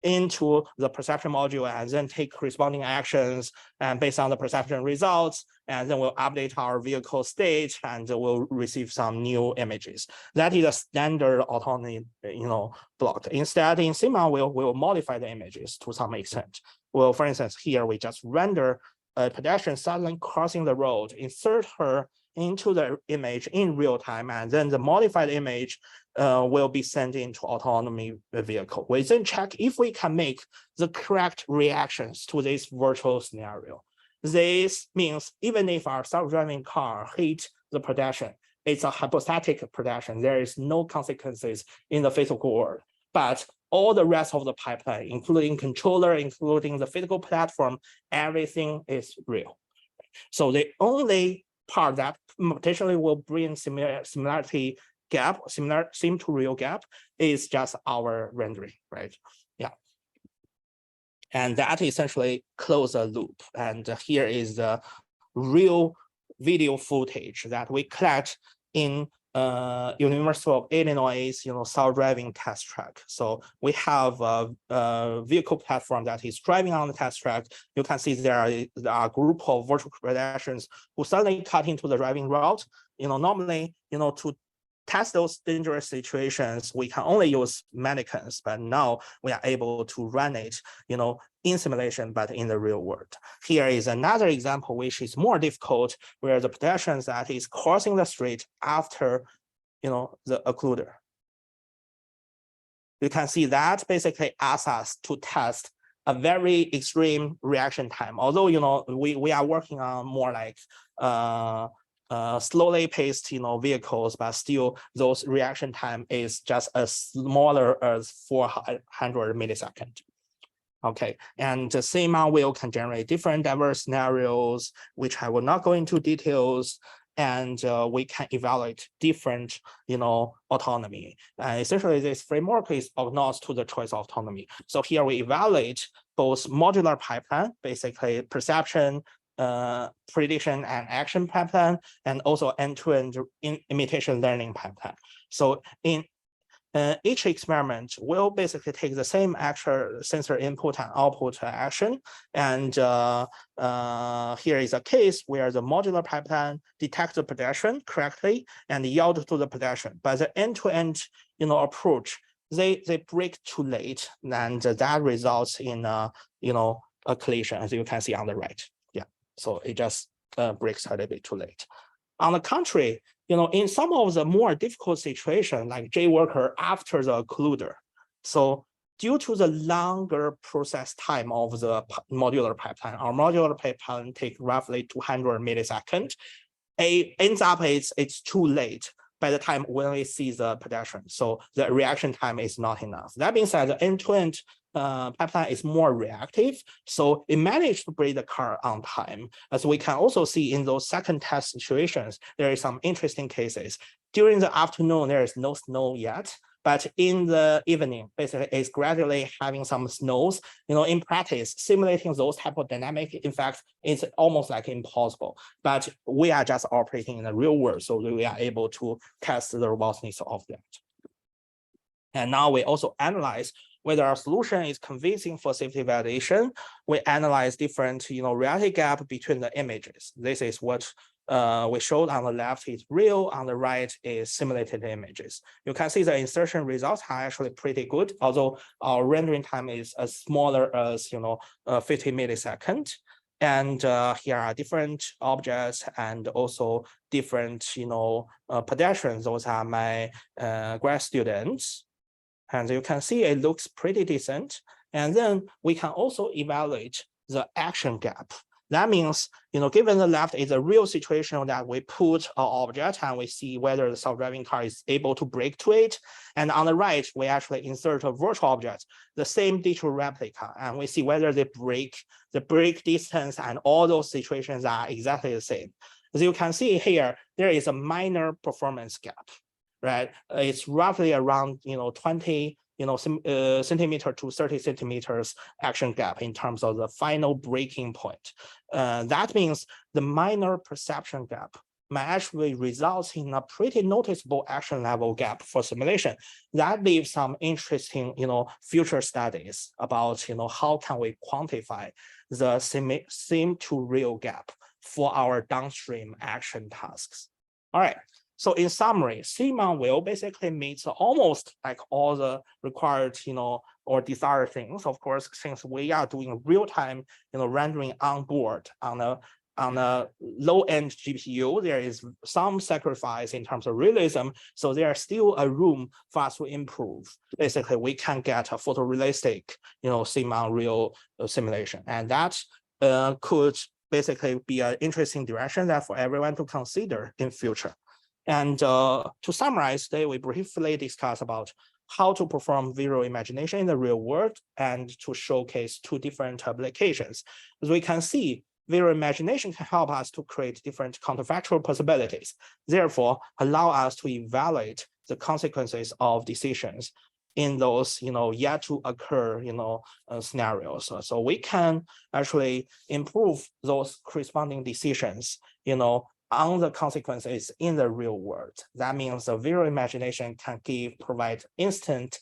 into the perception module and then take corresponding actions and based on the perception results, and then we'll update our vehicle state and we'll receive some new images. That is a standard autonomy, block. Instead, in Simon, we'll modify the images to some extent. Well, for instance, here we just render a pedestrian suddenly crossing the road, insert her into the image in real time, and then the modified image will be sent into autonomy vehicle. We then check if we can make the correct reactions to this virtual scenario. This means even if our self-driving car hit the pedestrian, it's a hypostatic pedestrian. There is no consequences in the physical world, but all the rest of the pipeline, including controller, including the physical platform, everything is real. So the only part that potentially will bring similarity gap, sim to real gap, is just our rendering, right? Yeah. And that essentially close a loop. And here is the real video footage that we collect in University of Illinois, self-driving test track. So we have a vehicle platform that is driving on the test track. You can see there are a group of virtual pedestrians who suddenly cut into the driving route. Normally, to test those dangerous situations, we can only use mannequins, but now we are able to run it, in simulation, but in the real world. Here is another example, which is more difficult, where the pedestrians that is crossing the street after, the occluder. You can see that basically asks us to test a very extreme reaction time. Although, we are working on more like slowly paced, vehicles, but still those reaction time is just as smaller as 400 milliseconds. Okay, and the same wheel can generate different diverse scenarios, which I will not go into details, and we can evaluate different, autonomy. Essentially, this framework is agnostic to the choice of autonomy. So here we evaluate both modular pipeline, basically perception, prediction and action pipeline, and also end-to-end imitation learning pipeline. So in each experiment will basically take the same actual sensor input and output action. And here is a case where the modular pipeline detects the pedestrian correctly and yield to the pedestrian. But the end-to-end, approach, they break too late, and that results in a collision, as you can see on the right. Yeah, so it just breaks a little bit too late. On the contrary, in some of the more difficult situations, like jaywalker after the occluder, so due to the longer process time of the modular pipeline, our modular pipeline takes roughly 200 milliseconds. It ends up it's too late by the time when we see the pedestrian. So the reaction time is not enough. That being said, the end-to-end pipeline is more reactive, so it managed to bring the car on time. As we can also see in those second test situations, there is some interesting cases. During the afternoon, there is no snow yet, but in the evening, basically, it's gradually having some snows. In practice, simulating those type of dynamic, in fact, it's almost like impossible. But we are just operating in the real world, so we are able to test the robustness of that. And now we also analyze whether our solution is convincing for safety validation. We analyze different, reality gap between the images. This is what we showed on the left is real, on the right is simulated images. You can see the insertion results are actually pretty good, although our rendering time is as smaller as 50 milliseconds. And here are different objects and also different pedestrians. Those are my grad students. And you can see it looks pretty decent. And then we can also evaluate the action gap. That means, given the left is a real situation that we put an object and we see whether the self-driving car is able to brake to it. And on the right, we actually insert a virtual object, the same digital replica, and we see whether the brake distance and all those situations are exactly the same. As you can see here, there is a minor performance gap, right? It's roughly around 20 centimeter to 30 centimeters action gap in terms of the final breaking point. That means the minor perception gap might actually result in a pretty noticeable action level gap for simulation. That leaves some interesting, future studies about, how can we quantify the sim to real gap for our downstream action tasks. All right. So in summary, Simon will basically meet almost like all the required, or desired things. Of course, since we are doing real-time, rendering on board on a low-end GPU, there is some sacrifice in terms of realism. So there's still a room for us to improve. Basically, we can get a photorealistic, Simon real simulation, and that could basically be an interesting direction that for everyone to consider in future. And to summarize, today we briefly discuss about how to perform visual imagination in the real world and to showcase two different applications. As we can see, visual imagination can help us to create different counterfactual possibilities, therefore allow us to evaluate the consequences of decisions in those yet to occur scenarios. So we can actually improve those corresponding decisions on the consequences in the real world. That means the visual imagination can provide instant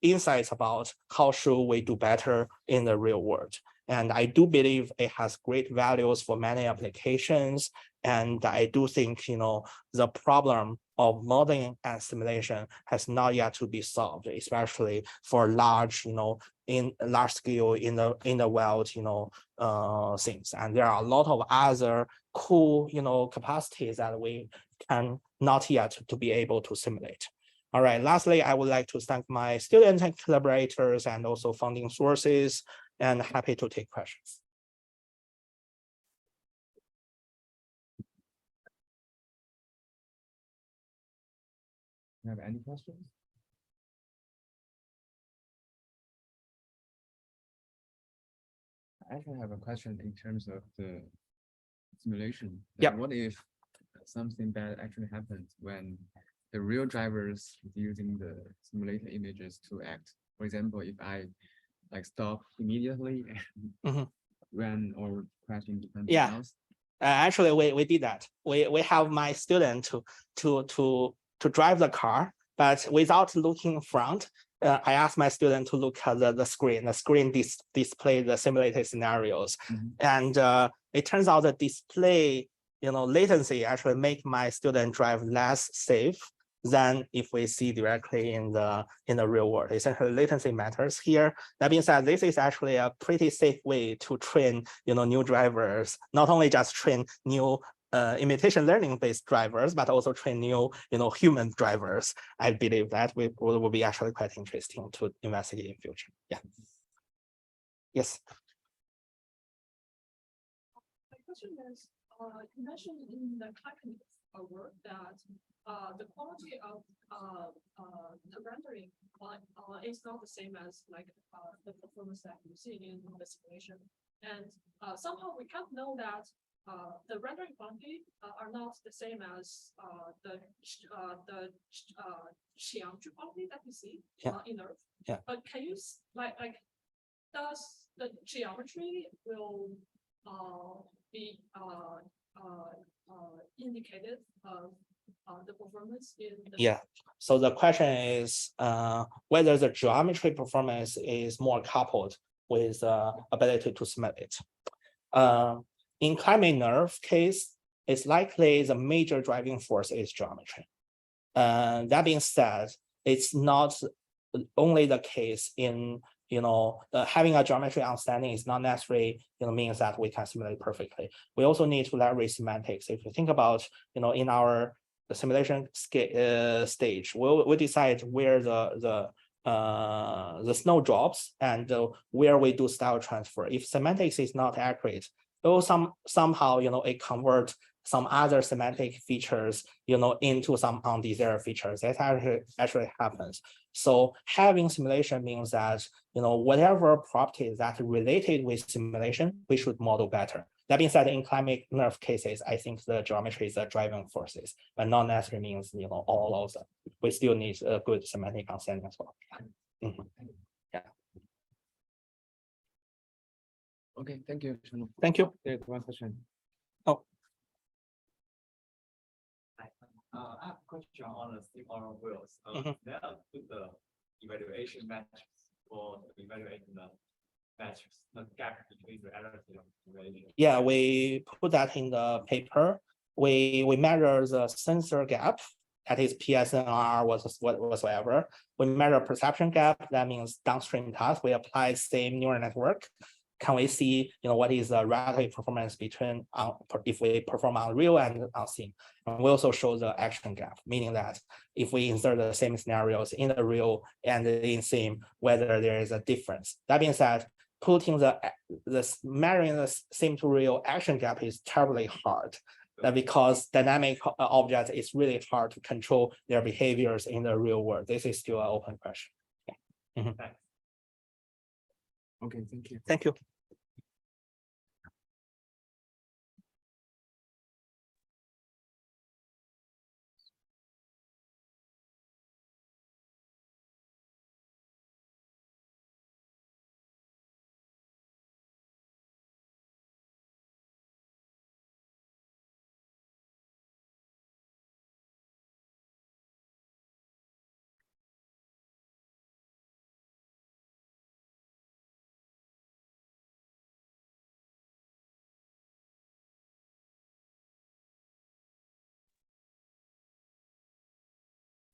insights about how should we do better in the real world. And I do believe it has great values for many applications. And I do think, the problem of modeling and simulation has not yet to be solved, especially for large, in large scale in the world, things. And there are a lot of other cool, capacities that we can not yet to be able to simulate. All right, lastly, I would like to thank my students and collaborators and also funding sources, and happy to take questions. You have any questions? I actually have a question in terms of the simulation. Yeah. What if something bad actually happens when the real drivers is using the simulated images to act? For example, if I stop immediately and run or crash into something else. Actually, we did that. We have my student to drive the car, but without looking front. I asked my student to look at the screen. The screen display the simulated scenarios, and it turns out the display, latency actually make my student drive less safe than if we see directly in the real world. Essentially, latency matters here. That being said, this is actually a pretty safe way to train, new drivers. Not only just train new imitation learning based drivers, but also train new, human drivers. I believe that will be actually quite interesting to investigate in future. Yeah. Yes. My question is, you mentioned in the cognitive work that the quality of the rendering is not the same as the performance that you see in the simulation, and somehow we can't know that the rendering quality are not the same as the geometry quality that we see in Earth. Yeah. But can you does the geometry will be indicated of the performance in the So the question is whether the geometry performance is more coupled with ability to simulate. In climate nerve case, it's likely the major driving force is geometry. That being said, it's not only the case in having a geometry understanding is not necessarily means that we can simulate perfectly. We also need to leverage semantics. If you think about in our simulation stage, we'll decide where the the snowdrops and where we do style transfer. If semantics is not accurate, it will somehow, it convert some other semantic features, into some undesired features. That actually happens. So having simulation means that, whatever properties that are related with simulation, we should model better. That being said, in climate nerve cases, I think the geometry is the driving forces, but not necessarily means, all of them. We still need a good semantic understanding as well. Yeah. Okay, thank you. Thank you. There's one question. Oh. I have a question on the CVPR wheels. There are the evaluation metrics for evaluating the metrics, the gap between the errors and evaluation. Yeah, we put that in the paper. We measure the sensor gap, that is PSNR whatsoever. We measure perception gap, that means downstream task. We apply same neural network. Can we see, what is the relative performance between if we perform on real and on sim? And we also show the action gap, meaning that if we insert the same scenarios in the real and in sim, whether there is a difference. That being said, putting the measuring the sim to real action gap is terribly hard. Because dynamic objects is really hard to control their behaviors in the real world. This is still an open question. Yeah. Okay, thank you. Thank you.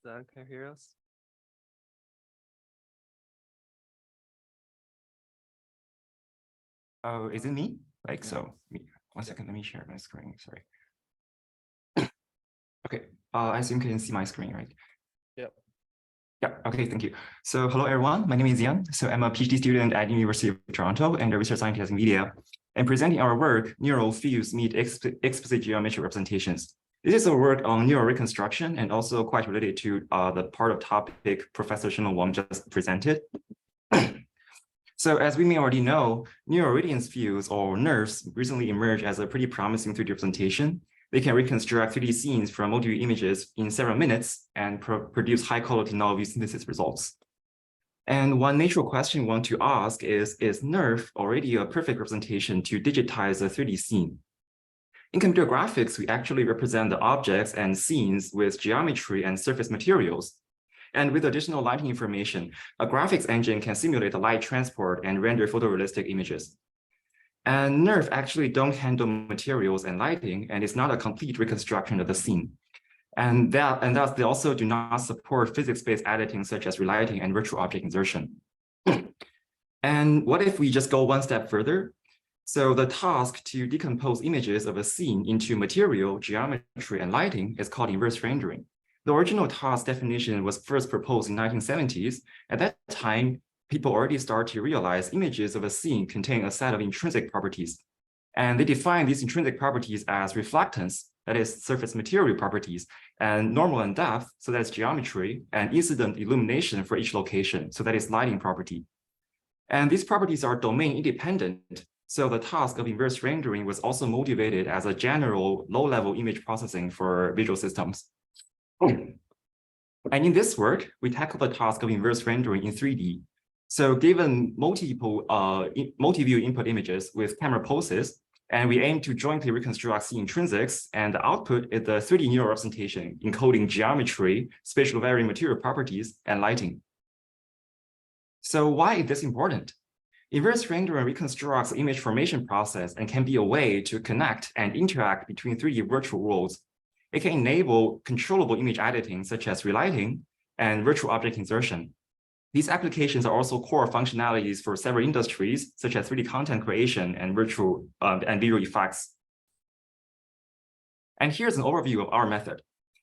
Can you hear us? Oh, is it me? Like, so, one second, let me share my screen, sorry. Okay, I assume you can see my screen, right? Yep. Yeah, okay, thank you. So hello, everyone. My name is Yan. So I'm a PhD student at University of Toronto and a research scientist in media. And presenting our work, Neural Fields Meet Explicit Geometric Representations. This is a work on neural reconstruction and also quite related to the part of topic Professor Shenlong Wang just presented. So as we may already know, neural radiance fields or NERFs recently emerged as a pretty promising 3D representation. They can reconstruct 3D scenes from multi-view images in several minutes and produce high-quality novel view synthesis results. And one natural question we want to ask is NERF already a perfect representation to digitize a 3D scene? In computer graphics, we actually represent the objects and scenes with geometry and surface materials. And with additional lighting information, a graphics engine can simulate the light transport and render photorealistic images. And NERF actually don't handle materials and lighting, and it's not a complete reconstruction of the scene. And thus they also do not support physics-based editing such as relighting and virtual object insertion. And what if we just go one step further? So the task to decompose images of a scene into material, geometry, and lighting is called inverse rendering. The original task definition was first proposed in the 1970s. At that time, people already started to realize images of a scene contain a set of intrinsic properties. And they define these intrinsic properties as reflectance, that is surface material properties, and normal and depth, so that's geometry, and incident illumination for each location, so that is lighting property. And these properties are domain independent. So the task of inverse rendering was also motivated as a general low-level image processing for visual systems. And in this work, we tackle the task of inverse rendering in 3D. So given multi-view input images with camera poses, and we aim to jointly reconstruct scene intrinsics, and the output is the 3D neural representation encoding geometry, spatial varying material properties, and lighting. So why is this important? Inverse rendering reconstructs the image formation process and can be a way to connect and interact between 3D virtual worlds. It can enable controllable image editing, such as relighting and virtual object insertion. These applications are also core functionalities for several industries, such as 3D content creation and virtual and visual effects. And here's an overview of our method.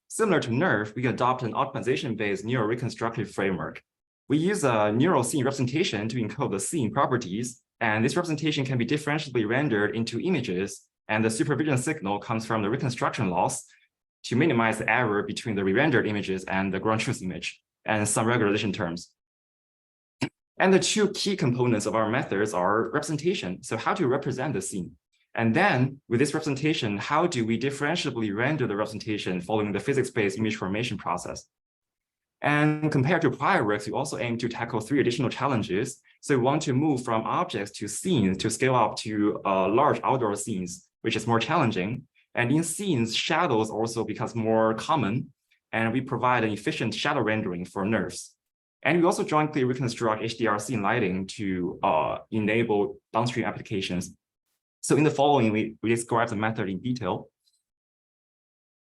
Similar to NERF, we adopt an optimization-based neural reconstructive framework. We use a neural scene representation to encode the scene properties, and this representation can be differentially rendered into images, and the supervision signal comes from the reconstruction loss to minimize the error between the re-rendered images and the ground truth image, and some regularization terms. And the two key components of our methods are representation. So how to represent the scene. And then with this representation, how do we differentiably render the representation following the physics-based image formation process? And compared to prior works, we also aim to tackle 3 additional challenges. So we want to move from objects to scenes to scale up to large outdoor scenes, which is more challenging. And in scenes, shadows also becomes more common, and we provide an efficient shadow rendering for nerves. And we also jointly reconstruct HDR scene lighting to enable downstream applications. So in the following, we describe the method in detail.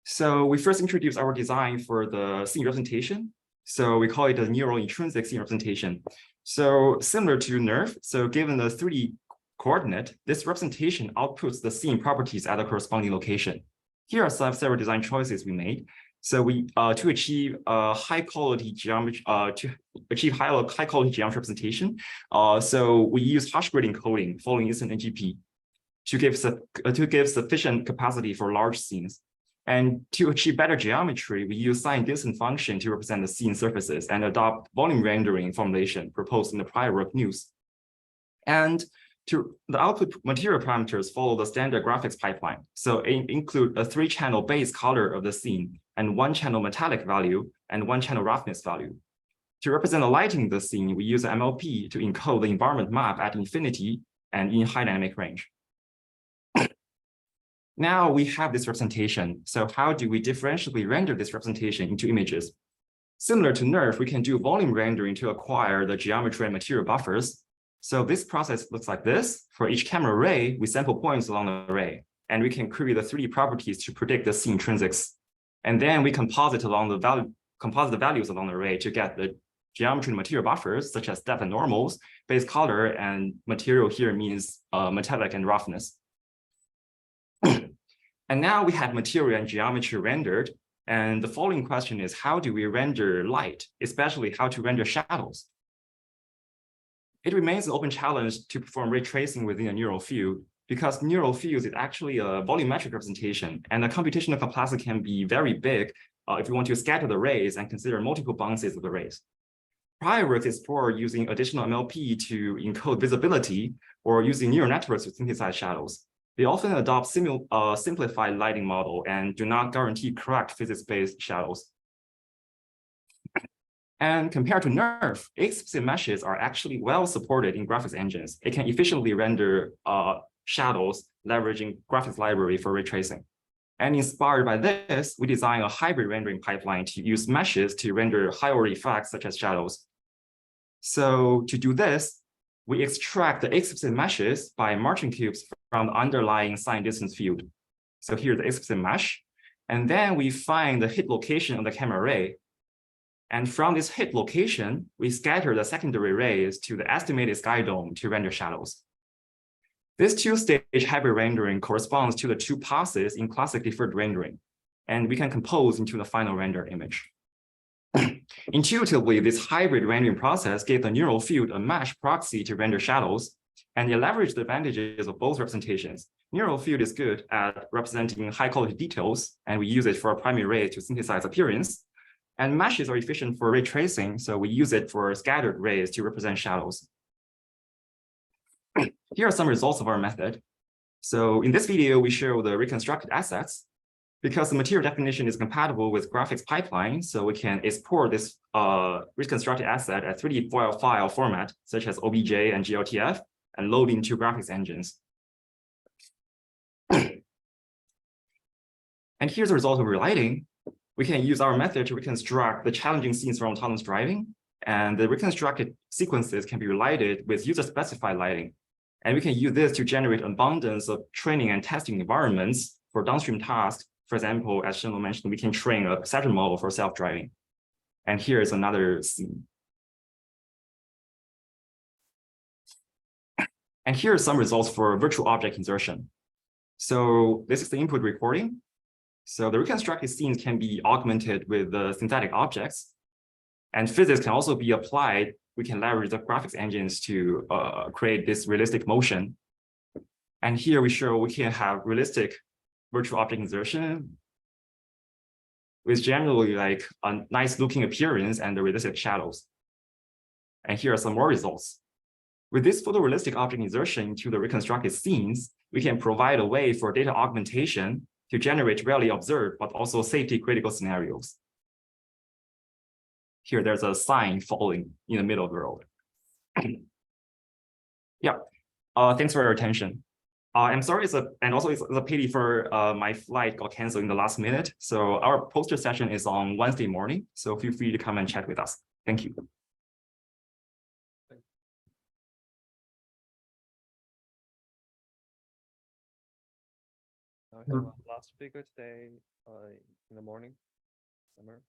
So we first introduce our design for the scene representation. So we call it a neural intrinsic scene representation. So similar to NERF, so given the 3D coordinate, this representation outputs the scene properties at the corresponding location. Here are several design choices we made. So we to achieve high quality geometry high quality geometry representation. So we use hash grid encoding following instant NGP to give sufficient capacity for large scenes. And to achieve better geometry, we use sine distance function to represent the scene surfaces and adopt volume rendering formulation proposed in the prior work news. And the output material parameters follow the standard graphics pipeline. So include a 3-channel base color of the scene and 1-channel metallic value and 1-channel roughness value. To represent the lighting of the scene, we use MLP to encode the environment map at infinity and in high dynamic range. Now we have this representation. So how do we differentially render this representation into images? Similar to NERF, we can do volume rendering to acquire the geometry and material buffers. So this process looks like this. For each camera array, we sample points along the array, and we can query the 3D properties to predict the scene intrinsics. And then we composite the values along the array to get the geometry and material buffers, such as depth and normals, base color, and material here means metallic and roughness. And now we have material and geometry rendered. And the following question is, how do we render light, especially how to render shadows? It remains an open challenge to perform ray tracing within a neural field, because neural fields is actually a volumetric representation, and the computational complexity can be very big if you want to scatter the rays and consider multiple bounces of the rays. Prior work explored using additional MLP to encode visibility or using neural networks to synthesize shadows. They often adopt simplified lighting model and do not guarantee correct physics-based shadows. And compared to NERF, explicit meshes are actually well supported in graphics engines. It can efficiently render shadows leveraging graphics library for ray tracing. And inspired by this, we designed a hybrid rendering pipeline to use meshes to render high-order effects such as shadows. So to do this, we extract the explicit meshes by marching cubes from the underlying sine distance field. So here's the explicit mesh. And then we find the hit location of the camera array. And from this hit location, we scatter the secondary rays to the estimated sky dome to render shadows. This 2-stage hybrid rendering corresponds to the 2 passes in classic deferred rendering, and we can compose into the final rendered image. Intuitively, this hybrid rendering process gave the neural field a mesh proxy to render shadows, and it leveraged the advantages of both representations. Neural field is good at representing high-quality details, and we use it for primary rays to synthesize appearance. And meshes are efficient for ray tracing, so we use it for scattered rays to represent shadows. Here are some results of our method. So in this video, we show the reconstructed assets. Because the material definition is compatible with graphics pipeline, so we can export this reconstructed asset at 3D file format, such as OBJ and GLTF, and load into graphics engines. And here's the result of relighting. We can use our method to reconstruct the challenging scenes from autonomous driving, and the reconstructed sequences can be relighted with user-specified lighting. And we can use this to generate abundance of training and testing environments for downstream tasks. For example, as Shenlong mentioned, we can train a perception model for self-driving. And here is another scene. And here are some results for virtual object insertion. So this is the input recording. So the reconstructed scenes can be augmented with the synthetic objects. And physics can also be applied. We can leverage the graphics engines to create this realistic motion. And here we show we can have realistic virtual object insertion with generally like a nice looking appearance and the realistic shadows. And here are some more results. With this photorealistic object insertion into the reconstructed scenes, we can provide a way for data augmentation to generate rarely observed, but also safety critical scenarios. Here, there's a sign falling in the middle of the road. Yeah, thanks for your attention. I'm sorry, it's a pity for my flight got canceled in the last minute. So our poster session is on Wednesday morning. So feel free to come and chat with us. Thank you. I have a last speaker today in the morning. Summer.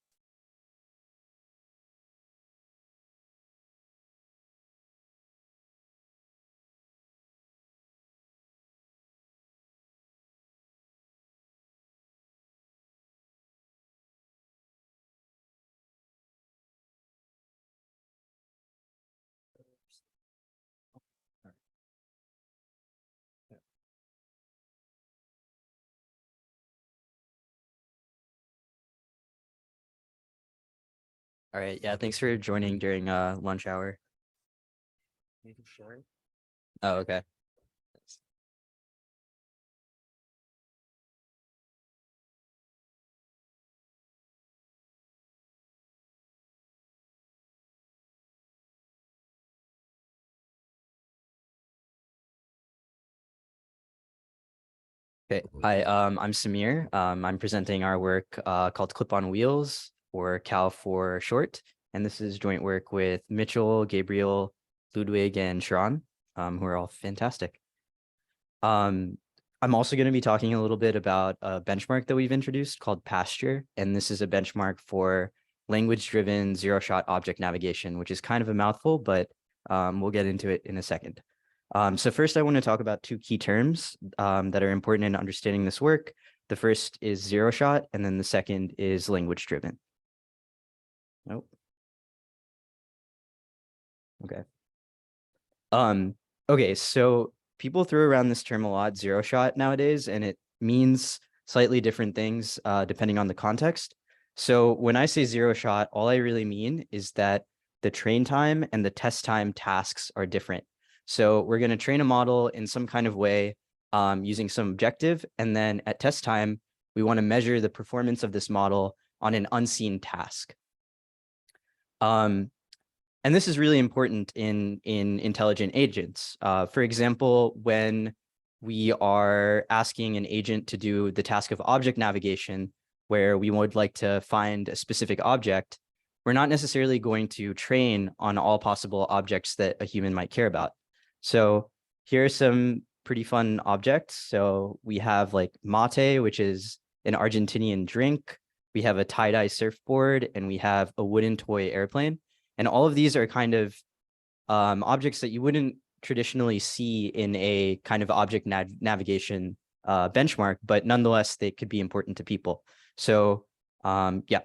All right. Yeah. Thanks for joining during lunch hour. Oh, okay. Okay. Hi, I'm Samir. I'm presenting our work called Clip on Wheels, or CAL for short. And this is joint work with Mitchell, Gabriel, Ludwig, and Sharon, who are all fantastic. I'm also going to be talking a little bit about a benchmark that we've introduced called Pasture. And this is a benchmark for language-driven zero-shot object navigation, which is kind of a mouthful, but we'll get into it in a second. So first, I want to talk about two key terms that are important in understanding this work. The first is zero-shot, and then the second is language-driven. Nope. Okay. Okay, so people throw around this term a lot, zero-shot nowadays, and it means slightly different things depending on the context. So when I say zero-shot, all I really mean is that the train time and the test time tasks are different. So we're going to train a model in some kind of way using some objective. And then at test time, we want to measure the performance of this model on an unseen task. And this is really important in intelligent agents. For example, when we are asking an agent to do the task of object navigation, where we would like to find a specific object, we're not necessarily going to train on all possible objects that a human might care about. So here are some pretty fun objects. So we have like mate, which is an Argentinian drink. We have a tie-dye surfboard, and we have a wooden toy airplane. And all of these are kind of objects that you wouldn't traditionally see in a kind of object navigation benchmark, but nonetheless, they could be important to people. So yeah.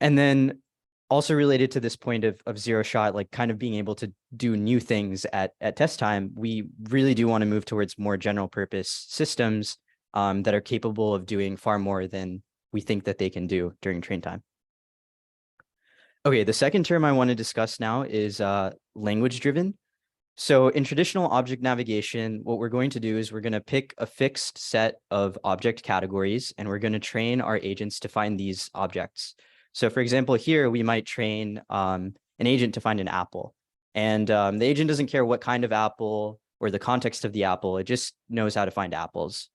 And then also related to this point of zero shot, like kind of being able to do new things at test time, we really do want to move towards more general purpose systems that are capable of doing far more than we think that they can do during train time. Okay, the second term I want to discuss now is language driven. So in traditional object navigation, what we're going to do is we're going to pick a fixed set of object categories, and we're going to train our agents to find these objects. So for example, here we might train an agent to find an apple, and the agent doesn't care what kind of apple or the context of the apple, it just knows how to find apples.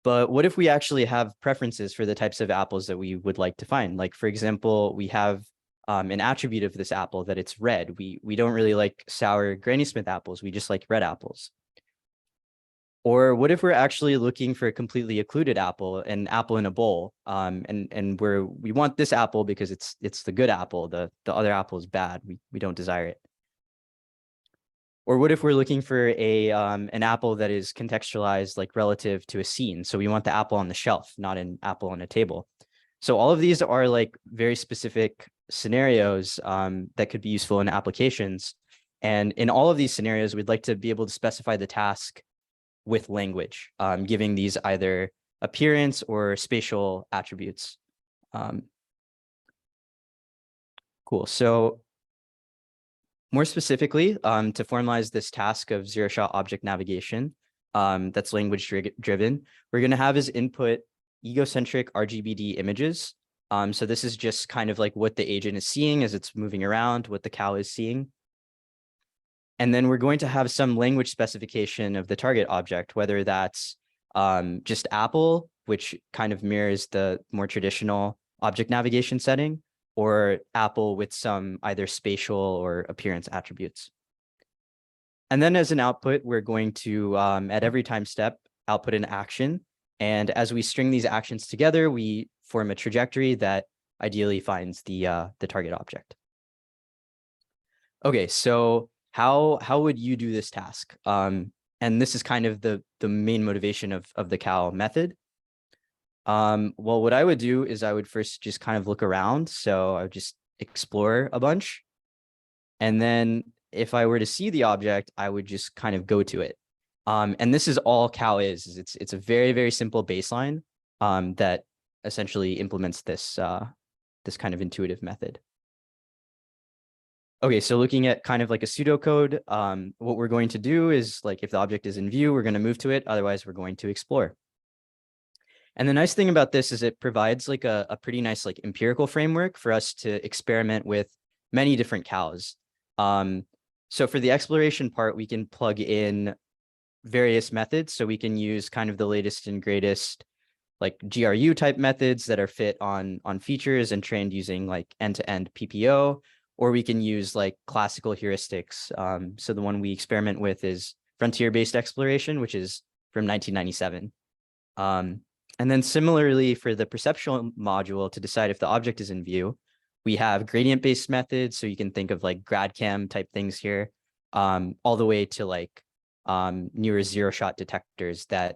But what if we actually have preferences for the types of apples that we would like to find? Like, for example, we have an attribute of this apple that it's red. We don't really like sour Granny Smith apples, we just like red apples. Or what if we're actually looking for a completely occluded apple, an apple in a bowl, and we want this apple because it's the good apple, the other apple is bad, we don't desire it. Or what if we're looking for an apple that is contextualized like relative to a scene? So we want the apple on the shelf, not an apple on a table. So all of these are like very specific scenarios that could be useful in applications. And in all of these scenarios, we'd like to be able to specify the task with language, giving these either appearance or spatial attributes. Cool. So more specifically, to formalize this task of zero-shot object navigation that's language driven, we're going to have as input egocentric RGBD images. So this is just kind of like what the agent is seeing as it's moving around, what the cow is seeing. And then we're going to have some language specification of the target object, whether that's just Apple, which kind of mirrors the more traditional object navigation setting, or Apple with some either spatial or appearance attributes. And then as an output, we're going to, at every time step, output an action. And as we string these actions together, we form a trajectory that ideally finds the target object. Okay, so how would you do this task? And this is kind of the main motivation of the cow method. Well, what I would do is I would first just kind of look around. So I would just explore a bunch. And then if I were to see the object, I would just kind of go to it. And this is all cow is. It's a very, very simple baseline that essentially implements this, this kind of intuitive method. Okay, so looking at kind of like a pseudocode, what we're going to do is like if the object is in view, we're going to move to it. Otherwise, we're going to explore. And the nice thing about this is it provides like a pretty nice like empirical framework for us to experiment with many different cows. So for the exploration part, we can plug in various methods. So we can use kind of the latest and greatest like GRU type methods that are fit on features and trained using like end-to-end PPO, or we can use like classical heuristics. So the one we experiment with is frontier-based exploration, which is from 1997. And then similarly for the perceptual module to decide if the object is in view, we have gradient-based methods. So you can think of like GradCam type things here, all the way to like newer zero-shot detectors that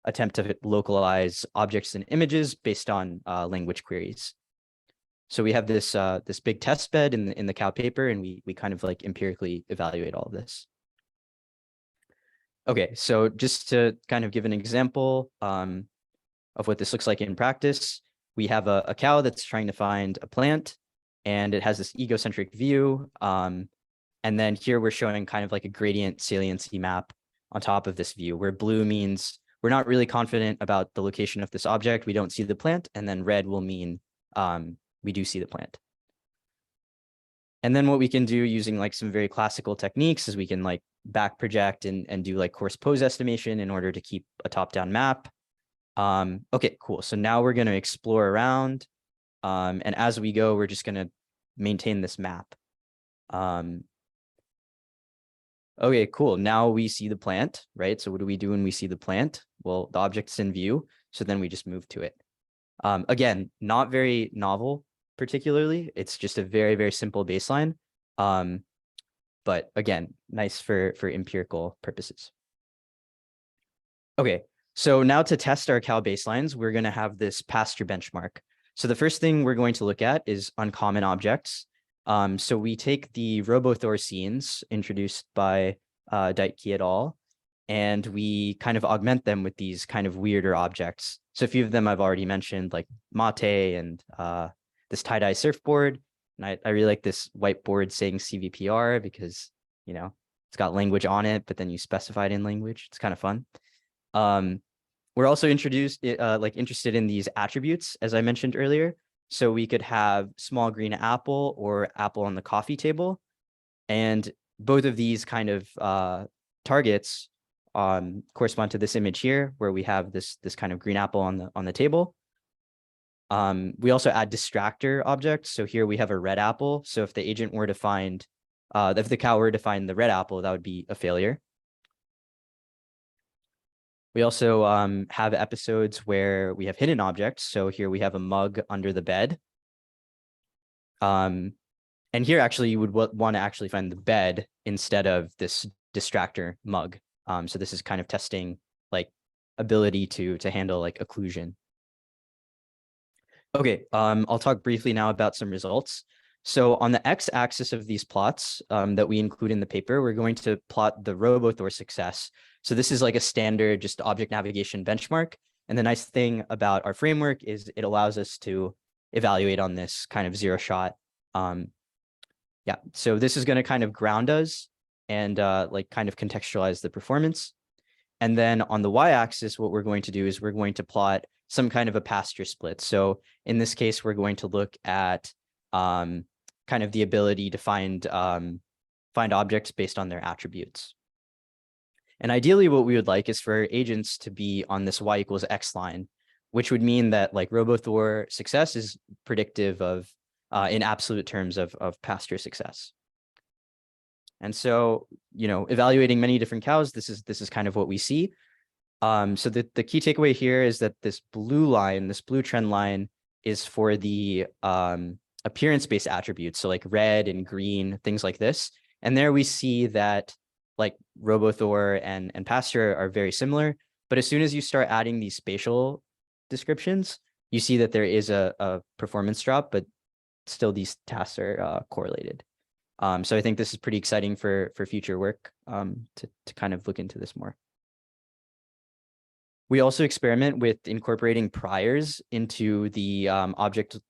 attempt to localize objects and images based on language queries. So we have this this big test bed in the cow paper, and we kind of like empirically evaluate all of this. Okay, so just to kind of give an example of what this looks like in practice, we have a cow that's trying to find a plant, and it has this egocentric view. And then here we're showing kind of like a gradient saliency map on top of this view, where blue means we're not really confident about the location of this object. We don't see the plant. And then red will mean we do see the plant. And then what we can do using like some very classical techniques is we can like back project and do like coarse pose estimation in order to keep a top-down map. Okay, cool. So now we're going to explore around. And as we go, we're just going to maintain this map. Okay, cool. Now we see the plant, right? So what do we do when we see the plant? Well, the object's in view. So then we just move to it. Again, not very novel, particularly. It's just a very, very simple baseline. But again, nice for empirical purposes. Okay, so now to test our cow baselines, we're going to have this pasture benchmark. So the first thing we're going to look at is uncommon objects. So we take the RoboThor scenes introduced by Deitke et al., and we kind of augment them with these kind of weirder objects. So a few of them I've already mentioned, like mate and this tie-dye surfboard. And I really like this whiteboard saying CVPR because, you know, it's got language on it, but then you specify it in language. It's kind of fun. We're also interested in these attributes, as I mentioned earlier. So we could have small green apple or apple on the coffee table. And both of these kind of targets correspond to this image here, where we have this kind of green apple on the table. We also add distractor objects. So here we have a red apple. So if the agent were to find, if the cow were to find the red apple, that would be a failure. We also have episodes where we have hidden objects. So here we have a mug under the bed. And here actually you would want to actually find the bed instead of this distractor mug. So this is kind of testing like ability to handle like occlusion. Okay, I'll talk briefly now about some results. So on the x-axis of these plots that we include in the paper, we're going to plot the RoboThor success. So this is like a standard just object navigation benchmark. And the nice thing about our framework is it allows us to evaluate on this kind of zero shot. Yeah, so this is going to kind of ground us and like kind of contextualize the performance. And then on the y-axis, what we're going to do is we're going to plot some kind of a pasture split. So in this case, we're going to look at kind of the ability to find objects based on their attributes. And ideally, what we would like is for agents to be on this y equals x line, which would mean that like RoboThor success is predictive of, in absolute terms of pasture success. And so, evaluating many different cows, this is kind of what we see. So the key takeaway here is that this blue line, this blue trend line, is for the appearance-based attributes, so like red and green, things like this. And there we see that like RoboThor and pasture are very similar, but as soon as you start adding these spatial descriptions, you see that there is a performance drop, but still these tasks are correlated. So I think this is pretty exciting for future work to kind of look into this more. We also experiment with incorporating priors into the object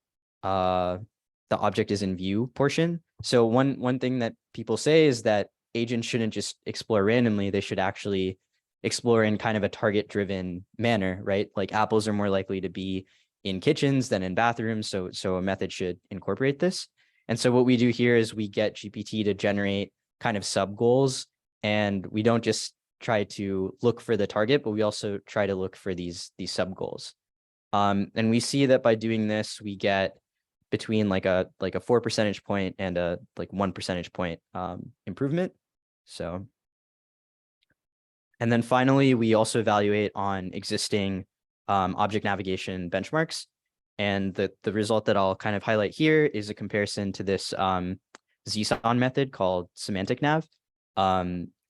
is in view portion. So one thing that people say is that agents shouldn't just explore randomly, they should actually explore in kind of a target-driven manner, right? Like apples are more likely to be in kitchens than in bathrooms, so a method should incorporate this. And so what we do here is we get GPT to generate kind of sub goals, and we don't just try to look for the target, but we also try to look for these sub goals. And we see that by doing this, we get between like a 4 percentage point and a like 1 percentage point improvement. So, and then finally, we also evaluate on existing object navigation benchmarks. And the result that I'll kind of highlight here is a comparison to this ZSON method called semantic nav.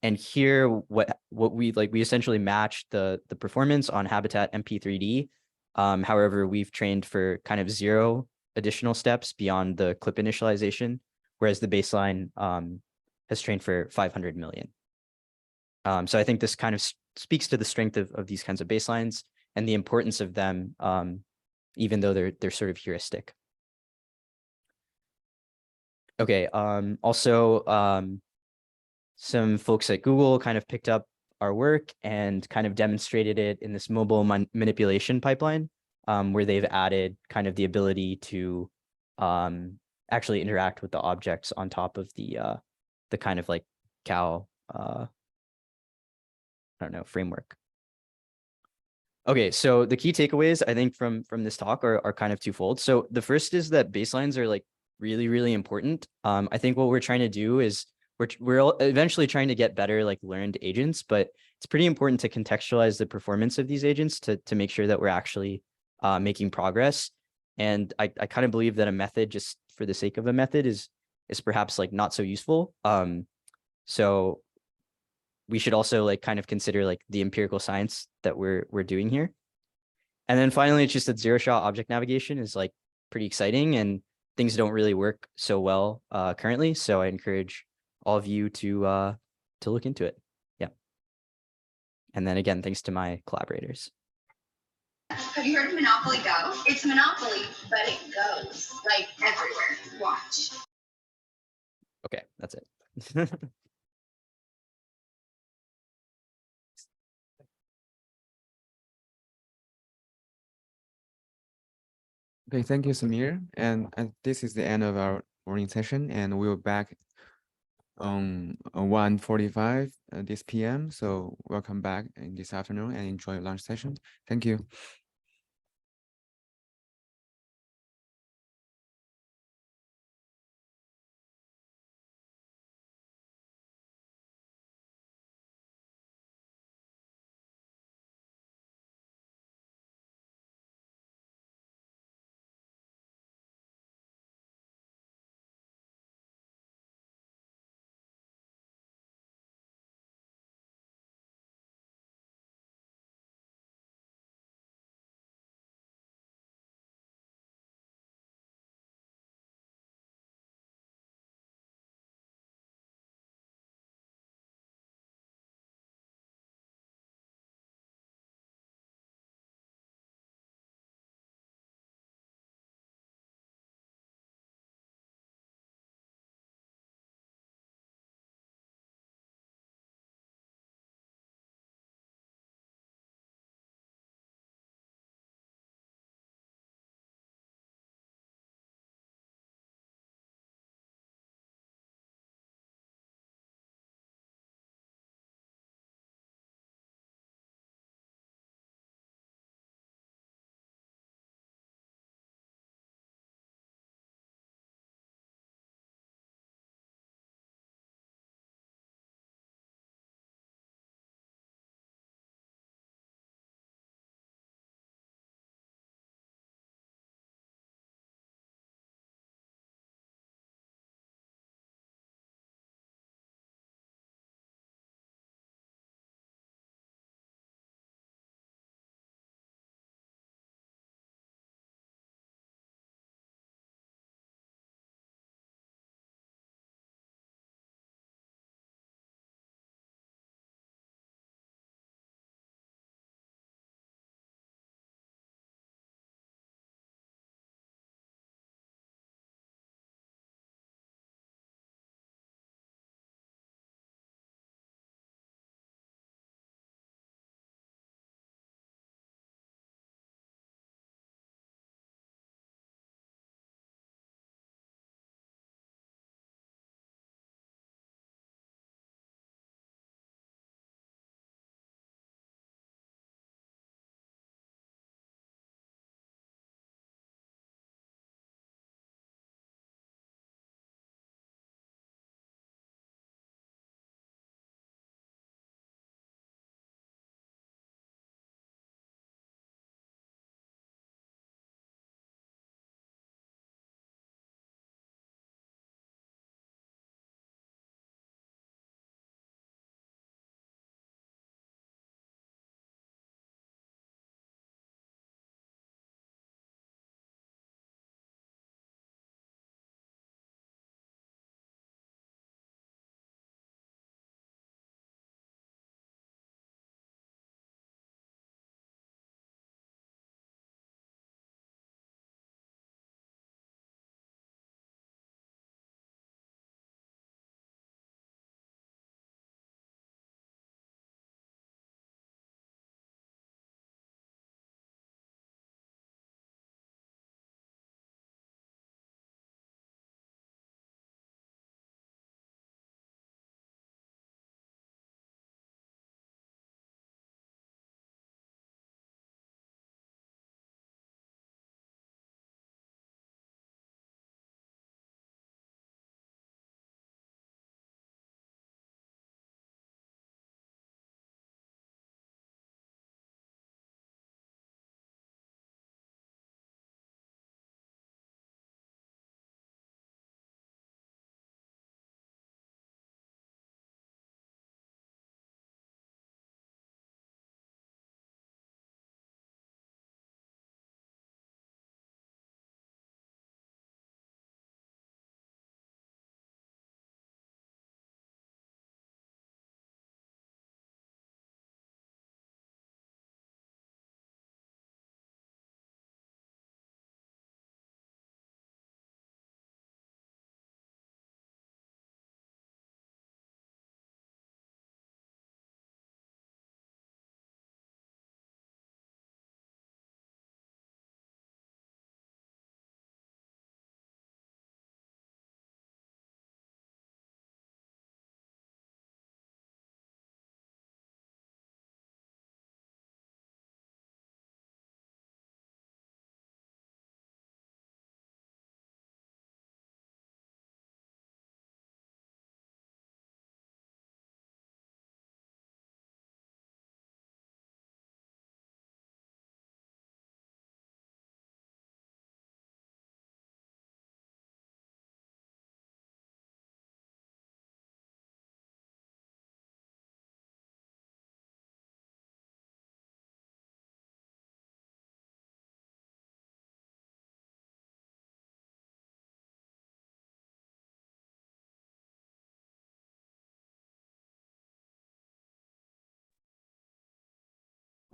And here, what we essentially match the performance on Habitat MP3D. However, we've trained for kind of 0 additional steps beyond the clip initialization, whereas the baseline has trained for 500 million. So I think this kind of speaks to the strength of these kinds of baselines and the importance of them, even though they're sort of heuristic. Okay. Also, some folks at Google kind of picked up our work and kind of demonstrated it in this mobile manipulation pipeline, where they've added kind of the ability to actually interact with the objects on top of the kind of like cow, I don't know, framework. Okay, so the key takeaways I think from this talk are kind of twofold. So the first is that baselines are like really, really important. I think what we're trying to do is we're eventually trying to get better like learned agents, but it's pretty important to contextualize the performance of these agents to make sure that we're actually making progress. And I kind of believe that a method just for the sake of a method is perhaps like not so useful. So we should also like kind of consider like the empirical science that we're doing here. And then finally, it's just that zero shot object navigation is like pretty exciting and things don't really work so well currently. So I encourage all of you to look into it. Yeah. And then again, thanks to my collaborators. Have you heard of Monopoly Go? It's Monopoly, but it goes like everywhere. Watch. Okay, that's it. Okay, thank you, Samir. And this is the end of our morning session, and we'll back on 1:45 this PM. So welcome back in this afternoon and enjoy your lunch session. Thank you.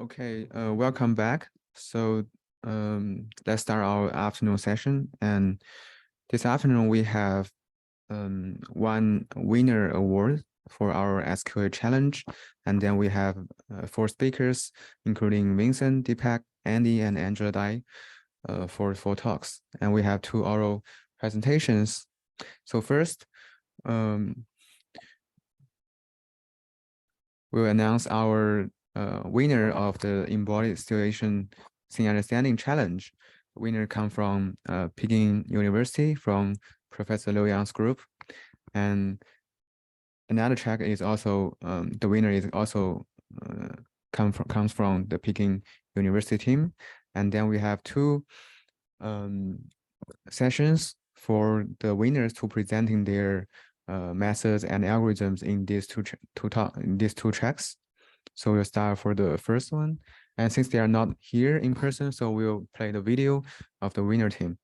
Okay, welcome back. So let's start our afternoon session. And this afternoon we have one winner award for our SQA challenge. And then we have 4 speakers, including Vincent, Deepak, Andy, and Angela Dai for 4 talks. And we have 2 oral presentations. So first, we'll announce our winner of the Embodied Situation Scene Understanding Challenge. The winner come from Peking University from Professor Liu Yang's group. And another track is also, the winner is also comes from the Peking University team. And then we have 2 sessions for the winners to presenting their methods and algorithms in these two tracks. So we'll start for the first one. And since they are not here in person, so we'll play the video of the winner team.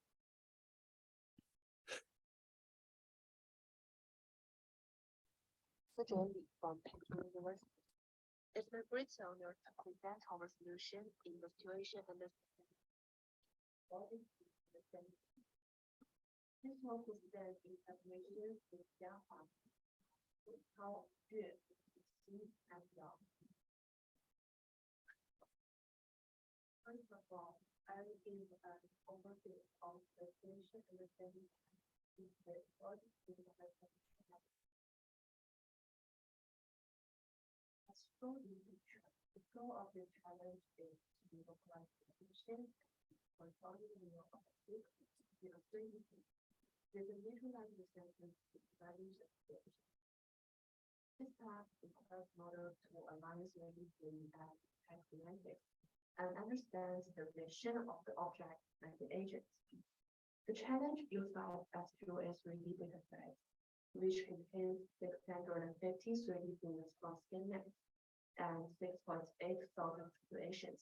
From Peking University. It's my great honor to present our solution in the situation understanding. This one presents in collaboration with Java, how good see and young. First of all, I will give an overview of the situation understanding in the body. So the goal of the challenge is to localize the solution for solving the object in a 3D. There's a visualize the sentence with values of stage. This task requires model to align 3D and text semantics and understands the relation of the object and the agent. The challenge utilizes SQA 3D dataset, which contains 650 3D things from ScanNet and 6.8 thousand populations.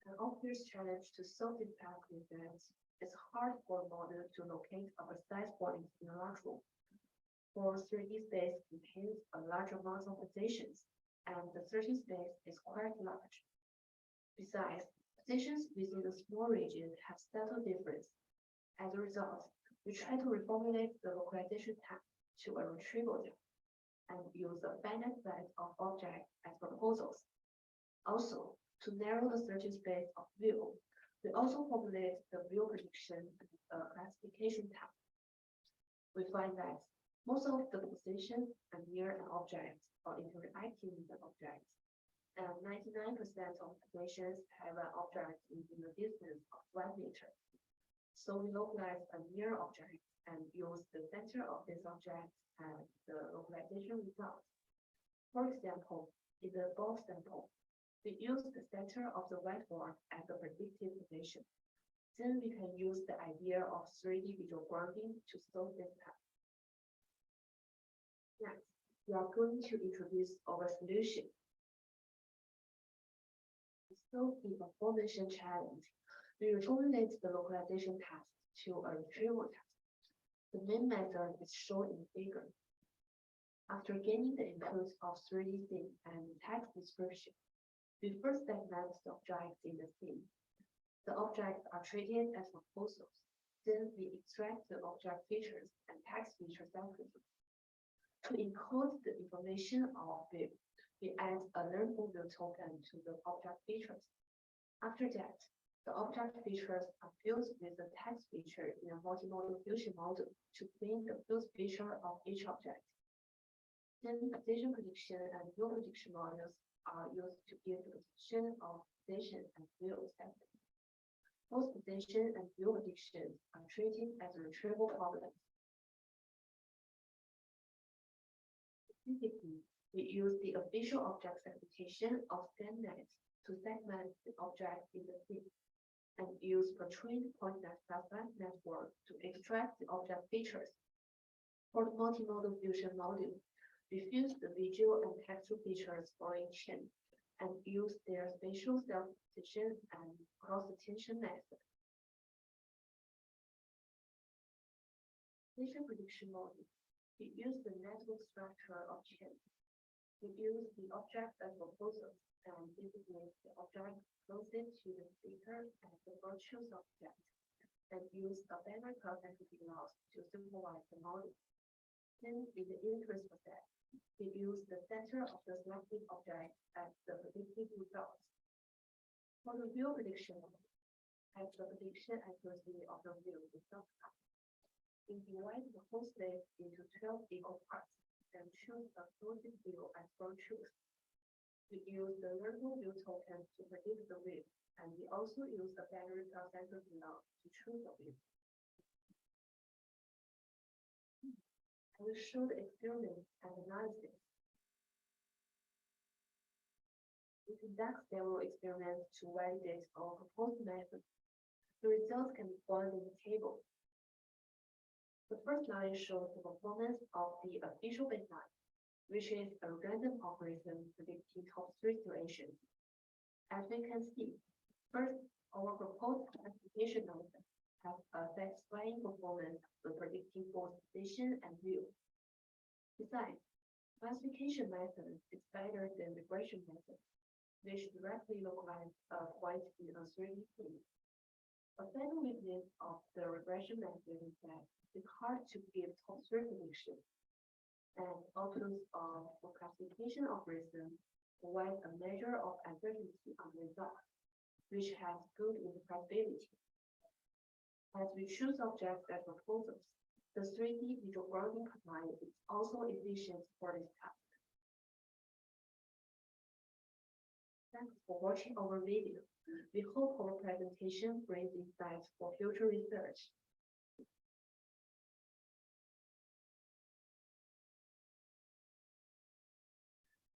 An obvious challenge to solve this task is that it's hard for a model to locate a precise point in a large room. For 3D space contains a large amount of positions, and the 3D space is quite large. Besides, positions within a small region have subtle difference. As a result, we try to reformulate the localization task to a retrieval task and use a finite set of objects as proposals. Also, to narrow the searching space of view, we also formulate the view prediction classification task. We find that most of the positions are near an object or interacting with the object, and 99% of positions have an object within a distance of 1 meter. So we localize a near object and use the center of this object as the localization result. For example, in the ball sample, we use the center of the whiteboard as the predicted position. Then we can use the idea of 3D visual grounding to solve this task. Next, we are going to introduce our solution. To solve the aforementioned challenge, we reformulate the localization task to a retrieval task. The main method is shown in the figure. After gaining the input of 3D scene and text description, we first segment the objects in the scene. The objects are treated as proposals. Then we extract the object features and text features separately. To encode the information of view, we add a learnable view token to the object features. After that, the object features are fused with the text feature in a multi-modal fusion model to clean the fused feature of each object. Then position prediction and view prediction models are used to give the prediction of position and view separately. Both position and view predictions are treated as retrieval problems. Specifically, we use the official object segmentation of ScanNet to segment the object in the scene, and use pre-trained point network to extract the object features. For the multimodal fusion module, we fuse the visual and textual features following chain and use their spatial self-position and cross-attention method. Position prediction module, we use the network structure of chains. We use the object as proposals and designate the object closest to the speaker as the virtual object, and use a banner curve entity loss to supervise the model. Then, in the inference process, we use the center of the selected object as the predicted results. For the view prediction, as the prediction accuracy of the view is not high. We divide the whole space into 12 equal parts and choose a closest view as virtuous. We use the learnable view token to predict the view, and we also use the boundary consensus law to choose a view. I will show the experiment and analysis. We conduct several experiments to validate our proposed method. The results can be found in the table. The first line shows the performance of the official baseline, which is a random algorithm predicting top 3 situations. As we can see, first, our proposed classification method has a satisfying performance for predicting both position and view. Besides, classification method is better than regression method, which directly localize a point in a 3D scene. A final weakness of the regression method is that it's hard to give top 3 prediction, and outputs of the classification algorithm provide a measure of uncertainty on the result, which has good interpretability. As we choose objects as proposals, the 3D visual grounding command is also efficient for this task. Thanks for watching our video. We hope our presentation brings insights for future research.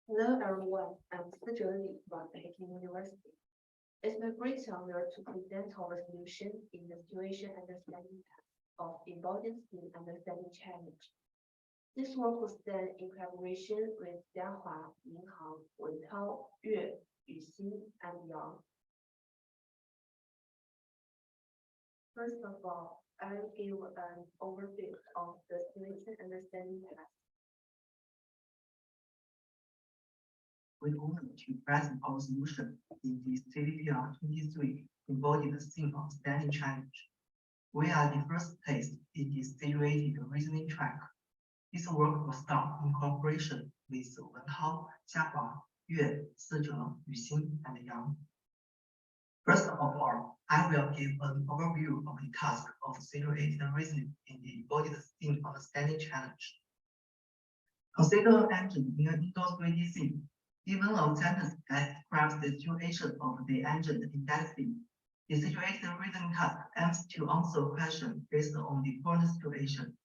Hello everyone, I'm Li from Peking University. It's my great honor to present our solution in the situation understanding task of embodied scene understanding challenge. This work was done in collaboration with Jiahua, Yinhang, Wentao, Yue, Yuxin, and Yang. First of all, I will give an overview of the situation understanding task. We honored to present our solution in the CVPR 23 embodied scene understanding challenge. We are the first place in the situated reasoning track. This work was done in cooperation with Wentao, Jiahua, Yue, Sizhe, Yuxin, and Yang. First of all, I will give an overview of the task of situated reasoning in the embodied scene understanding challenge. Consider an engine in an indoor 3D scene. Given a sentence that describes the situation of the engine in that scene, the situated reasoning task aims to answer a question based on the current situation.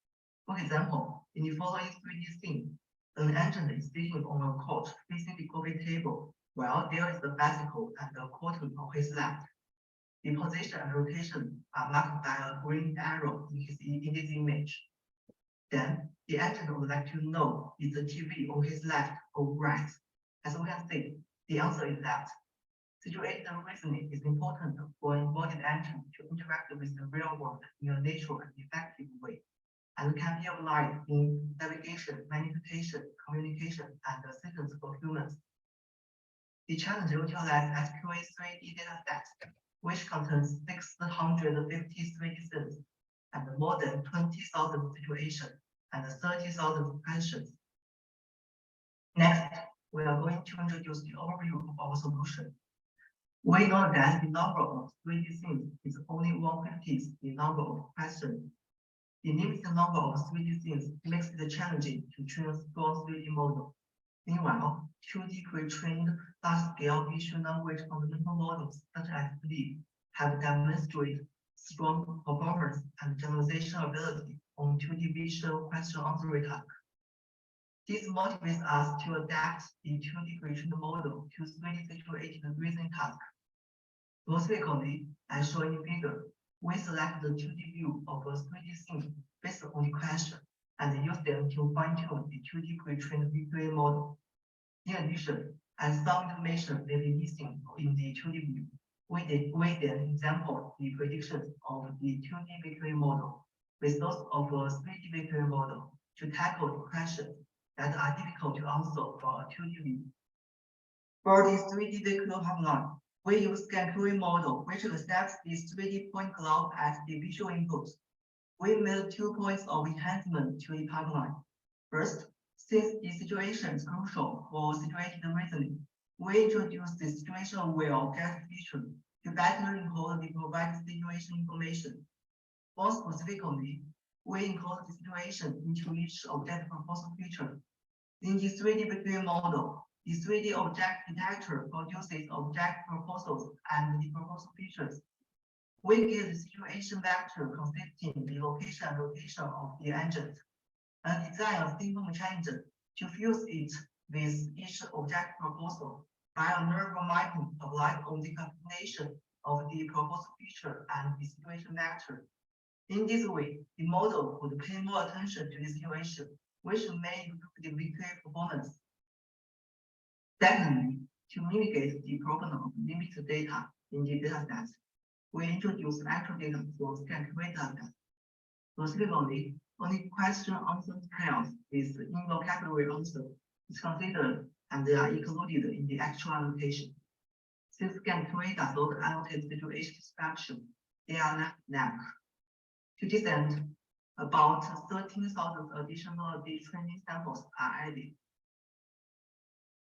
For example, in the following 3D scene, an engine is sitting on a couch facing the coffee table, while there is a bicycle and a curtain on his left. The position and rotation are marked by a green arrow in this image. Then, the engine would like to know is the TV on his left or right. As we can see, the answer is left. Situated reasoning is important for an embodied engine to interact with the real world in a natural and effective way, and can be applied in navigation, manipulation, communication, and assistance for humans. The challenge utilizes SQA 3D dataset, which contains 650 3D scenes and more than 20,000 situations and 30,000 questions. Next, we are going to introduce the overview of our solution. We know that the number of 3D scenes is only 1/50 the number of questions. The limited number of 3D scenes makes it challenging to train a strong 3D model. Meanwhile, 2D pre-trained large-scale visual language fundamental models such as LEAP have demonstrated strong performance and generalization ability on 2D visual question answering tasks. This motivates us to adapt the 2D pre-trained model to 3D situated reasoning task. Specifically, as shown in figure, we select the 2D view of a 3D scene based on the question and use them to fine-tune the 2D pre-trained VQA model. In addition, as some information may be missing in the 2D view, we then example the predictions of the 2D VQA model with those of a 3D VQA model to tackle the question that are difficult to answer for a 2D view. For this 3D visual pipeline, we use scan query model, which accepts this 3D point cloud as the visual input. We made 2 points of enhancement to the pipeline. First, since the situation is crucial for situated reasoning, we introduce the situation-aware object feature to better encode the provided situation information. More specifically, we encode the situation into each object proposal feature. In the 3D vector model, the 3D object detector produces object proposals and the proposal features. We give the situation vector consisting the location and rotation of the agent, and design a simple mechanism to fuse it with each object proposal by a neural mapping applied on the combination of the proposal feature and the situation vector. In this way, the model would pay more attention to the situation, which may improve the VQA performance. Secondly, to mitigate the problem of limited data in the dataset, we introduce actual data for scan query dataset. Specifically, only question-answer pairs with in-vocabulary answer is considered and they are included in the actual annotation. Since scan query does not annotate situation description, they are left blank. To this end, about 13,000 additional training samples are added.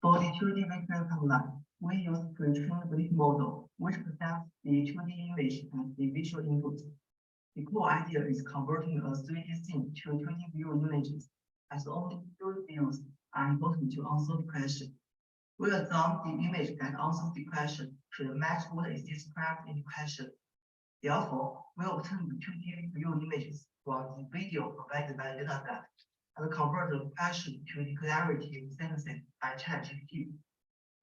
For the 2D vector pipeline, we use pre-trained brief model, which accepts the 2D image as the visual input. The core idea is converting a 3D scene to 2D view images, as only 2 views are important to answer the question. We assume the image that answers the question should match what is described in the question. Therefore, we obtain the 2D view images from the video provided by the dataset and convert the question to the clarity synthesis by ChatGPT.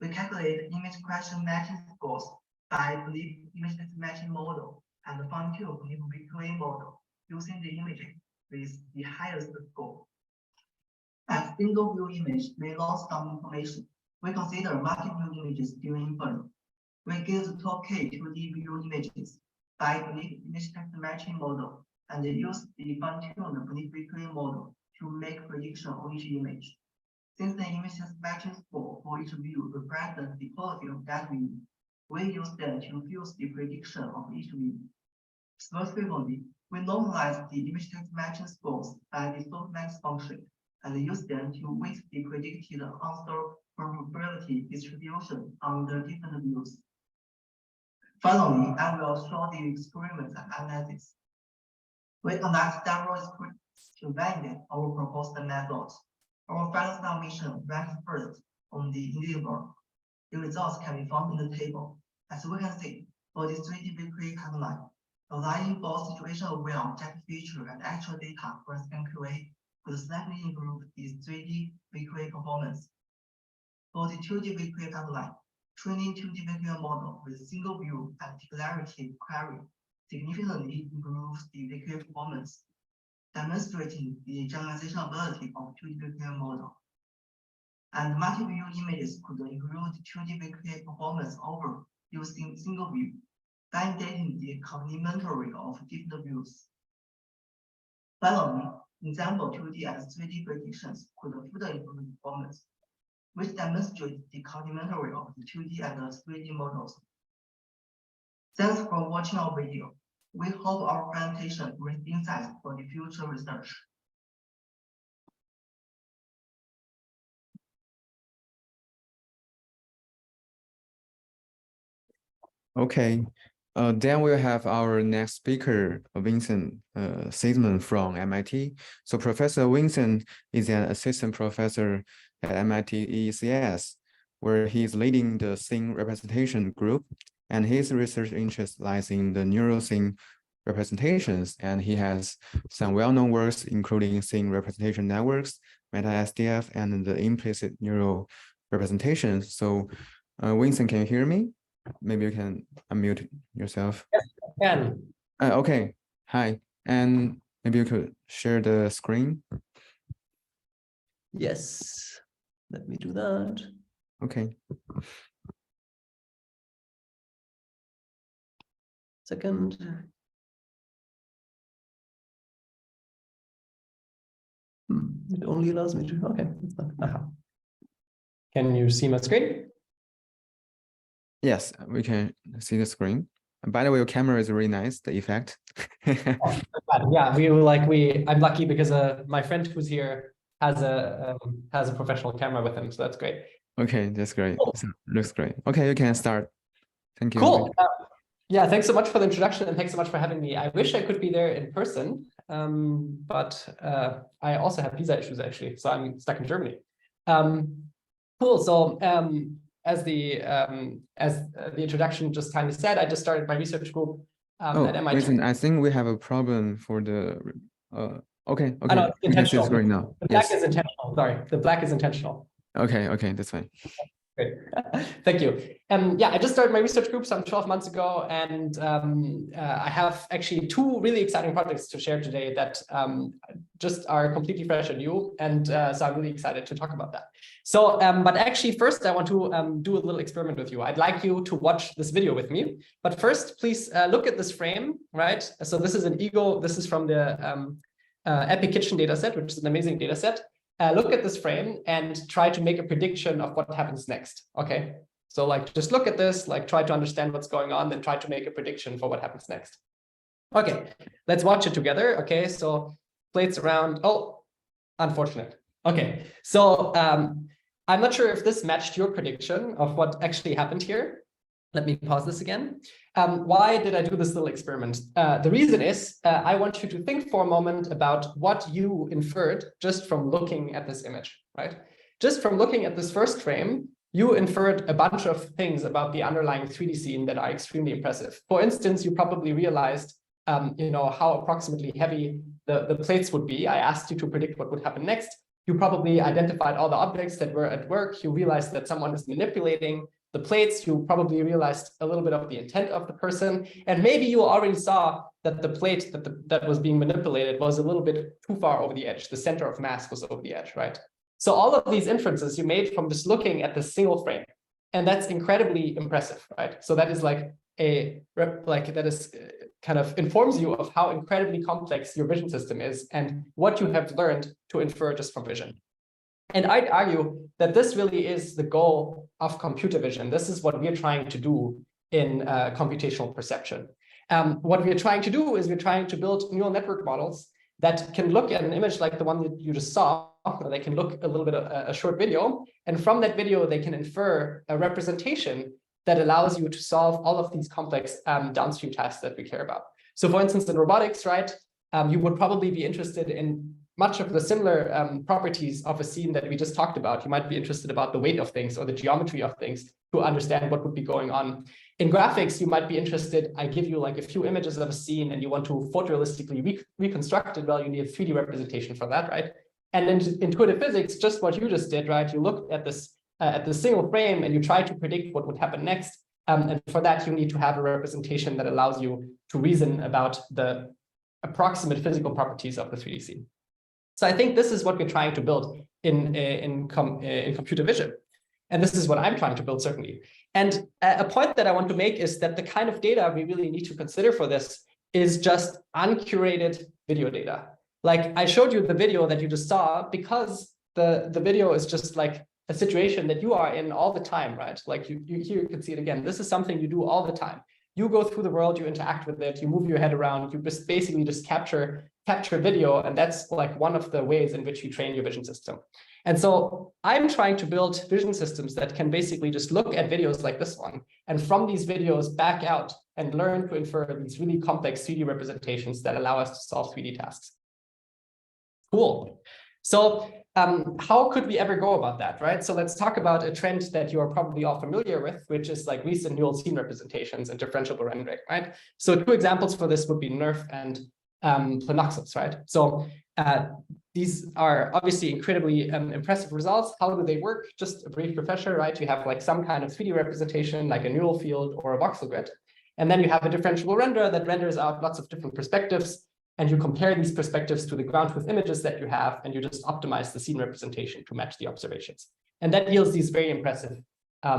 We calculate image question matching scores by belief image matching model and fine-tune belief VQA model using the images with the highest score. As single view image, we lost some information. We consider multi-view images during inference. We give the top K 2D view images by belief image text matching model and use the fine-tuned belief VQA model to make prediction on each image. Since the image matching score for each view represents the quality of that view, we use them to fuse the prediction of each view. Specifically, we normalize the image text matching scores by the softmax function and use them to weight the predicted answer probability distribution on the different views. Finally, I will show the experiments and analysis. We conduct several experiments to validate our proposed methods. Our final submission ranks first on the leaderboard. The results can be found in the table. As we can see, for the 3D VQA pipeline, allowing both situation-aware object feature and actual data for scan QA could slightly improve the 3D VQA performance. For the 2D VQA pipeline, training 2D VQA model with single view and declarative query significantly improves the VQA performance, demonstrating the generalization ability of 2D VQA model. And multi-view images could improve 2D VQA performance over using single view, validating the complementary of different views. Finally, example 2D and 3D predictions could further improve performance, which demonstrates the complementary of the 2D and 3D models. Thanks for watching our video. We hope our presentation brings insights for the future research. Okay, then we'll have our next speaker, Vincent Seidman from MIT. So Professor Vincent is an assistant professor at MIT ECS, where he is leading the scene representation group, and his research interest lies in the neural scene representations, and he has some well-known works, including scene representation networks, meta-SDF, and the implicit neural representations. So Vincent, can you hear me? Maybe you can unmute yourself. Yes, I can. Okay, hi. And maybe you could share the screen. Yes, let me do that. Okay. Second. It only allows me to, okay. Can you see my screen? Yes, we can see the screen. And by the way, your camera is really nice, the effect. Yeah, I'm lucky because my friend who's here has a professional camera with him, so that's great. Okay, that's great. Cool. So, looks great. Okay, you can start. Thank you. Cool. Yeah, thanks so much for the introduction and thanks so much for having me. I wish I could be there in person, but I also have visa issues actually, so I'm stuck in Germany. Cool. So as the introduction just kind of said, I just started my research group at MIT. Listen, I think we have a problem for the. Okay. I know, We can see the screen now. The black is intentional. Sorry, the black is intentional. Okay, that's fine. Great. Thank you. Yeah, I just started my research group some 12 months ago, and I have actually two really exciting projects to share today that just are completely fresh and new, and so I'm really excited to talk about that. So, but actually first I want to do a little experiment with you. I'd like you to watch this video with me, but first please look at this frame, right? So this is an ego, this is from the Epic Kitchen dataset, which is an amazing dataset. Look at this frame and try to make a prediction of what happens next. Okay, so like just look at this, like try to understand what's going on, then try to make a prediction for what happens next. Okay, let's watch it together. Okay, so plates around. Oh, unfortunate. Okay, so I'm not sure if this matched your prediction of what actually happened here. Let me pause this again. Why did I do this little experiment? The reason is I want you to think for a moment about what you inferred just from looking at this image, right? Just from looking at this first frame, you inferred a bunch of things about the underlying 3D scene that are extremely impressive. For instance, you probably realized how approximately heavy the plates would be. I asked you to predict what would happen next. You probably identified all the objects that were at work. You realized that someone is manipulating the plates. You probably realized a little bit of the intent of the person. And maybe you already saw that the plate that was being manipulated was a little bit too far over the edge. The center of mass was over the edge, right? So all of these inferences you made from just looking at the single frame. And that's incredibly impressive, right? So that is kind of informs you of how incredibly complex your vision system is and what you have learned to infer just from vision. And I'd argue that this really is the goal of computer vision. This is what we're trying to do in computational perception. What we're trying to do is we're trying to build neural network models that can look at an image like the one that you just saw, or they can look a little bit at a short video, and from that video, they can infer a representation that allows you to solve all of these complex downstream tasks that we care about. So for instance, in robotics, right, you would probably be interested in much of the similar properties of a scene that we just talked about. You might be interested about the weight of things or the geometry of things to understand what would be going on. In graphics, you might be interested, I give you like a few images of a scene and you want to photorealistically reconstruct it. Well, you need a 3D representation for that, right? And in intuitive physics, just what you just did, right? You looked at this single frame and you try to predict what would happen next. And for that, you need to have a representation that allows you to reason about the approximate physical properties of the 3D scene. So I think this is what we're trying to build in computer vision. And this is what I'm trying to build, certainly. And a point that I want to make is that the kind of data we really need to consider for this is just uncurated video data. Like I showed you the video that you just saw because the video is just like a situation that you are in all the time, right? Like here you can see it again. This is something you do all the time. You go through the world, you interact with it, you move your head around, you just basically just capture video, and that's like one of the ways in which you train your vision system. And so I'm trying to build vision systems that can basically just look at videos like this one, and from these videos back out and learn to infer these really complex 3D representations that allow us to solve 3D tasks. Cool. So how could we ever go about that, right? So let's talk about a trend that you are probably all familiar with, which is like recent neural scene representations and differentiable rendering, right? So two examples for this would be NERF and Planoxis, right? So these are obviously incredibly impressive results. How do they work? Just a brief refresher, right? You have like some kind of 3D representation, like a neural field or a voxel grid. And then you have a differentiable renderer that renders out lots of different perspectives. And you compare these perspectives to the ground truth images that you have, and you just optimize the scene representation to match the observations. And that yields these very impressive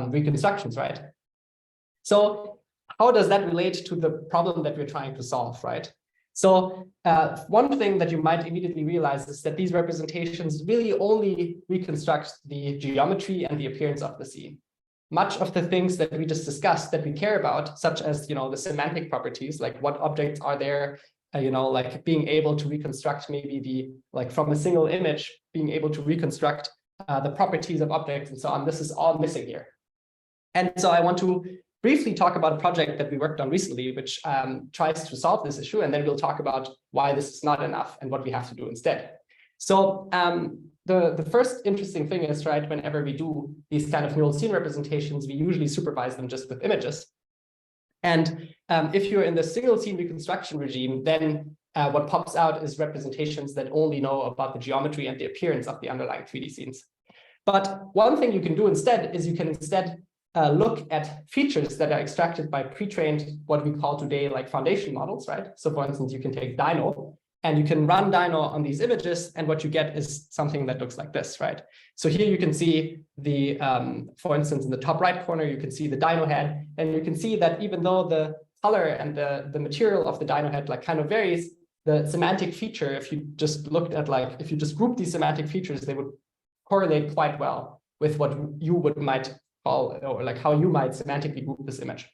reconstructions, right? So how does that relate to the problem that we're trying to solve, right? So one thing that you might immediately realize is that these representations really only reconstruct the geometry and the appearance of the scene. Much of the things that we just discussed that we care about, such as the semantic properties, like what objects are there, like being able to reconstruct maybe from a single image, being able to reconstruct the properties of objects and so on. This is all missing here. And so I want to briefly talk about a project that we worked on recently, which tries to solve this issue, and then we'll talk about why this is not enough and what we have to do instead. So the first interesting thing is, right, whenever we do these kind of neural scene representations, we usually supervise them just with images. And if you're in the single scene reconstruction regime, then what pops out is representations that only know about the geometry and the appearance of the underlying 3D scenes. But one thing you can do instead is you can instead look at features that are extracted by pre-trained, what we call today like foundation models, right? So for instance, you can take Dino and you can run Dino on these images, and what you get is something that looks like this, right? So here you can see the, for instance, in the top right corner, you can see the Dino head, and you can see that even though the color and the material of the Dino head like kind of varies, the semantic feature, if you just looked at if you just group these semantic features, they would correlate quite well with what you might call, or like how you might semantically group this image.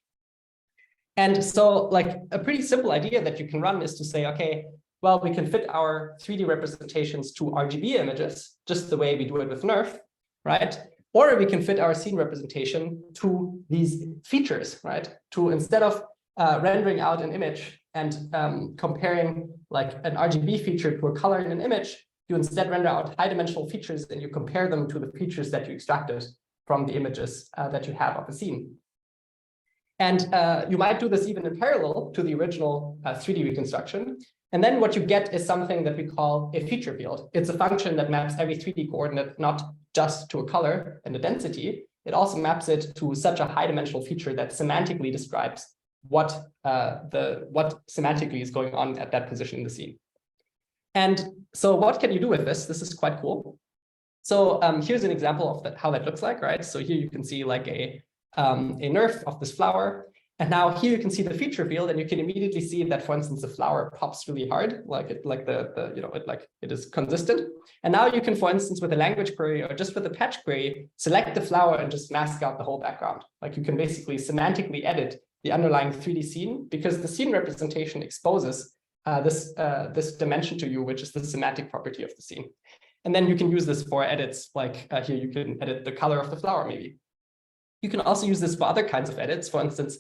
And so like a pretty simple idea that you can run is to say, okay, well, we can fit our 3D representations to RGB images, just the way we do it with NeRF, right? Or we can fit our scene representation to these features, right? To instead of rendering out an image and comparing like an RGB feature to a color in an image, you instead render out high dimensional features and you compare them to the features that you extracted from the images that you have of a scene. And you might do this even in parallel to the original 3D reconstruction. And then what you get is something that we call a feature field. It's a function that maps every 3D coordinate not just to a color and a density. It also maps it to such a high dimensional feature that semantically describes what semantically is going on at that position in the scene. And so what can you do with this? This is quite cool. So here's an example of how that looks like, right? So here you can see like a NeRF of this flower. And now here you can see the feature field, and you can immediately see that, for instance, the flower pops really hard, it is consistent. And now you can, for instance, with a language query or just with a patch query, select the flower and just mask out the whole background. Like you can basically semantically edit the underlying 3D scene, because the scene representation exposes this dimension to you, which is the semantic property of the scene. And then you can use this for edits, like here you can edit the color of the flower maybe. You can also use this for other kinds of edits. For instance,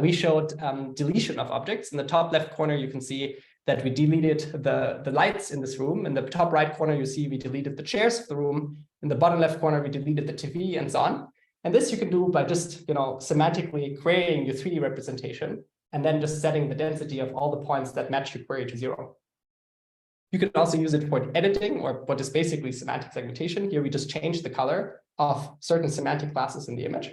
we showed deletion of objects. In the top left corner, you can see that we deleted the lights in this room. In the top right corner, you see we deleted the chairs of the room. In the bottom left corner, we deleted the TV and so on. And this you can do by just semantically creating your 3D representation and then just setting the density of all the points that match your query to 0. You can also use it for editing, or what is basically semantic segmentation. Here we just change the color of certain semantic classes in the image.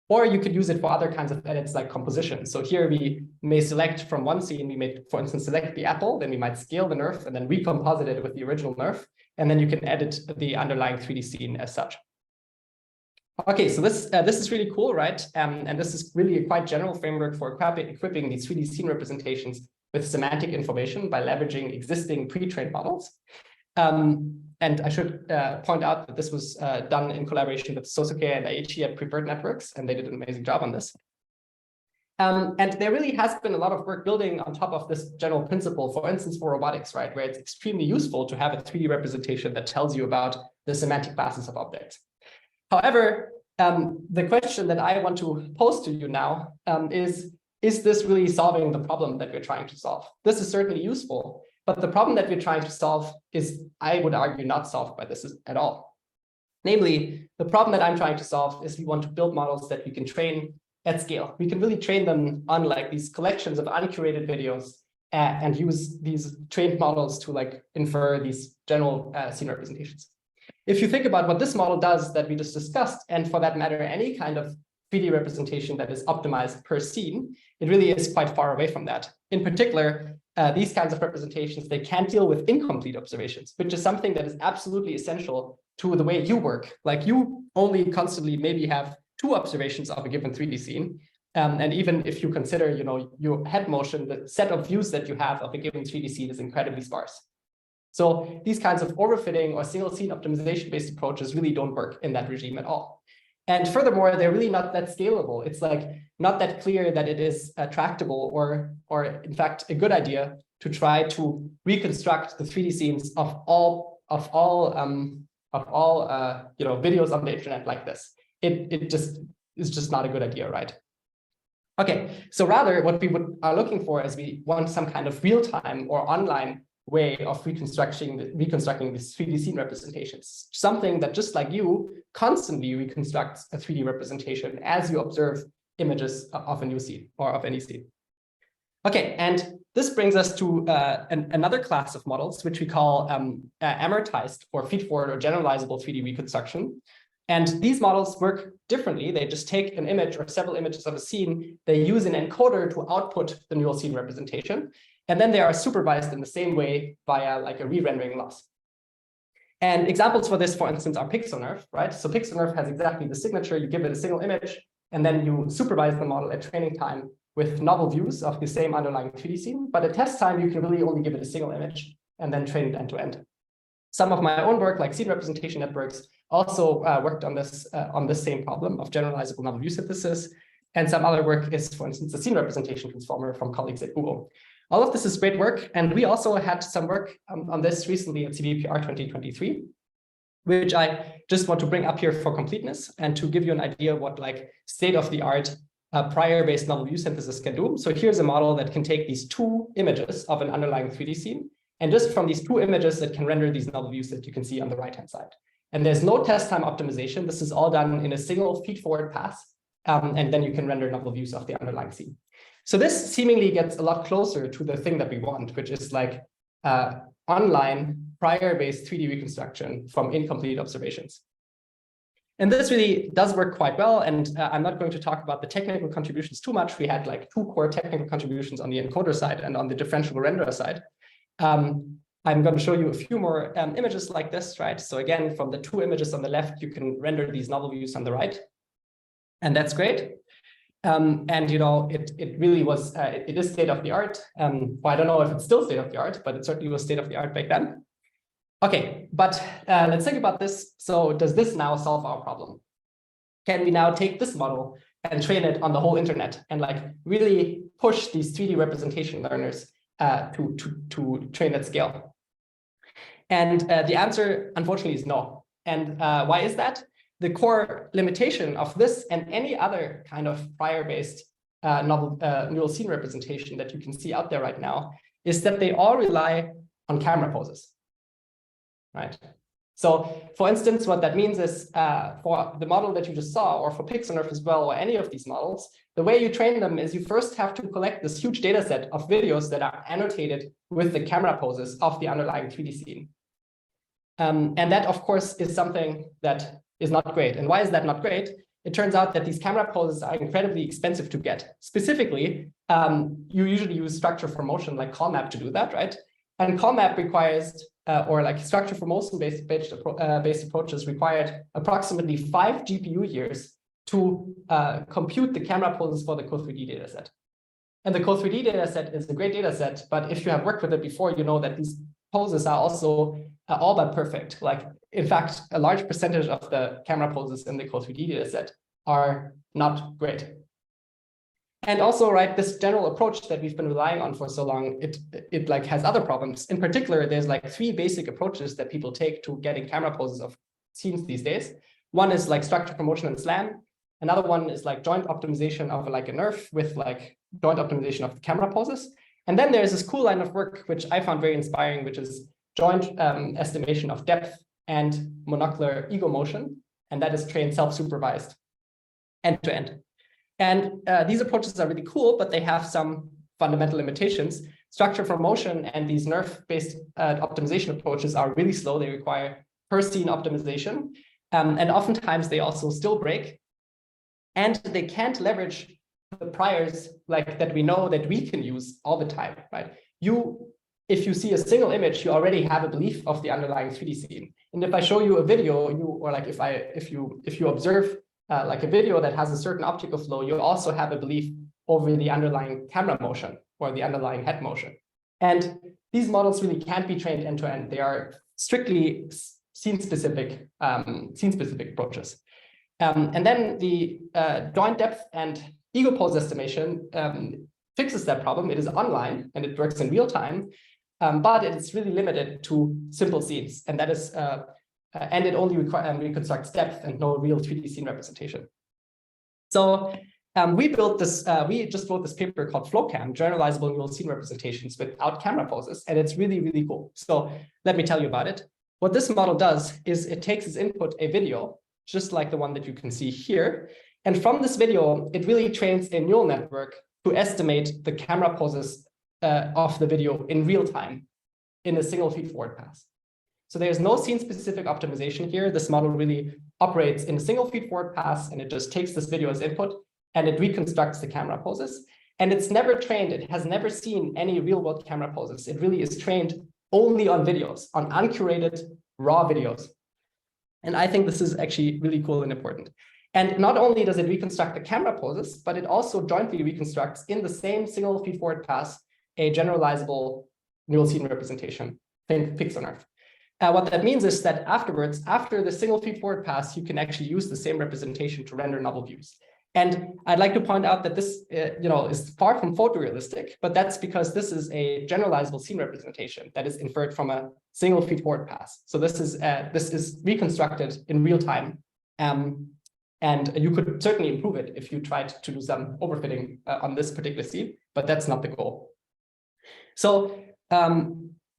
Or you could use it for other kinds of edits like composition. So here we may select from one scene, we may, for instance, select the apple, then we might scale the NeRF and then recomposite it with the original NeRF. And then you can edit the underlying 3D scene as such. Okay, so this is really cool, right? And this is really a quite general framework for equipping these 3D scene representations with semantic information by leveraging existing pre-trained models. And I should point out that this was done in collaboration with Sosuke and Aichi at Preferred Networks, and they did an amazing job on this. And there really has been a lot of work building on top of this general principle, for instance, for robotics, right, where it's extremely useful to have a 3D representation that tells you about the semantic classes of objects. However, the question that I want to pose to you now is this really solving the problem that we're trying to solve? This is certainly useful, but the problem that we're trying to solve is, I would argue, not solved by this at all. Namely, the problem that I'm trying to solve is we want to build models that we can train at scale. We can really train them on like these collections of uncurated videos and use these trained models to infer these general scene representations. If you think about what this model does that we just discussed, and for that matter, any kind of 3D representation that is optimized per scene, it really is quite far away from that. In particular, these kinds of representations, they can't deal with incomplete observations, which is something that is absolutely essential to the way you work. Like you only constantly maybe have 2 observations of a given 3D scene, And even if you consider, your head motion, the set of views that you have of a given 3D scene is incredibly sparse. So these kinds of overfitting or single scene optimization-based approaches really don't work in that regime at all. And furthermore, they're really not that scalable. It's like not that clear that it is tractable or in fact a good idea to try to reconstruct the 3D scenes of all videos on the internet like this. It just is just not a good idea, right? Okay, so rather what we are looking for is we want some kind of real-time or online way of reconstructing these 3D scene representations. Something that, just like you, constantly reconstructs a 3D representation as you observe images of a new scene or of any scene. Okay, and this brings us to another class of models, which we call amortized or feed-forward or generalizable 3D reconstruction. And these models work differently. They just take an image or several images of a scene. They use an encoder to output the neural scene representation. And then they are supervised in the same way via like a re-rendering loss. And examples for this, for instance, are PixelNerve, right? So PixelNerve has exactly the signature. You give it a single image, and then you supervise the model at training time with novel views of the same underlying 3D scene. But at test time, you can really only give it a single image and then train it end to end. Some of my own work, like scene representation networks, also worked on this same problem of generalizable novel view synthesis. And some other work is, for instance, the scene representation transformer from colleagues at Google. All of this is great work. And we also had some work on this recently at CVPR 2023, which I just want to bring up here for completeness and to give you an idea of what like state-of-the-art prior-based novel view synthesis can do. So here's a model that can take these two images of an underlying 3D scene. And just from these two images, it can render these novel views that you can see on the right-hand side. And there's no test time optimization. This is all done in a single feed-forward pass. And then you can render novel views of the underlying scene. So this seemingly gets a lot closer to the thing that we want, which is like online prior-based 3D reconstruction from incomplete observations. And this really does work quite well. And I'm not going to talk about the technical contributions too much. We had like two core technical contributions on the encoder side and on the differentiable renderer side. I'm going to show you a few more images like this, right? So again, from the two images on the left, you can render these novel views on the right. And that's great. And it really was, it is state of the art. Well, I don't know if it's still state of the art, but it certainly was state of the art back then. Okay, but let's think about this. So does this now solve our problem? Can we now take this model and train it on the whole internet and like really push these 3D representation learners to train at scale? And the answer, unfortunately, is no. And why is that? The core limitation of this and any other kind of prior-based neural scene representation that you can see out there right now is that they all rely on camera poses, right? So for instance, what that means is for the model that you just saw, or for PixelNerve as well, or any of these models, the way you train them is you first have to collect this huge data set of videos that are annotated with the camera poses of the underlying 3D scene. And that, of course, is something that is not great. And why is that not great? It turns out that these camera poses are incredibly expensive to get. Specifically, you usually use structure for motion like CallMap to do that, right? And CallMap requires, or like structure for motion-based approaches required approximately 5 GPU years to compute the camera poses for the Co3D dataset. And the Co3D dataset is a great dataset, but if you have worked with it before, you know that these poses are also all but perfect. Like, in fact, a large percentage of the camera poses in the Co3D dataset are not great. And also, right, this general approach that we've been relying on for so long, it like has other problems. In particular, there's like 3 basic approaches that people take to getting camera poses of scenes these days. One is like structure for motion and SLAM. Another one is like joint optimization of like a NERF with like joint optimization of the camera poses. And then there's this cool line of work, which I found very inspiring, which is joint estimation of depth and monocular ego motion. And that is trained self-supervised end to end. And these approaches are really cool, but they have some fundamental limitations. Structure for motion and these NERF-based optimization approaches are really slow. They require per scene optimization. And oftentimes they also still break. And they can't leverage the priors like that we know that we can use all the time, right? If you see a single image, you already have a belief of the underlying 3D scene. And if I show you a video, if you observe like a video that has a certain optical flow, you also have a belief over the underlying camera motion or the underlying head motion. And these models really can't be trained end to end. They are strictly scene-specific approaches. And then the joint depth and ego pose estimation fixes that problem. It is online and it works in real time, but it's really limited to simple scenes, and that is and it only reconstructs depth and no real 3D scene representation. So we just wrote this paper called FlowCam, Generalizable Neural Scene Representations without camera poses, and it's really, really cool. So let me tell you about it. What this model does is it takes as input a video, just like the one that you can see here. And from this video, it really trains a neural network to estimate the camera poses of the video in real time in a single feed-forward pass. So there's no scene-specific optimization here. This model really operates in a single feed-forward pass, and it just takes this video as input, and it reconstructs the camera poses. And it's never trained. It has never seen any real-world camera poses. It really is trained only on videos, on uncurated, raw videos. And I think this is actually really cool and important. And not only does it reconstruct the camera poses, but it also jointly reconstructs in the same single feed-forward pass a generalizable neural scene representation, think pixel. What that means is that afterwards, after the single feed-forward pass, you can actually use the same representation to render novel views. And I'd like to point out that this is far from photorealistic, but that's because this is a generalizable scene representation that is inferred from a single feed-forward pass. So this is reconstructed in real time. And you could certainly improve it if you tried to do some overfitting on this particular scene, but that's not the goal. So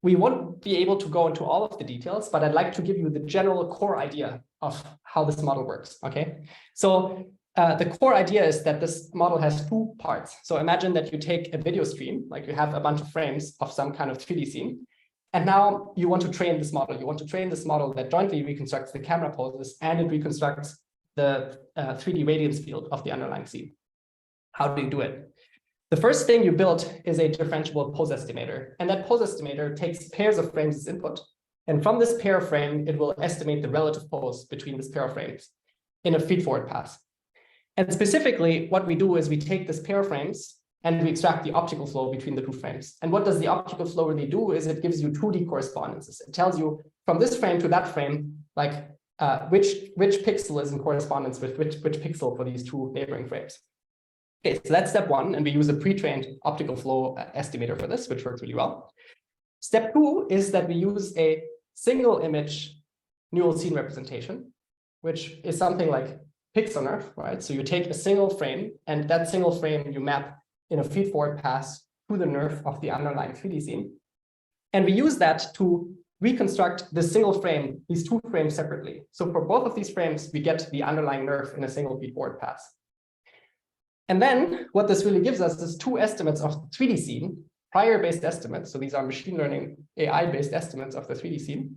we won't be able to go into all of the details, but I'd like to give you the general core idea of how this model works, okay? So the core idea is that this model has two parts. So imagine that you take a video stream, like you have a bunch of frames of some kind of 3D scene, and now you want to train this model. You want to train this model that jointly reconstructs the camera poses and it reconstructs the 3D radiance field of the underlying scene. How do you do it? The first thing you build is a differentiable pose estimator, and that pose estimator takes pairs of frames as input, and from this pair of frame, it will estimate the relative pose between this pair of frames in a feed-forward pass. And specifically, what we do is we take this pair of frames and we extract the optical flow between the two frames. And what does the optical flow really do is it gives you 2D correspondences. It tells you from this frame to that frame, like which pixel is in correspondence with which pixel for these two neighboring frames. Okay, so that's step one, and we use a pre-trained optical flow estimator for this, which works really well. Step two is that we use a single image neural scene representation, which is something like pixel nerf, right? So you take a single frame, and that single frame you map in a feed-forward pass to the nerf of the underlying 3D scene. And we use that to reconstruct the single frame, these two frames separately. So for both of these frames, we get the underlying nerf in a single feed-forward pass. And then what this really gives us is two estimates of the 3D scene, prior-based estimates. So these are machine learning AI-based estimates of the 3D scene.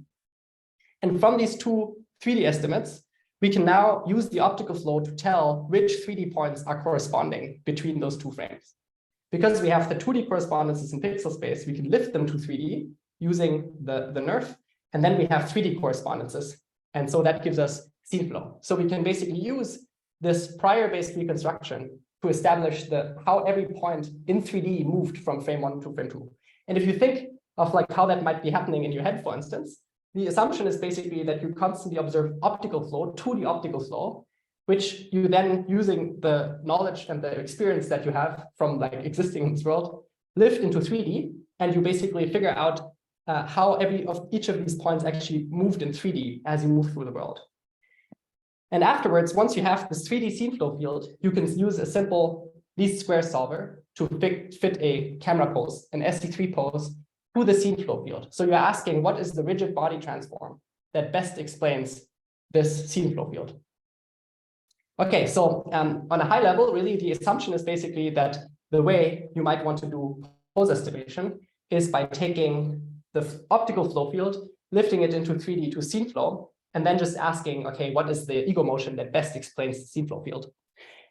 And from these two 3D estimates, we can now use the optical flow to tell which 3D points are corresponding between those two frames. Because we have the 2D correspondences in pixel space, we can lift them to 3D using the nerf, and then we have 3D correspondences. And so that gives us scene flow. So we can basically use this prior-based reconstruction to establish how every point in 3D moved from frame 1 to frame 2. And if you think of like how that might be happening in your head, for instance, the assumption is basically that you constantly observe optical flow, 2D optical flow, which you then, using the knowledge and the experience that you have from like existing in this world, lift into 3D, and you basically figure out how each of these points actually moved in 3D as you move through the world. And afterwards, once you have this 3D scene flow field, you can use a simple least square solver to fit a camera pose, an SC3 pose, to the scene flow field. So you're asking, what is the rigid body transform that best explains this scene flow field? Okay, so on a high level, really, the assumption is basically that the way you might want to do pose estimation is by taking the optical flow field, lifting it into 3D to scene flow, and then just asking, okay, what is the ego motion that best explains the scene flow field?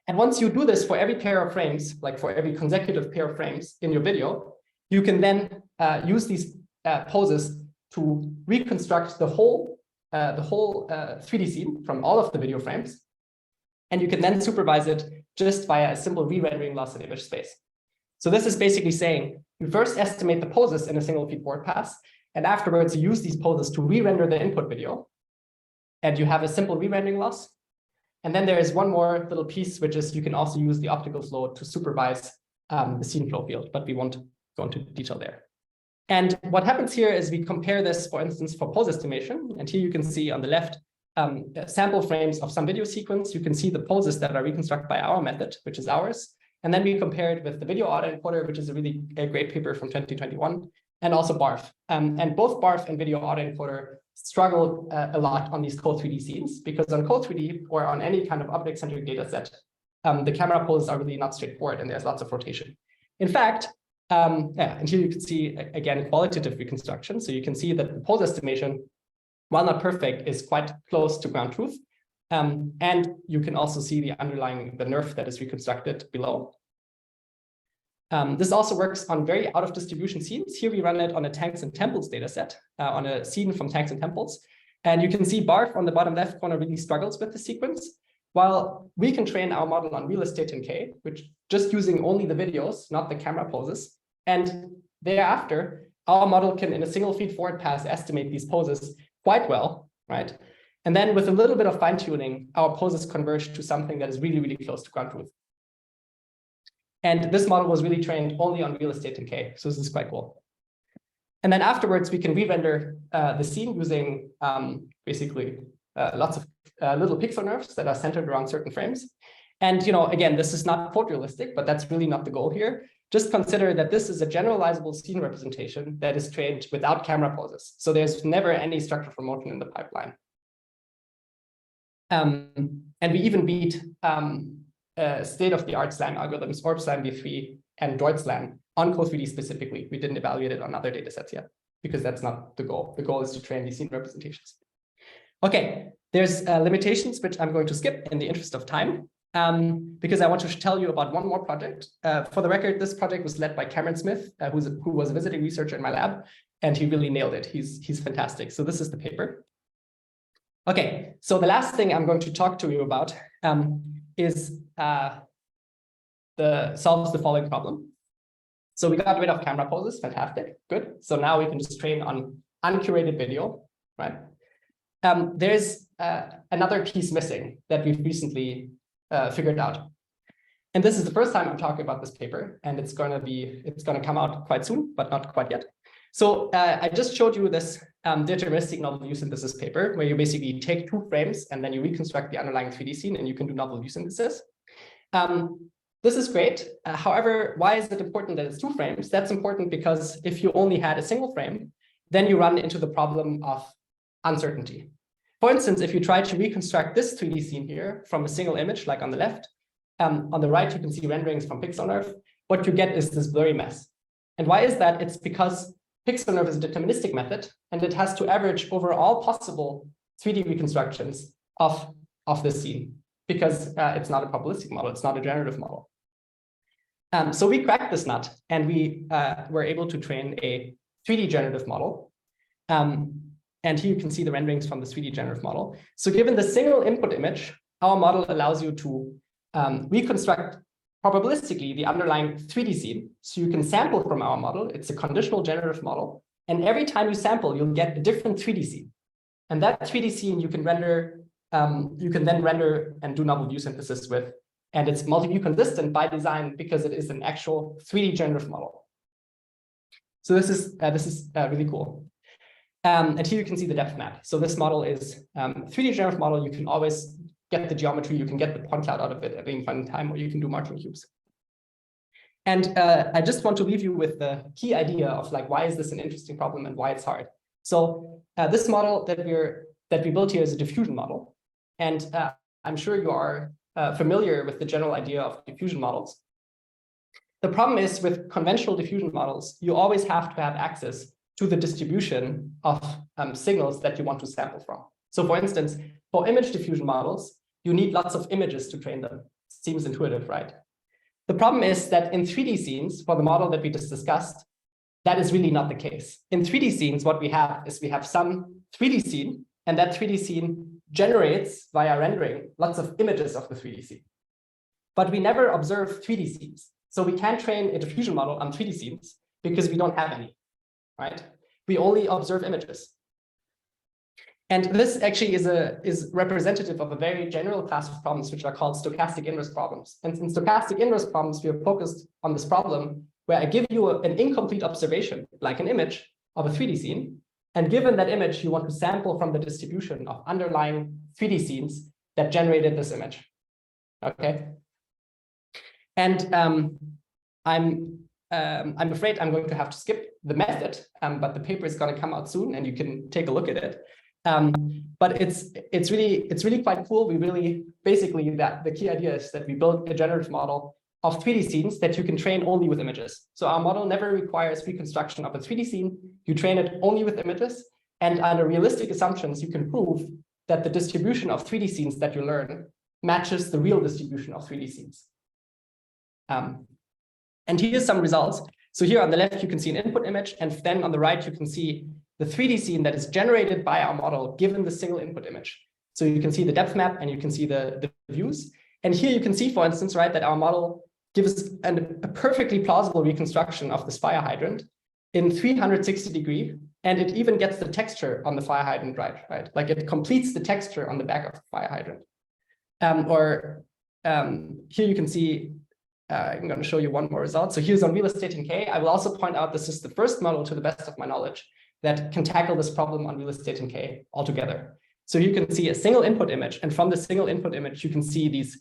And once you do this for every pair of frames, like for every consecutive pair of frames in your video, you can then use these poses to reconstruct the whole 3D scene from all of the video frames. And you can then supervise it just via a simple re-rendering loss in image space. So this is basically saying you first estimate the poses in a single feed forward pass, and afterwards you use these poses to re-render the input video. And you have a simple re-rendering loss. And then there is one more little piece, which is you can also use the optical flow to supervise the scene flow field, but we won't go into detail there. And what happens here is we compare this, for instance, for pose estimation. And here you can see on the left sample frames of some video sequence. You can see the poses that are reconstructed by our method, which is ours. And then we compare it with the video autoencoder, which is a really great paper from 2021, and also BARF. And both BARF and video autoencoder struggle a lot on these co-3D scenes, because on co-3D or on any kind of object-centric data set, the camera poses are really not straightforward and there's lots of rotation. In fact, and here you can see, again, qualitative reconstruction. So you can see that the pose estimation, while not perfect, is quite close to ground truth. And you can also see the nerf that is reconstructed below. This also works on very out of distribution scenes. Here we run it on a tanks and temples data set, on a scene from tanks and temples. And you can see BARF on the bottom left corner really struggles with the sequence, while we can train our model on real estate 10K, which just using only the videos, not the camera poses. And thereafter, our model can, in a single feed forward pass, estimate these poses quite well, right? And then with a little bit of fine tuning, our poses converge to something that is really, really close to ground truth. And this model was really trained only on real estate 10K. So this is quite cool. And then afterwards, we can re-render the scene using basically lots of little pixel nerfs that are centered around certain frames. And, again, this is not photorealistic, but that's really not the goal here. Just consider that this is a generalizable scene representation that is trained without camera poses. So there's never any structure for motion in the pipeline. And we even beat state-of-the-art SLAM algorithms, OrbSLAM v3 and DroidSLAM on Co3D specifically. We didn't evaluate it on other data sets yet, because that's not the goal. The goal is to train these scene representations. Okay, there's limitations, which I'm going to skip in the interest of time, because I want to tell you about one more project. For the record, this project was led by Cameron Smith, who was a visiting researcher in my lab, and he really nailed it. He's fantastic. So this is the paper. Okay, so the last thing I'm going to talk to you about is solves the following problem. So we got rid of camera poses, fantastic, good. So now we can just train on uncurated video, right? There's another piece missing that we've recently figured out. And this is the first time I'm talking about this paper, and it's gonna come out quite soon, but not quite yet. So I just showed you this deterministic novel view synthesis paper, where you basically take two frames and then you reconstruct the underlying 3D scene and you can do novel view synthesis. This is great. However, why is it important that it's two frames? That's important because if you only had a single frame, then you run into the problem of uncertainty. For instance, if you try to reconstruct this 3D scene here from a single image, like on the left, on the right, you can see renderings from PixelNerve. What you get is this blurry mess. And why is that? It's because PixelNerve is a deterministic method, and it has to average over all possible 3D reconstructions of this scene, because it's not a probabilistic model, it's not a generative model. So we cracked this nut, and we were able to train a 3D generative model. And here you can see the renderings from the 3D generative model. So given the single input image, our model allows you to reconstruct probabilistically the underlying 3D scene. So you can sample from our model. It's a conditional generative model. And every time you sample, you'll get a different 3D scene. And that 3D scene you can render, you can then render and do novel view synthesis with. And it's multi-view consistent by design because it is an actual 3D generative model. So this is really cool. And here you can see the depth map. So this model is 3D generative model. You can always get the geometry, you can get the point cloud out of it at any point in time, or you can do marching cubes. And I just want to leave you with the key idea of like, why is this an interesting problem and why it's hard? So this model that we built here is a diffusion model. And I'm sure you are familiar with the general idea of diffusion models. The problem is with conventional diffusion models, you always have to have access to the distribution of signals that you want to sample from. So for instance, for image diffusion models, you need lots of images to train them. Seems intuitive, right? The problem is that in 3D scenes, for the model that we just discussed, that is really not the case. In 3D scenes, what we have is we have some 3D scene, and that 3D scene generates via rendering lots of images of the 3D scene. But we never observe 3D scenes. So we can't train a diffusion model on 3D scenes because we don't have any, right? We only observe images. And this actually is representative of a very general class of problems, which are called stochastic inverse problems. And in stochastic inverse problems, we are focused on this problem where I give you an incomplete observation, like an image of a 3D scene. And given that image, you want to sample from the distribution of underlying 3D scenes that generated this image. Okay. And I'm afraid I'm going to have to skip the method, but the paper is going to come out soon, and you can take a look at it. But it's really quite cool. We really basically the key idea is that we build a generative model of 3D scenes that you can train only with images. So our model never requires reconstruction of a 3D scene. You train it only with images, and under realistic assumptions, you can prove that the distribution of 3D scenes that you learn matches the real distribution of 3D scenes. And here's some results. So here on the left, you can see an input image, and then on the right, you can see the 3D scene that is generated by our model given the single input image. So you can see the depth map and you can see the views. And here you can see, for instance, right, that our model gives a perfectly plausible reconstruction of this fire hydrant in 360-degree, and it even gets the texture on the fire hydrant right? Like it completes the texture on the back of the fire hydrant. Here you can see, I'm going to show you one more result. So here's on real estate in K. I will also point out this is the first model, to the best of my knowledge, that can tackle this problem on real estate in K altogether. So you can see a single input image, and from the single input image, you can see these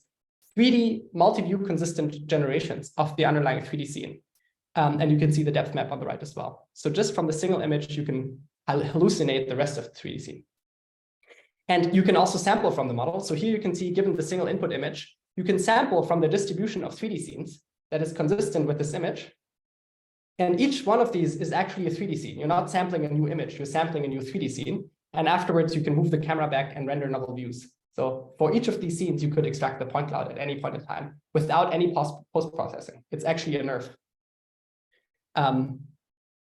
3D multi-view consistent generations of the underlying 3D scene. And you can see the depth map on the right as well. So just from the single image, you can hallucinate the rest of the 3D scene. And you can also sample from the model. So here you can see, given the single input image, you can sample from the distribution of 3D scenes that is consistent with this image. And each one of these is actually a 3D scene. You're not sampling a new image, you're sampling a new 3D scene. And afterwards, you can move the camera back and render novel views. So for each of these scenes, you could extract the point cloud at any point in time without any post-processing. It's actually a nerf.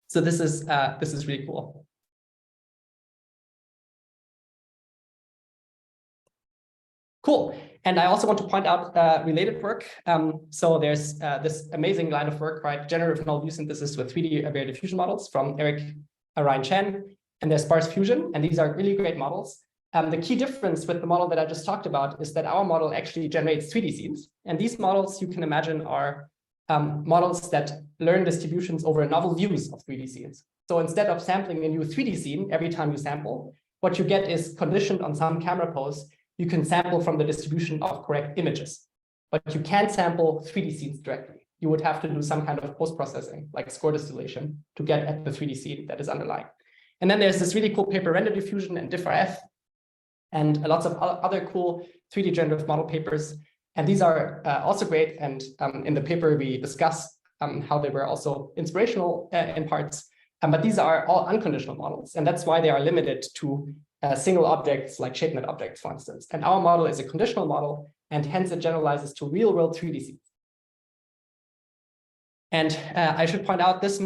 So this is really cool. Cool. And I also want to point out related work. So there's this amazing line of work, right? Generative null view synthesis with 3D Abelian diffusion models from Eric Ryan Chen. And there's sparse fusion. And these are really great models. The key difference with the model that I just talked about is that our model actually generates 3D scenes. And these models, you can imagine, are models that learn distributions over novel views of 3D scenes. So instead of sampling a new 3D scene every time you sample, what you get is conditioned on some camera pose. You can sample from the distribution of correct images, but you can't sample 3D scenes directly. You would have to do some kind of post-processing, like score distillation, to get at the 3D scene that is underlying. And then there's this really cool paper, Render Diffusion and diffRF, and lots of other cool 3D generative model papers. And these are also great. And in the paper, we discuss how they were also inspirational in parts. But these are all unconditional models. And that's why they are limited to single objects like ShapeNet objects, for instance. And our model is a conditional model, and hence it generalizes to real-world 3D scenes. And I should point out this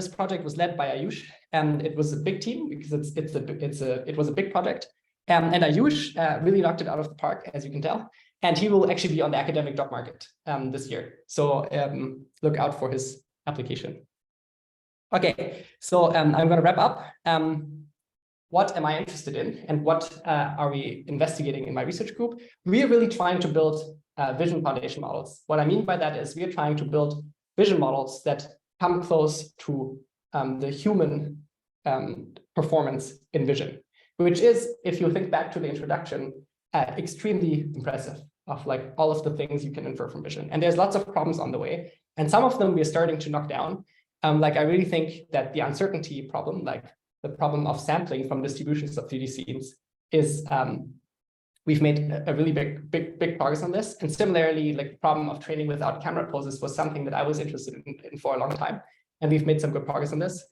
project was led by Ayush, and it was a big team because it was a big project. And Ayush really knocked it out of the park, as you can tell. And he will actually be on the academic job market this year. So look out for his application. Okay, so I'm going to wrap up. What am I interested in, and what are we investigating in my research group? We are really trying to build vision foundation models. What I mean by that is we are trying to build vision models that come close to the human performance in vision, which is, if you think back to the introduction, extremely impressive of like all of the things you can infer from vision. And there's lots of problems on the way, and some of them we're starting to knock down. Like I really think that the uncertainty problem, like the problem of sampling from distributions of 3D scenes, is we've made a really big progress on this. And similarly, like the problem of training without camera poses was something that I was interested in for a long time, and we've made some good progress on this.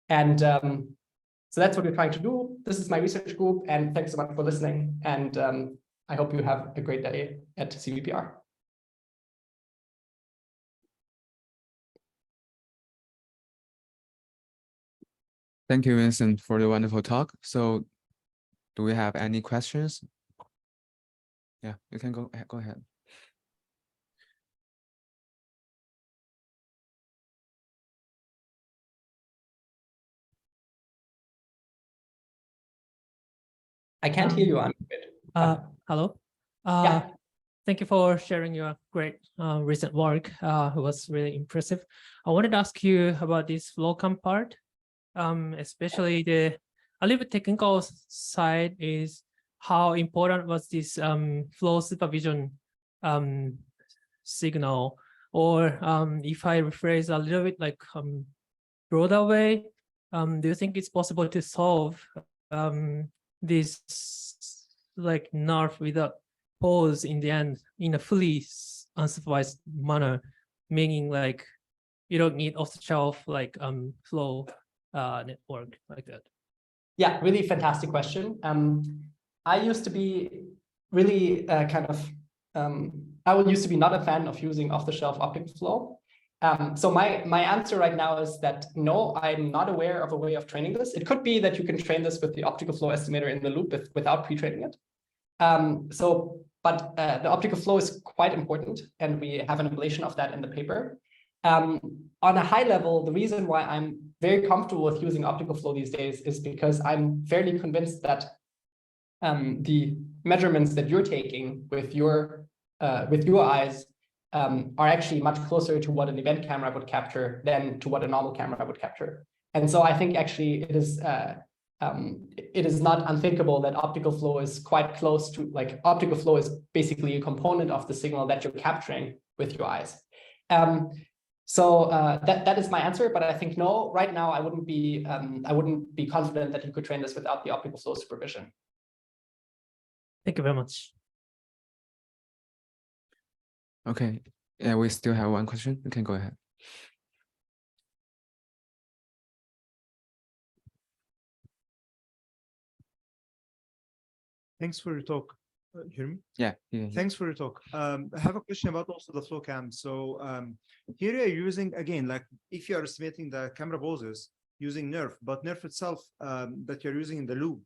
And so that's what we're trying to do. This is my research group, and thanks so much for listening. And I hope you have a great day at CVPR. Thank you, Vincent, for the wonderful talk. So do we have any questions Yeah, you can go ahead. I can't hear you. Hello. Yeah. Thank you for sharing your great recent work. It was really impressive. I wanted to ask you about this flow cam part, especially a little bit technical side is how important was this flow supervision signal, or if I rephrase a little bit like broader way, do you think it's possible to solve this like nerve without pause in the end in a fully unsupervised manner, meaning like you don't need off-the-shelf like flow network like that? Yeah, really fantastic question. I used to be really I used to be not a fan of using off-the-shelf optical flow. So my answer right now is that no, I'm not aware of a way of training this. It could be that you can train this with the optical flow estimator in the loop without pre-training it. But the optical flow is quite important, and we have an ablation of that in the paper. On a high level, the reason why I'm very comfortable with using optical flow these days is because I'm fairly convinced that the measurements that you're taking with your eyes are actually much closer to what an event camera would capture than to what a normal camera would capture. And so I think actually it is not unthinkable that optical flow is quite close to, like, optical flow is basically a component of the signal that you're capturing with your eyes. So that is my answer, but I think no, right now I wouldn't be confident that you could train this without the optical flow supervision. Thank you very much. Okay, yeah, we still have one question. You can go ahead. Thanks for your talk. Hear me? Yeah. Thanks for your talk. I have a question about also the flow cam. So here you're using, again, like if you are estimating the camera poses using NERF, but NERF itself that you're using in the loop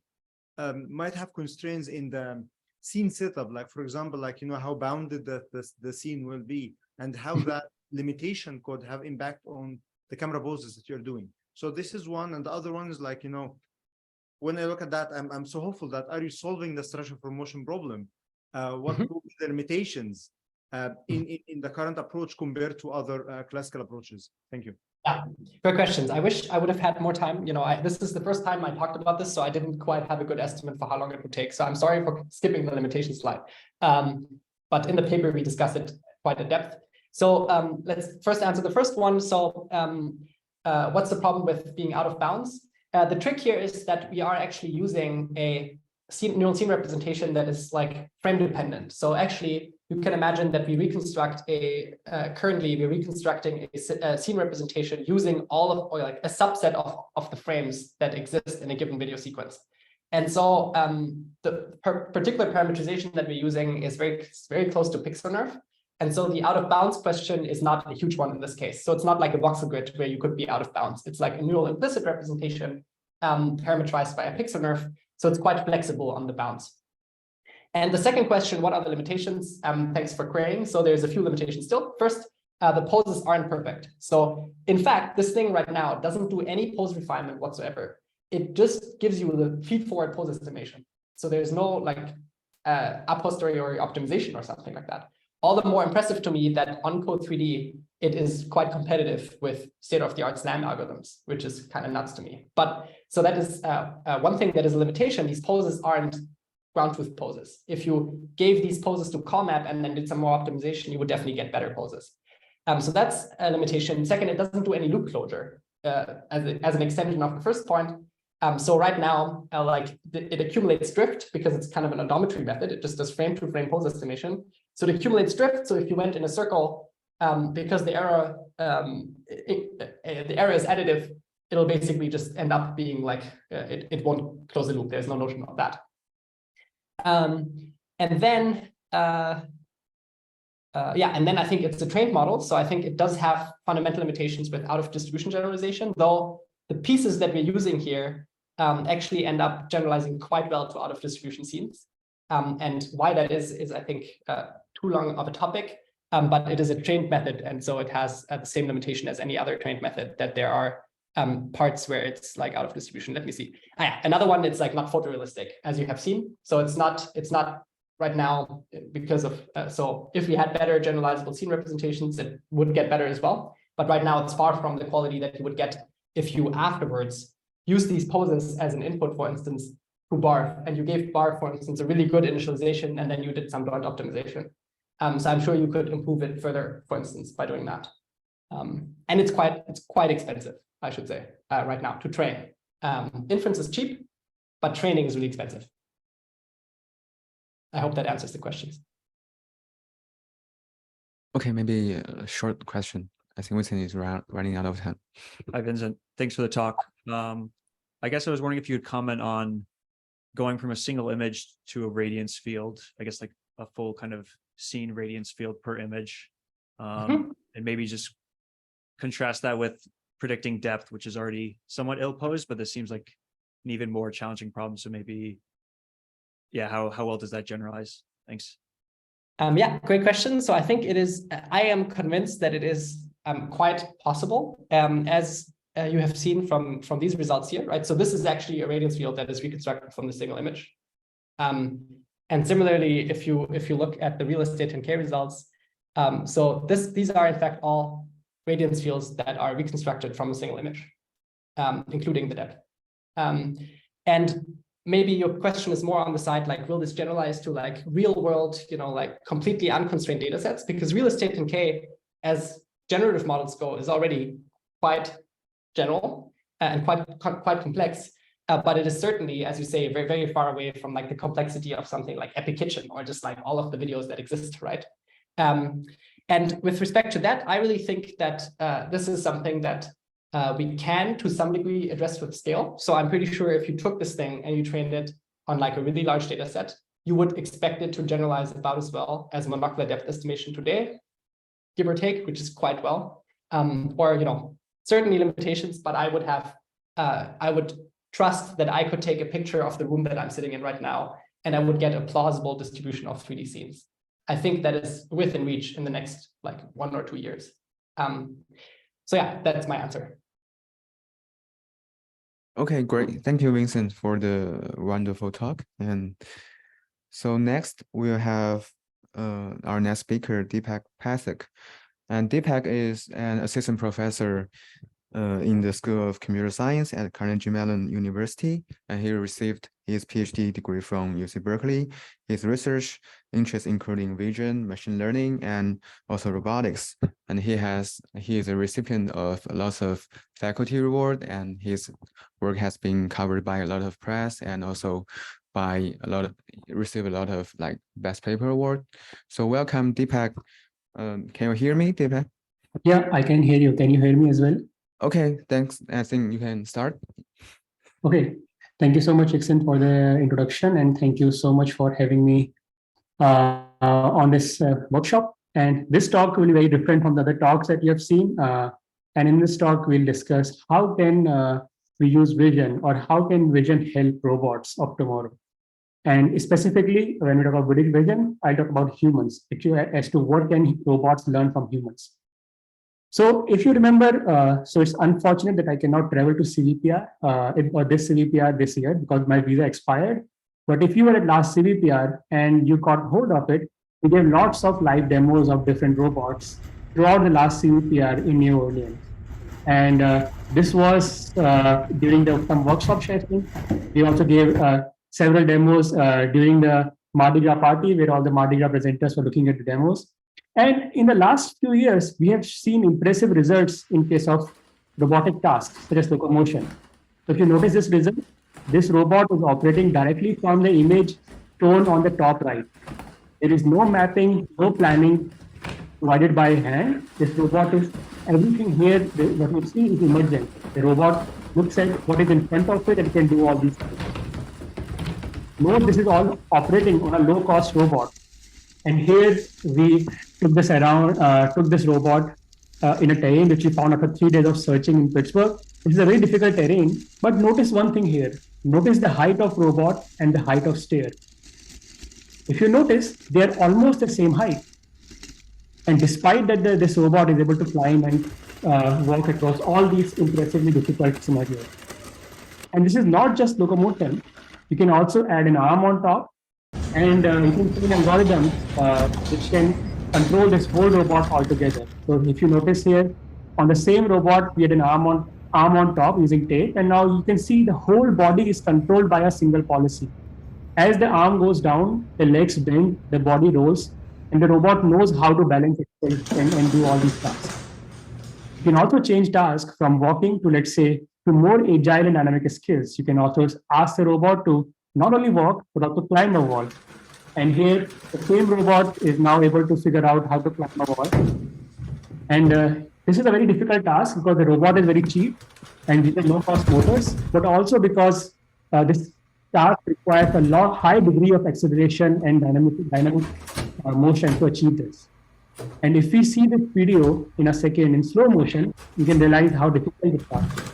might have constraints in the scene setup. Like, for example, like, you know, how bounded the scene will be and how that limitation could have impact on the camera poses that you're doing. So this is one. And the other one is like, you know, when I look at that, I'm so hopeful that are you solving the structure for motion problem? What will be the limitations in the current approach compared to other classical approaches? Thank you. Yeah, great questions. I wish I would have had more time. You know, this is the first time I talked about this, so I didn't quite have a good estimate for how long it would take. So I'm sorry for skipping the limitation slide. But in the paper, we discuss it quite in depth. So let's first answer the first one. So what's the problem with being out of bounds? The trick here is that we are actually using a neural scene representation that is like frame dependent. So actually, you can imagine that we reconstruct currently we're reconstructing a scene representation using all of, or like a subset of the frames that exist in a given video sequence. And so the particular parameterization that we're using is very close to pixel nerf. And so the out of bounds question is not a huge one in this case. So it's not like a voxel grid where you could be out of bounds. It's like a neural implicit representation parameterized by a pixel nerf. So it's quite flexible on the bounds. And the second question, what are the limitations? Thanks for querying. So there's a few limitations still. First, the poses aren't perfect. So in fact, this thing right now doesn't do any pose refinement whatsoever. It just gives you the feed-forward pose estimation. So there's no like a posteriori optimization or something like that. All the more impressive to me that on Code 3D, it is quite competitive with state-of-the-art SLAM algorithms, which is kind of nuts to me. But so that is one thing that is a limitation. These poses aren't ground truth poses. If you gave these poses to CallMap and then did some more optimization, you would definitely get better poses. So that's a limitation. Second, it doesn't do any loop closure as an extension of the first point. So right now, it accumulates drift because it's kind of an odometry method. It just does frame-to-frame pose estimation. So it accumulates drift. So if you went in a circle, because the error is additive, it'll basically just end up being like it won't close the loop. There's no notion of that. And then I think it's a trained model. So I think it does have fundamental limitations with out of distribution generalization, though the pieces that we're using here actually end up generalizing quite well to out of distribution scenes. And why that is I think, too long of a topic, but it is a trained method. And so it has the same limitation as any other trained method, that there are parts where it's like out of distribution. Let me see. Another one, it's like not photorealistic, as you have seen. So it's not right now because of, so if we had better generalizable scene representations, it would get better as well. But right now it's far from the quality that you would get if you afterwards use these poses as an input, for instance, to BARF, and you gave BARF, for instance, a really good initialization, and then you did some joint optimization. So I'm sure you could improve it further, for instance, by doing that. And it's quite expensive, I should say, right now to train. Inference is cheap, but training is really expensive. I hope that answers the questions. Okay, maybe a short question. I think Vincent is running out of time. Hi, Vincent. Thanks for the talk. I guess I was wondering if you would comment on going from a single image to a radiance field, I guess like a full kind of scene radiance field per image, and maybe just contrast that with predicting depth, which is already somewhat ill-posed, but this seems like an even more challenging problem. So maybe, yeah, how well does that generalize? Thanks. Yeah, great question. So I think it is, I am convinced that it is quite possible, as you have seen from these results here, right? So this is actually a radiance field that is reconstructed from the single image. And similarly, if you look at the real estate 10K results, so these are in fact all radiance fields that are reconstructed from a single image, including the depth. And maybe your question is more on the side, like, will this generalize to like real world, like completely unconstrained data sets? Because real estate 10K, as generative models go, is already quite general and quite complex. But it is certainly, as you say, very, very far away from like the complexity of something like Epic Kitchen or just like all of the videos that exist, right? And with respect to that, I really think that this is something that we can, to some degree, address with scale. So I'm pretty sure if you took this thing and you trained it on like a really large data set, you would expect it to generalize about as well as monocular depth estimation today, give or take, which is quite well. Or, certainly limitations, but I would trust that I could take a picture of the room that I'm sitting in right now, and I would get a plausible distribution of 3D scenes. I think that is within reach in the next like 1 or 2 years. So yeah, that's my answer. Okay, great. Thank you, Vincent, for the wonderful talk. And so next we'll have our next speaker, Deepak Pathak. And Deepak is an assistant professor in the School of Computer Science at Carnegie Mellon University, and he received his PhD degree from UC Berkeley. His research interests including vision, machine learning, and also robotics. And he is a recipient of lots of faculty award, and his work has been covered by a lot of press and also by received a lot of like best paper award. So welcome, Deepak. Can you hear me, Deepak? Yeah, I can hear you. Can you hear me as well? Okay, thanks. I think you can start. Okay, thank you so much, Ixen, for the introduction, and thank you so much for having me on this workshop. And this talk will be very different from the other talks that you have seen. And in this talk, we'll discuss how can we use vision, or how can vision help robots of tomorrow. And specifically, when we talk about buddhic vision, I'll talk about humans, as to what can robots learn from humans. So if you remember, so it's unfortunate that I cannot travel to CVPR or this CVPR this year because my visa expired. But if you were at last CVPR and you got hold of it, we gave lots of live demos of different robots throughout the last CVPR in New Orleans. And this was during some workshop session. We also gave several demos during the Mardi Gras party, where all the Mardi Gras presenters were looking at the demos. And in the last few years, we have seen impressive results in case of robotic tasks, such as locomotion. So if you notice this result, this robot is operating directly from the image shown on the top right. There is no mapping, no planning provided by hand. This robot is, everything here, what you see is emergent. The robot looks at what is in front of it and can do all these things. Note this is all operating on a low-cost robot. And here we took this robot in a terrain which we found after 3 days of searching in Pittsburgh. It is a very difficult terrain, but notice one thing here. Notice the height of robot and the height of stair. If you notice, they're almost the same height. And despite that, this robot is able to climb and walk across all these impressively difficult scenarios. And this is not just locomotion. You can also add an arm on top, and you can train algorithms which can control this whole robot altogether. So if you notice here, on the same robot, we had an arm on top using tape, and now you can see the whole body is controlled by a single policy. As the arm goes down, the legs bend, the body rolls, and the robot knows how to balance itself and do all these tasks. You can also change tasks from walking to, let's say, to more agile and dynamic skills. You can also ask the robot to not only walk, but also climb a wall. And here, the same robot is now able to figure out how to climb a wall. And this is a very difficult task because the robot is very cheap and these are low-cost motors, but also because this task requires a high degree of acceleration and dynamic motion to achieve this. And if we see this video in a second in slow motion, you can realize how difficult this task is.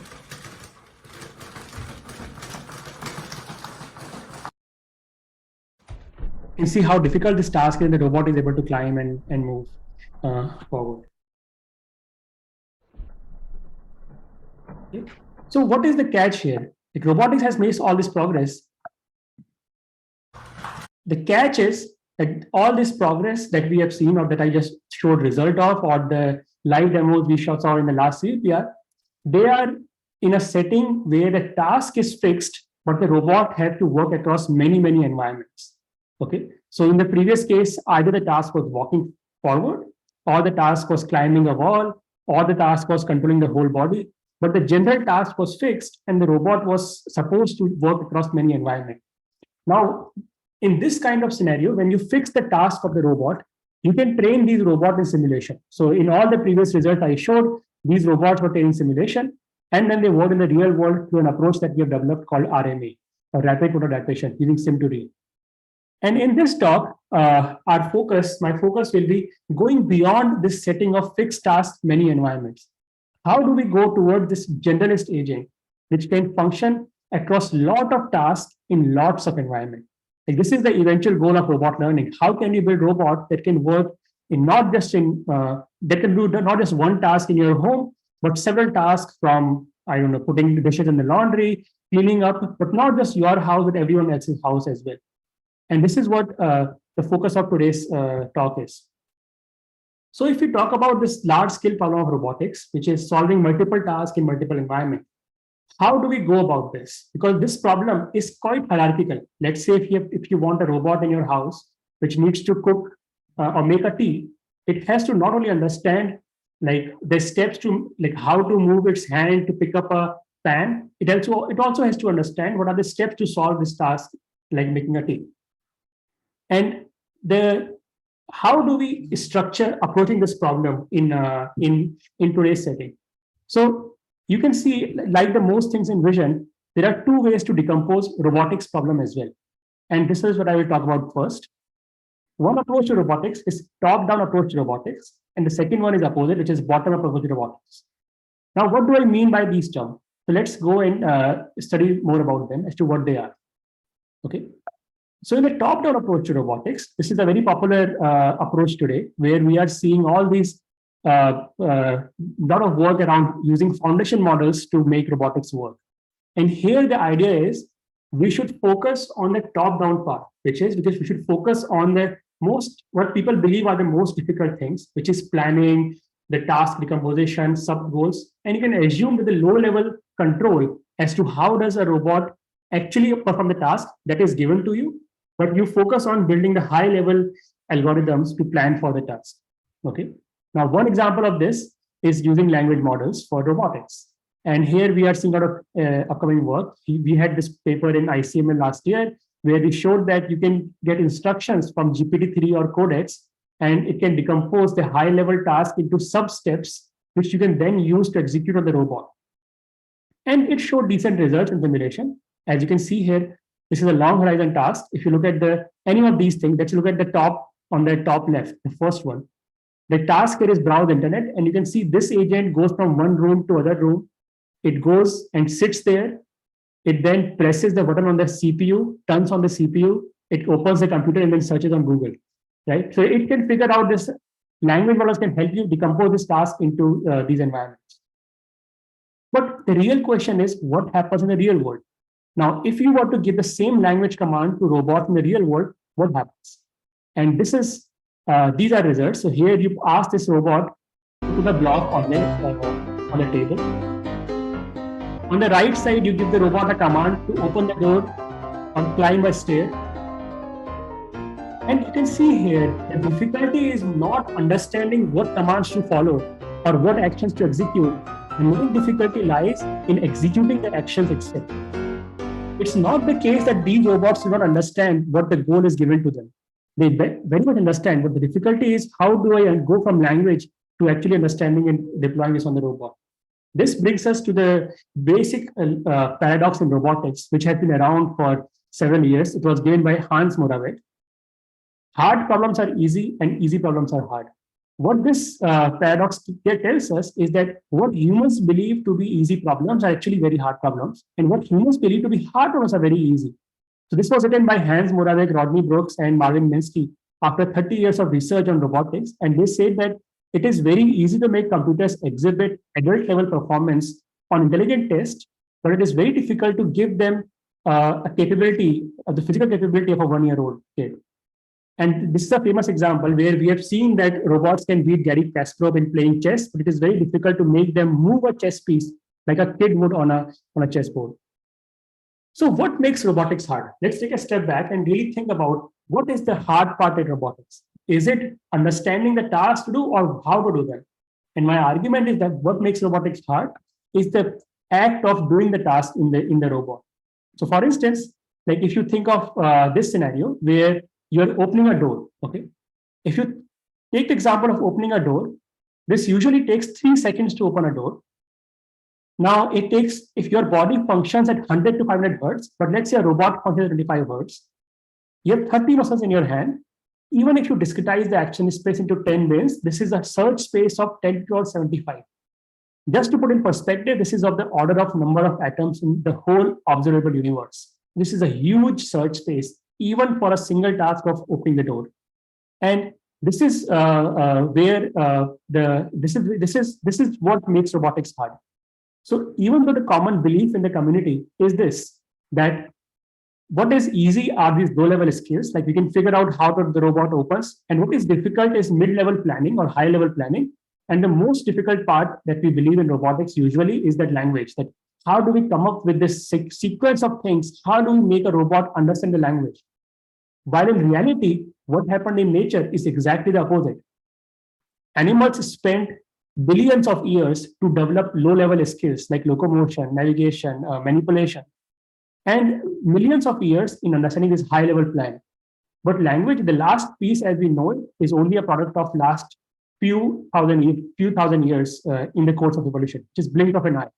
You can see how difficult this task is, and the robot is able to climb and move forward. Okay. So what is the catch here? Like, robotics has made all this progress. The catch is that all this progress that we have seen, or that I just showed result of, or the live demos we saw in the last CVPR, they are in a setting where the task is fixed, but the robot had to work across many environments. Okay, so in the previous case, either the task was walking forward, or the task was climbing a wall, or the task was controlling the whole body. But the general task was fixed, and the robot was supposed to work across many environments. Now, in this kind of scenario, when you fix the task of the robot, you can train these robots in simulation. So in all the previous results I showed, these robots were trained in simulation, and then they work in the real world through an approach that we have developed called RMA, or rapid prototypation, using sim to real. And in this talk, my focus will be going beyond this setting of fixed tasks, many environments. How do we go toward this generalist agent, which can function across a lot of tasks in lots of environments? Like, this is the eventual goal of robot learning. How can you build robots that can work in not just one task in your home, but several tasks from, I don't know, putting the dishes in the laundry, cleaning up, but not just your house, but everyone else's house as well. And this is what the focus of today's talk is. So if we talk about this large scale problem of robotics, which is solving multiple tasks in multiple environments, how do we go about this? Because this problem is quite hierarchical. Let's say if you want a robot in your house, which needs to cook or make a tea, it has to not only understand like the steps to like how to move its hand to pick up a pan, it also has to understand what are the steps to solve this task, like making a tea. And how do we structure approaching this problem in today's setting? So you can see, like the most things in vision, there are two ways to decompose robotics problem as well. And this is what I will talk about first. One approach to robotics is top-down approach to robotics, and the second one is opposite, which is bottom-up approach to robotics. Now, what do I mean by these terms? So let's go and study more about them as to what they are. Okay. So in the top-down approach to robotics, this is a very popular approach today, where we are seeing all these lot of work around using foundation models to make robotics work. And here the idea is we should focus on the top-down part, which is because we should focus on the what people believe are the most difficult things, which is planning, the task decomposition, sub-goals. And you can assume that the low-level control as to how does a robot actually perform the task that is given to you, but you focus on building the high-level algorithms to plan for the task. Okay. Now, one example of this is using language models for robotics. And here we are seeing a lot of upcoming work. We had this paper in ICML last year, where we showed that you can get instructions from GPT-3 or Codex, and it can decompose the high-level task into sub-steps, which you can then use to execute on the robot. And it showed decent results in simulation. As you can see here, this is a long horizon task. If you look at any of these things, let's look at the top on the top left, the first one. The task here is browse internet, and you can see this agent goes from one room to other room. It goes and sits there. It then presses the button on the CPU, turns on the CPU, it opens the computer and then searches on Google, right? So it can figure out this. Language models can help you decompose this task into these environments. But the real question is, what happens in the real world? Now, if you were to give the same language command to robots in the real world, what happens? And this is these are results. So here you ask this robot to put a block on the table. On the right side, you give the robot a command to open the door or climb a stair. And you can see here, the difficulty is not understanding what commands to follow or what actions to execute. The main difficulty lies in executing the actions itself. It's not the case that these robots do not understand what the goal is given to them. They very much understand, but the difficulty is how do I go from language to actually understanding and deploying this on the robot. This brings us to the basic paradox in robotics, which has been around for several years. It was given by Hans Moravec. Hard problems are easy and easy problems are hard. What this paradox tells us is that what humans believe to be easy problems are actually very hard problems, and what humans believe to be hard problems are very easy. So this was written by Hans Moravec, Rodney Brooks, and Marvin Minsky after 30 years of research on robotics, and they said that it is very easy to make computers exhibit adult-level performance on intelligent tests, but it is very difficult to give them a capability, the physical capability of a one-year-old kid. And this is a famous example where we have seen that robots can beat Garry Kasparov in playing chess, but it is very difficult to make them move a chess piece like a kid would on a chessboard. So what makes robotics hard? Let's take a step back and really think about what is the hard part in robotics. Is it understanding the task to do or how to do them? And my argument is that what makes robotics hard is the act of doing the task in the robot. So for instance, like if you think of this scenario where you're opening a door, okay? If you take the example of opening a door, this usually takes 3 seconds to open a door. Now it takes, if your body functions at 100 to 500 hertz, but let's say a robot functions at 25 hertz, you have 30 muscles in your hand. Even if you discretize the action space into 10 bins, this is a search space of 10 to the power 75. Just to put in perspective, this is of the order of number of atoms in the whole observable universe. This is a huge search space, even for a single task of opening the door. And this is this is what makes robotics hard. So even though the common belief in the community is this, that what is easy are these low-level skills, like we can figure out how the robot opens, and what is difficult is mid-level planning or high-level planning. And the most difficult part that we believe in robotics usually is that language, that how do we come up with this sequence of things? How do we make a robot understand the language? While in reality, what happened in nature is exactly the opposite. Animals spent billions of years to develop low-level skills like locomotion, navigation, manipulation, and millions of years in understanding this high-level plan. But language, the last piece as we know it, is only a product of last few thousand years in the course of evolution, which is blink of an eye.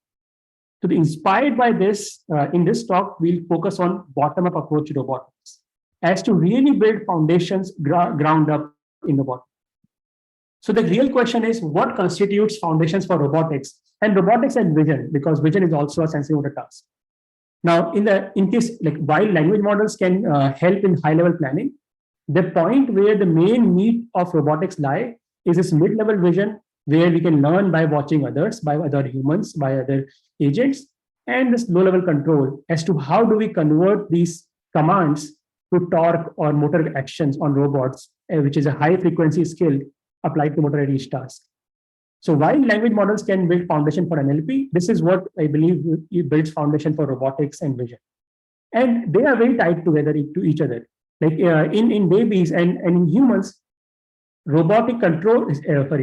So inspired by this, in this talk, we'll focus on bottom-up approach to robotics as to really build foundations ground up in the bottom. So the real question is, what constitutes foundations for robotics and vision, because vision is also a sensing motor task. Now, in case, like while language models can help in high-level planning, the point where the main meat of robotics lie is this mid-level vision, where we can learn by watching others, by other humans, by other agents, and this low-level control as to how do we convert these commands to torque or motor actions on robots, which is a high-frequency skill applied to motor at each task. So while language models can build foundation for NLP, this is what I believe builds foundation for robotics and vision. And they are very tied together to each other. Like in babies and in humans, robotic control,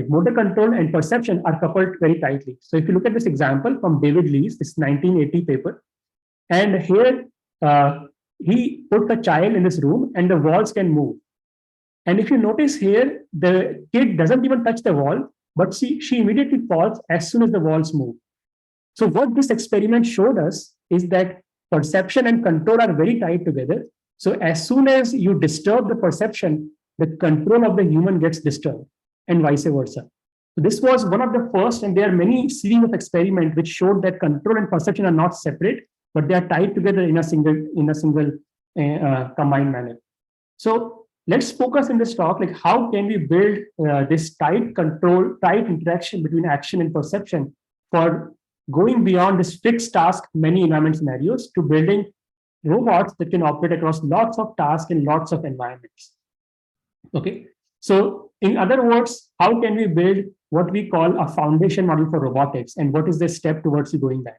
motor control and perception are coupled very tightly. So if you look at this example from David Lee's, this 1980 paper, and here he put a child in this room and the walls can move. And if you notice here, the kid doesn't even touch the wall, but she immediately falls as soon as the walls move. So what this experiment showed us is that perception and control are very tied together. So as soon as you disturb the perception, the control of the human gets disturbed, and vice versa. So this was one of the first, and there are many series of experiments which showed that control and perception are not separate, but they are tied together in a single combined manner. So let's focus in this talk, like how can we build this tight interaction between action and perception for going beyond this fixed task, many environment scenarios, to building robots that can operate across lots of tasks in lots of environments. Okay, so in other words, how can we build what we call a foundation model for robotics, and what is the step towards doing that?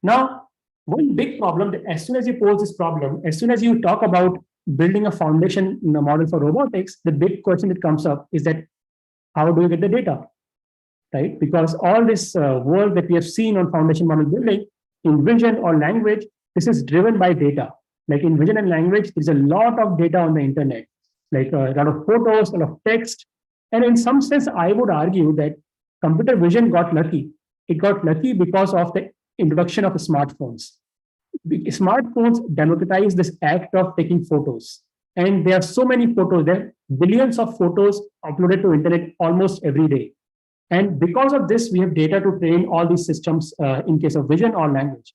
Now, one big problem that as soon as you pose this problem, as soon as you talk about building a foundation model for robotics, the big question that comes up is that how do you get the data, right? Because all this work that we have seen on foundation model building in vision or language, this is driven by data. Like in vision and language, there's a lot of data on the internet, like a lot of photos, a lot of text. And in some sense, I would argue that computer vision got lucky. It got lucky because of the introduction of smartphones. Smartphones democratize this act of taking photos. And there are so many photos, there are billions of photos uploaded to internet almost every day. And because of this, we have data to train all these systems in case of vision or language.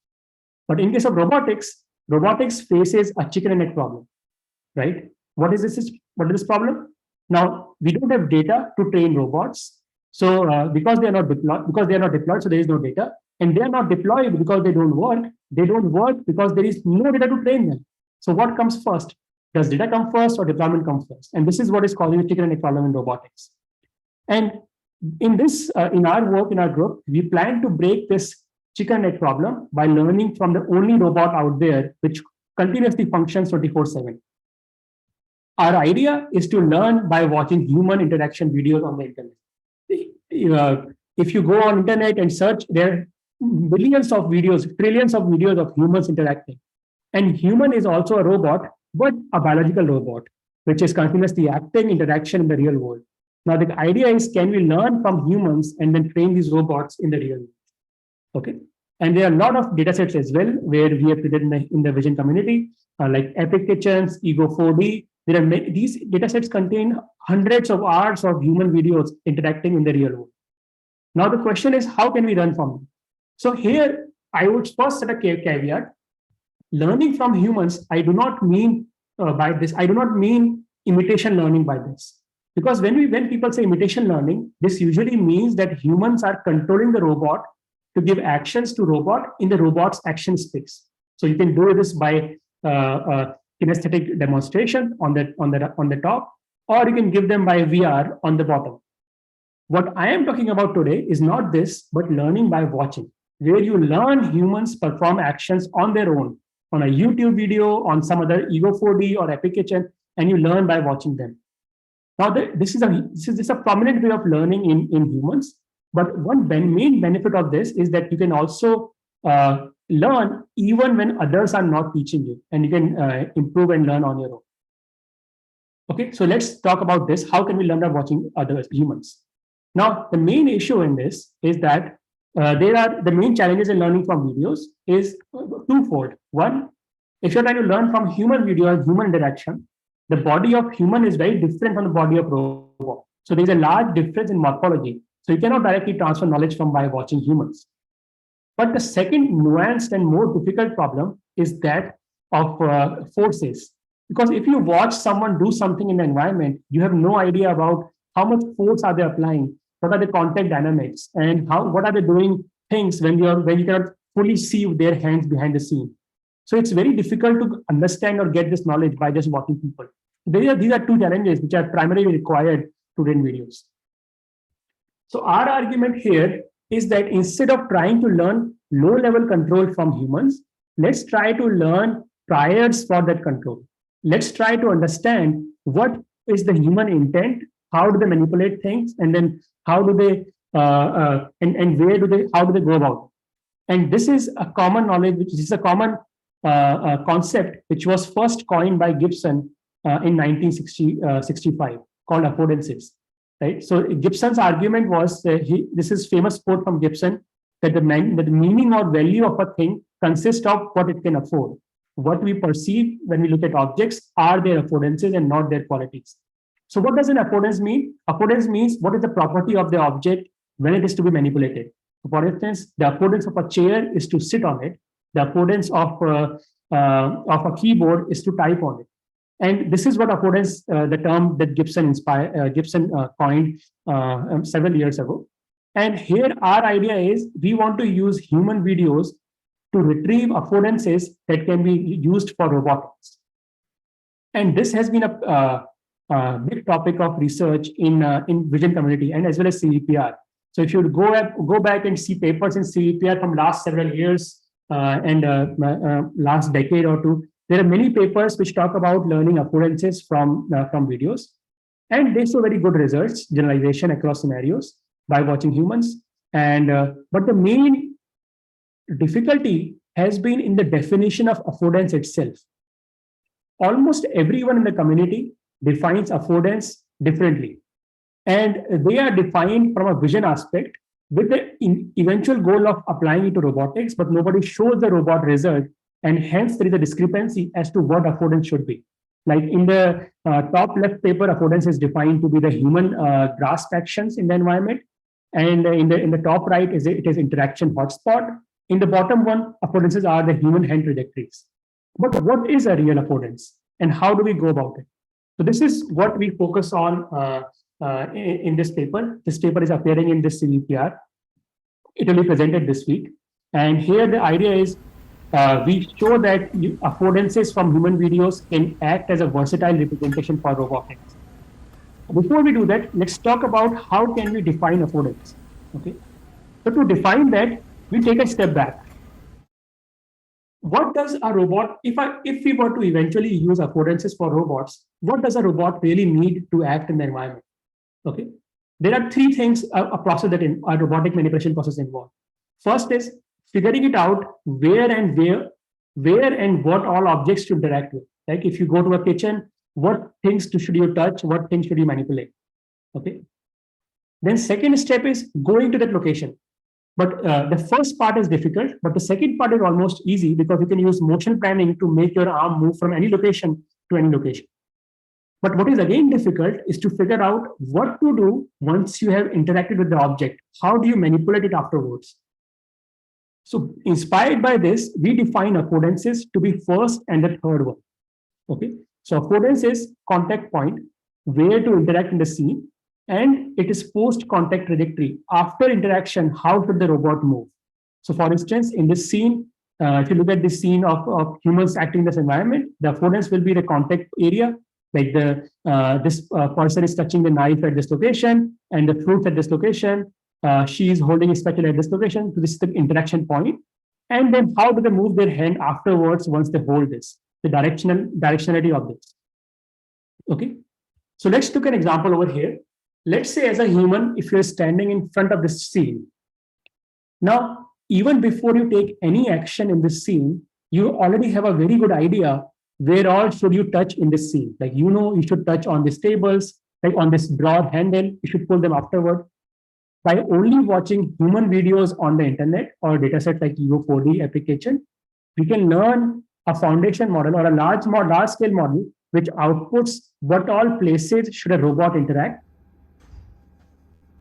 But in case of robotics, robotics faces a chicken and egg problem, right? What is this? What is this problem? Now, we don't have data to train robots. So because they are not deployed, so there is no data. And they are not deployed because they don't work. They don't work because there is no data to train them. So what comes first? Does data come first or deployment come first? And this is what is causing a chicken and egg problem in robotics. And in this, in our work, in our group, we plan to break this chicken and egg problem by learning from the only robot out there which continuously functions 24/7. Our idea is to learn by watching human interaction videos on the internet. If you go on internet and search, there are billions of videos, trillions of videos of humans interacting. And human is also a robot, but a biological robot, which is continuously acting interaction in the real world. Now, the idea is, can we learn from humans and then train these robots in the real world? Okay. And there are a lot of data sets as well, where we have created in the vision community, like Epic Kitchens, Ego 4D. There are these data sets contain hundreds of hours of human videos interacting in the real world. Now, the question is, how can we learn from them? So here, I would first set a caveat. Learning from humans, I do not mean by this, I do not mean imitation learning by this. Because when people say imitation learning, this usually means that humans are controlling the robot to give actions to robot in the robot's action space. So you can do this by kinesthetic demonstration on the top, or you can give them by VR on the bottom. What I am talking about today is not this, but learning by watching, where you learn humans perform actions on their own, on a YouTube video, on some other Ego 4D or Epic Kitchen, and you learn by watching them. Now, this is a prominent way of learning in humans, but one main benefit of this is that you can also learn even when others are not teaching you, and you can improve and learn on your own. Okay, so let's talk about this. How can we learn by watching other humans? Now, the main issue in this is that the main challenges in learning from videos is twofold. One, if you're trying to learn from human video and human interaction, the body of human is very different from the body of robot. So there's a large difference in morphology. So you cannot directly transfer knowledge from by watching humans. But the second nuanced and more difficult problem is that of forces. Because if you watch someone do something in the environment, you have no idea about how much force are they applying, what are the contact dynamics, and what are they doing things when you cannot fully see their hands behind the scene. So it's very difficult to understand or get this knowledge by just watching people. These are two challenges which are primarily required to run videos. So our argument here is that instead of trying to learn low-level control from humans, let's try to learn priors for that control. Let's try to understand what is the human intent, how do they manipulate things, and then how do they how do they go about it. And this is a common knowledge, which is a common concept which was first coined by Gibson in 1965, called affordances. Right. So Gibson's argument was this is famous quote from Gibson, that the meaning or value of a thing consists of what it can afford. What we perceive when we look at objects are their affordances and not their qualities. So what does an affordance mean? Affordance means what is the property of the object when it is to be manipulated. For instance, the affordance of a chair is to sit on it. The affordance of a keyboard is to type on it. And this is what affordance, the term that Gibson coined several years ago. And here our idea is we want to use human videos to retrieve affordances that can be used for robotics. And this has been a big topic of research in vision community and as well as CVPR. So if you go back and see papers in CVPR from last several years and last decade or two, there are many papers which talk about learning affordances from videos, and they show very good results, generalization across scenarios by watching humans. And but the main difficulty has been in the definition of affordance itself. Almost everyone in the community defines affordance differently, and they are defined from a vision aspect with the eventual goal of applying it to robotics, but nobody shows the robot result, and hence there is a discrepancy as to what affordance should be. Like in the top left paper, affordance is defined to be the human grasp actions in the environment, and in the top right it is interaction hotspot. In the bottom one, affordances are the human hand trajectories. But what is a real affordance, and how do we go about it? So this is what we focus on in this paper. This paper is appearing in this CVPR. It will be presented this week. And here the idea is we show that affordances from human videos can act as a versatile representation for robotics. Before we do that, let's talk about how can we define affordance. Okay. So to define that, we take a step back. What does a robot, if we were to eventually use affordances for robots, what does a robot really need to act in the environment? Okay, there are three things a process that a robotic manipulation process involves. First is figuring it out where and what all objects to interact with. Like if you go to a kitchen, what things should you touch, what things should you manipulate? Okay. Then second step is going to that location. But the first part is difficult, but the second part is almost easy because you can use motion planning to make your arm move from any location to any location. But what is again difficult is to figure out what to do once you have interacted with the object. How do you manipulate it afterwards? So inspired by this, we define affordances to be first and the third one. Okay, so affordance is contact point, where to interact in the scene, and it is post-contact trajectory. After interaction, how should the robot move? So for instance, in this scene, if you look at this scene of humans acting in this environment, the affordance will be the contact area, like this person is touching the knife at this location and the fruit at this location. She is holding a spatula at this location. So this is the interaction point. And then how do they move their hand afterwards once they hold this? The directionality of this. Okay. So let's look at an example over here. Let's say as a human, if you're standing in front of this scene. Now, even before you take any action in this scene, you already have a very good idea where all should you touch in this scene. Like, you know, you should touch on these tables, like on this drawer handle, you should pull them afterward. By only watching human videos on the internet or dataset like EO4D application, we can learn a foundation model or a large scale model which outputs what all places should a robot interact.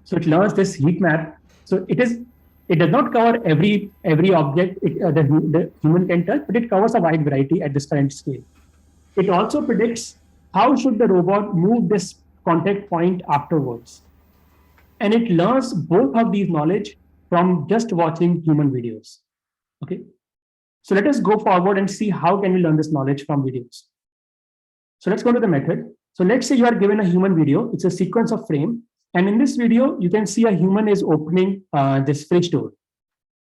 So it learns this heat map. So it does not cover every object the human can touch, but it covers a wide variety at this current scale. It also predicts how should the robot move this contact point afterwards. And it learns both of these knowledge from just watching human videos. Okay. So let us go forward and see how can we learn this knowledge from videos. So let's go to the method. So let's say you are given a human video. It's a sequence of frame. And in this video, you can see a human is opening this fridge door.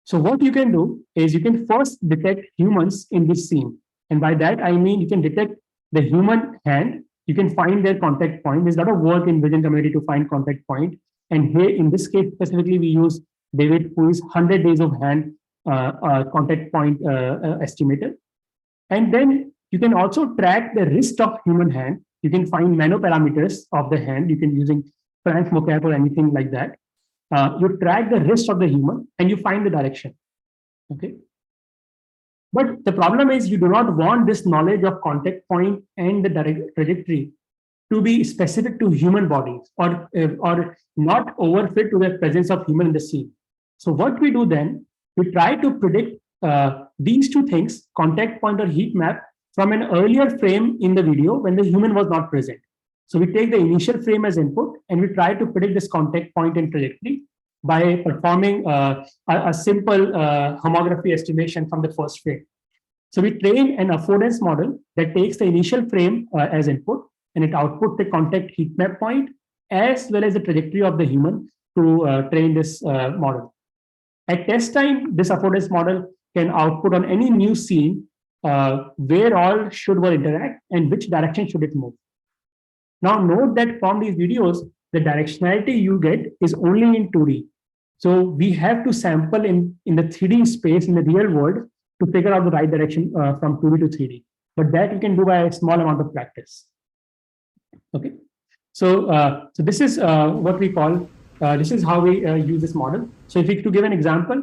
So what you can do is you can first detect humans in this scene. And by that, I mean, you can detect the human hand. You can find their contact point. There's a lot of work in vision community to find contact point. And here in this case, specifically, we use David, who is 100 days of hand contact point estimator. And then you can also track the wrist of human hand. You can find nanoparameters of the hand. You can using Frank mocap or anything like that. You track the wrist of the human and you find the direction. Okay. But the problem is you do not want this knowledge of contact point and the direct trajectory to be specific to human bodies or not overfit to the presence of human in the scene. So what we do then, we try to predict these two things, contact point or heat map, from an earlier frame in the video when the human was not present. So we take the initial frame as input and we try to predict this contact point and trajectory by performing a simple homography estimation from the first frame. So we train an affordance model that takes the initial frame as input and it outputs the contact heat map point as well as the trajectory of the human to train this model. At test time, this affordance model can output on any new scene where all should will interact and which direction should it move. Now note that from these videos, the directionality you get is only in 2D. So we have to sample in the 3D space in the real world to figure out the right direction from 2D to 3D. But that you can do by a small amount of practice. Okay. So this is what we call, this is how we use this model. So if we to give an example,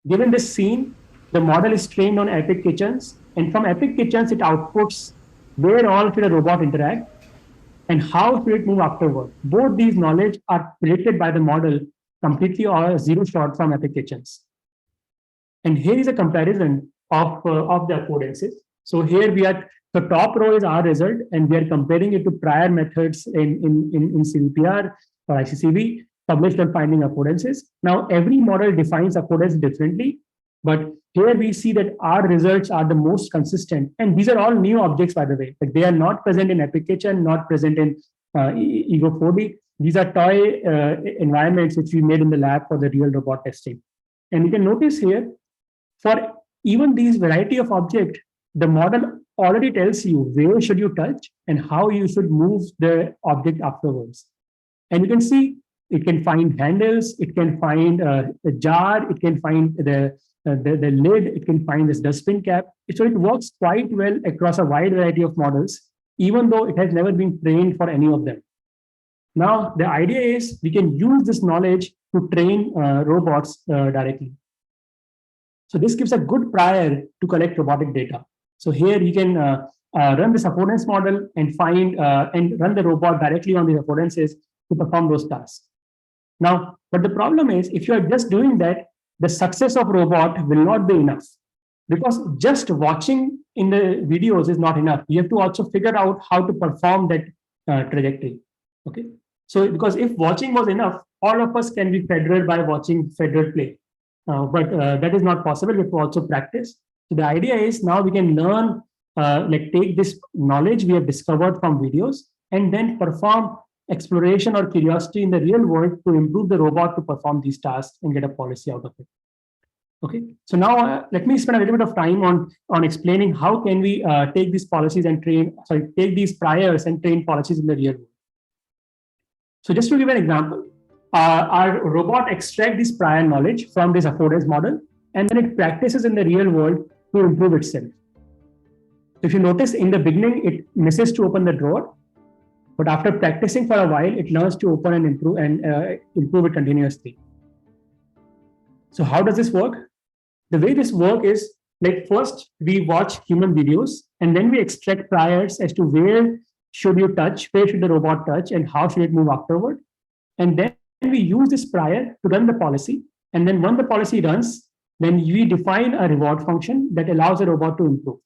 given this scene, the model is trained on epic kitchens, and from epic kitchens, it outputs where all should a robot interact and how should it move afterward. Both these knowledge are predicted by the model completely or zero shot from epic kitchens. And here is a comparison of the affordances. So here we are, the top row is our result, and we are comparing it to prior methods in CVPR or ICCV published on finding affordances. Now, every model defines affordance differently, but here we see that our results are the most consistent. And these are all new objects, by the way. Like they are not present in Epic Kitchen, not present in Ego 4D. These are toy environments which we made in the lab for the real robot testing. And you can notice here, for even these variety of objects, the model already tells you where should you touch and how you should move the object afterwards. And you can see it can find handles, it can find a jar, it can find the lid, it can find this dustbin cap. So it works quite well across a wide variety of models, even though it has never been trained for any of them. Now, the idea is we can use this knowledge to train robots directly. So this gives a good prior to collect robotic data. So here you can run this affordance model and find and run the robot directly on these affordances to perform those tasks. Now, but the problem is if you are just doing that, the success of robot will not be enough, because just watching in the videos is not enough. You have to also figure out how to perform that trajectory. Okay. So because if watching was enough, all of us can be Federer by watching Federer play. But that is not possible. We have to also practice. So the idea is now we can learn, like take this knowledge we have discovered from videos and then perform exploration or curiosity in the real world to improve the robot to perform these tasks and get a policy out of it. Okay, so now let me spend a little bit of time on explaining how can we take these policies and take these priors and train policies in the real world. So just to give an example, our robot extracts this prior knowledge from this affordance model, and then it practices in the real world to improve itself. If you notice in the beginning, it misses to open the drawer, but after practicing for a while, it learns to open and improve it continuously. So how does this work? The way this works is, like first we watch human videos and then we extract priors as to where should you touch, where should the robot touch, and how should it move afterward. And then we use this prior to run the policy. And then when the policy runs, then we define a reward function that allows the robot to improve.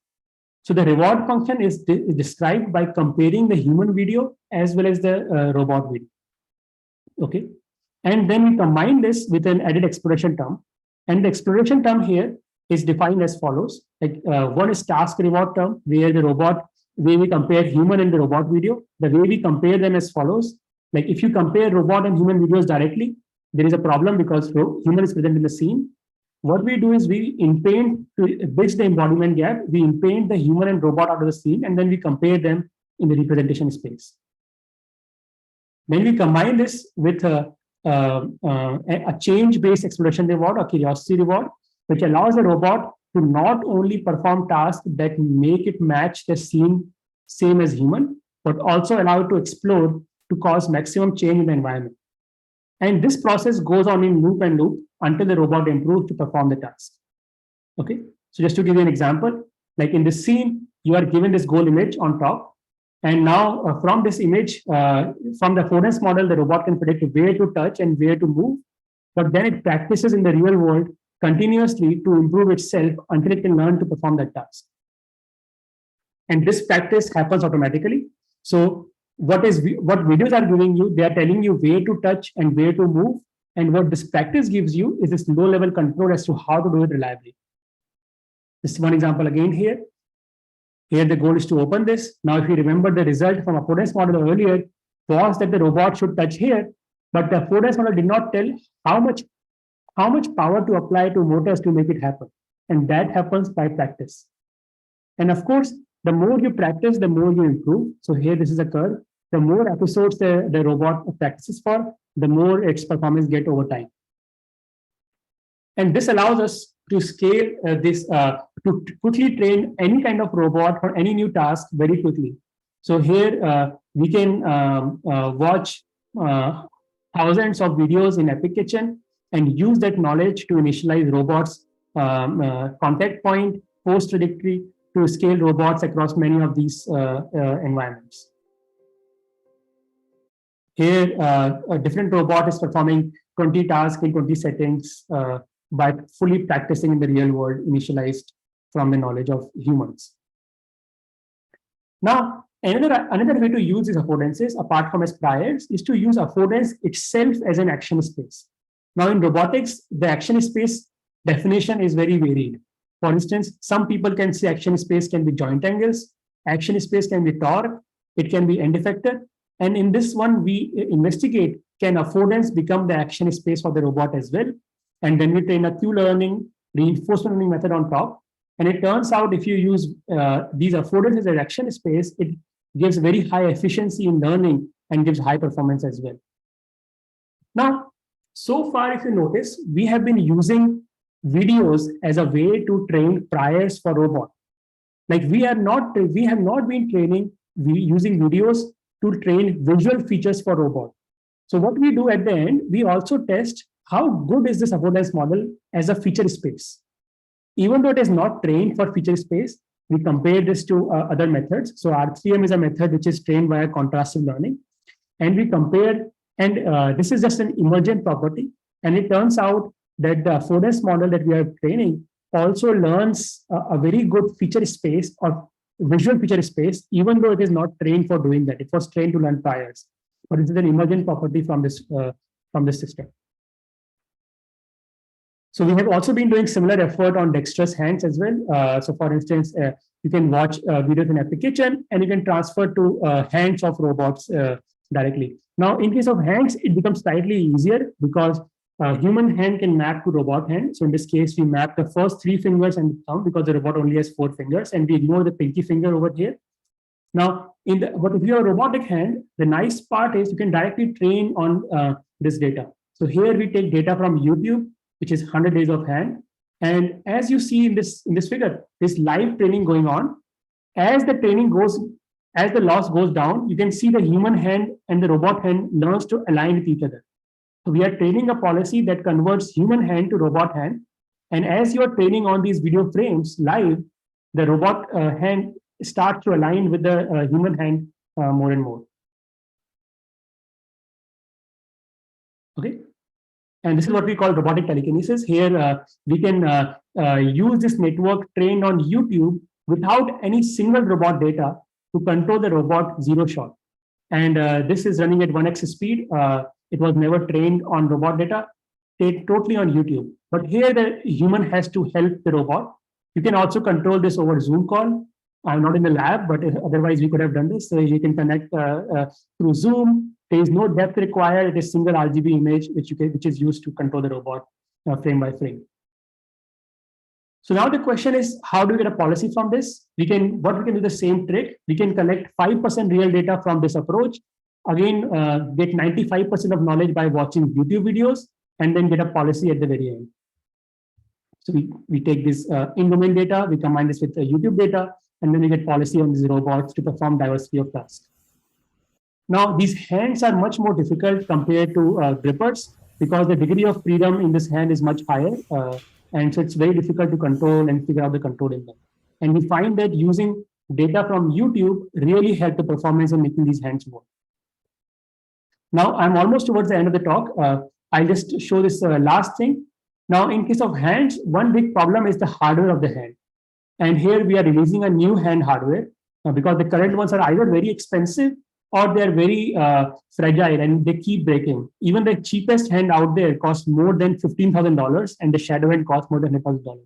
So the reward function is described by comparing the human video as well as the robot video. Okay. And then we combine this with an added exploration term. And the exploration term here is defined as follows. Like one is task reward term, where we compare human and the robot video. The way we compare them as follows. Like if you compare robot and human videos directly, there is a problem because human is present in the scene. What we do is we inpaint to bridge the embodiment gap. We inpaint the human and robot out of the scene, and then we compare them in the representation space. Then we combine this with a change-based exploration reward or curiosity reward, which allows the robot to not only perform tasks that make it match the scene same as human, but also allow it to explore to cause maximum change in the environment. And this process goes on in loop and loop until the robot improves to perform the task. Okay, so just to give you an example, like in this scene, you are given this goal image on top. And now from this image, from the affordance model, the robot can predict where to touch and where to move. But then it practices in the real world continuously to improve itself until it can learn to perform that task. And this practice happens automatically. So what videos are giving you, they are telling you where to touch and where to move. And what this practice gives you is this low-level control as to how to do it reliably. This is one example again here. Here the goal is to open this. Now, if you remember the result from affordance model earlier was that the robot should touch here, but the affordance model did not tell how much power to apply to motors to make it happen. And that happens by practice. And of course, the more you practice, the more you improve. So here, this is a curve. The more episodes the robot practices for, the more its performance get over time. And this allows us to scale to quickly train any kind of robot for any new task very quickly. So here we can watch thousands of videos in Epic Kitchen and use that knowledge to initialize robots, contact point, post trajectory, to scale robots across many of these environments. Here, a different robot is performing 20 tasks in 20 settings by fully practicing in the real world, initialized from the knowledge of humans. Now, another way to use these affordances, apart from as priors, is to use affordance itself as an action space. Now, in robotics, the action space definition is very varied. For instance, some people can say action space can be joint angles, action space can be torque, it can be end effector. And in this one, we investigate, can affordance become the action space for the robot as well? And then we train a Q-learning, reinforcement learning method on top. And it turns out if you use these affordances as action space, it gives very high efficiency in learning and gives high performance as well. Now, so far, if you notice, we have been using videos as a way to train priors for robot. Like we have not been training using videos to train visual features for robot. So what we do at the end, we also test how good is this affordance model as a feature space. Even though it is not trained for feature space, we compare this to other methods. So R3M is a method which is trained via contrastive learning. And we compare, and this is just an emergent property. And it turns out that the affordance model that we are training also learns a very good feature space or visual feature space, even though it is not trained for doing that. It was trained to learn priors, but it is an emergent property from this system. So we have also been doing similar effort on dexterous hands as well. So for instance, you can watch videos in Epic Kitchen and you can transfer to hands of robots directly. Now, in case of hands, it becomes slightly easier because human hand can map to robot hand. So in this case, we map the first 3 fingers and thumb because the robot only has 4 fingers, and we ignore the pinky finger over here. Now, but if you have a robotic hand, the nice part is you can directly train on this data. So here we take data from YouTube, which is 100 days of hand. And as you see in this figure, this live training going on. As the loss goes down, you can see the human hand and the robot hand learns to align with each other. So we are training a policy that converts human hand to robot hand. And as you are training on these video frames live, the robot hand starts to align with the human hand more and more. Okay. And this is what we call robotic telekinesis. Here, we can use this network trained on YouTube without any single robot data to control the robot zero shot. And this is running at 1x speed. It was never trained on robot data, totally on YouTube. But here the human has to help the robot. You can also control this over Zoom call. I'm not in the lab, but otherwise we could have done this. So you can connect through Zoom. There is no depth required. It is single RGB image, which is used to control the robot frame by frame. So now the question is, how do we get a policy from this? We can do the same trick. We can collect 5% real data from this approach. Again, get 95% of knowledge by watching YouTube videos, and then get a policy at the very end. So we take this in-domain data, we combine this with the YouTube data, and then we get policy on these robots to perform diversity of tasks. Now, these hands are much more difficult compared to grippers because the degree of freedom in this hand is much higher. And so it's very difficult to control and figure out the control in them. And we find that using data from YouTube really helped the performance in making these hands work. Now, I'm almost towards the end of the talk. I'll just show this last thing. Now, in case of hands, one big problem is the hardware of the hand. And here we are releasing a new hand hardware. because the current ones are either very expensive or they're very fragile and they keep breaking. Even the cheapest hand out there costs more than $15,000 and the shadow hand costs more than $1,000.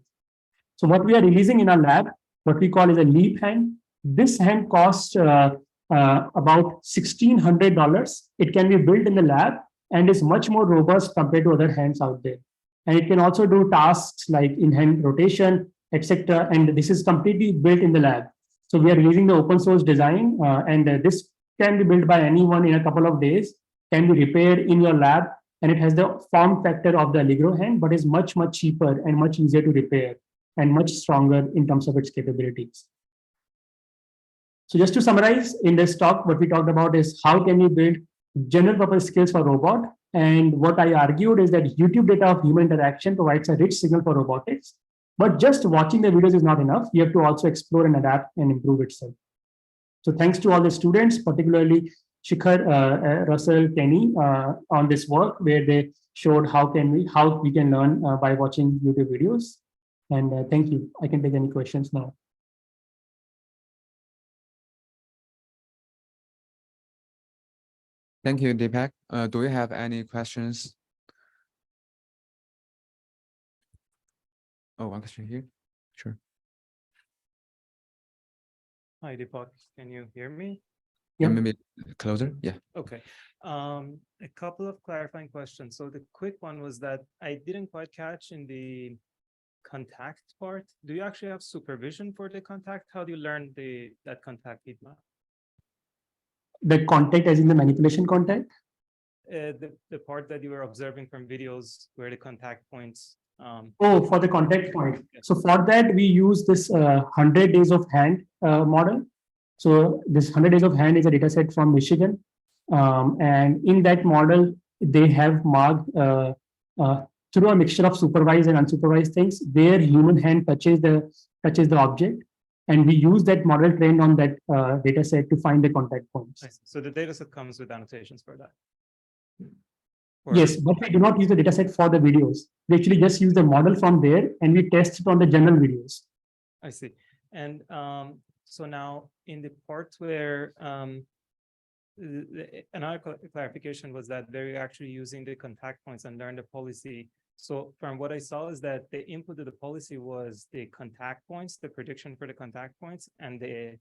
So what we are releasing in our lab, what we call is a leap hand. This hand costs about $1,600. It can be built in the lab and is much more robust compared to other hands out there. And it can also do tasks like in-hand rotation, etc. And this is completely built in the lab. So we are using the open source design, and this can be built by anyone in a couple of days, can be repaired in your lab, and it has the form factor of the Allegro hand, but is much, much cheaper and much easier to repair and much stronger in terms of its capabilities. So just to summarize in this talk, what we talked about is how can we build general purpose skills for robot. And what I argued is that YouTube data of human interaction provides a rich signal for robotics, but just watching the videos is not enough. You have to also explore and adapt and improve itself. So thanks to all the students, particularly Shikhar, Russell, Kenny, on this work where they showed how we can learn by watching YouTube videos. And thank you. I can take any questions now. Thank you, Deepak. Do you have any questions? Oh, one question here. Sure. Hi, Deepak. Can you hear me? Yeah, maybe closer. Yeah. Okay. A couple of clarifying questions. So the quick one was that I didn't quite catch in the contact part. Do you actually have supervision for the contact? How do you learn that contact heat map? The contact as in the manipulation contact? The part that you were observing from videos where the contact points. For the contact point. So for that, we use this 100 days of hand model. So this 100 days of hand is a data set from Michigan. And in that model, they have marked through a mixture of supervised and unsupervised things where human hand touches the object. And we use that model trained on that data set to find the contact points. So the data set comes with annotations for that. Yes, but we do not use the data set for the videos. We actually just use the model from there and we test it on the general videos. I see. And so now in the part where another clarification was that they're actually using the contact points and learn the policy. So from what I saw is that the input of the policy was the contact points, the prediction for the contact points, and the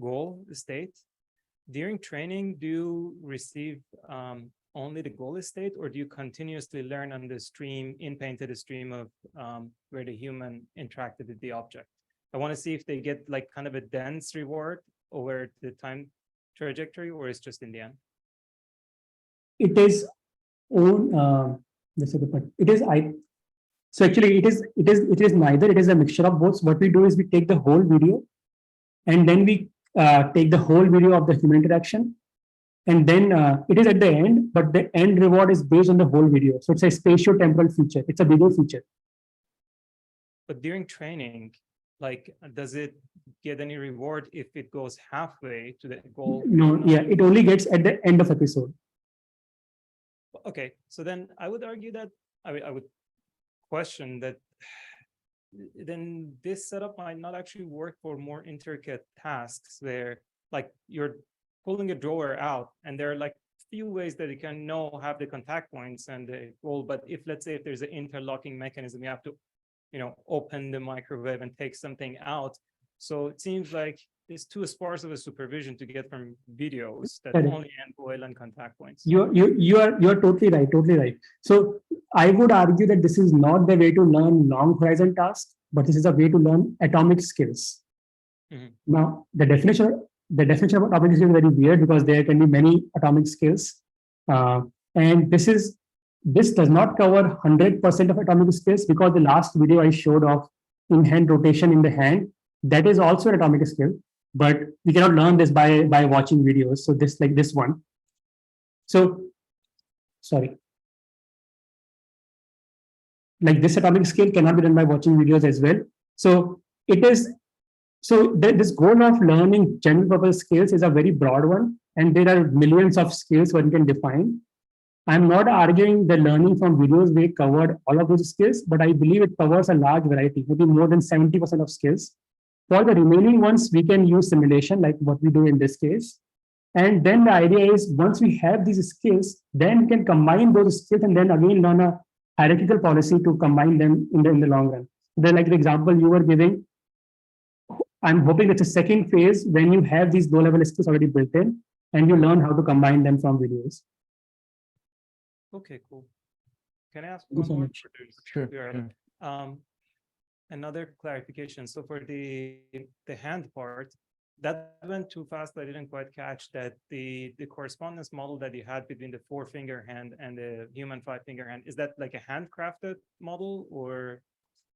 goal state. During training, do you receive only the goal state, or do you continuously learn on the stream, in-painted stream of where the human interacted with the object? I want to see if they get like kind of a dense reward over the time trajectory, or it's just in the end. It is own. So actually it is neither. It is a mixture of both. What we do is we take the whole video and then we take the whole video of the human interaction, and then it is at the end, but the end reward is based on the whole video. So it's a spatio-temporal feature. It's a video feature. But during training, like, does it get any reward if it goes halfway to the goal? No, yeah, it only gets at the end of episode. Okay, so then I would argue that I would question that then this setup might not actually work for more intricate tasks where like you're pulling a drawer out and there are like few ways that you can have the contact points and the goal. But if let's say if there's an interlocking mechanism, you have to open the microwave and take something out. So it seems like it's too sparse of a supervision to get from videos that only end oil and contact points. You're totally right. So I would argue that this is not the way to learn long horizon tasks, but this is a way to learn atomic skills. Now the definition of atomic skills is very weird because there can be many atomic skills, and this does not cover 100% of atomic skills, because the last video I showed of in-hand rotation in the hand, that is also an atomic skill. But we cannot learn this by watching videos. So this, like this one. So, sorry. Like this atomic skill cannot be done by watching videos as well. So this goal of learning general purpose skills is a very broad one. And there are millions of skills one can define. I'm not arguing the learning from videos may cover all of those skills, but I believe it covers a large variety, maybe more than 70% of skills. For the remaining ones, we can use simulation like what we do in this case. And then the idea is once we have these skills, then we can combine those skills and then again learn a hierarchical policy to combine them in the long run. Then like the example you were giving, I'm hoping it's a second phase when you have these low-level skills already built in and you learn how to combine them from videos. Okay, cool. Can I ask Thank you one so more? much. Sure. Another clarification. So for the hand part, that went too fast. I didn't quite catch that the correspondence model that you had between the 4-finger hand and the human 5-finger hand, is that like a handcrafted model, or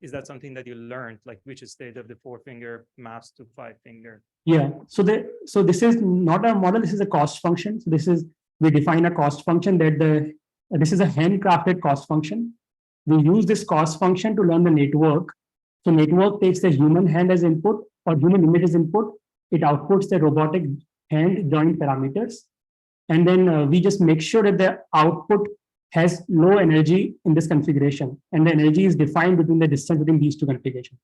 is that something that you learned, like which state of the 4-finger maps to 5-finger? Yeah, so this is not a model, this is a cost function. So we define a cost function that this is a handcrafted cost function. We use this cost function to learn the network. So network takes the human hand as input or human image as input. It outputs the robotic hand joint parameters. And then we just make sure that the output has low energy in this configuration. And the energy is defined between the distance between these two configurations.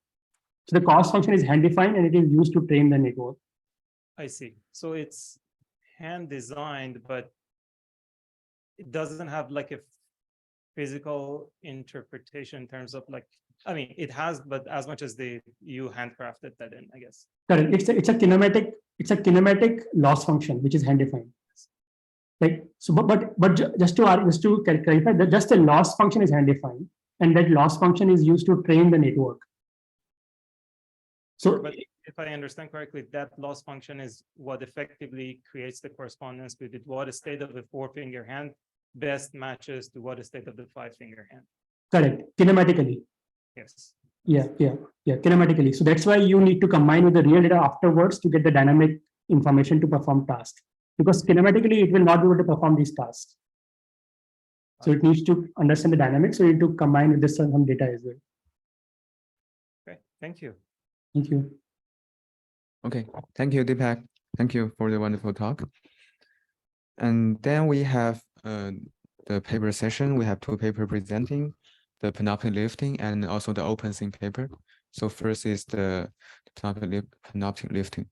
So the cost function is hand defined and it is used to train the network. I see. So it's hand designed, but it doesn't have like a physical interpretation in terms of like, I mean, it has, but as much as you handcrafted that in, I guess. Correct. It's a kinematic loss function, which is hand defined. Like so, but just to clarify that just the loss function is hand defined, and that loss function is used to train the network. So, but if I understand correctly, that loss function is what effectively creates the correspondence with what state of the 4-finger hand best matches to what state of the 5-finger hand. correct. Kinematically. Yes. Yeah. Kinematically. So that's why you need to combine with the real data afterwards to get the dynamic information to perform tasks. Because kinematically, it will not be able to perform these tasks. So it needs to understand the dynamics. So you need to combine with this some data as well. Okay. Thank you. Thank you. Okay. Thank you, Deepak. Thank you for the wonderful talk. And then we have the paper session. We have 2 papers presenting, the panoptic lifting and also the open sync paper. So first is the panoptic lifting.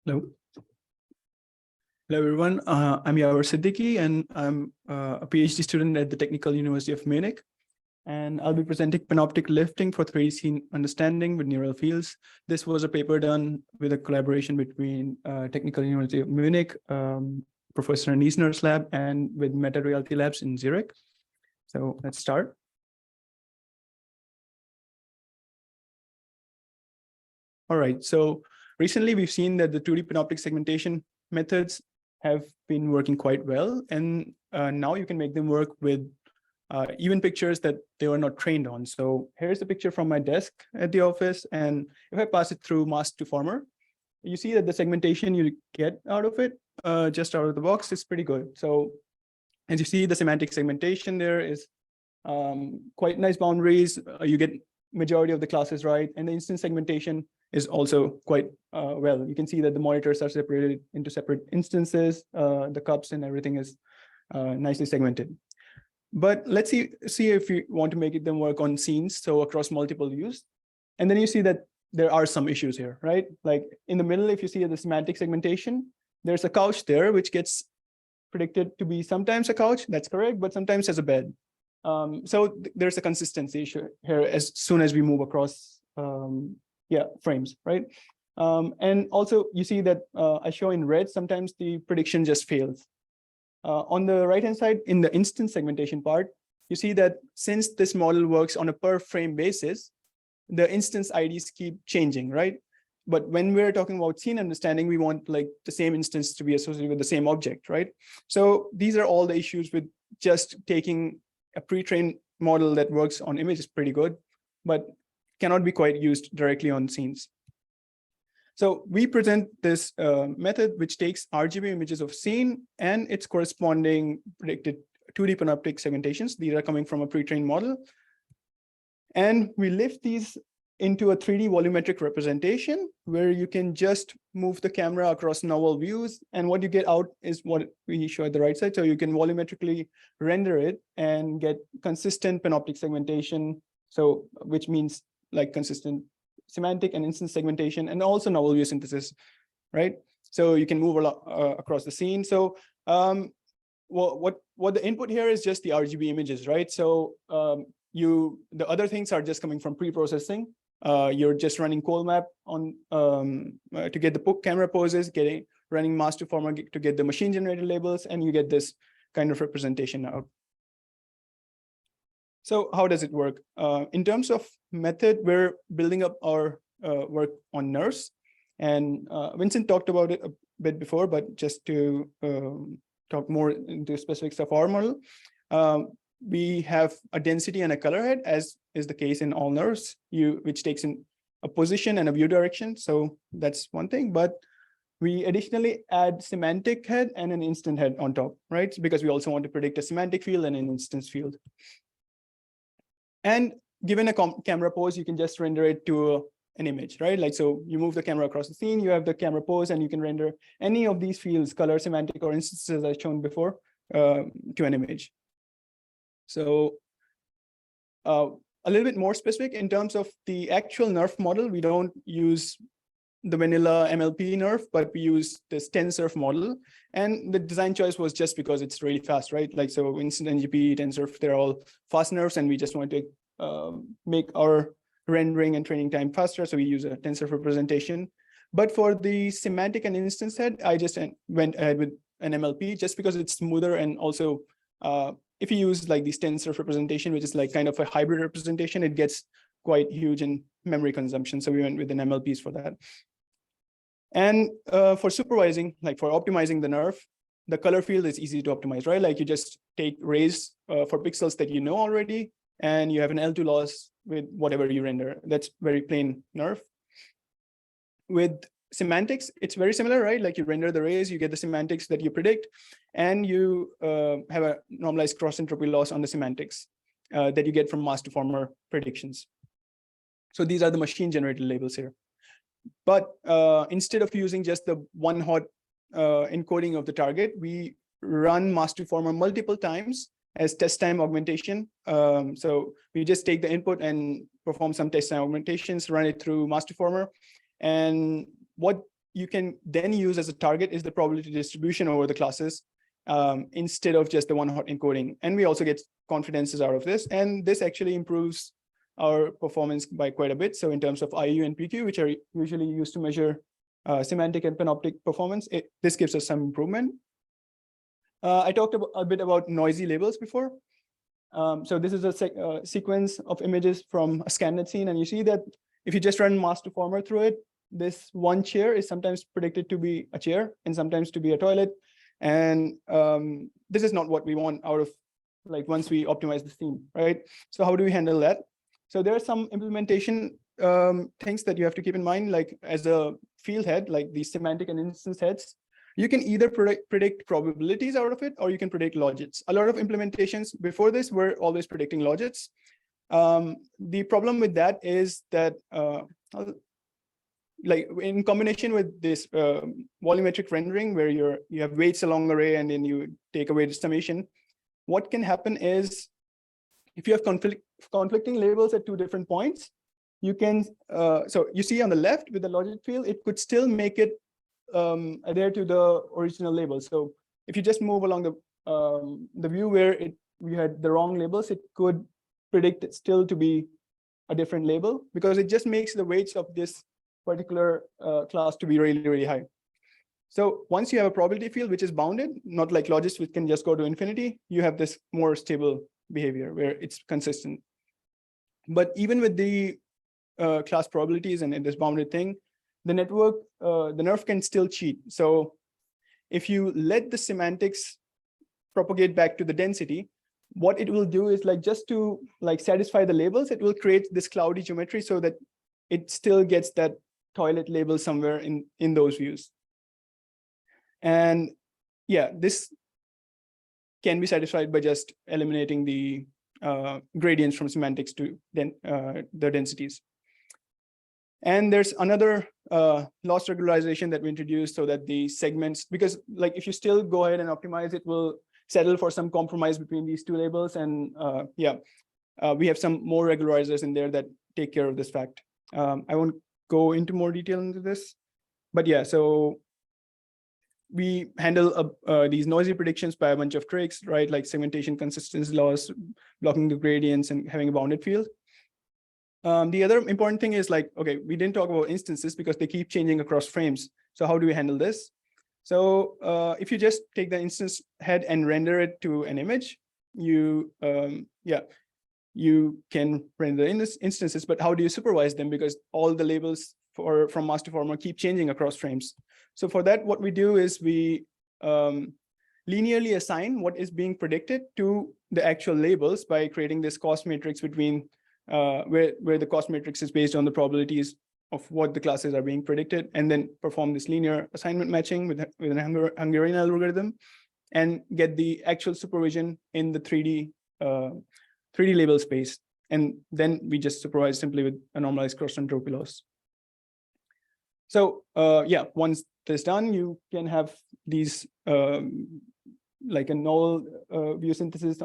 Hello. Hello, everyone. I'm Yawar Siddiqui, and I'm a PhD student at the Technical University of Munich. And I'll be presenting panoptic lifting for 3D scene understanding with neural fields. This was a paper done with a collaboration between Technical University of Munich, Professor Niesner's lab, and with Meta Reality Labs in Zurich. So let's start. All right, so recently we've seen that the 2D panoptic segmentation methods have been working quite well. And now you can make them work with even pictures that they were not trained on. So here's a picture from my desk at the office. And if I pass it through mask to former, you see that the segmentation you get out of it, just out of the box, is pretty good. So as you see, the semantic segmentation there is quite nice boundaries. You get majority of the classes right. And the instance segmentation is also quite well. You can see that the monitors are separated into separate instances. The cups and everything is nicely segmented. But let's see if you want to make them work on scenes, so across multiple views. And then you see that there are some issues here, right? Like in the middle, if you see the semantic segmentation, there's a couch there, which gets predicted to be sometimes a couch, that's correct, but sometimes as a bed. So there's a consistency issue here as soon as we move across frames, right? And also you see that I show in red, sometimes the prediction just fails. On the right-hand side, in the instance segmentation part, you see that since this model works on a per frame basis, the instance IDs keep changing, right? But when we're talking about scene understanding, we want like the same instance to be associated with the same object, right? So these are all the issues with just taking a pre-trained model that works on image is pretty good, but cannot be quite used directly on scenes. So we present this method which takes RGB images of scene and its corresponding predicted 2D panoptic segmentations. These are coming from a pre-trained model. And we lift these into a 3D volumetric representation where you can just move the camera across novel views. And what you get out is what we show at the right side. So you can volumetrically render it and get consistent panoptic segmentation. So which means like consistent semantic and instance segmentation and also novel view synthesis, right? So you can move across the scene. So what the input here is just the RGB images, right? So the other things are just coming from pre-processing. You're just running ColdMap on to get the camera poses, running master former to get the machine generated labels, and you get this kind of representation out. So how does it work? In terms of method, we're building up our work on NERFs, and Vincent talked about it a bit before, but just to talk more into specifics of our model. We have a density and a color head, as is the case in all NERFs, which takes in a position and a view direction. So that's one thing, but we additionally add semantic head and an instant head on top, right? Because we also want to predict a semantic field and an instance field. And given a camera pose, you can just render it to an image, right? Like, so you move the camera across the scene, you have the camera pose, and you can render any of these fields, color, semantic, or instances as shown before, to an image. So a little bit more specific in terms of the actual NERF model, we don't use the vanilla MLP NERF, but we use this TenSurf model. And the design choice was just because it's really fast, right? Like, so Instant NGP, TenSurf, they're all fast NERFs, and we just want to make our rendering and training time faster. So we use a TenSurf representation. But for the semantic and instance head, I just went ahead with an MLP just because it's smoother. And also, if you use like this TenSurf representation, which is like kind of a hybrid representation, it gets quite huge in memory consumption. So we went with an MLPs for that. And for supervising, like for optimizing the NERF, the color field is easy to optimize, right? Like you just take rays for pixels that you know already, and you have an L2 loss with whatever you render. That's very plain NERF. With semantics, it's very similar, right? Like you render the rays, you get the semantics that you predict, and you have a normalized cross entropy loss on the semantics that you get from master former predictions. So these are the machine generated labels here. But instead of using just the one hot encoding of the target, we run master former multiple times as test time augmentation. So we just take the input and perform some test time augmentations, run it through master former. And what you can then use as a target is the probability distribution over the classes instead of just the one hot encoding. And we also get confidences out of this. And this actually improves our performance by quite a bit. So in terms of IU and PQ, which are usually used to measure semantic and panoptic performance, this gives us some improvement. I talked a bit about noisy labels before. So this is a sequence of images from a ScanNet scene, and you see that if you just run master former through it, this one chair is sometimes predicted to be a chair and sometimes to be a toilet. And this is not what we want out of, like, once we optimize the scene, right? So how do we handle that? So there are some implementation things that you have to keep in mind, like as a field head, like the semantic and instance heads, you can either predict probabilities out of it, or you can predict logits. A lot of implementations before this were always predicting logits. The problem with that is that, like in combination with this volumetric rendering, where you have weights along array and then you take away the summation, what can happen is if you have conflicting labels at two different points, you can, so you see on the left with the logit field, it could still make it adhere to the original label. So if you just move along the view where we had the wrong labels, it could predict it still to be a different label, because it just makes the weights of this particular class to be really, really high. So once you have a probability field which is bounded, not like logits which can just go to infinity, you have this more stable behavior where it's consistent. But even with the class probabilities and this bounded thing, the network, the NERF can still cheat. So if you let the semantics propagate back to the density, what it will do is, like, just to like satisfy the labels, it will create this cloudy geometry so that it still gets that toilet label somewhere in those views. And yeah, this can be satisfied by just eliminating the gradients from semantics to the densities. And there's another loss regularization that we introduced so that the segments, because like if you still go ahead and optimize, it will settle for some compromise between these two labels. And we have some more regularizers in there that take care of this fact. I won't go into more detail into this, but yeah, so we handle these noisy predictions by a bunch of tricks, right? Like segmentation consistency loss, blocking the gradients, and having a bounded field. The other important thing is like, okay, we didn't talk about instances because they keep changing across frames. So how do we handle this? So if you just take the instance head and render it to an image, you can render instances, but how do you supervise them? Because all the labels from master former keep changing across frames. So for that, what we do is we linearly assign what is being predicted to the actual labels by creating this cost matrix between where the cost matrix is based on the probabilities of what the classes are being predicted, and then perform this linear assignment matching with an Hungarian algorithm and get the actual supervision in the 3D label space. And then we just supervise simply with a normalized cross entropy loss. So yeah, once this is done, you can have these like a null view synthesis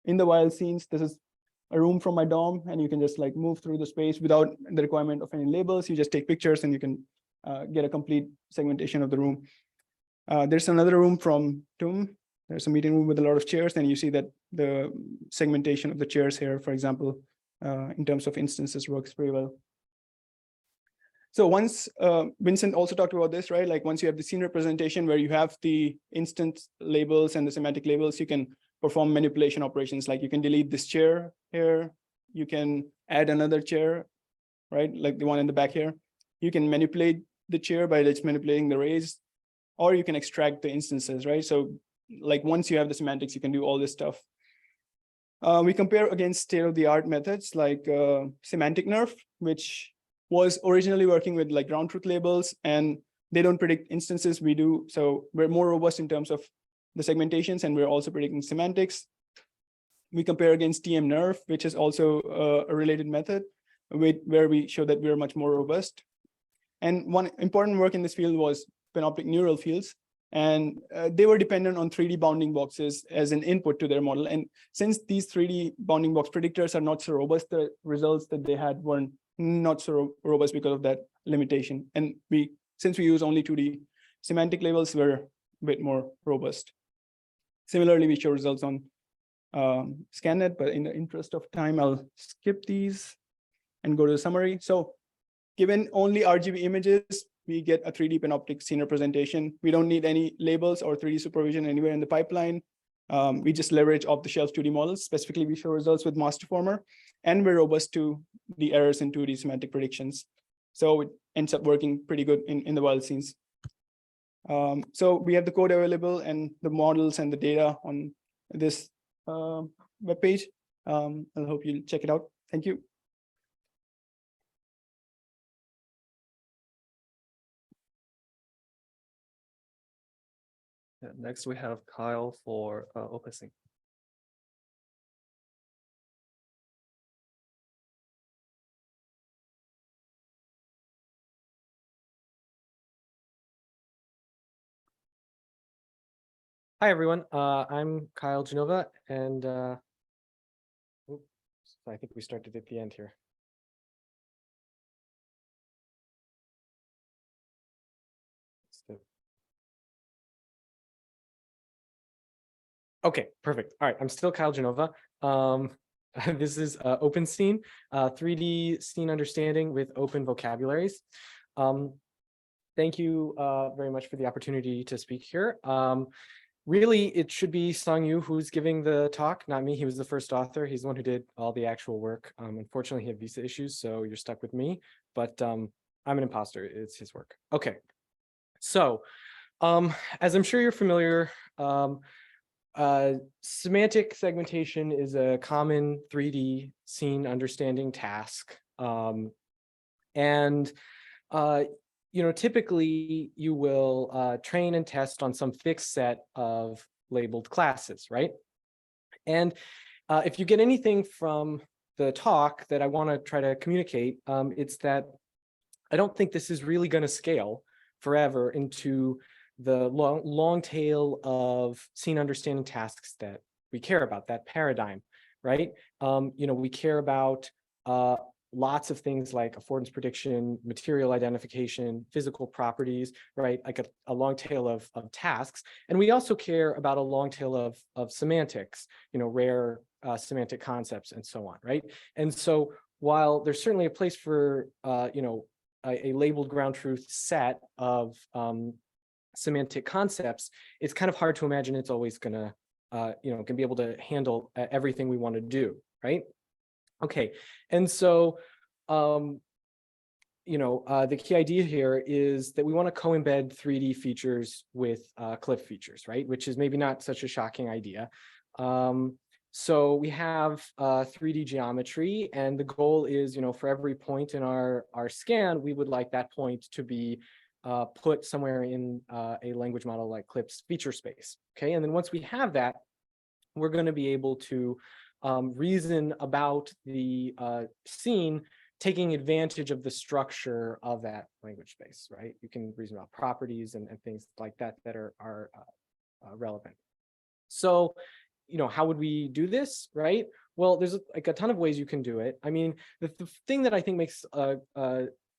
in the wild scenes. This is a room from my dorm, and you can just like move through the space without the requirement of any labels. You just take pictures and you can get a complete segmentation of the room. There's another room from TUM. There's a meeting room with a lot of chairs, and you see that the segmentation of the chairs here, for example, in terms of instances, works pretty well. So once Vincent also talked about this, right? Like once you have the scene representation where you have the instance labels and the semantic labels, you can perform manipulation operations. Like you can delete this chair here. You can add another chair, right? Like the one in the back here. You can manipulate the chair by just manipulating the rays, or you can extract the instances, right? So like once you have the semantics, you can do all this stuff. We compare against state-of-the-art methods like semantic nerf, which was originally working with like ground truth labels, and they don't predict instances. We do. So we're more robust in terms of the segmentations, and we're also predicting semantics. We compare against TM nerf, which is also a related method where we show that we're much more robust. And one important work in this field was panoptic neural fields. And they were dependent on 3D bounding boxes as an input to their model. And since these 3D bounding box predictors are not so robust, the results that they had weren't not so robust because of that limitation. And since we use only 2D semantic labels, we're a bit more robust. Similarly, we show results on ScanNet, but in the interest of time, I'll skip these and go to the summary. So given only RGB images, we get a 3D panoptic scene representation. We don't need any labels or 3D supervision anywhere in the pipeline. We just leverage off-the-shelf 2D models. Specifically, we show results with masterformer, and we're robust to the errors in 2D semantic predictions. So it ends up working pretty good in the wild scenes. So we have the code available and the models and the data on this webpage. I hope you'll check it out. Thank you. Yeah, next we have Kyle for OpenSync. Hi, everyone. I'm Kyle Genova, and oops, I think we started at the end here. Okay, perfect. All right, I'm still Kyle Genova. This is OpenScene, 3D scene understanding with open vocabularies. Thank you very much for the opportunity to speak here. Really, it should be Sung Yu who's giving the talk, not me. He was the first author. He's the one who did all the actual work. Unfortunately, he had visa issues, so you're stuck with me. But I'm an imposter. It's his work. Okay. So, as I'm sure you're familiar, semantic segmentation is a common 3D scene understanding task. And typically you will train and test on some fixed set of labeled classes, right? And if you get anything from the talk that I want to try to communicate, it's that I don't think this is really going to scale forever into the long tail of scene understanding tasks that we care about, that paradigm, right? We care about lots of things like affordance prediction, material identification, physical properties, right? Like a long tail of tasks. And we also care about a long tail of semantics, rare semantic concepts and so on, right? And so while there's certainly a place for, a labeled ground truth set of semantic concepts, it's kind of hard to imagine it's always gonna, can be able to handle everything we want to do, right? Okay, and so, the key idea here is that we want to co-embed 3D features with clip features, right? Which is maybe not such a shocking idea. So we have 3D geometry, and the goal is, for every point in our scan, we would like that point to be put somewhere in a language model like Clip's feature space, okay? And then once we have that, we're going to be able to reason about the scene, taking advantage of the structure of that language space, right? You can reason about properties and things like that that are relevant. So, how would we do this, right? Well, there's like a ton of ways you can do it. I mean, the thing that I think makes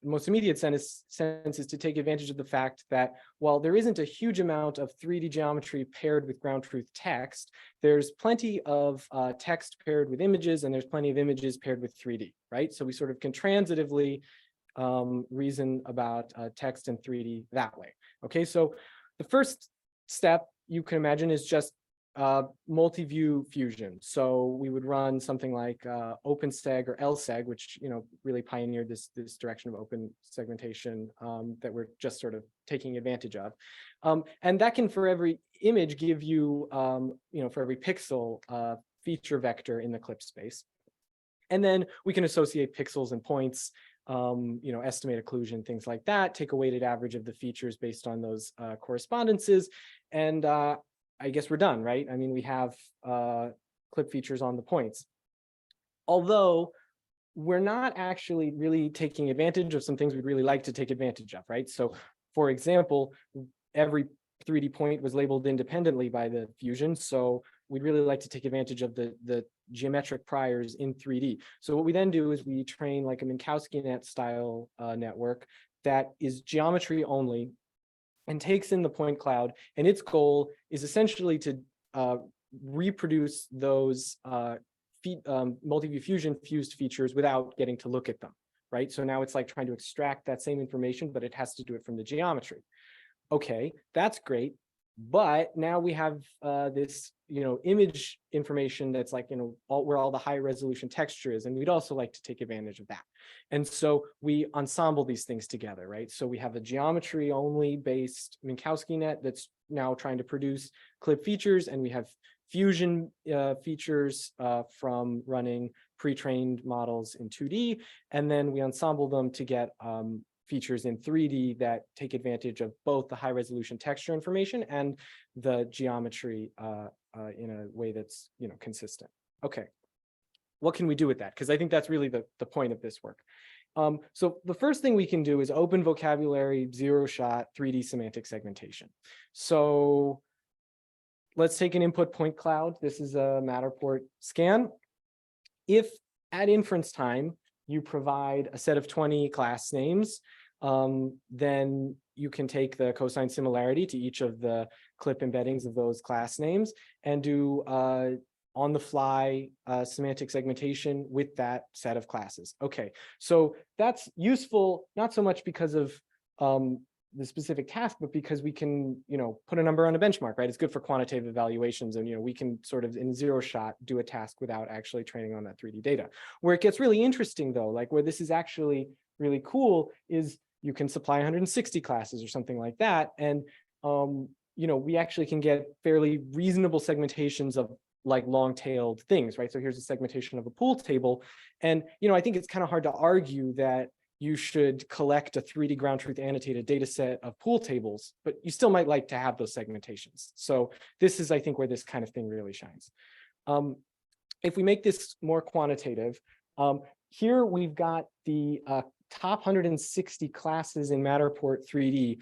most immediate sense is to take advantage of the fact that while there isn't a huge amount of 3D geometry paired with ground truth text, there's plenty of text paired with images, and there's plenty of images paired with 3D, right? So we sort of can transitively reason about text and 3D that way. Okay, so the first step you can imagine is just multi-view fusion. So we would run something like OpenSeg or LSeg, which really pioneered this direction of open segmentation that we're just sort of taking advantage of, and that can, for every image, give you for every pixel feature vector in the clip space, and then we can associate pixels and points, estimate occlusion, things like that, take a weighted average of the features based on those correspondences, and I guess we're done, right? I mean, we have clip features on the points. Although we're not actually really taking advantage of some things we'd really like to take advantage of, right? So, for example, every 3D point was labeled independently by the fusion, so we'd really like to take advantage of the geometric priors in 3D. So what we then do is we train like a Minkowski net style network that is geometry only, and takes in the point cloud, and its goal is essentially to reproduce those multi-view fusion fused features without getting to look at them, right? So now it's like trying to extract that same information, but it has to do it from the geometry. Okay, that's great, but now we have this, image information that's like, where all the high resolution texture is, and we'd also like to take advantage of that. And so we ensemble these things together, right? So we have a geometry only based Minkowski net that's now trying to produce clip features, and we have fusion features from running pre-trained models in 2D, and then we ensemble them to get features in 3D that take advantage of both the high resolution texture information and the geometry in a way that's consistent. Okay, what can we do with that? Because I think that's really the point of this work. So the first thing we can do is open vocabulary, zero-shot 3D semantic segmentation. So let's take an input point cloud. This is a Matterport scan. If at inference time you provide a set of 20 class names, then you can take the cosine similarity to each of the clip embeddings of those class names and do on-the-fly semantic segmentation with that set of classes. Okay, so that's useful, not so much because of the specific task, but because we can, put a number on a benchmark, right? It's good for quantitative evaluations, and we can sort of in zero shot do a task without actually training on that 3D data. Where it gets really interesting though, like where this is actually really cool, is you can supply 160 classes or something like that, and we actually can get fairly reasonable segmentations of like long-tailed things, right? So here's a segmentation of a pool table, and I think it's kind of hard to argue that you should collect a 3D ground truth annotated data set of pool tables, but you still might like to have those segmentations. So this is, I think, where this kind of thing really shines. If we make this more quantitative, here we've got the top 160 classes in Matterport 3D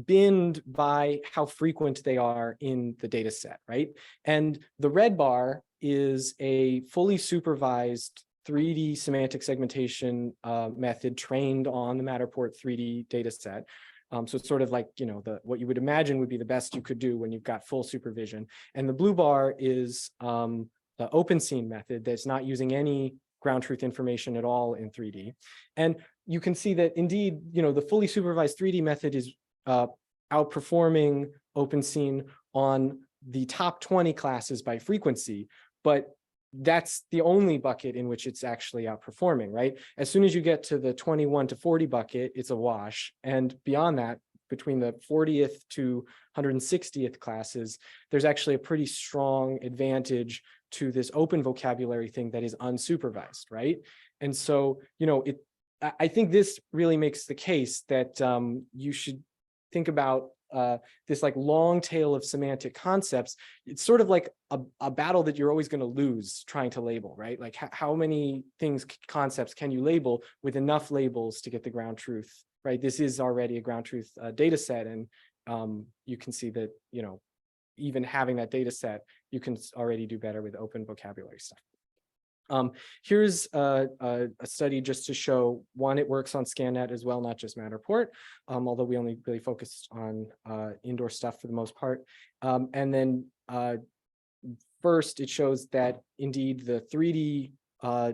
binned by how frequent they are in the data set, right? And the red bar is a fully supervised 3D semantic segmentation method trained on the Matterport 3D data set. So it's sort of like, you know, what you would imagine would be the best you could do when you've got full supervision. And the blue bar is the OpenScene method that's not using any ground truth information at all in 3D. And you can see that indeed, you know, the fully supervised 3D method is outperforming OpenScene on the top 20 classes by frequency, but that's the only bucket in which it's actually outperforming, right? As soon as you get to the 21 to 40 bucket, it's a wash. And beyond that, between the 40th to 160th classes, there's actually a pretty strong advantage to this open vocabulary thing that is unsupervised, right? And so, you know, I think this really makes the case that you should think about this like long tail of semantic concepts. It's sort of like a battle that you're always going to lose trying to label, right? Like how many concepts can you label with enough labels to get the ground truth, right? This is already a ground truth data set, and you can see that, you know, even having that data set, you can already do better with open vocabulary stuff. Here's a study just to show, one, it works on ScanNet as well, not just Matterport, although we only really focused on indoor stuff for the most part. And then first, it shows that indeed the 3D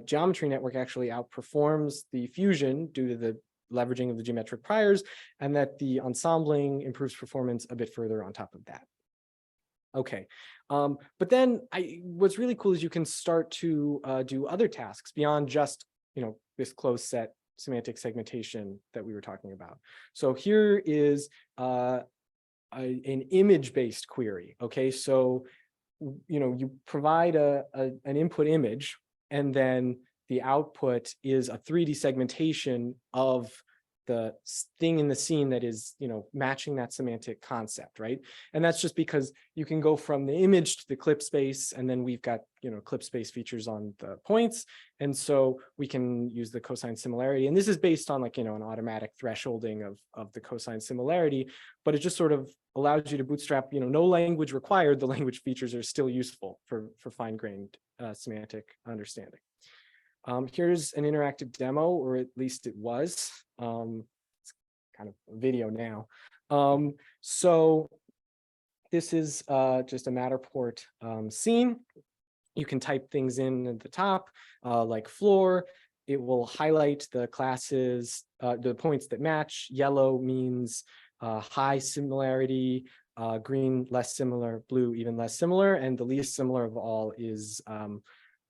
geometry network actually outperforms the fusion due to the leveraging of the geometric priors, and that the ensembling improves performance a bit further on top of that. Okay, but then what's really cool is you can start to do other tasks beyond just, you know, this closed set semantic segmentation that we were talking about. So here is an image-based query. Okay, so, you know, you provide an input image, and then the output is a 3D segmentation of the thing in the scene that is, you know, matching that semantic concept, right? And that's just because you can go from the image to the clip space, and then we've got, you know, clip space features on the points. And so we can use the cosine similarity. And this is based on, like, you know, an automatic thresholding of the cosine similarity, but it just sort of allows you to bootstrap, you know, no language required. The language features are still useful for fine-grained semantic understanding. Here's an interactive demo, or at least it was. It's kind of a video now. So this is just a Matterport scene. You can type things in at the top, like floor. It will highlight the classes, the points that match. Yellow means high similarity, green less similar, blue even less similar, and the least similar of all is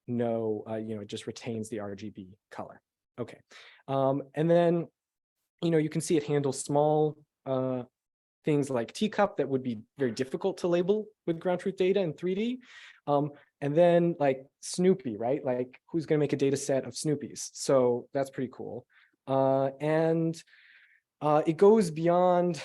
no, you know, it just retains the RGB color. Okay, and then, you know, you can see it handles small things like teacup that would be very difficult to label with ground truth data in 3D. And then like Snoopy, right? Like, who's going to make a data set of Snoopies? So that's pretty cool. And it goes beyond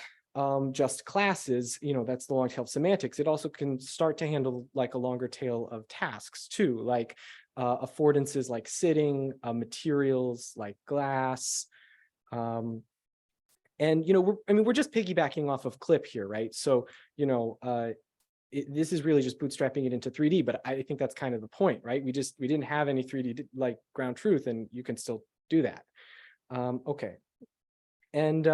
just classes, you know, that's the long tail of semantics. It also can start to handle like a longer tail of tasks too, like affordances like sitting, materials like glass. And, you know, we're just piggybacking off of clip here, right? So, you know, this is really just bootstrapping it into 3D, but I think that's kind of the point, right? We didn't have any 3D like ground truth, and you can still do that. Okay. And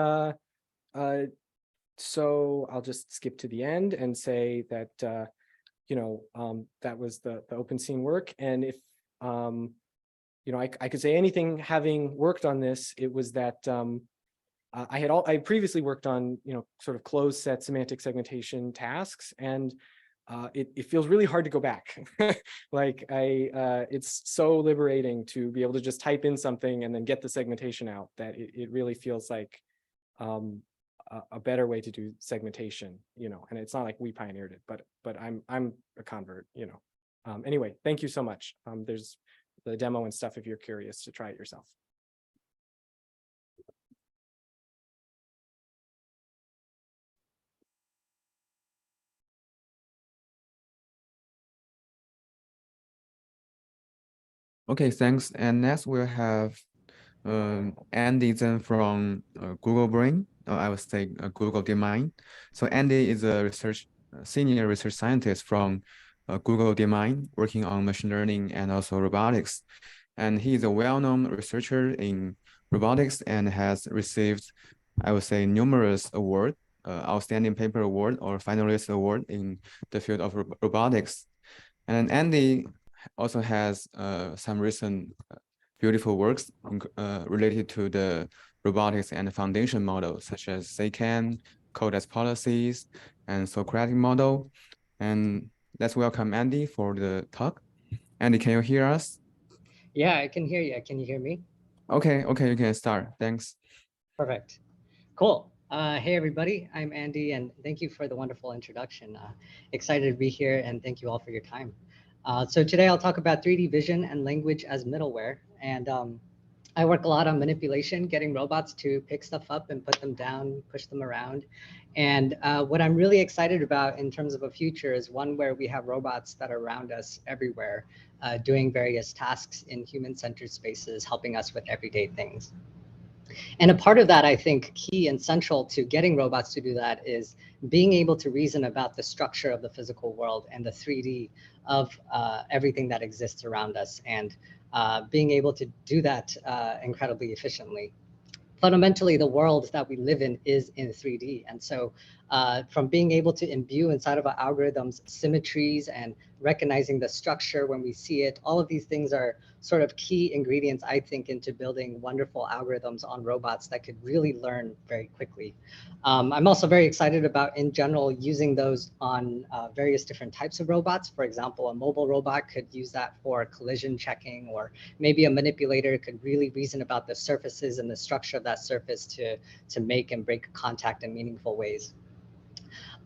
so I'll just skip to the end and say that, you know, that was the OpenScene work. And if, you know, I could say anything having worked on this, it was that I previously worked on, you know, sort of closed set semantic segmentation tasks, and it feels really hard to go back. Like it's so liberating to be able to just type in something and then get the segmentation out, that it really feels like a better way to do segmentation, you know. And it's not like we pioneered it, but I'm a convert, you know. Anyway, thank you so much. There's the demo and stuff if you're curious to try it yourself. Okay, thanks. And next we'll have Andy Zhen from Google Brain, or I would say Google DeepMind. So Andy is a senior research scientist from Google DeepMind, working on machine learning and also robotics. And he is a well-known researcher in robotics and has received, I would say, numerous awards, outstanding paper award or finalist award in the field of robotics. And Andy also has some recent beautiful works related to the robotics and foundation models, such as SACAN, Code as Policies, and Socratic model. And let's welcome Andy for the talk. Andy, can you hear us? Yeah, I can hear you. Can you hear me? Okay, you can start. Thanks. Perfect. Cool. Hey, everybody. I'm Andy, and thank you for the wonderful introduction. Excited to be here, and thank you all for your time. So today I'll talk about 3D vision and language as middleware. And I work a lot on manipulation, getting robots to pick stuff up and put them down, push them around. And what I'm really excited about in terms of a future is one where we have robots that are around us everywhere, doing various tasks in human-centered spaces, helping us with everyday things. And a part of that, I think, key and central to getting robots to do that is being able to reason about the structure of the physical world and the 3D of everything that exists around us, and being able to do that incredibly efficiently. Fundamentally, the world that we live in is in 3D. And so from being able to imbue inside of our algorithms symmetries and recognizing the structure when we see it, all of these things are sort of key ingredients, I think, into building wonderful algorithms on robots that could really learn very quickly. I'm also very excited about, in general, using those on various different types of robots. For example, a mobile robot could use that for collision checking, or maybe a manipulator could really reason about the surfaces and the structure of that surface to make and break contact in meaningful ways.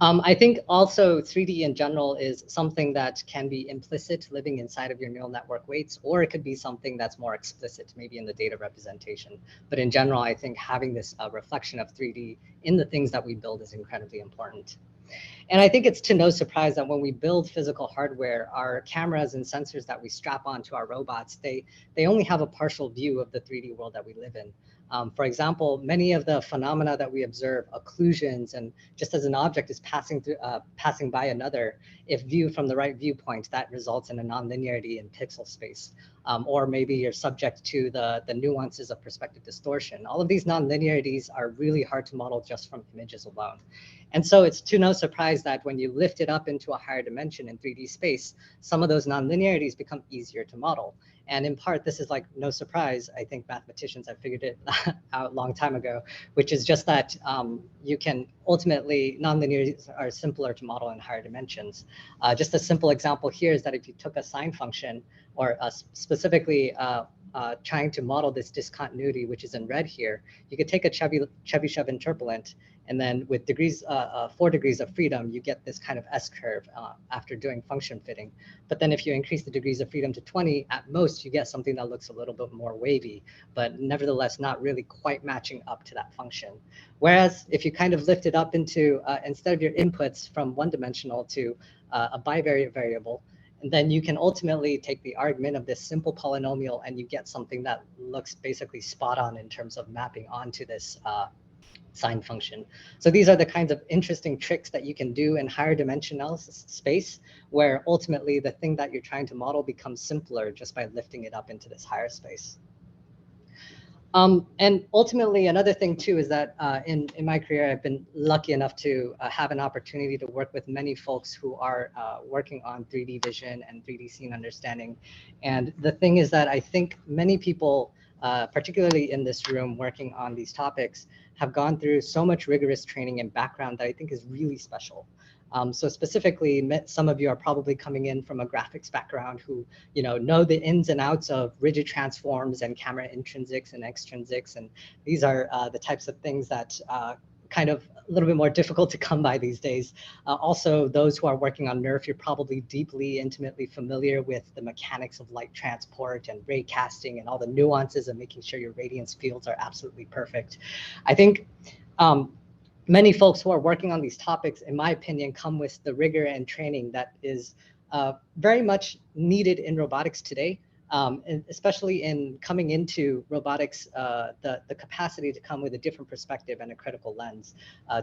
I think also 3D in general is something that can be implicit living inside of your neural network weights, or it could be something that's more explicit, maybe in the data representation. But in general, I think having this reflection of 3D in the things that we build is incredibly important. And I think it's to no surprise that when we build physical hardware, our cameras and sensors that we strap onto our robots, they only have a partial view of the 3D world that we live in. For example, many of the phenomena that we observe, occlusions, and just as an object is passing by another, if viewed from the right viewpoint, that results in a nonlinearity in pixel space. Or maybe you're subject to the nuances of perspective distortion. All of these nonlinearities are really hard to model just from images alone. And so it's to no surprise that when you lift it up into a higher dimension in 3D space, some of those nonlinearities become easier to model. And in part, this is like no surprise. I think mathematicians have figured it out a long time ago, which is just that you can ultimately, nonlinearities are simpler to model in higher dimensions. Just a simple example here is that if you took a sine function, or specifically trying to model this discontinuity, which is in red here, you could take a Chebyshev interpolant, and then with 4 degrees of freedom, you get this kind of S-curve after doing function fitting. But then if you increase the degrees of freedom to 20, at most, you get something that looks a little bit more wavy, but nevertheless, not really quite matching up to that function. Whereas if you kind of lift it up into, instead of your inputs from one-dimensional to a bivariate variable, and then you can ultimately take the argument of this simple polynomial and you get something that looks basically spot on in terms of mapping onto this sine function. So these are the kinds of interesting tricks that you can do in higher dimensional space, where ultimately the thing that you're trying to model becomes simpler just by lifting it up into this higher space. And ultimately, another thing too is that in my career, I've been lucky enough to have an opportunity to work with many folks who are working on 3D vision and 3D scene understanding. And the thing is that I think many people, particularly in this room working on these topics, have gone through so much rigorous training and background that I think is really special. So specifically, some of you are probably coming in from a graphics background who know the ins and outs of rigid transforms and camera intrinsics and extrinsics. And these are the types of things that kind of a little bit more difficult to come by these days. Also, those who are working on NeRF, you're probably deeply, intimately familiar with the mechanics of light transport and ray casting and all the nuances of making sure your radiance fields are absolutely perfect. I think many folks who are working on these topics, in my opinion, come with the rigor and training that is very much needed in robotics today. and especially in coming into robotics, the capacity to come with a different perspective and a critical lens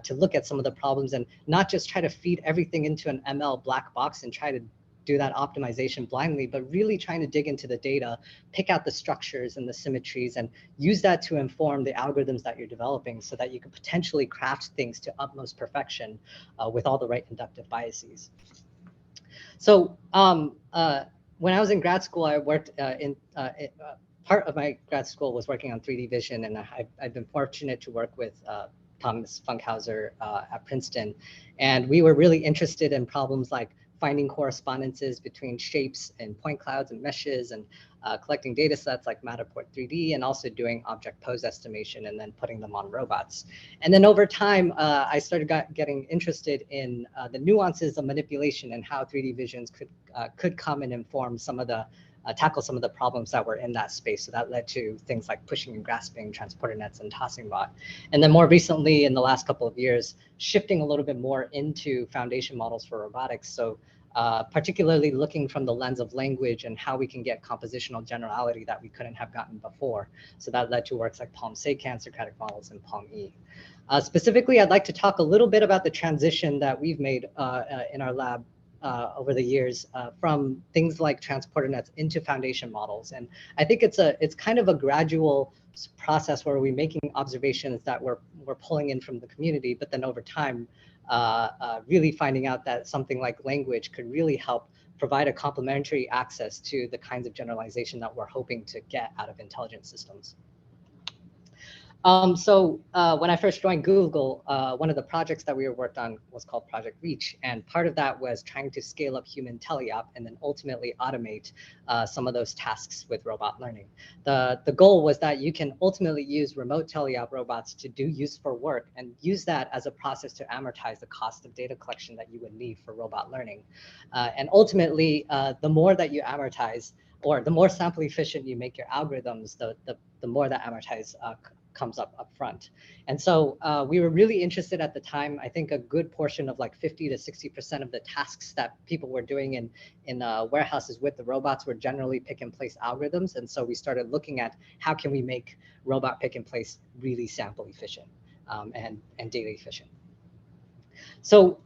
to look at some of the problems and not just try to feed everything into an ML black box and try to do that optimization blindly, but really trying to dig into the data, pick out the structures and the symmetries, and use that to inform the algorithms that you're developing so that you can potentially craft things to utmost perfection with all the right inductive biases. So when I was in grad school, I worked part of my grad school was working on 3D vision, and I've been fortunate to work with Thomas Funkhauser at Princeton. And we were really interested in problems like finding correspondences between shapes and point clouds and meshes, and collecting data sets like Matterport 3D, and also doing object pose estimation and then putting them on robots. And then over time, I started getting interested in the nuances of manipulation and how 3D visions could come and inform some of the tackle some of the problems that were in that space. So that led to things like pushing and grasping, transporter nets, and tossing bot. And then more recently, in the last couple of years, shifting a little bit more into foundation models for robotics. So particularly looking from the lens of language and how we can get compositional generality that we couldn't have gotten before. So that led to works like PalmSecant, Socratic models, and PalmE. Specifically, I'd like to talk a little bit about the transition that we've made in our lab over the years from things like transporter nets into foundation models. And I think it's kind of a gradual process where we're making observations that we're pulling in from the community, but then over time, really finding out that something like language could really help provide a complementary access to the kinds of generalization that we're hoping to get out of intelligent systems. So when I first joined Google, one of the projects that we were worked on was called Project Reach. And part of that was trying to scale up human teleop and then ultimately automate some of those tasks with robot learning. The goal was that you can ultimately use remote teleop robots to do useful work and use that as a process to amortize the cost of data collection that you would need for robot learning. And ultimately, the more that you amortize, or the more sample efficient you make your algorithms, the more that amortize comes up front. And so we were really interested at the time. I think a good portion of like 50 to 60% of the tasks that people were doing in warehouses with the robots were generally pick and place algorithms. And so we started looking at how can we make robot pick and place really sample efficient and data efficient. So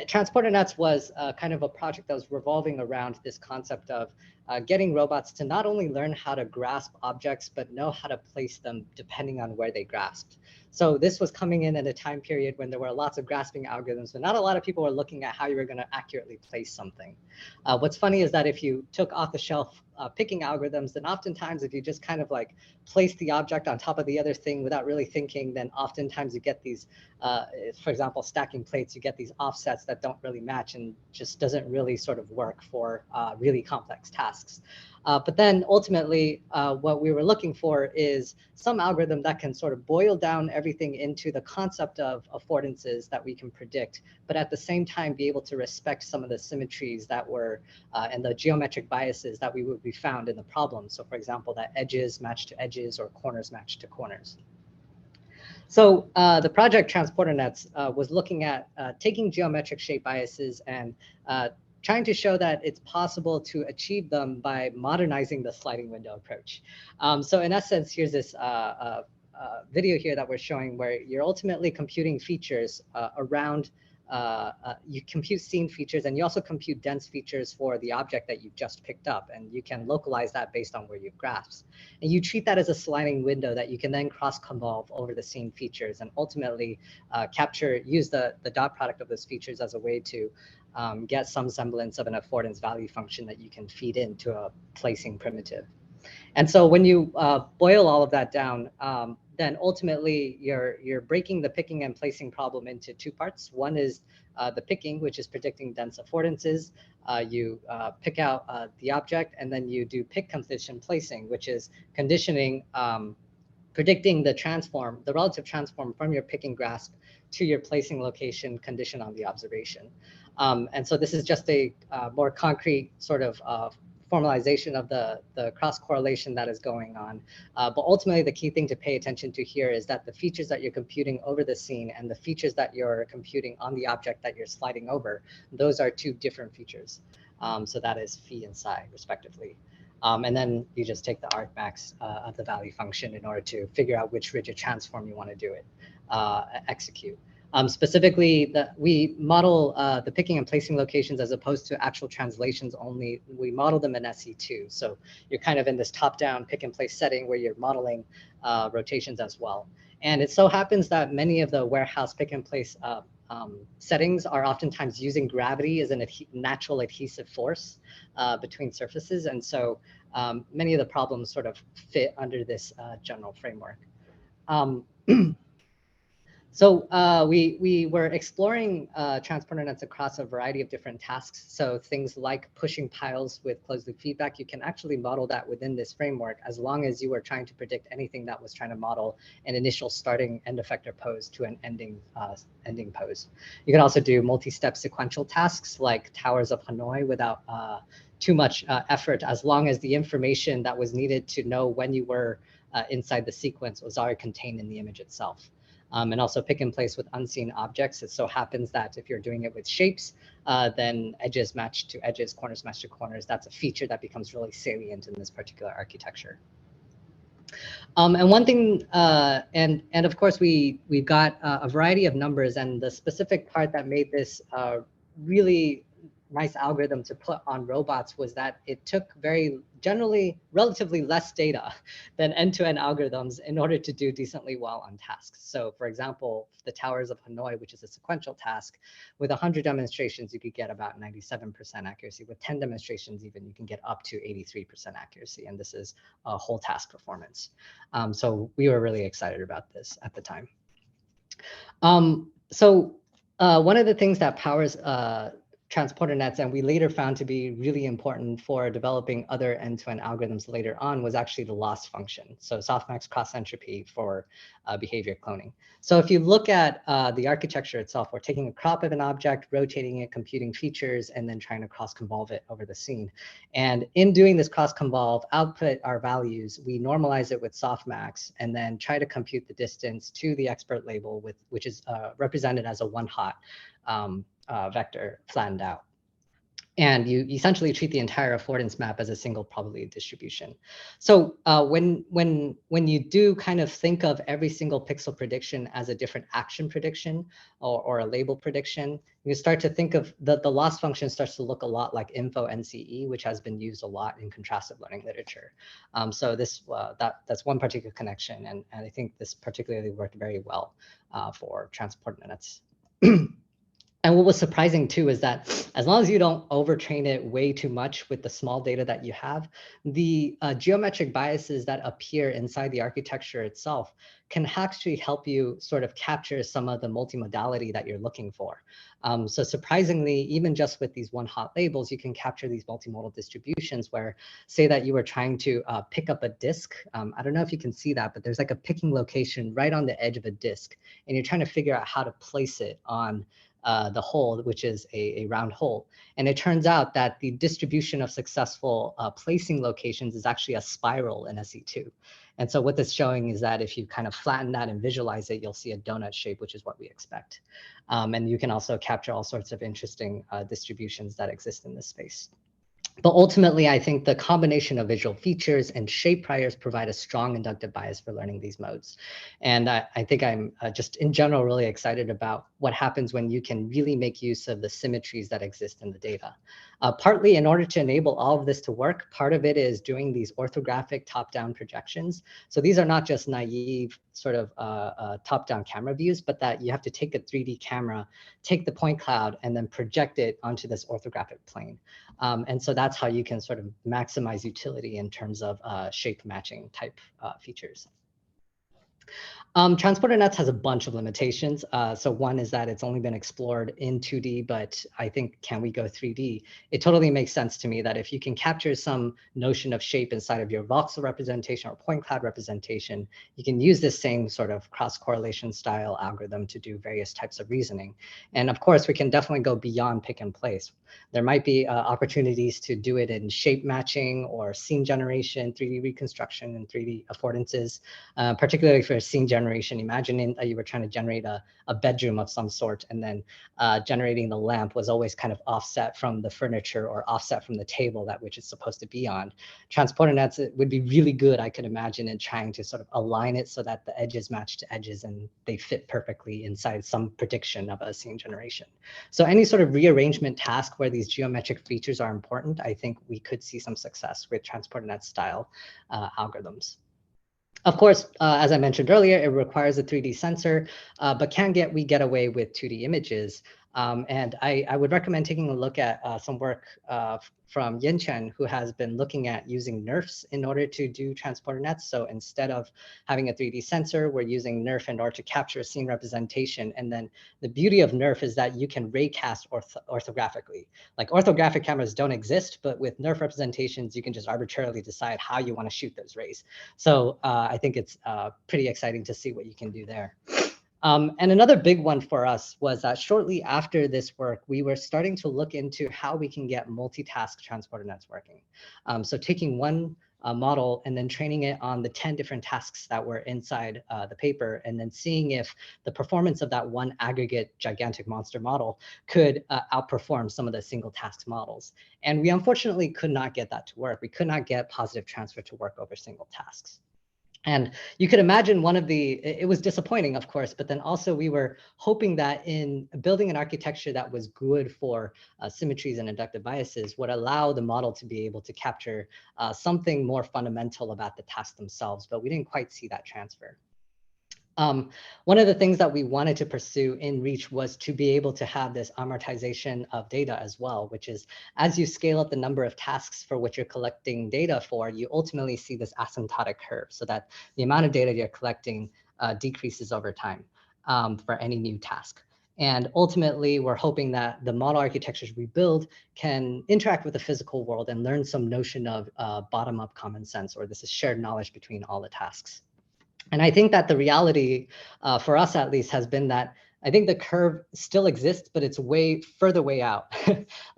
Transporter Nets was kind of a project that was revolving around this concept of getting robots to not only learn how to grasp objects, but know how to place them depending on where they grasped. So this was coming in at a time period when there were lots of grasping algorithms, but not a lot of people were looking at how you were going to accurately place something. What's funny is that if you took off-the-shelf picking algorithms, then oftentimes if you just kind of like place the object on top of the other thing without really thinking, then oftentimes you get these, for example, stacking plates, you get these offsets that don't really match and just doesn't really sort of work for really complex tasks. But then ultimately, what we were looking for is some algorithm that can sort of boil down everything into the concept of affordances that we can predict, but at the same time be able to respect some of the symmetries that were and the geometric biases that we would be found in the problem. So for example, that edges match to edges or corners match to corners. So the project Transporter Nets was looking at taking geometric shape biases and trying to show that it's possible to achieve them by modernizing the sliding window approach. So in essence, here's this video here that we're showing where you're ultimately computing features around, you compute scene features and you also compute dense features for the object that you've just picked up, and you can localize that based on where you've grasped. And you treat that as a sliding window that you can then cross-convolve over the scene features and ultimately use the dot product of those features as a way to get some semblance of an affordance value function that you can feed into a placing primitive. And so when you boil all of that down, then ultimately you're breaking the picking and placing problem into two parts. One is the picking, which is predicting dense affordances. You pick out the object, and then you do pick condition placing, which is conditioning, predicting the relative transform from your picking grasp to your placing location condition on the observation. And so this is just a more concrete sort of formalization of the cross correlation that is going on. But ultimately, the key thing to pay attention to here is that the features that you're computing over the scene and the features that you're computing on the object that you're sliding over, those are two different features. So that is phi and psi, respectively. And then you just take the argmax of the value function in order to figure out which rigid transform you want to do it, execute. Specifically, we model the picking and placing locations as opposed to actual translations only. We model them in SE2. So you're kind of in this top-down pick and place setting where you're modeling rotations as well. And it so happens that many of the warehouse pick and place settings are oftentimes using gravity as a natural adhesive force between surfaces. And so many of the problems sort of fit under this general framework. So we were exploring transporter nets across a variety of different tasks. So things like pushing piles with closed loop feedback, you can actually model that within this framework as long as you were trying to predict anything that was trying to model an initial starting end effector pose to an ending pose. You can also do multi-step sequential tasks like Towers of Hanoi without too much effort, as long as the information that was needed to know when you were inside the sequence was already contained in the image itself. And also pick and place with unseen objects. It so happens that if you're doing it with shapes, then edges match to edges, corners match to corners. That's a feature that becomes really salient in this particular architecture. And one thing, and of course, we've got a variety of numbers, and the specific part that made this really nice algorithm to put on robots was that it took relatively less data than end-to-end algorithms in order to do decently well on tasks. So for example, the Towers of Hanoi, which is a sequential task, with 100 demonstrations, you could get about 97% accuracy. With 10 demonstrations even, you can get up to 83% accuracy. And this is a whole task performance. So we were really excited about this at the time. One of the things that powers transporter nets, and we later found to be really important for developing other end-to-end algorithms later on, was actually the loss function. So softmax cross entropy for behavior cloning. So if you look at the architecture itself, we're taking a crop of an object, rotating it, computing features, and then trying to cross-convolve it over the scene. And in doing this cross-convolve, output our values, we normalize it with softmax, and then try to compute the distance to the expert label, which is represented as a one-hot vector flattened out. And you essentially treat the entire affordance map as a single probability distribution. So when you do kind of think of every single pixel prediction as a different action prediction or a label prediction, you start to think of the loss function starts to look a lot like info NCE, which has been used a lot in contrastive learning literature. So that's one particular connection, and I think this particularly worked very well for transport nets. And what was surprising too is that as long as you don't overtrain it way too much with the small data that you have, the geometric biases that appear inside the architecture itself can actually help you sort of capture some of the multimodality that you're looking for. So surprisingly, even just with these one-hot labels, you can capture these multimodal distributions where, say that you were trying to pick up a disk. I don't know if you can see that, but there's like a picking location right on the edge of a disk, and you're trying to figure out how to place it on the hole, which is a round hole. And it turns out that the distribution of successful placing locations is actually a spiral in SE2. And so what this is showing is that if you kind of flatten that and visualize it, you'll see a donut shape, which is what we expect. And you can also capture all sorts of interesting distributions that exist in this space. But ultimately, I think the combination of visual features and shape priors provide a strong inductive bias for learning these modes. And I think I'm just in general really excited about what happens when you can really make use of the symmetries that exist in the data. Partly in order to enable all of this to work, part of it is doing these orthographic top-down projections. So these are not just naive sort of top-down camera views, but that you have to take a 3D camera, take the point cloud, and then project it onto this orthographic plane. And so that's how you can sort of maximize utility in terms of shape matching type features. Transporter nets has a bunch of limitations. So one is that it's only been explored in 2D, but I think, can we go 3D? It totally makes sense to me that if you can capture some notion of shape inside of your voxel representation or point cloud representation, you can use this same sort of cross-correlation style algorithm to do various types of reasoning. And of course, we can definitely go beyond pick and place. There might be opportunities to do it in shape matching or scene generation, 3D reconstruction, and 3D affordances, particularly for linear scene generation. Imagine you were trying to generate a bedroom of some sort, and then generating the lamp was always kind of offset from the furniture or offset from the table that which it's supposed to be on. Transporter nets would be really good, I could imagine, in trying to sort of align it so that the edges match to edges and they fit perfectly inside some prediction of a scene generation. So any sort of rearrangement task where these geometric features are important, I think we could see some success with transporter net style algorithms. Of course, as I mentioned earlier, it requires a 3D sensor, but we get away with 2D images? And I would recommend taking a look at some work from Yin Chen, who has been looking at using NERFs in order to do transporter nets. So instead of having a 3D sensor, we're using NERF in order to capture a scene representation. And then the beauty of NERF is that you can raycast orthographically. Like orthographic cameras don't exist, but with NERF representations, you can just arbitrarily decide how you want to shoot those rays. So I think it's pretty exciting to see what you can do there. And another big one for us was that shortly after this work, we were starting to look into how we can get multitask transporter nets working. So taking one model and then training it on the 10 different tasks that were inside the paper, and then seeing if the performance of that one aggregate gigantic monster model could outperform some of the single task models. And we unfortunately could not get that to work. We could not get positive transfer to work over single tasks. And you could imagine it was disappointing, of course, but then also we were hoping that in building an architecture that was good for symmetries and inductive biases would allow the model to be able to capture something more fundamental about the tasks themselves, but we didn't quite see that transfer. One of the things that we wanted to pursue in Reach was to be able to have this amortization of data as well, which is as you scale up the number of tasks for which you're collecting data for, you ultimately see this asymptotic curve so that the amount of data you're collecting decreases over time for any new task. And ultimately, we're hoping that the model architectures we build can interact with the physical world and learn some notion of bottom-up common sense, or this is shared knowledge between all the tasks. And I think that the reality for us, at least, has been that I think the curve still exists, but it's further way out.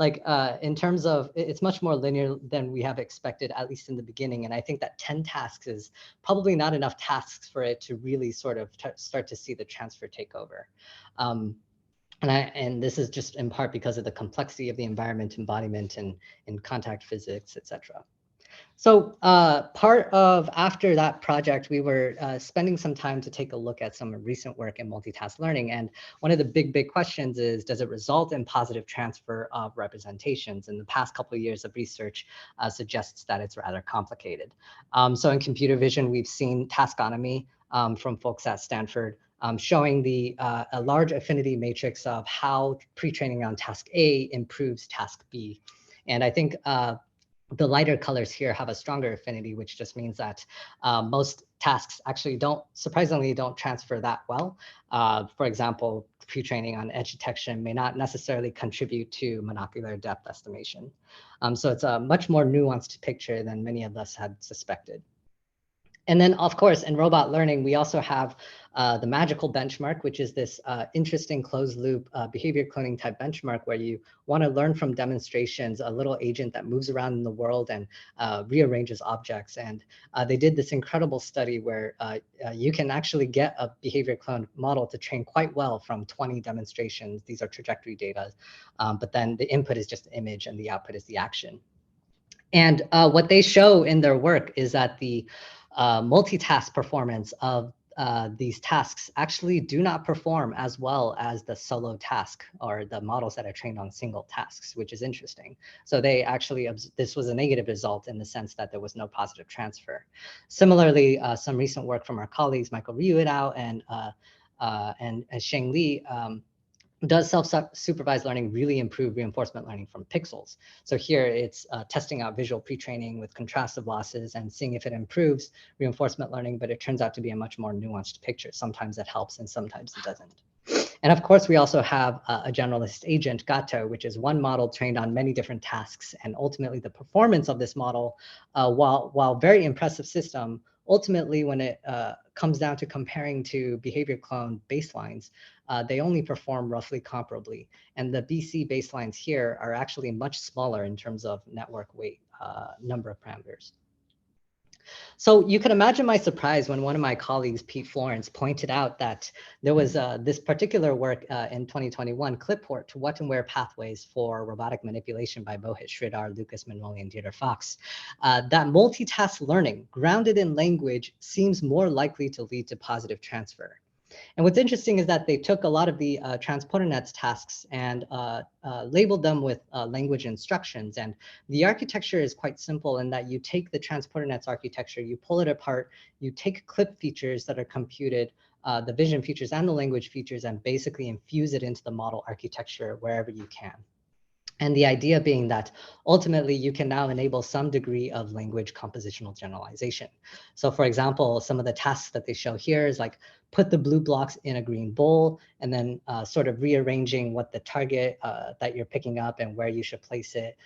Like in terms of, it's much more linear than we have expected, at least in the beginning. And I think that 10 tasks is probably not enough tasks for it to really sort of start to see the transfer take over. And this is just in part because of the complexity of the environment, embodiment, and contact physics, etc. So part of after that project, we were spending some time to take a look at some recent work in multitask learning. And one of the big questions is, does it result in positive transfer of representations? And the past couple of years of research suggests that it's rather complicated. So in computer vision, we've seen taskonomy from folks at Stanford showing a large affinity matrix of how pre-training on task A improves task B. And I think the lighter colors here have a stronger affinity, which just means that most tasks actually surprisingly don't transfer that well. For example, pre-training on edge detection may not necessarily contribute to monocular depth estimation. So it's a much more nuanced picture than many of us had suspected. And then, of course, in robot learning, we also have the magical benchmark, which is this interesting closed loop behavior cloning type benchmark where you want to learn from demonstrations, a little agent that moves around in the world and rearranges objects. And they did this incredible study where you can actually get a behavior clone model to train quite well from 20 demonstrations. These are trajectory data, but then the input is just the image and the output is the action. And what they show in their work is that the multitask performance of these tasks actually do not perform as well as the solo task or the models that are trained on single tasks, which is interesting. So they actually, this was a negative result in the sense that there was no positive transfer. Similarly, some recent work from our colleagues, Michael Ryu et al. And Sheng Li, does self-supervised learning really improve reinforcement learning from pixels? So here it's testing out visual pre-training with contrastive losses and seeing if it improves reinforcement learning, but it turns out to be a much more nuanced picture. Sometimes it helps and sometimes it doesn't. And of course, we also have a generalist agent, Gato, which is one model trained on many different tasks. And ultimately, the performance of this model, while very impressive system, ultimately, when it comes down to comparing to behavior clone baselines, they only perform roughly comparably. And the BC baselines here are actually much smaller in terms of network weight, number of parameters. So you can imagine my surprise when one of my colleagues, Pete Florence, pointed out that there was this particular work in 2021, Clipport to what and where pathways for robotic manipulation by Mohit Sridhar, Lucas Manoli, and Dieter Fox, that multitask learning grounded in language seems more likely to lead to positive transfer. And what's interesting is that they took a lot of the transporter nets tasks and labeled them with language instructions. And the architecture is quite simple in that you take the transporter nets architecture, you pull it apart, you take clip features that are computed, the vision features and the language features, and basically infuse it into the model architecture wherever you can. And the idea being that ultimately you can now enable some degree of language compositional generalization. So for example, some of the tasks that they show here is like put the blue blocks in a green bowl and then sort of rearranging what the target that you're picking up and where you should place it,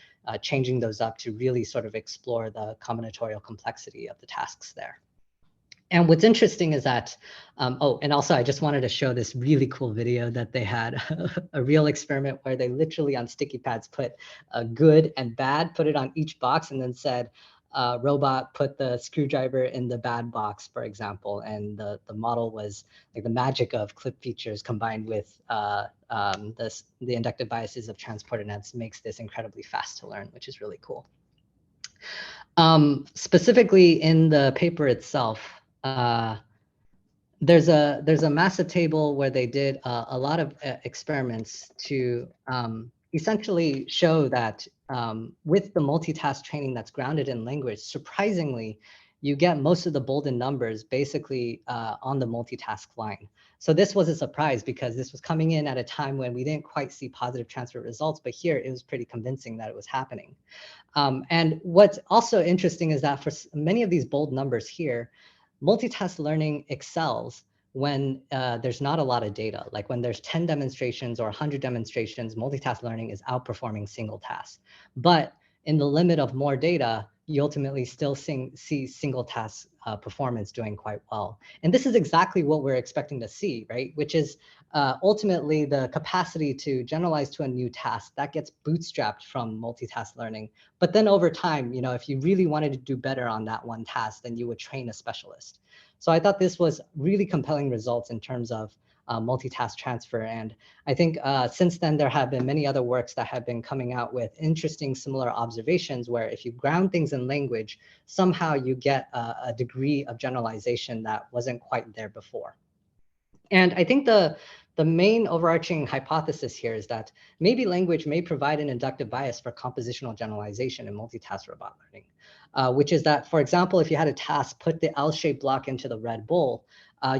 changing those up to really sort of explore the combinatorial complexity of the tasks there. And what's interesting is that, oh, and also I just wanted to show this really cool video that they had, a real experiment where they literally on sticky pads put good and bad, put it on each box and then said, robot, put the screwdriver in the bad box, for example. And the model was like the magic of clip features combined with the inductive biases of transporter nets makes this incredibly fast to learn, which is really cool. Specifically in the paper itself, there's a massive table where they did a lot of experiments to essentially show that with the multitask training that's grounded in language, surprisingly, you get most of the bolded numbers basically on the multitask line. So this was a surprise because this was coming in at a time when we didn't quite see positive transfer results, but here it was pretty convincing that it was happening. And what's also interesting is that for many of these bold numbers here, multitask learning excels when there's not a lot of data. Like when there's 10 demonstrations or 100 demonstrations, multitask learning is outperforming single task. But in the limit of more data, you ultimately still see single task performance doing quite well. And this is exactly what we're expecting to see, right? Which is ultimately the capacity to generalize to a new task that gets bootstrapped from multitask learning. But then over time, you know, if you really wanted to do better on that one task, then you would train a specialist. So I thought this was really compelling results in terms of multitask transfer. And I think since then, there have been many other works that have been coming out with interesting similar observations where if you ground things in language, somehow you get a degree of generalization that wasn't quite there before. And I think the main overarching hypothesis here is that maybe language may provide an inductive bias for compositional generalization in multitask robot learning, which is that, for example, if you had a task, put the L-shaped block into the red bowl,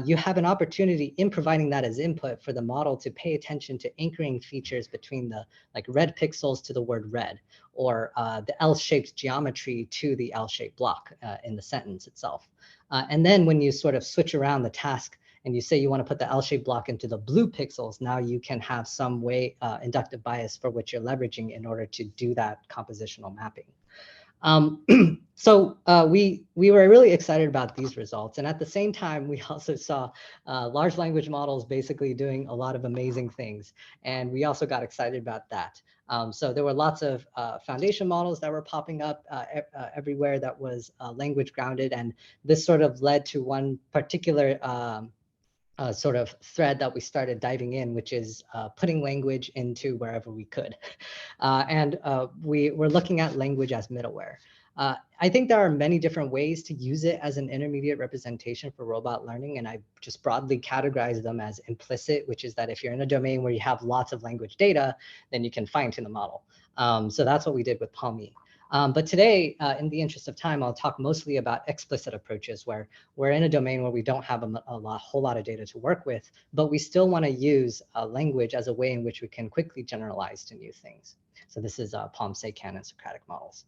you have an opportunity in providing that as input for the model to pay attention to anchoring features between the like red pixels to the word red, or the L-shaped geometry to the L-shaped block in the sentence itself. And then when you sort of switch around the task and you say you want to put the L-shaped block into the blue pixels, now you can have some way inductive bias for which you're leveraging in order to do that compositional mapping. So we were really excited about these results. And at the same time, we also saw large language models basically doing a lot of amazing things. And we also got excited about that. So there were lots of foundation models that were popping up everywhere that was language grounded. And this sort of led to one particular sort of thread that we started diving in, which is putting language into wherever we could. And we were looking at language as middleware. I think there are many different ways to use it as an intermediate representation for robot learning, and I just broadly categorize them as implicit, which is that if you're in a domain where you have lots of language data, then you can fine-tune the model. So that's what we did with Palmi. But today, in the interest of time, I'll talk mostly about explicit approaches where we're in a domain where we don't have a whole lot of data to work with, but we still want to use language as a way in which we can quickly generalize to new things. So this is PaLM-SECAN and Socratic models.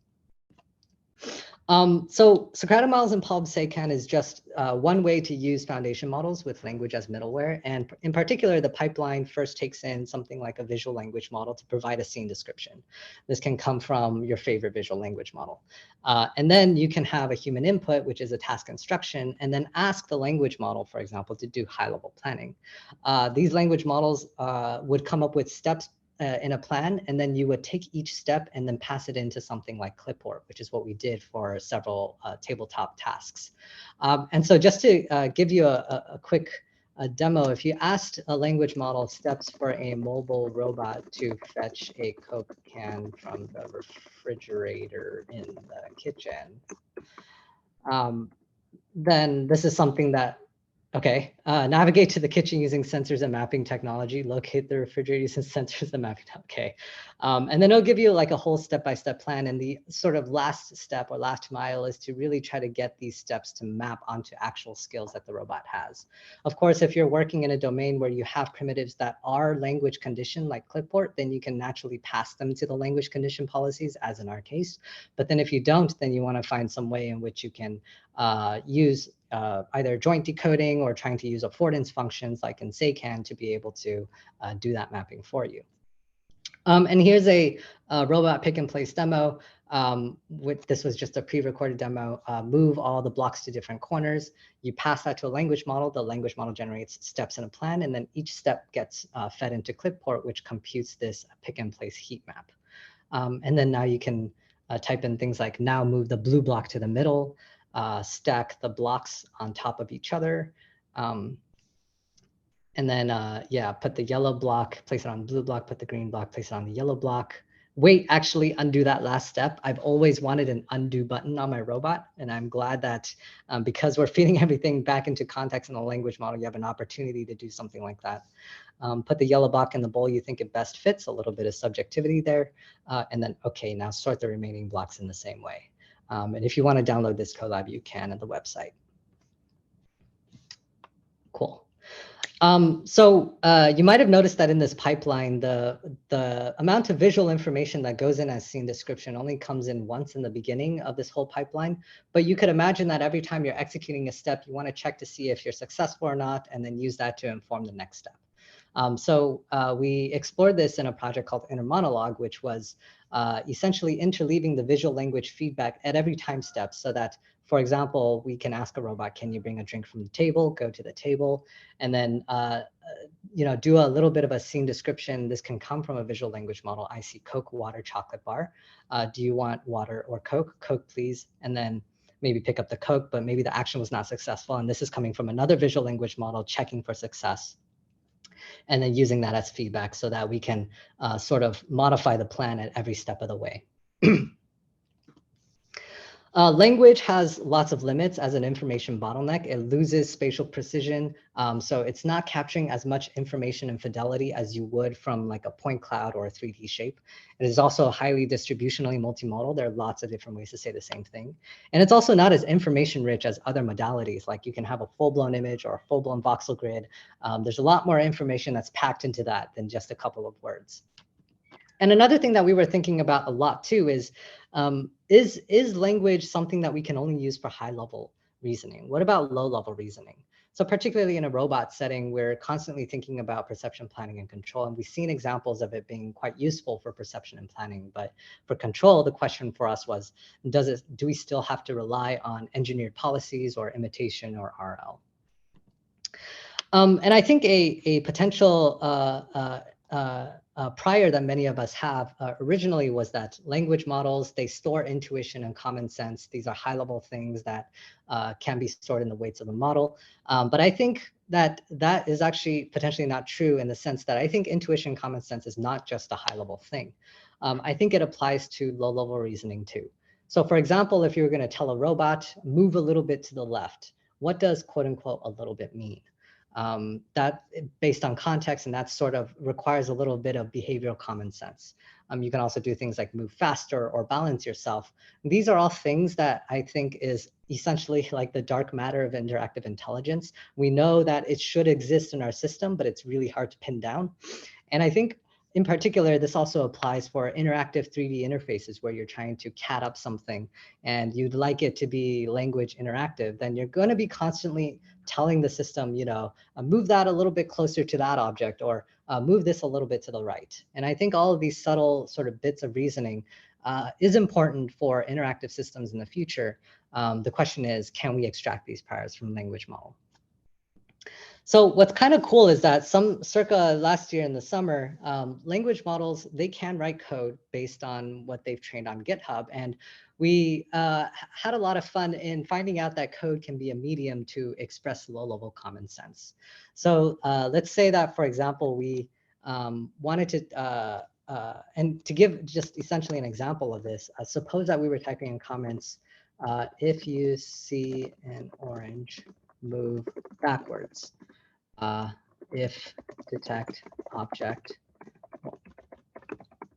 So Socratic models and PaLM-SECAN is just one way to use foundation models with language as middleware. And in particular, the pipeline first takes in something like a visual language model to provide a scene description. This can come from your favorite visual language model. And then you can have a human input, which is a task instruction, and then ask the language model, for example, to do high-level planning. These language models would come up with steps in a plan, and then you would take each step and then pass it into something like Clipboard, which is what we did for several tabletop tasks. And so just to give you a quick demo, if you asked a language model steps for a mobile robot to fetch a Coke can from the refrigerator in the kitchen, then this is something that, okay, navigate to the kitchen using sensors and mapping technology, locate the refrigerator using sensors and mapping, okay. And then it'll give you like a whole step-by-step plan. And the sort of last step or last mile is to really try to get these steps to map onto actual skills that the robot has. Of course, if you're working in a domain where you have primitives that are language conditioned like Clipboard, then you can naturally pass them to the language condition policies, as in our case. But then if you don't, then you want to find some way in which you can use either joint decoding or trying to use affordance functions like in saycan to be able to do that mapping for you. And here's a robot pick and place demo. This was just a pre-recorded demo. Move all the blocks to different corners. You pass that to a language model. The language model generates steps in a plan, and then each step gets fed into Clipboard, which computes this pick and place heat map. And then now you can type in things like now move the blue block to the middle, stack the blocks on top of each other. And then, yeah, put the yellow block, place it on the blue block, put the green block, place it on the yellow block. Wait, actually undo that last step. I've always wanted an undo button on my robot. And I'm glad that because we're feeding everything back into context in the language model, you have an opportunity to do something like that. Put the yellow block in the bowl you think it best fits, a little bit of subjectivity there. And then, okay, now sort the remaining blocks in the same way. And if you want to download this collab, you can at the website. Cool. So you might have noticed that in this pipeline, the amount of visual information that goes in as scene description only comes in once in the beginning of this whole pipeline. But you could imagine that every time you're executing a step, you want to check to see if you're successful or not, and then use that to inform the next step. So we explored this in a project called Inner Monologue, which was essentially interleaving the visual language feedback at every time step so that, for example, we can ask a robot, can you bring a drink from the table, go to the table, and then you know, do a little bit of a scene description. This can come from a visual language model. I see Coke, water, chocolate bar. Do you want water or Coke? Coke, please. And then maybe pick up the Coke, but maybe the action was not successful. And this is coming from another visual language model checking for success, and then using that as feedback so that we can sort of modify the plan at every step of the way. Language has lots of limits as an information bottleneck. It loses spatial precision. So it's not capturing as much information and fidelity as you would from like a point cloud or a 3D shape. It is also highly distributionally multimodal. There are lots of different ways to say the same thing. And it's also not as information rich as other modalities. Like you can have a full-blown image or a full-blown voxel grid. There's a lot more information that's packed into that than just a couple of words. And another thing that we were thinking about a lot too is language something that we can only use for high-level reasoning? What about low-level reasoning? So particularly in a robot setting, we're constantly thinking about perception, planning, and control. And we've seen examples of it being quite useful for perception and planning. But for control, the question for us was, do we still have to rely on engineered policies or imitation or RL? And I think a potential prior that many of us have originally was that language models, they store intuition and common sense. These are high-level things that can be stored in the weights of the model. But I think that that is actually potentially not true in the sense that I think intuition and common sense is not just a high-level thing. I think it applies to low-level reasoning too. So for example, if you were going to tell a robot, move a little bit to the left, what does quote unquote a little bit mean? That based on context, and that sort of requires a little bit of behavioral common sense. You can also do things like move faster or balance yourself. These are all things that I think is essentially like the dark matter of interactive intelligence. We know that it should exist in our system, but it's really hard to pin down. And I think in particular, this also applies for interactive 3D interfaces where you're trying to cat up something and you'd like it to be language interactive, then you're going to be constantly telling the system, you know, move that a little bit closer to that object, or move this a little bit to the right. And I think all of these subtle sort of bits of reasoning is important for interactive systems in the future. The question is, can we extract these priors from language model? So what's kind of cool is that circa last year in the summer, language models, they can write code based on what they've trained on GitHub. And we had a lot of fun in finding out that code can be a medium to express low-level common sense. So let's say that, for example, we wanted to, and to give just essentially an example of this, suppose that we were typing in comments, if you see an orange, move backwards. If detect object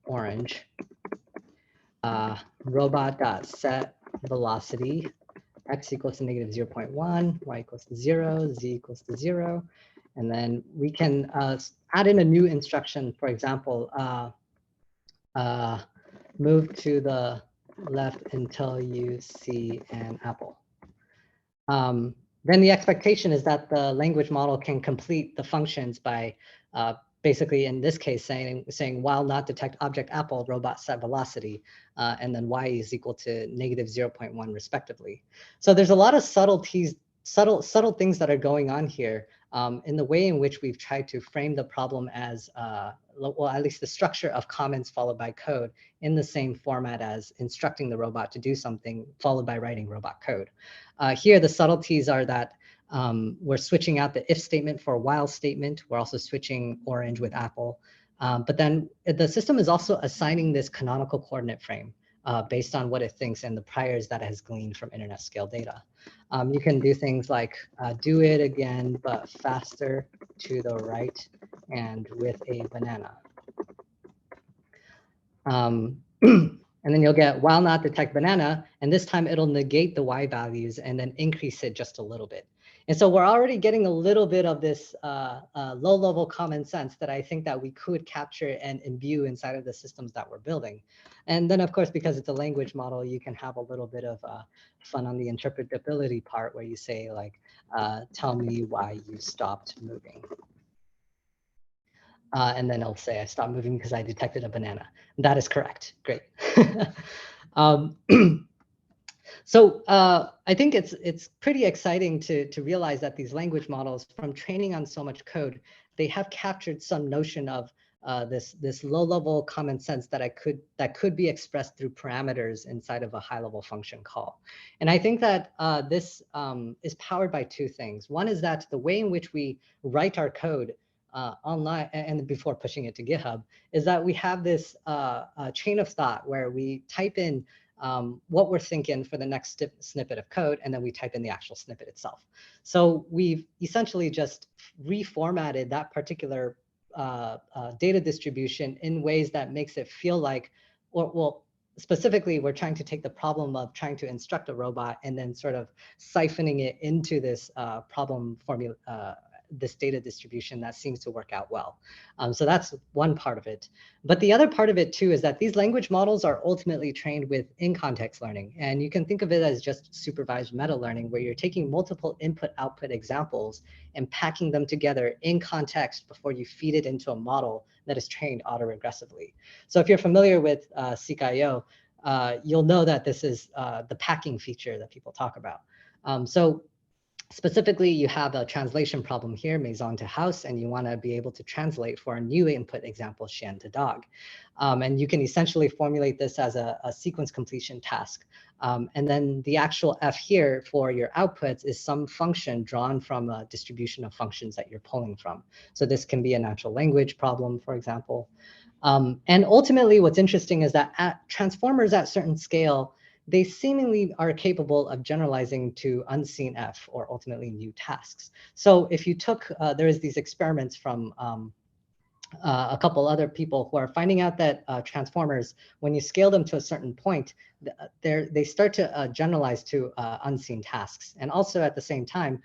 orange, robot.set velocity, x equals to negative 0.1, y equals to 0, z equals to 0. And then we can add in a new instruction, for example, move to the left until you see an apple. Then the expectation is that the language model can complete the functions by basically, in this case, saying while not detect object apple, robot set velocity, and then y is equal to negative 0.1 respectively. So there's a lot of subtle things that are going on here in the way in which we've tried to frame the problem as, well, at least the structure of comments followed by code in the same format as instructing the robot to do something followed by writing robot code. Here, the subtleties are that we're switching out the if statement for a while statement. We're also switching orange with apple. But then the system is also assigning this canonical coordinate frame based on what it thinks and the priors that it has gleaned from internet scale data. You can do things like do it again, but faster to the right and with a banana. And then you'll get while not detect banana, and this time it'll negate the y values and then increase it just a little bit. And so we're already getting a little bit of this low-level common sense that I think that we could capture and imbue inside of the systems that we're building. And then, of course, because it's a language model, you can have a little bit of fun on the interpretability part where you say, like, tell me why you stopped moving. And then it'll say, I stopped moving because I detected a banana. That is correct. Great. So I think it's pretty exciting to realize that these language models, from training on so much code, they have captured some notion of this low-level common sense that could be expressed through parameters inside of a high-level function call. And I think that this is powered by two things. One is that the way in which we write our code online and before pushing it to GitHub is that we have this chain of thought where we type in what we're thinking for the next snippet of code, and then we type in the actual snippet itself. So we've essentially just reformatted that particular data distribution in ways that makes it feel like, or well, specifically, we're trying to take the problem of trying to instruct a robot and then sort of siphoning it into this problem formula, this data distribution that seems to work out well. So that's one part of it. But the other part of it too is that these language models are ultimately trained with in-context learning. And you can think of it as just supervised meta learning, where you're taking multiple input-output examples and packing them together in context before you feed it into a model that is trained autoregressively. So if you're familiar with Seek.io, you'll know that this is the packing feature that people talk about. So specifically, you have a translation problem here, maison to house, and you want to be able to translate for a new input example, chien to dog. And you can essentially formulate this as a sequence completion task. And then the actual F here for your outputs is some function drawn from a distribution of functions that you're pulling from. So this can be a natural language problem, for example. And ultimately, what's interesting is that transformers at certain scale, they seemingly are capable of generalizing to unseen F, or ultimately new tasks. So if you took, there is these experiments from a couple other people who are finding out that transformers, when you scale them to a certain point, they start to generalize to unseen tasks. And also at the same time,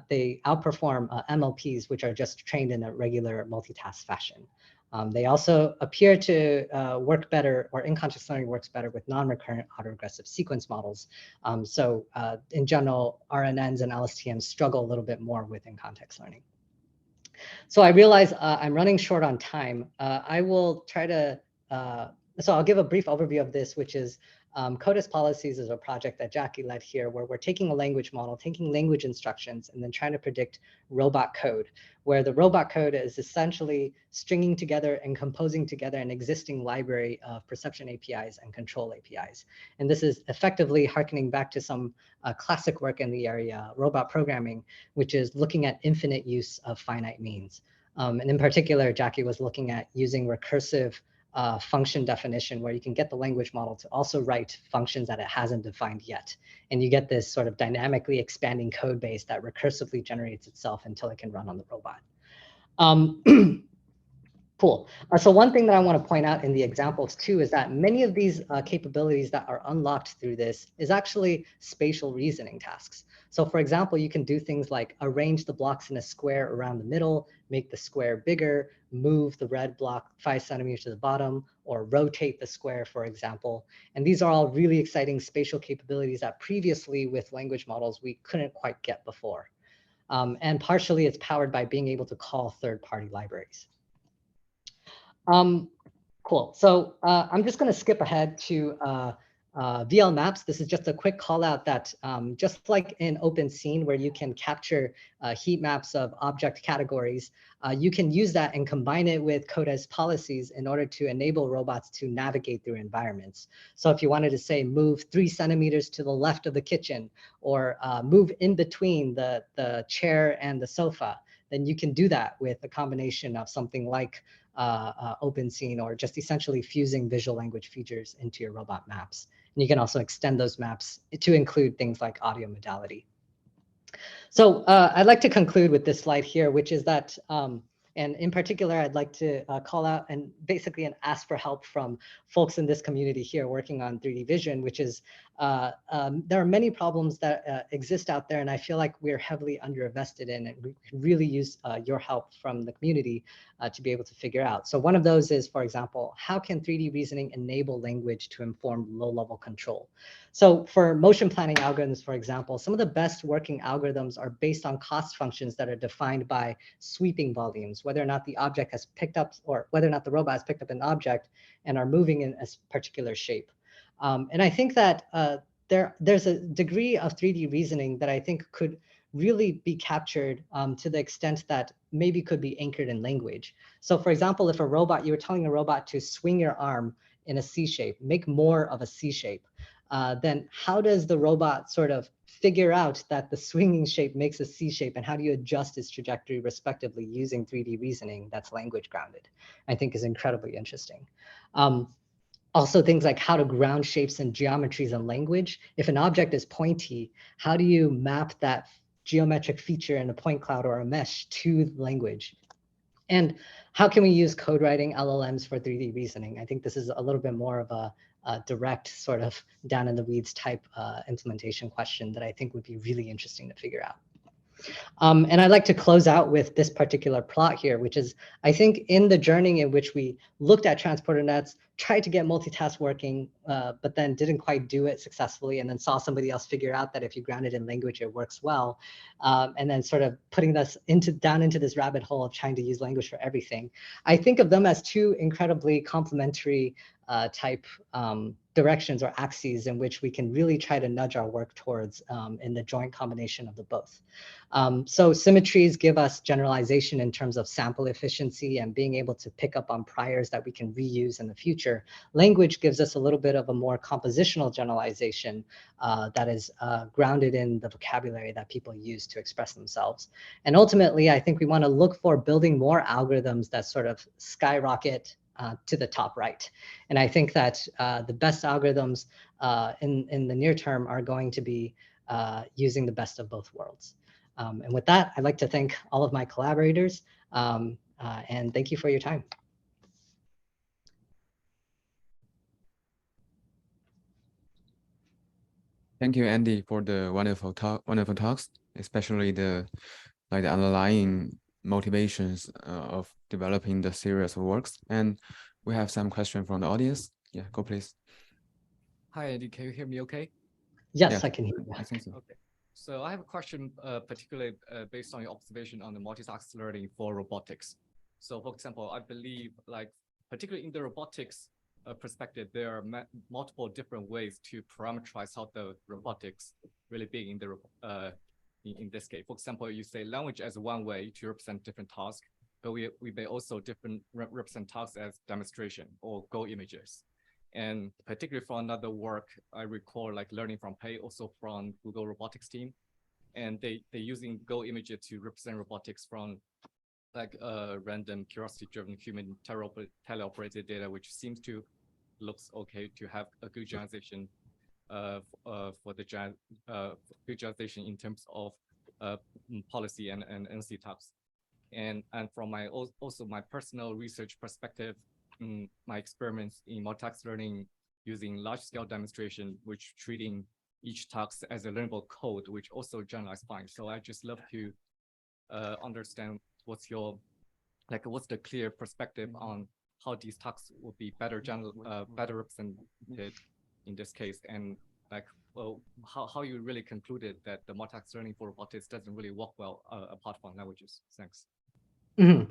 they outperform MLPs, which are just trained in a regular multitask fashion. They also appear to work better, or in-context learning works better with non-recurrent autoregressive sequence models. So in general, RNNs and LSTMs struggle a little bit more with in-context learning. So I realize I'm running short on time. I will try to so I'll give a brief overview of this, which is CODIS policies is a project that Jackie led here, where we're taking a language model, taking language instructions, and then trying to predict robot code, where the robot code is essentially stringing together and composing together an existing library of perception APIs and control APIs. And this is effectively harkening back to some classic work in the area, robot programming, which is looking at infinite use of finite means. And in particular, Jackie was looking at using recursive function definition, where you can get the language model to also write functions that it hasn't defined yet. And you get this sort of dynamically expanding code base that recursively generates itself until it can run on the robot. Cool. So one thing that I want to point out in the examples too is that many of these capabilities that are unlocked through this is actually spatial reasoning tasks. So for example, you can do things like arrange the blocks in a square around the middle, make the square bigger, move the red block 5 centimeters to the bottom, or rotate the square, for example. And these are all really exciting spatial capabilities that previously with language models we couldn't quite get before. And partially it's powered by being able to call third-party libraries. Cool. So I'm just going to skip ahead to VL Maps. This is just a quick call out that just like in OpenScene, where you can capture heat maps of object categories, you can use that and combine it with CODIS policies in order to enable robots to navigate through environments. So if you wanted to say move 3 centimeters to the left of the kitchen, or move in between the chair and the sofa, then you can do that with a combination of something like OpenScene, or just essentially fusing visual language features into your robot maps. And you can also extend those maps to include things like audio modality. So I'd like to conclude with this slide here, which is that, and in particular, I'd like to call out and basically ask for help from folks in this community here working on 3D vision, which is there are many problems that exist out there, and I feel like we're heavily underinvested in, and we could really use your help from the community to be able to figure out. So one of those is, for example, how can 3D reasoning enable language to inform low-level control? So for motion planning algorithms, for example, some of the best working algorithms are based on cost functions that are defined by sweeping volumes, whether or not the object has picked up, or whether or not the robot has picked up an object and are moving in a particular shape. And I think that there's a degree of 3D reasoning that I think could really be captured to the extent that maybe could be anchored in language. So for example, if a robot, you were telling a robot to swing your arm in a C shape, make more of a C shape, then how does the robot sort of figure out that the swinging shape makes a C shape, and how do you adjust its trajectory respectively using 3D reasoning that's language grounded? I think is incredibly interesting. Also things like how to ground shapes and geometries in language. If an object is pointy, how do you map that geometric feature in a point cloud or a mesh to language? And how can we use code writing LLMs for 3D reasoning? I think this is a little bit more of a direct sort of down in the weeds type implementation question that I think would be really interesting to figure out. And I'd like to close out with this particular plot here, which is, I think in the journey in which we looked at transporter nets, tried to get multitask working, but then didn't quite do it successfully, and then saw somebody else figure out that if you ground it in language, it works well. And then sort of putting us down into this rabbit hole of trying to use language for everything. I think of them as two incredibly complementary type directions or axes in which we can really try to nudge our work towards in the joint combination of the both. So symmetries give us generalization in terms of sample efficiency and being able to pick up on priors that we can reuse in the future. Language gives us a little bit of a more compositional generalization that is grounded in the vocabulary that people use to express themselves. And ultimately, I think we want to look for building more algorithms that sort of skyrocket to the top right. And I think that the best algorithms in the near term are going to be using the best of both worlds. And with that, I'd like to thank all of my collaborators and thank you for your time. Thank you, Andy, for the wonderful talks, especially the underlying motivations of developing the series of works. And we have some questions from the audience. Yeah, go please. Hi, Andy. Can you hear me okay? Yes, I can hear you. I think so. Okay. So I have a question, particularly based on your observation on the multitask learning for robotics. So for example, I believe like particularly in the robotics, perspective, there are multiple different ways to parameterize how the robotics really big in the in this case. For example, you say language as one way to represent different tasks, but we may also represent tasks as demonstration or Go images. And particularly for another work, I recall like learning from Pei, also from Google Robotics team. And they're using Go images to represent robotics from like random curiosity-driven human teleoperated data, which seems to looks okay to have a good generalization for the good generalization in terms of policy and NC types. And from my also my personal research perspective, my experiments in multi-task learning using large-scale demonstration, which treating each task as a learnable code, which also generalized fine. So I just love to understand what's your what's the clear perspective on how these tasks would be better better represented in this case, and like well how you really concluded that the multi-task learning for robotics doesn't really work well apart from languages. Thanks. Mm-hmm.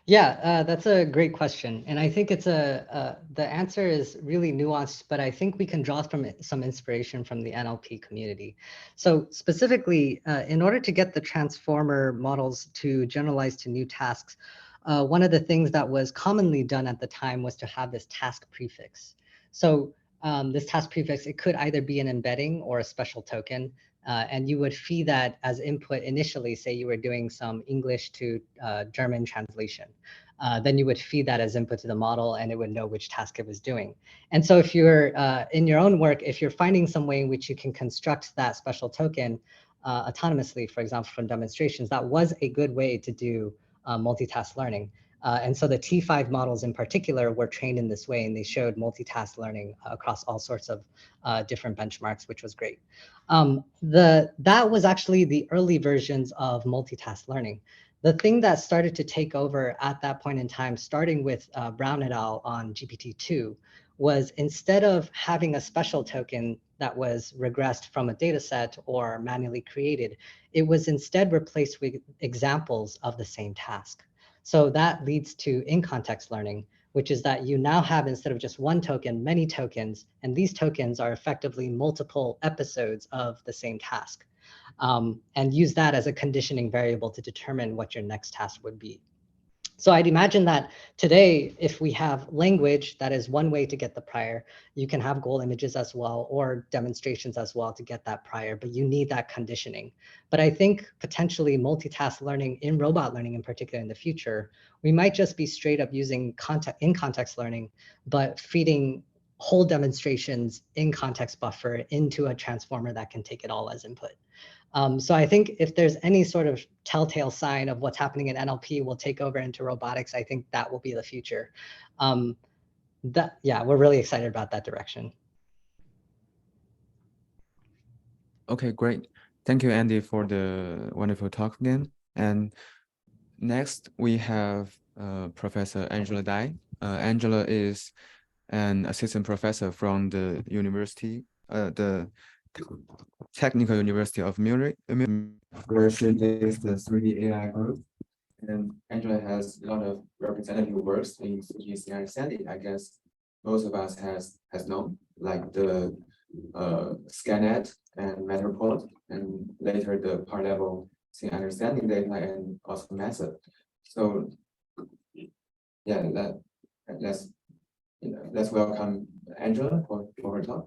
Yeah, that's a great question. And I think it's the answer is really nuanced, but I think we can draw from it some inspiration from the NLP community. So specifically, in order to get the transformer models to generalize to new tasks, one of the things that was commonly done at the time was to have this task prefix. So this task prefix, it could either be an embedding or a special token. And you would feed that as input initially, say you were doing some English to German translation. Then you would feed that as input to the model and it would know which task it was doing. And so if you're in your own work, if you're finding some way in which you can construct that special token autonomously, for example, from demonstrations, that was a good way to do multitask learning. And so the T5 models in particular were trained in this way, and they showed multitask learning across all sorts of different benchmarks, which was great. That was actually the early versions of multitask learning. The thing that started to take over at that point in time, starting with Brown et al. On GPT-2, was instead of having a special token that was regressed from a data set or manually created, it was instead replaced with examples of the same task. So that leads to in-context learning, which is that you now have, instead of just one token, many tokens, and these tokens are effectively multiple episodes of the same task, and use that as a conditioning variable to determine what your next task would be. So I'd imagine that today, if we have language, that is one way to get the prior. You can have goal images as well, or demonstrations as well to get that prior, but you need that conditioning. But I think potentially multitask learning in robot learning in particular in the future, we might just be straight up using in-context learning, but feeding whole demonstrations in context buffer into a transformer that can take it all as input. So I think if there's any sort of telltale sign of what's happening in NLP will take over into robotics, I think that will be the future. Yeah, we're really excited about that direction. Okay, great. Thank you, Andy, for the wonderful talk again. And next we have Professor Angela Dai. Angela is an assistant professor from the university, the Technical University of Munich, where she leads the 3D AI group. And Angela has a lot of representative works in 3D understanding. I guess most of us has known, like the ScanNet and Matterport, and later the part level scene understanding data and also method. So yeah, let's welcome Angela for her talk.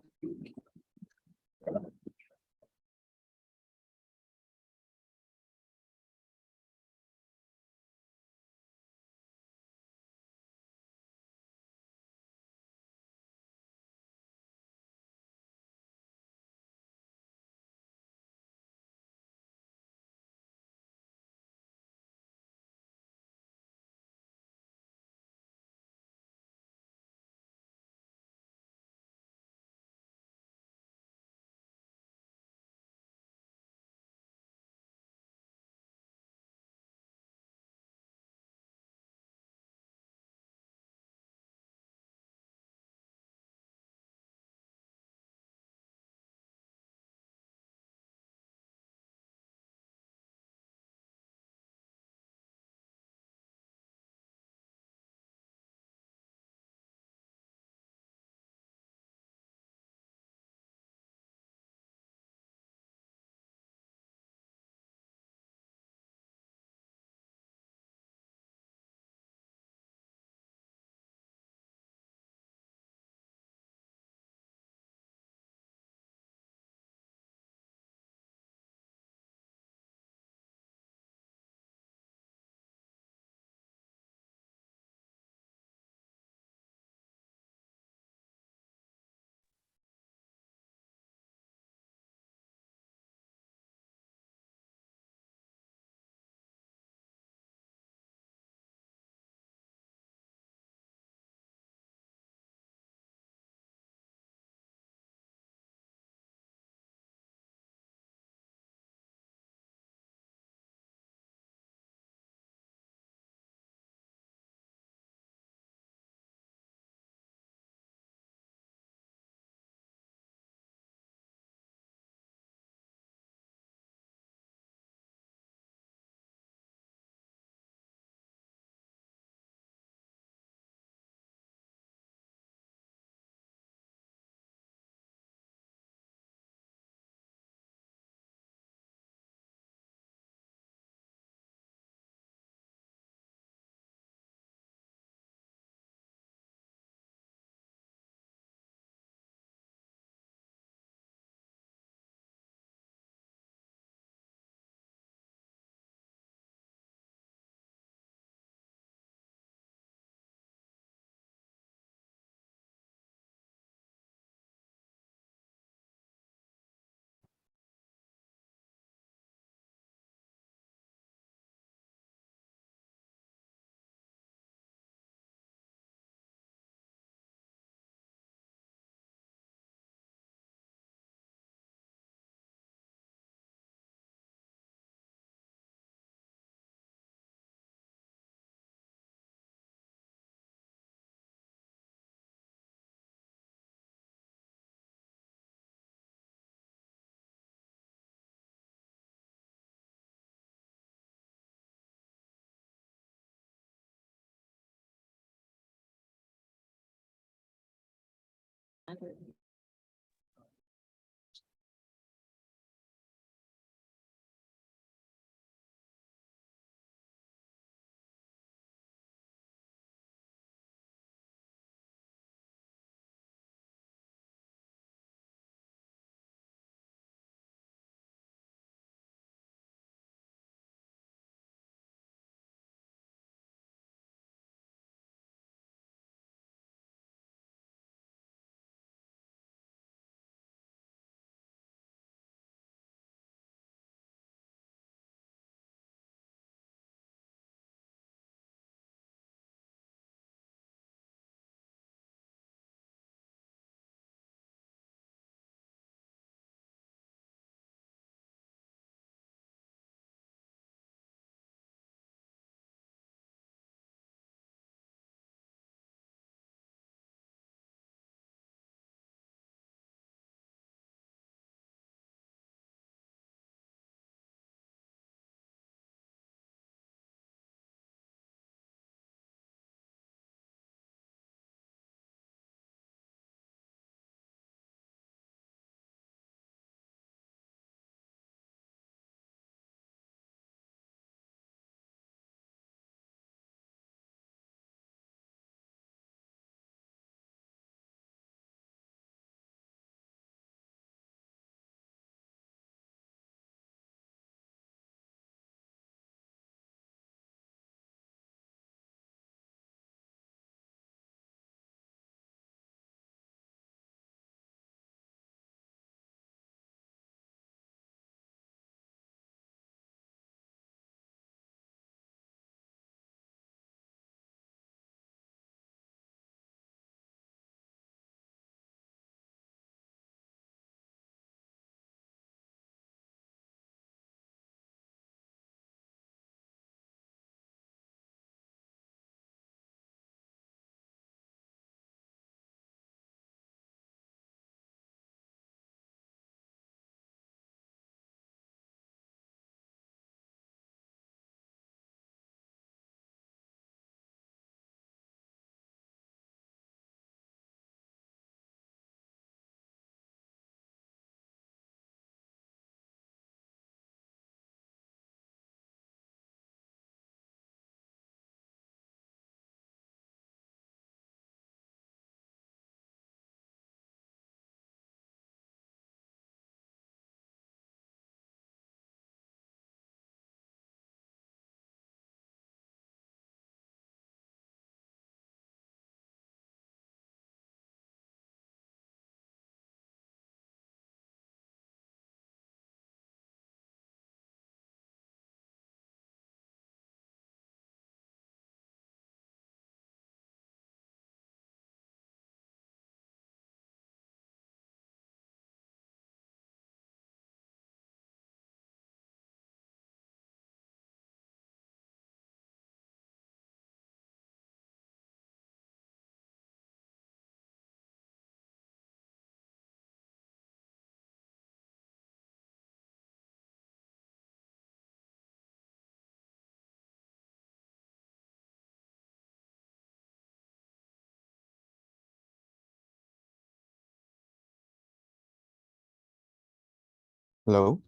Hello?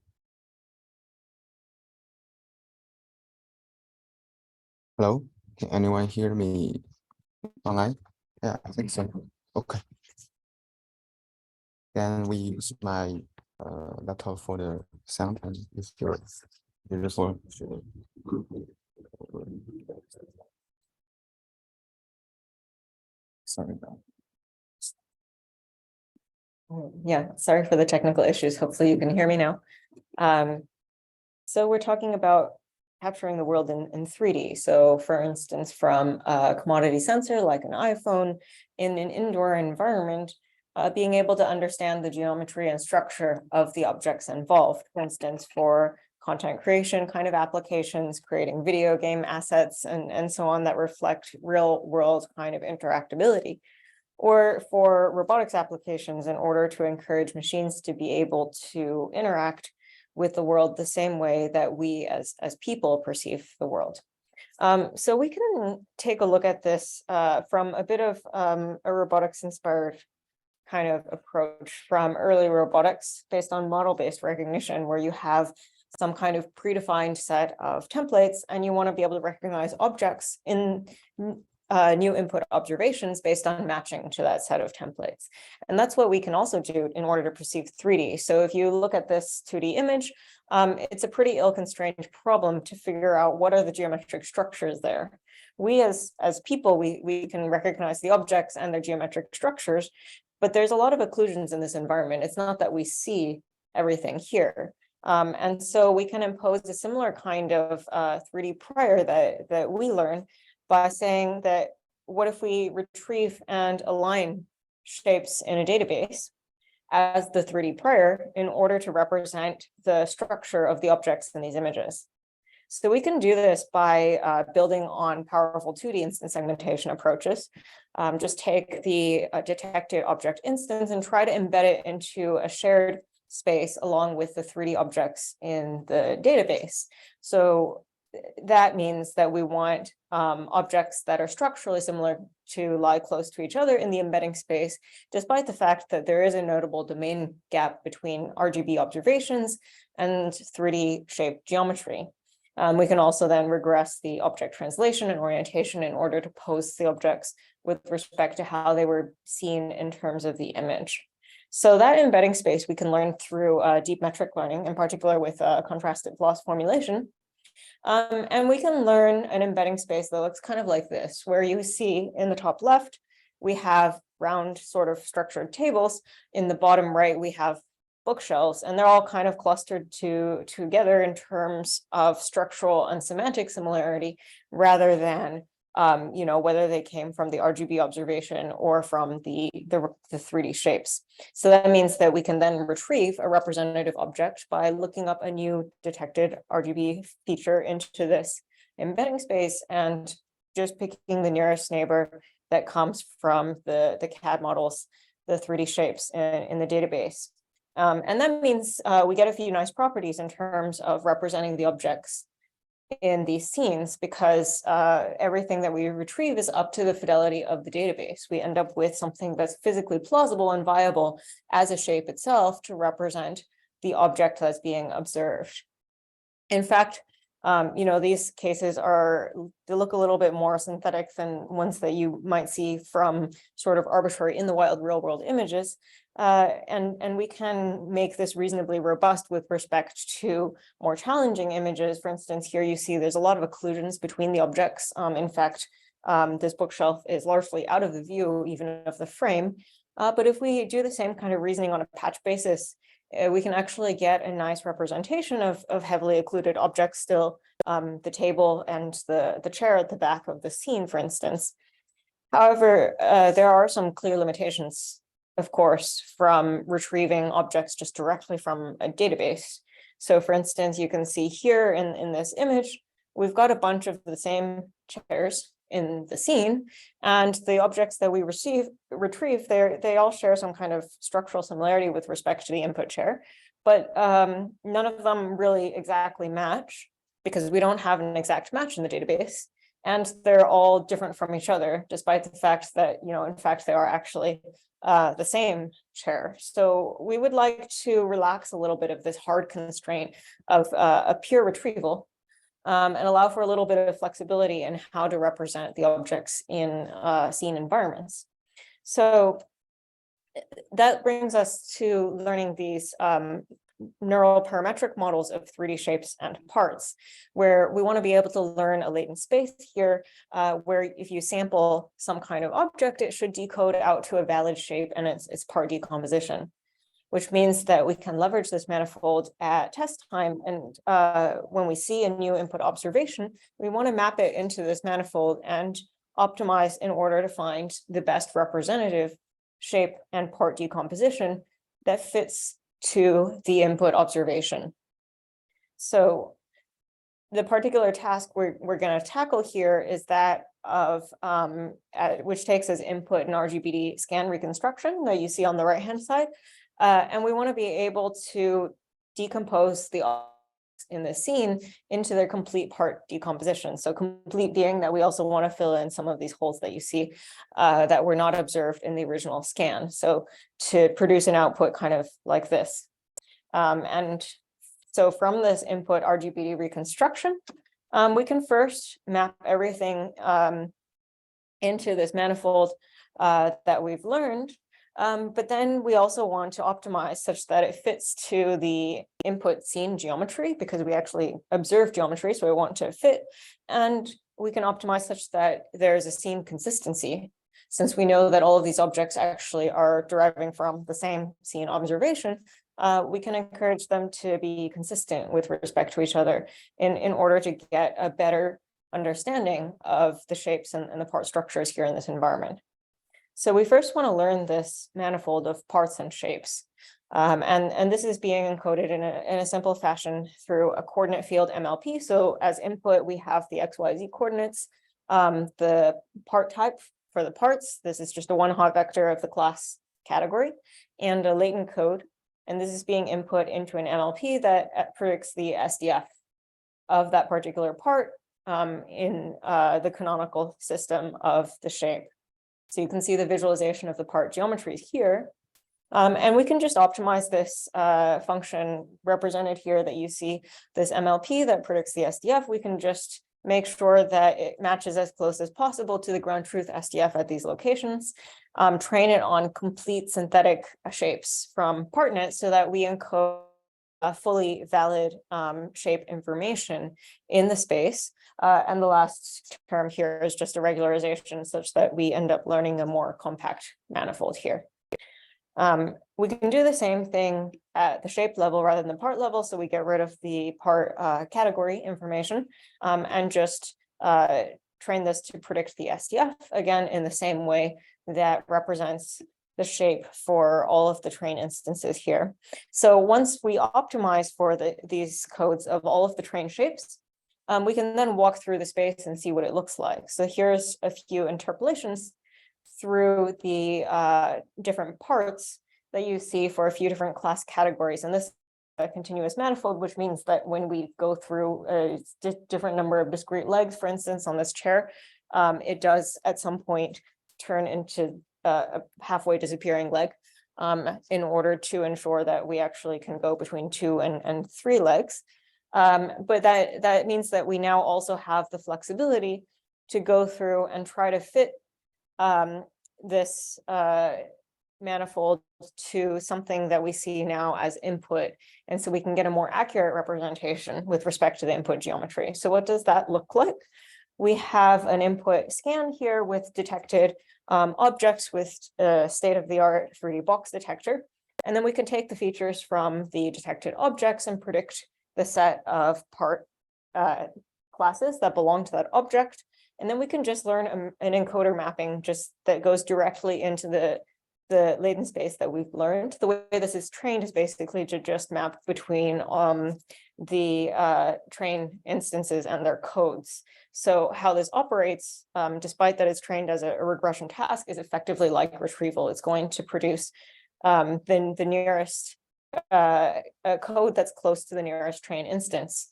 Hello? Can anyone hear me online? Yeah, I think so. Okay. Then we use my laptop for the sound and if you're beautiful. Sorry about Yeah, sorry for the technical issues. Hopefully you can hear me now. So we're talking about capturing the world in 3D. So for instance, from a commodity sensor like an iPhone in an indoor environment, being able to understand the geometry and structure of the objects involved. For instance, for content creation kind of applications, creating video game assets and so on that reflect real world kind of interactability. Or for robotics applications in order to encourage machines to be able to interact with the world the same way that we as people perceive the world. So we can take a look at this from a bit of a robotics inspired kind of approach from early robotics based on model-based recognition, where you have some kind of predefined set of templates and you want to be able to recognize objects in new input observations based on matching to that set of templates. And that's what we can also do in order to perceive 3D. So if you look at this 2D image, it's a pretty ill-constrained problem to figure out what are the geometric structures there. We as people, we can recognize the objects and their geometric structures, but there's a lot of occlusions in this environment. It's not that we see everything here. And so we can impose a similar kind of 3D prior that we learn by saying that what if we retrieve and align shapes in a database as the 3D prior in order to represent the structure of the objects in these images. So we can do this by building on powerful 2D instance segmentation approaches. Just take the detected object instance and try to embed it into a shared space along with the 3D objects in the database. So that means that we want objects that are structurally similar to lie close to each other in the embedding space, despite the fact that there is a notable domain gap between RGB observations and 3D shaped geometry. We can also then regress the object translation and orientation in order to pose the objects with respect to how they were seen in terms of the image. So that embedding space we can learn through deep metric learning, in particular with contrastive loss formulation. And we can learn an embedding space that looks kind of like this, where you see in the top left, we have round sort of structured tables. In the bottom right, we have bookshelves, and they're all kind of clustered together in terms of structural and semantic similarity, rather than whether they came from the RGB observation or from the 3D shapes. So that means that we can then retrieve a representative object by looking up a new detected RGB feature into this embedding space and just picking the nearest neighbor that comes from the CAD models, the 3D shapes in the database. And that means we get a few nice properties in terms of representing the objects in these scenes, because everything that we retrieve is up to the fidelity of the database. We end up with something that's physically plausible and viable as a shape itself to represent the object that's being observed. In fact, these cases they look a little bit more synthetic than ones that you might see from sort of arbitrary in the wild real world images. And we can make this reasonably robust with respect to more challenging images. For instance, here you see there's a lot of occlusions between the objects. In fact, this bookshelf is largely out of the view, even of the frame. But if we do the same kind of reasoning on a patch basis, we can actually get a nice representation of heavily occluded objects still, the table and the chair at the back of the scene, for instance. However, there are some clear limitations, of course, from retrieving objects just directly from a database. So for instance, you can see here in this image, we've got a bunch of the same chairs in the scene, and the objects that we retrieve, they all share some kind of structural similarity with respect to the input chair, but none of them really exactly match because we don't have an exact match in the database. And they're all different from each other, despite the fact that, in fact, they are actually the same chair. So we would like to relax a little bit of this hard constraint of a pure retrieval and allow for a little bit of flexibility in how to represent the objects in scene environments. So that brings us to learning these neural parametric models of 3D shapes and parts, where we want to be able to learn a latent space here, where if you sample some kind of object, it should decode out to a valid shape and its part decomposition, which means that we can leverage this manifold at test time. And when we see a new input observation, we want to map it into this manifold and optimize in order to find the best representative shape and part decomposition that fits to the input observation. So the particular task we're going to tackle here is that of which takes as input an RGBD scan reconstruction that you see on the right hand side. And we want to be able to decompose the tasks in the scene into their complete part decomposition. So complete being that we also want to fill in some of these holes that you see that were not observed in the original scan. So to produce an output kind of like this. And so from this input RGBD reconstruction, we can first map everything into this manifold that we've learned. But then we also want to optimize such that it fits to the input scene geometry, because we actually observe geometry, so we want to fit. And we can optimize such that there's a scene consistency, since we know that all of these objects actually are deriving from the same scene observation. We can encourage them to be consistent with respect to each other in order to get a better understanding of the shapes and the part structures here in this environment. So we first want to learn this manifold of parts and shapes. And this is being encoded in a simple fashion through a coordinate field MLP. So as input, we have the XYZ coordinates, the part type for the parts. This is just a one hot vector of the class category, and a latent code. And this is being input into an MLP that predicts the SDF of that particular part in the canonical system of the shape. So you can see the visualization of the part geometries here. And we can just optimize this function represented here that you see, this MLP that predicts the SDF. We can just make sure that it matches as close as possible to the ground truth SDF at these locations, train it on complete synthetic shapes from PartNet so that we encode a fully valid shape information in the space. And the last term here is just a regularization such that we end up learning a more compact manifold here. We can do the same thing at the shape level rather than the part level. So we get rid of the part category information and just train this to predict the SDF, again, in the same way that represents the shape for all of the train instances here. So once we optimize for these codes of all of the train shapes, we can then walk through the space and see what it looks like. So here's a few interpolations through the different parts that you see for a few different class categories. And this is a continuous manifold, which means that when we go through a different number of discrete legs, for instance, on this chair, it does at some point turn into a halfway disappearing leg in order to ensure that we actually can go between 2 and 3 legs. But that means that we now also have the flexibility to go through and try to fit this manifold to something that we see now as input. And so we can get a more accurate representation with respect to the input geometry. So what does that look like? We have an input scan here with detected objects with state-of-the-art 3D box detector. And then we can take the features from the detected objects and predict the set of part classes that belong to that object. And then we can just learn an encoder mapping just that goes directly into the latent space that we've learned. The way this is trained is basically to just map between the train instances and their codes. So how this operates, despite that it's trained as a regression task, is effectively like retrieval. It's going to produce the nearest code that's close to the nearest train instance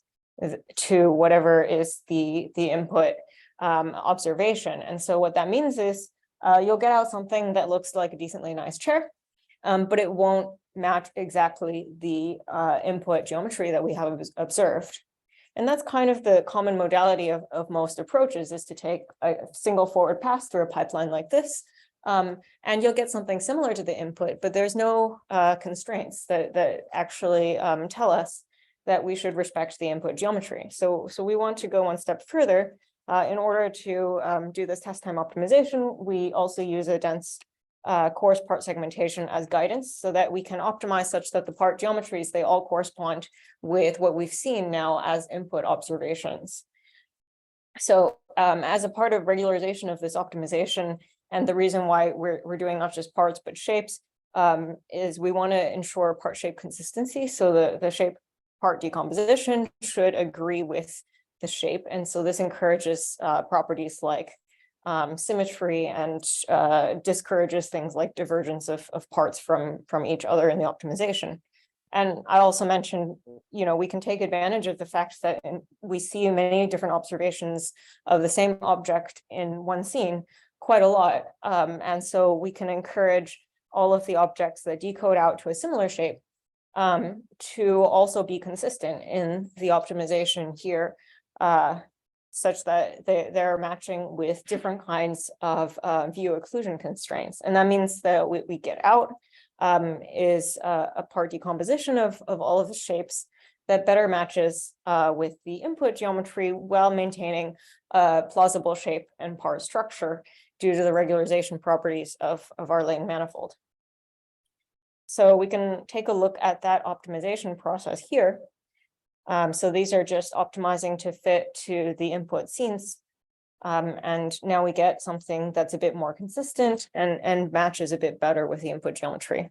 to whatever is the input observation. And so what that means is you'll get out something that looks like a decently nice chair, but it won't match exactly the input geometry that we have observed. And that's kind of the common modality of most approaches, is to take a single forward pass through a pipeline like this, and you'll get something similar to the input, but there's no constraints that actually tell us that we should respect the input geometry. So we want to go one step further. In order to do this test time optimization, we also use a dense coarse part segmentation as guidance so that we can optimize such that the part geometries, they all correspond with what we've seen now as input observations. So as a part of regularization of this optimization, and the reason why we're doing not just parts but shapes, is we want to ensure part shape consistency. So the shape part decomposition should agree with the shape. And so this encourages properties like symmetry and discourages things like divergence of parts from each other in the optimization. And I also mentioned, we can take advantage of the fact that we see many different observations of the same object in one scene quite a lot. And so we can encourage all of the objects that decode out to a similar shape to also be consistent in the optimization here, such that they're matching with different kinds of view occlusion constraints. And that means that what we get out is a part decomposition of all of the shapes that better matches with the input geometry while maintaining a plausible shape and part structure due to the regularization properties of our Lane manifold. So we can take a look at that optimization process here. So these are just optimizing to fit to the input scenes. And now we get something that's a bit more consistent and matches a bit better with the input geometry.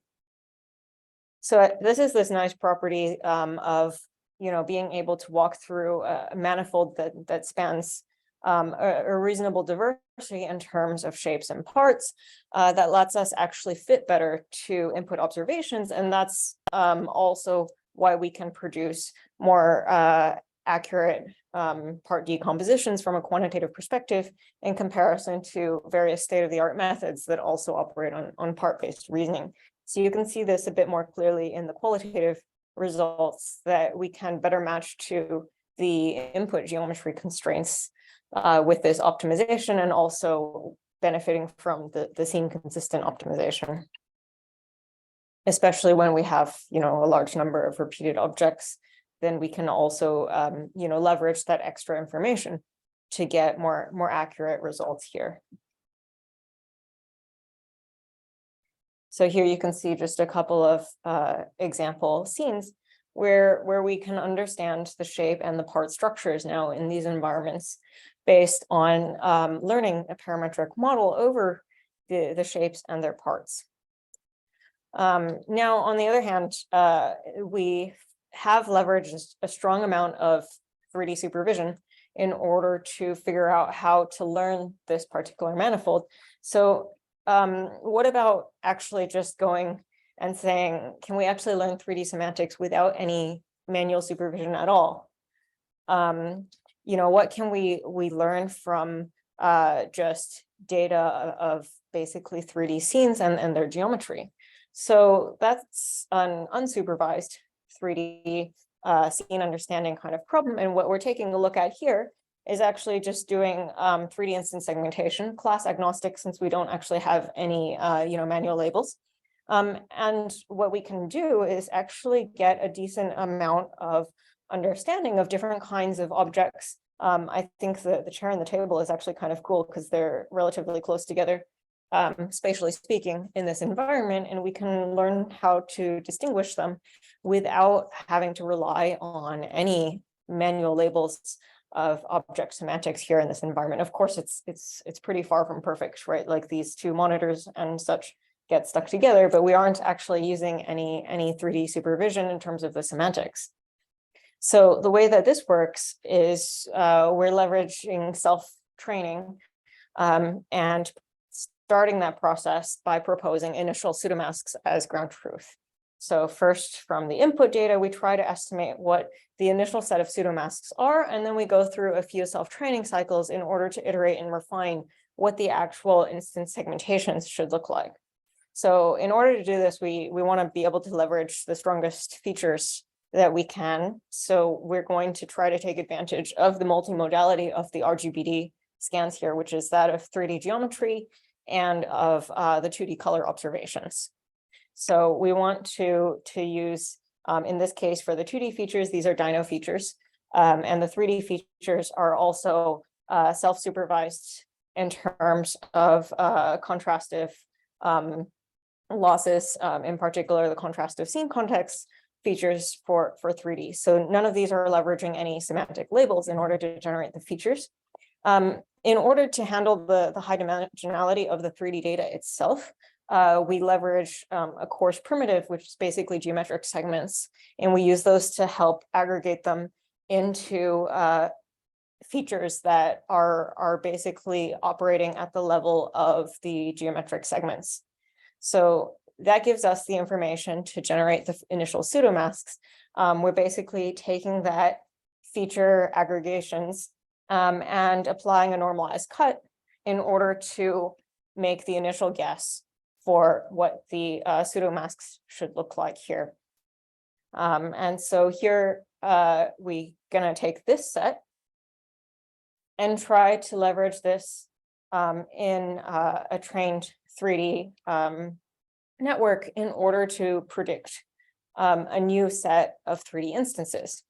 So this is this nice property of being able to walk through a manifold that spans a reasonable diversity in terms of shapes and parts that lets us actually fit better to input observations. And that's also why we can produce more accurate part decompositions from a quantitative perspective in comparison to various state-of-the-art methods that also operate on part-based reasoning. So you can see this a bit more clearly in the qualitative results that we can better match to the input geometry constraints with this optimization, and also benefiting from the scene consistent optimization, especially when we have a large number of repeated objects. Then we can also leverage that extra information to get more accurate results here. So here you can see just a couple of example scenes where we can understand the shape and the part structures now in these environments based on learning a parametric model over the shapes and their parts. Now, on the other hand, we have leveraged a strong amount of 3D supervision in order to figure out how to learn this particular manifold. So what about actually just going and saying, can we actually learn 3D semantics without any manual supervision at all? What can we learn from just data of basically 3D scenes and their geometry? So that's an unsupervised 3D scene understanding kind of problem. And what we're taking a look at here is actually just doing 3D instance segmentation, class agnostic, since we don't actually have any manual labels. And what we can do is actually get a decent amount of understanding of different kinds of objects. I think the chair and the table is actually kind of cool because they're relatively close together, spatially speaking, in this environment, and we can learn how to distinguish them without having to rely on any manual labels of object semantics here in this environment. Of course, it's pretty far from perfect, right? Like these two monitors and such get stuck together, but we aren't actually using any 3D supervision in terms of the semantics. So the way that this works is we're leveraging self-training and starting that process by proposing initial pseudomasks as ground truth. So first, from the input data, we try to estimate what the initial set of pseudomasks are, and then we go through a few self-training cycles in order to iterate and refine what the actual instance segmentations should look like. So in order to do this, we want to be able to leverage the strongest features that we can. So we're going to try to take advantage of the multi-modality of the RGBD scans here, which is that of 3D geometry and of the 2D color observations. So we want to use, in this case, for the 2D features, these are dyno features, and the 3D features are also self-supervised in terms of contrastive losses, in particular, the contrastive scene context features for 3D. So none of these are leveraging any semantic labels in order to generate the features. In order to handle the high dimensionality of the 3D data itself, we leverage a coarse primitive, which is basically geometric segments, and we use those to help aggregate them into features that are basically operating at the level of the geometric segments. So that gives us the information to generate the initial pseudomasks. We're basically taking that feature aggregations and applying a normalized cut in order to make the initial guess for what the pseudomasks should look like here. And so here we're gonna take this set and try to leverage this in a trained 3D network in order to predict a new set of 3D instances.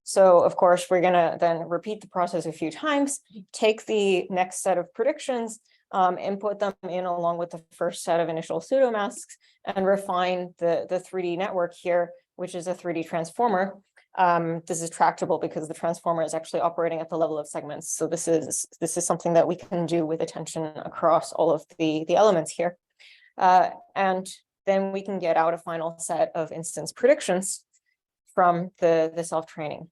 So of course, we're gonna then repeat the process a few times, take the next set of predictions, input them in along with the first set of initial pseudomasks, and refine the 3D network here, which is a 3D transformer. This is tractable because the transformer is actually operating at the level of segments. So this is something that we can do with attention across all of the elements here. And then we can get out a final set of instance predictions from the self-training.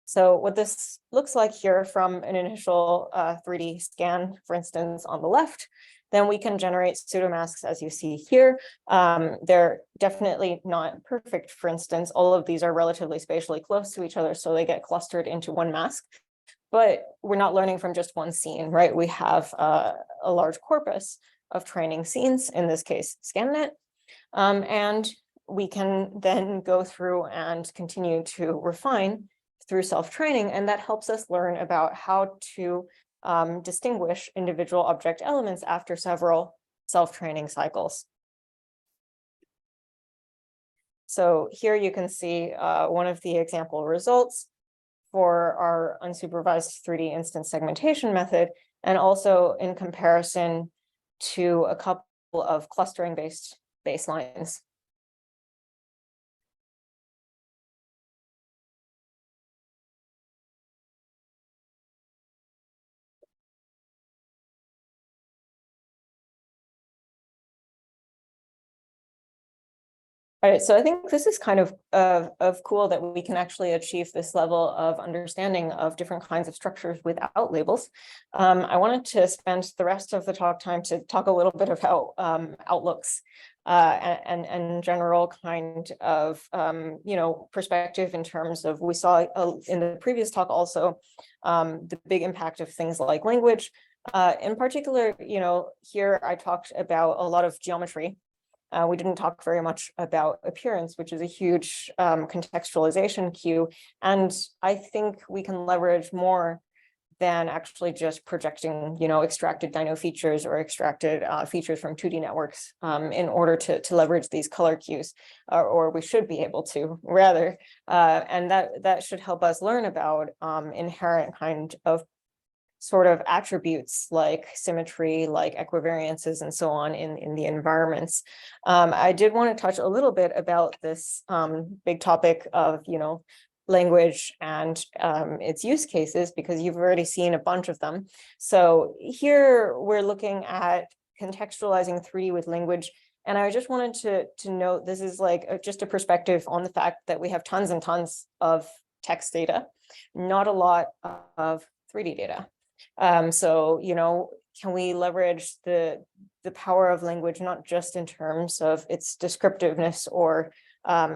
So what this looks like here from an initial 3D scan, for instance, on the left, then we can generate pseudomasks as you see here. They're definitely not perfect. For instance, all of these are relatively spatially close to each other, so they get clustered into one mask. But we're not learning from just one scene, right? We have a large corpus of training scenes, in this case, ScanNet. And we can then go through and continue to refine through self-training, and that helps us learn about how to distinguish individual object elements after several self-training cycles. So here you can see one of the example results for our unsupervised 3D instance segmentation method, and also in comparison to a couple of clustering-based baselines. All right, so I think this is kind of cool that we can actually achieve this level of understanding of different kinds of structures without labels. I wanted to spend the rest of the talk time to talk a little bit about outlooks and general kind of perspective in terms of, we saw in the previous talk also the big impact of things like language. In particular, here I talked about a lot of geometry. We didn't talk very much about appearance, which is a huge contextualization cue. And I think we can leverage more than actually just projecting, extracted dyno features or extracted features from 2D networks in order to leverage these color cues, or we should be able to rather. And that should help us learn about inherent kind of sort of attributes like symmetry, like equivariances, and so on in the environments. I did want to touch a little bit about this big topic of, language and its use cases, because you've already seen a bunch of them. So here we're looking at contextualizing 3D with language. And I just wanted to note, this is like just a perspective on the fact that we have tons and tons of text data, not a lot of 3D data. So, can we leverage the power of language, not just in terms of its descriptiveness or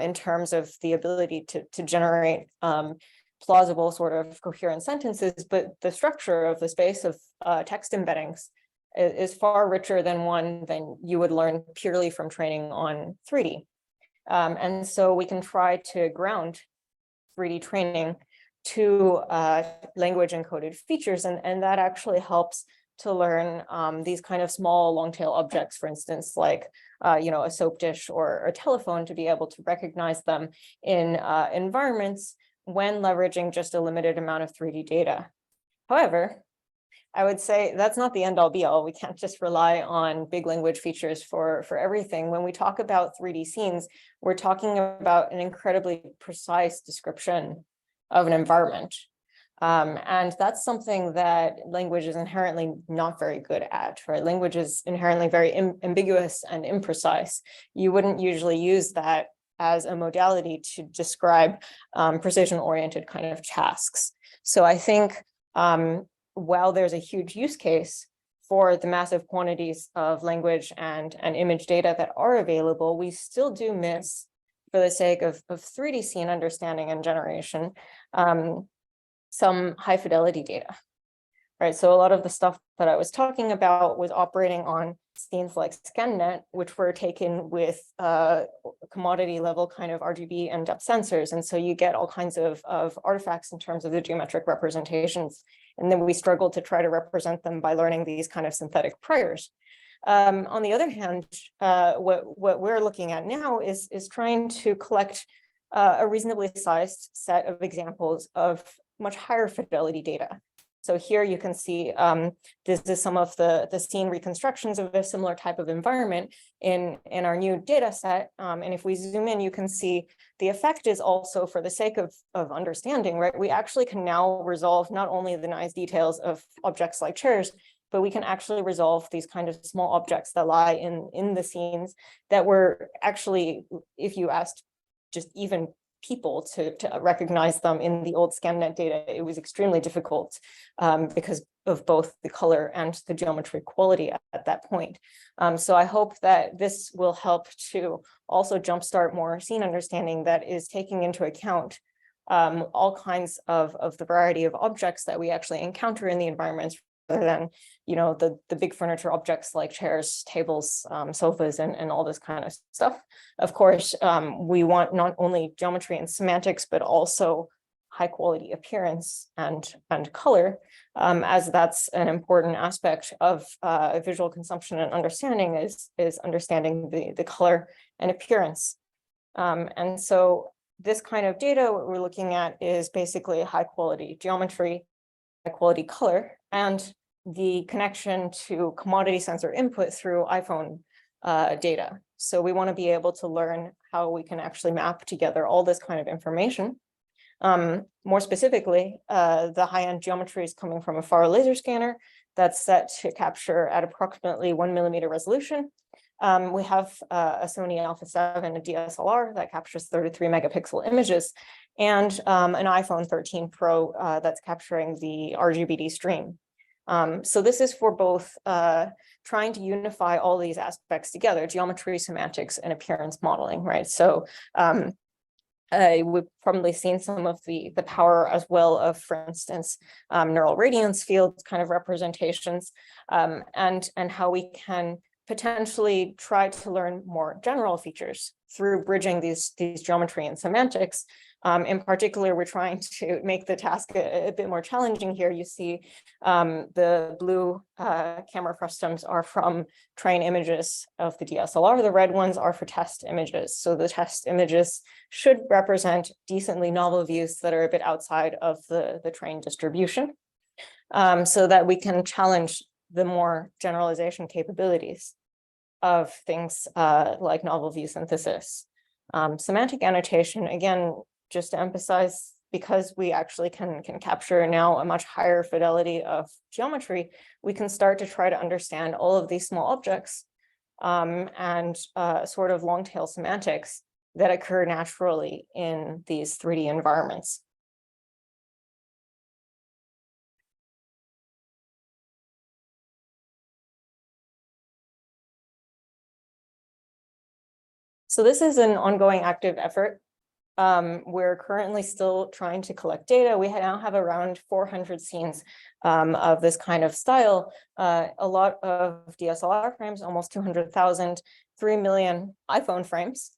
in terms of the ability to generate plausible sort of coherent sentences, but the structure of the space of text embeddings is far richer than one than you would learn purely from training on 3D. And so we can try to ground 3D training to language encoded features, and that actually helps to learn these kind of small long tail objects, for instance, like a soap dish or a telephone, to be able to recognize them in environments when leveraging just a limited amount of 3D data. However, I would say that's not the end all be all. We can't just rely on big language features for everything. When we talk about 3D scenes, we're talking about an incredibly precise description of an environment. And that's something that language is inherently not very good at, right? Language is inherently very ambiguous and imprecise. You wouldn't usually use that as a modality to describe precision-oriented kind of tasks. So I think while there's a huge use case for the massive quantities of language and image data that are available, we still do miss, for the sake of 3D scene understanding and generation, some high fidelity data, right? So a lot of the stuff that I was talking about was operating on scenes like ScanNet, which were taken with commodity level kind of RGB and depth sensors. And so you get all kinds of artifacts in terms of the geometric representations. And then we struggle to try to represent them by learning these kind of synthetic priors. On the other hand, what we're looking at now is trying to collect a reasonably sized set of examples of much higher fidelity data. So here you can see this is some of the scene reconstructions of a similar type of environment in our new data set. And if we zoom in, you can see the effect is also, for the sake of understanding, right? We actually can now resolve not only the nice details of objects like chairs, but we can actually resolve these kind of small objects that lie in the scenes that were actually, if you asked just even people to recognize them in the old ScanNet data, it was extremely difficult because of both the color and the geometry quality at that point. So I hope that this will help to also jumpstart more scene understanding that is taking into account all kinds of the variety of objects that we actually encounter in the environments, rather than, you know, the big furniture objects like chairs, tables, sofas, and all this kind of stuff. Of course, we want not only geometry and semantics, but also high quality appearance and color, as that's an important aspect of visual consumption and understanding is understanding the color and appearance. And so this kind of data, what we're looking at is basically high quality geometry, high quality color, and the connection to commodity sensor input through iPhone data. So we want to be able to learn how we can actually map together all this kind of information. More specifically, the high-end geometry is coming from a far laser scanner that's set to capture at approximately 1 millimeter resolution. We have a Sony Alpha 7, a DSLR that captures 33 megapixel images, and an iPhone 13 Pro that's capturing the RGBD stream. So this is for both trying to unify all these aspects together, geometry, semantics, and appearance modeling, right? So we've probably seen some of the power as well of, for instance, neural radiance fields kind of representations, and how we can potentially try to learn more general features through bridging these geometry and semantics. In particular, we're trying to make the task a bit more challenging here. You see the blue camera frustums are from train images of the DSLR. The red ones are for test images. So the test images should represent decently novel views that are a bit outside of the train distribution, so that we can challenge the more generalization capabilities of things like novel view synthesis. Semantic annotation, again, just to emphasize, because we actually can capture now a much higher fidelity of geometry, we can start to try to understand all of these small objects and sort of long tail semantics that occur naturally in these 3D environments. So this is an ongoing active effort. We're currently still trying to collect data. We now have around 400 scenes of this kind of style, a lot of DSLR frames, almost 200,000, 3 million iPhone frames,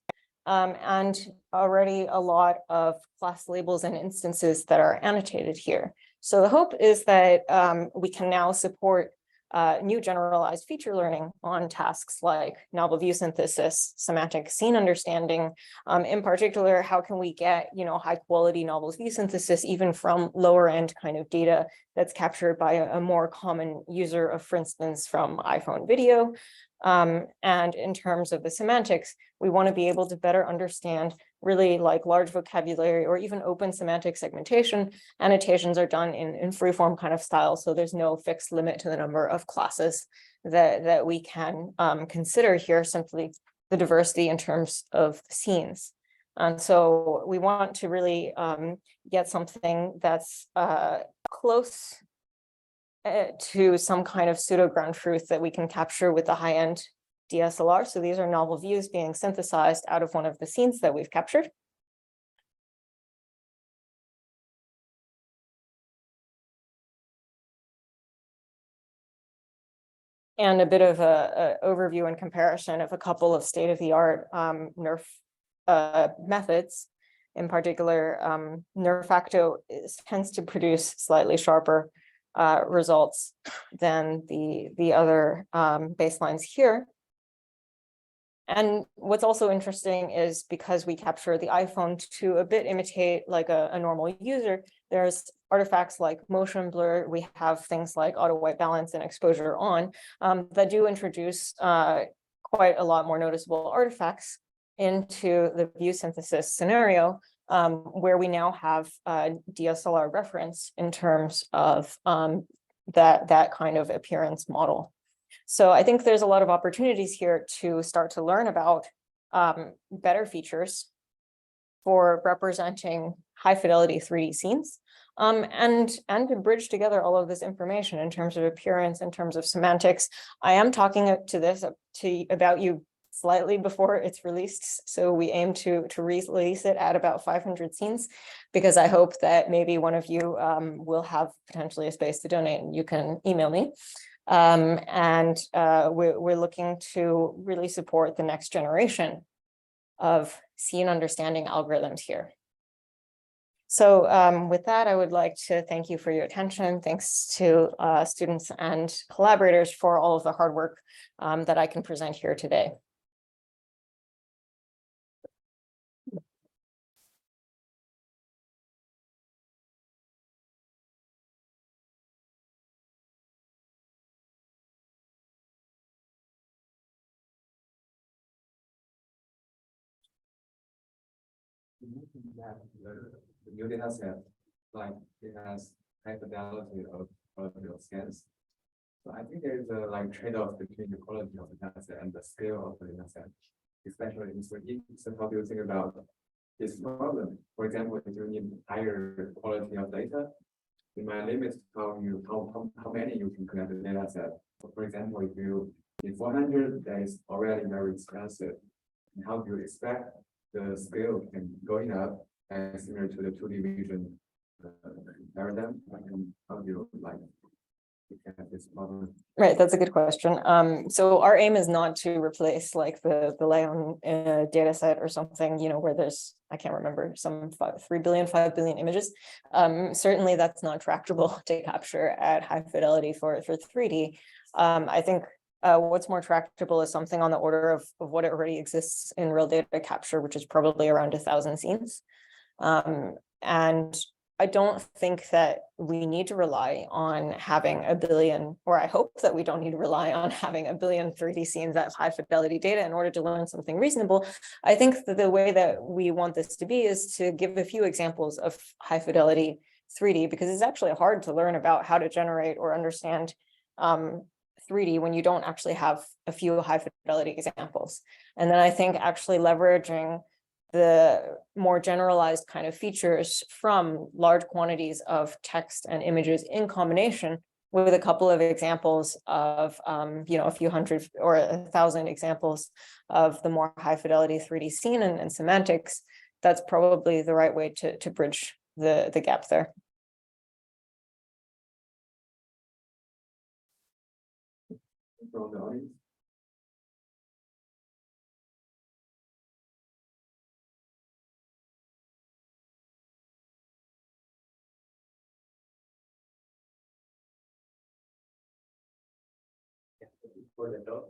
and already a lot of class labels and instances that are annotated here. So the hope is that we can now support new generalized feature learning on tasks like novel view synthesis, semantic scene understanding. In particular, how can we get, you know, high quality novel view synthesis even from lower end kind of data that's captured by a more common user of, for instance, from iPhone video. And in terms of the semantics, we want to be able to better understand really like large vocabulary or even open semantic segmentation. Annotations are done in freeform kind of style, so there's no fixed limit to the number of classes that we can consider here, simply the diversity in terms of the scenes. And so we want to really get something that's close to some kind of pseudo ground truth that we can capture with the high-end DSLR. So these are novel views being synthesized out of one of the scenes that we've captured. And a bit of a overview and comparison of a couple of state-of-the-art NERF methods. In particular, NERFacto tends to produce slightly sharper results than the other baselines here. And what's also interesting is because we capture the iPhone to a bit imitate like a normal user, there's artifacts like motion blur. We have things like auto white balance and exposure on that do introduce quite a lot more noticeable artifacts into the view synthesis scenario, where we now have a DSLR reference in terms of that kind of appearance model. So I think there's a lot of opportunities here to start to learn about better features for representing high fidelity 3D scenes, and to bridge together all of this information in terms of appearance, in terms of semantics. I am talking about you slightly before it's released. So we aim to release it at about 500 scenes, because I hope that maybe one of you will have potentially a space to donate and you can email me. We're looking to really support the next generation of scene understanding algorithms here. So with that, I would like to thank you for your attention. Thanks to students and collaborators for all of the hard work that I can present here today. That the new data set, like it has high fidelity of your scans. So I think there is a like trade-off between the quality of the data set and the scale of the data set, especially in 3D. So how do you think about this problem? For example, if you need higher quality of data, it might limit how many you can connect the data set. So for example, if you need 400, that is already very expensive. And how do you expect the scale can going up and similar to the 2D vision paradigm? How do you like look at this problem? Right, that's a good question. So our aim is not to replace like the Leon data set or something, you know, where there's, I can't remember, some 5 billion images. Certainly that's not tractable to capture at high fidelity for 3D. I think what's more tractable is something on the order of what it already exists in real data capture, which is probably around 1,000 scenes. And I don't think that we need to rely on having a billion, or I hope that we don't need to rely on having a billion 3D scenes at high fidelity data in order to learn something reasonable. I think that the way that we want this to be is to give a few examples of high fidelity 3D, because it's actually hard to learn about how to generate or understand 3D when you don't actually have a few high fidelity examples. And then I think actually leveraging the more generalized kind of features from large quantities of text and images in combination with a couple of examples of, you know, a few hundred or 1,000 examples of the more high fidelity 3D scene and semantics, that's probably the right way to bridge the gap there. From the audience. For the talk,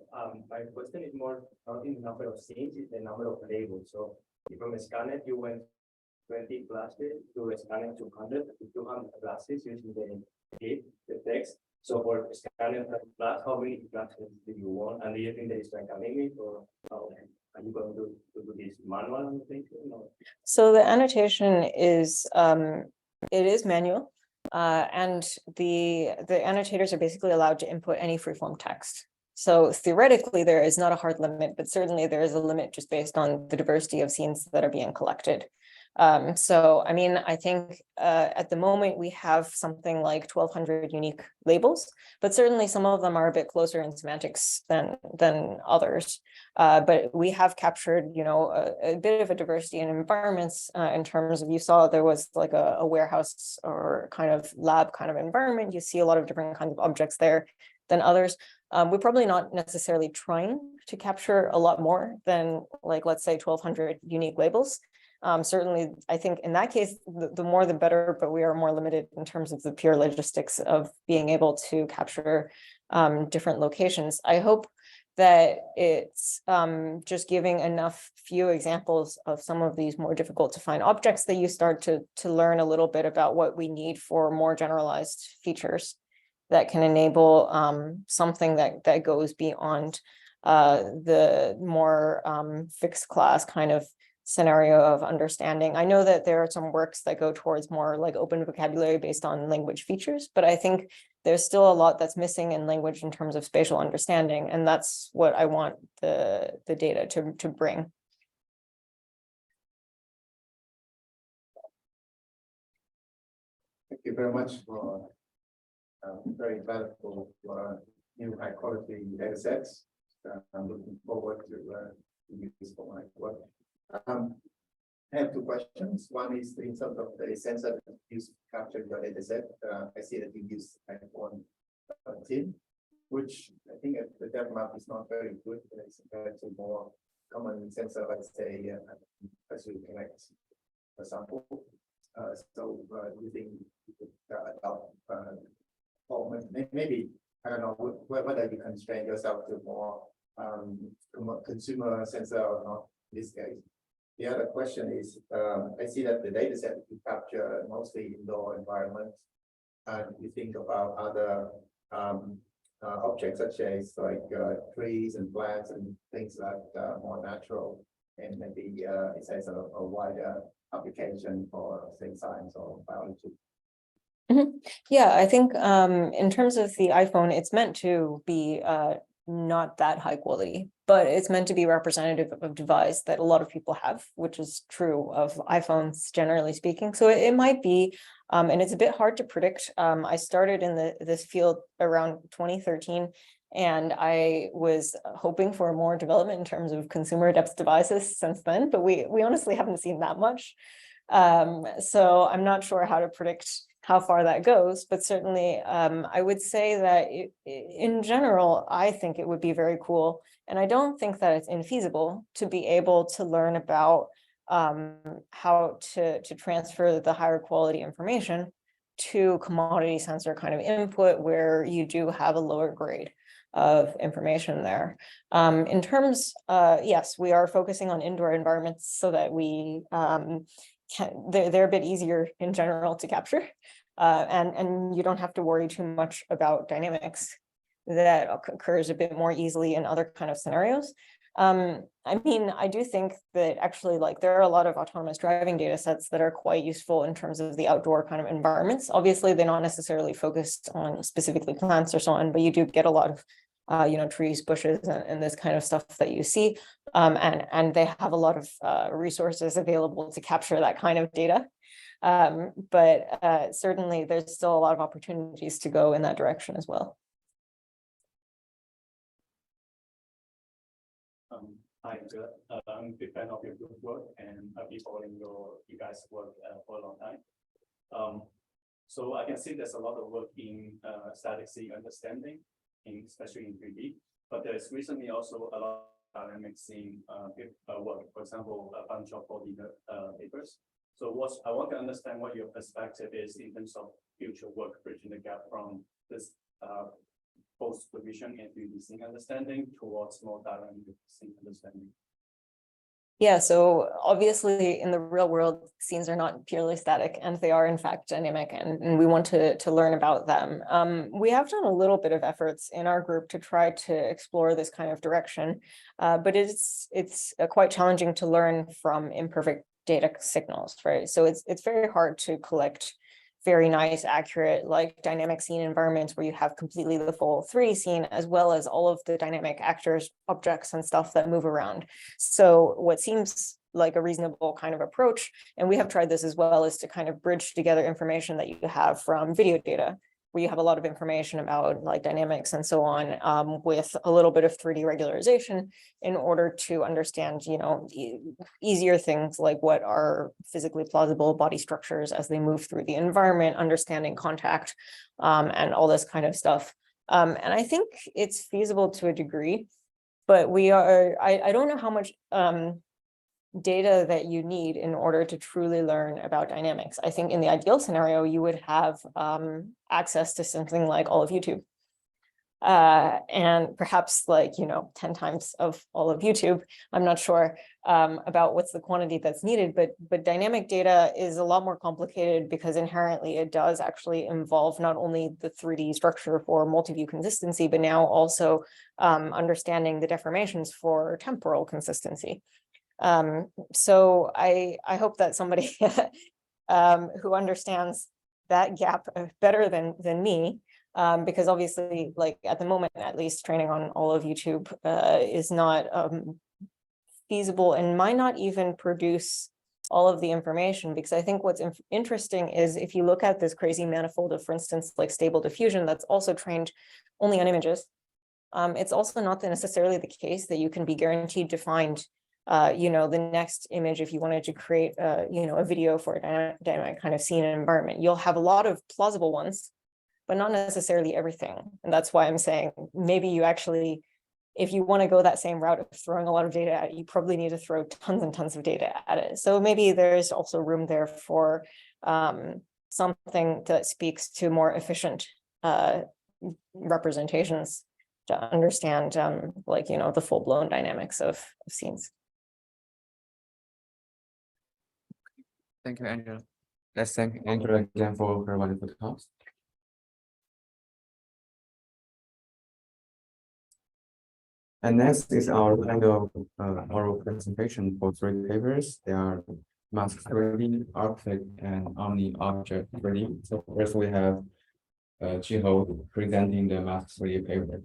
my question is more not in the number of scenes, it's the number of labels. So if from a scanner you went 20 classes to a scanner 200 classes using the text. So for scanner class, how many classes do you want? And do you think there is like a limit, or how are you going to do this manual? So the annotation is it is manual, and the annotators are basically allowed to input any freeform text. So theoretically, there is not a hard limit, but certainly there is a limit just based on the diversity of scenes that are being collected. So, I mean, I think at the moment we have something like 1,200 unique labels, but certainly some of them are a bit closer in semantics than others. But we have captured, you know, a bit of a diversity in environments in terms of, you saw there was like a warehouse or kind of lab kind of environment. You see a lot of different kinds of objects there than others. We're probably not necessarily trying to capture a lot more than, like, let's say 1,200 unique labels. Certainly, I think in that case, the more the better, but we are more limited in terms of the pure logistics of being able to capture different locations. I hope that it's just giving enough few examples of some of these more difficult to find objects that you start to learn a little bit about what we need for more generalized features that can enable something that goes beyond the more fixed class kind of scenario of understanding. I know that there are some works that go towards more like open vocabulary based on language features, but I think there's still a lot that's missing in language in terms of spatial understanding, and that's what I want the data to bring. Thank you very much for very valuable new high quality data sets. I'm looking forward to use this for my work. I have two questions. One is in terms of the sensor that you use to capture your data set. I see that you use iPhone 13, which I think the depth map is not very good as compared to more common sensor, let's say, as you connect, for example. So do you think you could adopt maybe, I don't know, whether you constrain yourself to more consumer sensor or not in this case. The other question is, I see that the data set you capture mostly indoor environments, and you think about other objects such as like trees and plants and things that are more natural, and maybe it has a wider application for, say, science or biology. Yeah, I think in terms of the iPhone, it's meant to be not that high quality, but it's meant to be representative of a device that a lot of people have, which is true of iPhones, generally speaking. So it might be, and it's a bit hard to predict. I started in this field around 2013, and I was hoping for more development in terms of consumer depth devices since then, but we honestly haven't seen that much. So I'm not sure how to predict how far that goes, but certainly I would say that in general, I think it would be very cool. And I don't think that it's infeasible to be able to learn about how to transfer the higher quality information to commodity sensor kind of input where you do have a lower grade of information there. In terms, yes, we are focusing on indoor environments so that we they're a bit easier in general to capture, and you don't have to worry too much about dynamics that occurs a bit more easily in other kind of scenarios. I mean, I do think that actually, like, there are a lot of autonomous driving data sets that are quite useful in terms of the outdoor kind of environments. Obviously, they're not necessarily focused on specifically plants or so on, but you do get a lot of trees, bushes, and this kind of stuff that you see. And they have a lot of resources available to capture that kind of data. But certainly there's still a lot of opportunities to go in that direction as well. Hi, I'm a big fan of your group work, and I've been following you guys' work for a long time. So I can see there's a lot of work in static scene understanding, especially in 3D, but there's recently also a lot of dynamic scene work, for example, a bunch of body papers. So I want to understand what your perspective is in terms of future work bridging the gap from this post vision and 3D scene understanding towards more dynamic scene understanding. Yeah, so obviously in the real world, scenes are not purely static, and they are in fact dynamic, and we want to learn about them. We have done a little bit of efforts in our group to try to explore this kind of direction, but it's quite challenging to learn from imperfect data signals, right? So it's very hard to collect very nice, accurate, like dynamic scene environments where you have completely the full 3D scene, as well as all of the dynamic actors, objects, and stuff that move around. So what seems like a reasonable kind of approach, and we have tried this as well, is to kind of bridge together information that you have from video data, where you have a lot of information about like dynamics and so on, with a little bit of 3D regularization in order to understand, you know, easier things like what are physically plausible body structures as they move through the environment, understanding contact, and all this kind of stuff. And I think it's feasible to a degree, but I don't know how much data that you need in order to truly learn about dynamics. I think in the ideal scenario, you would have access to something like all of YouTube. And perhaps like, you know, 10 times of all of YouTube. I'm not sure about what's the quantity that's needed, but dynamic data is a lot more complicated because inherently it does actually involve not only the 3D structure for multi-view consistency, but now also understanding the deformations for temporal consistency. So I hope that somebody who understands that gap better than me, because obviously, like at the moment, at least training on all of YouTube is not feasible and might not even produce all of the information, because I think what's interesting is if you look at this crazy manifold of, for instance, like stable diffusion, that's also trained only on images. It's also not necessarily the case that you can be guaranteed to find you know, the next image, if you wanted to create, you know, a video for a dynamic kind of scene and environment, you'll have a lot of plausible ones, but not necessarily everything. And that's why I'm saying maybe you actually, if you want to go that same route of throwing a lot of data at it, you probably need to throw tons and tons of data at it. So maybe there's also room there for something that speaks to more efficient representations to understand, like, you know, the full-blown dynamics of scenes. Thank you, Angela. Let's thank Angela again for her wonderful talks. And next is our final oral presentation for 3 papers. They are Mask 3D, Architect, and Omni Object 3D. So first we have Jiho presenting the Mask 3D paper.